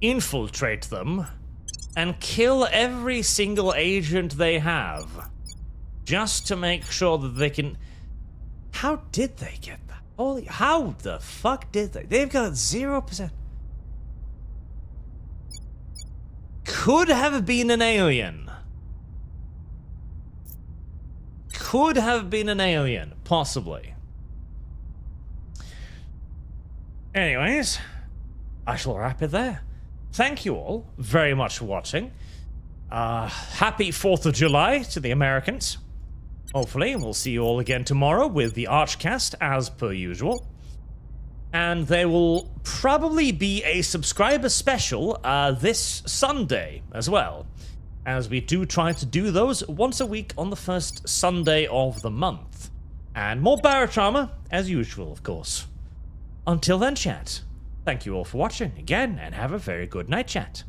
infiltrate them, and kill every single agent they have. Just to make sure that they can... How did they get that? Holy... How the fuck did they? They've got 0%. Could have been an alien. Could have been an alien, possibly. Anyways, I shall wrap it there. Thank you all very much for watching. Happy 4th of July to the Americans. Hopefully, we'll see you all again tomorrow with the ArchCast, as per usual. And there will probably be a subscriber special this Sunday as well, as we do try to do those once a week on the first Sunday of the month. And more Barotrauma, as usual, of course. Until then, chat, thank you all for watching again, and have a very good night, chat.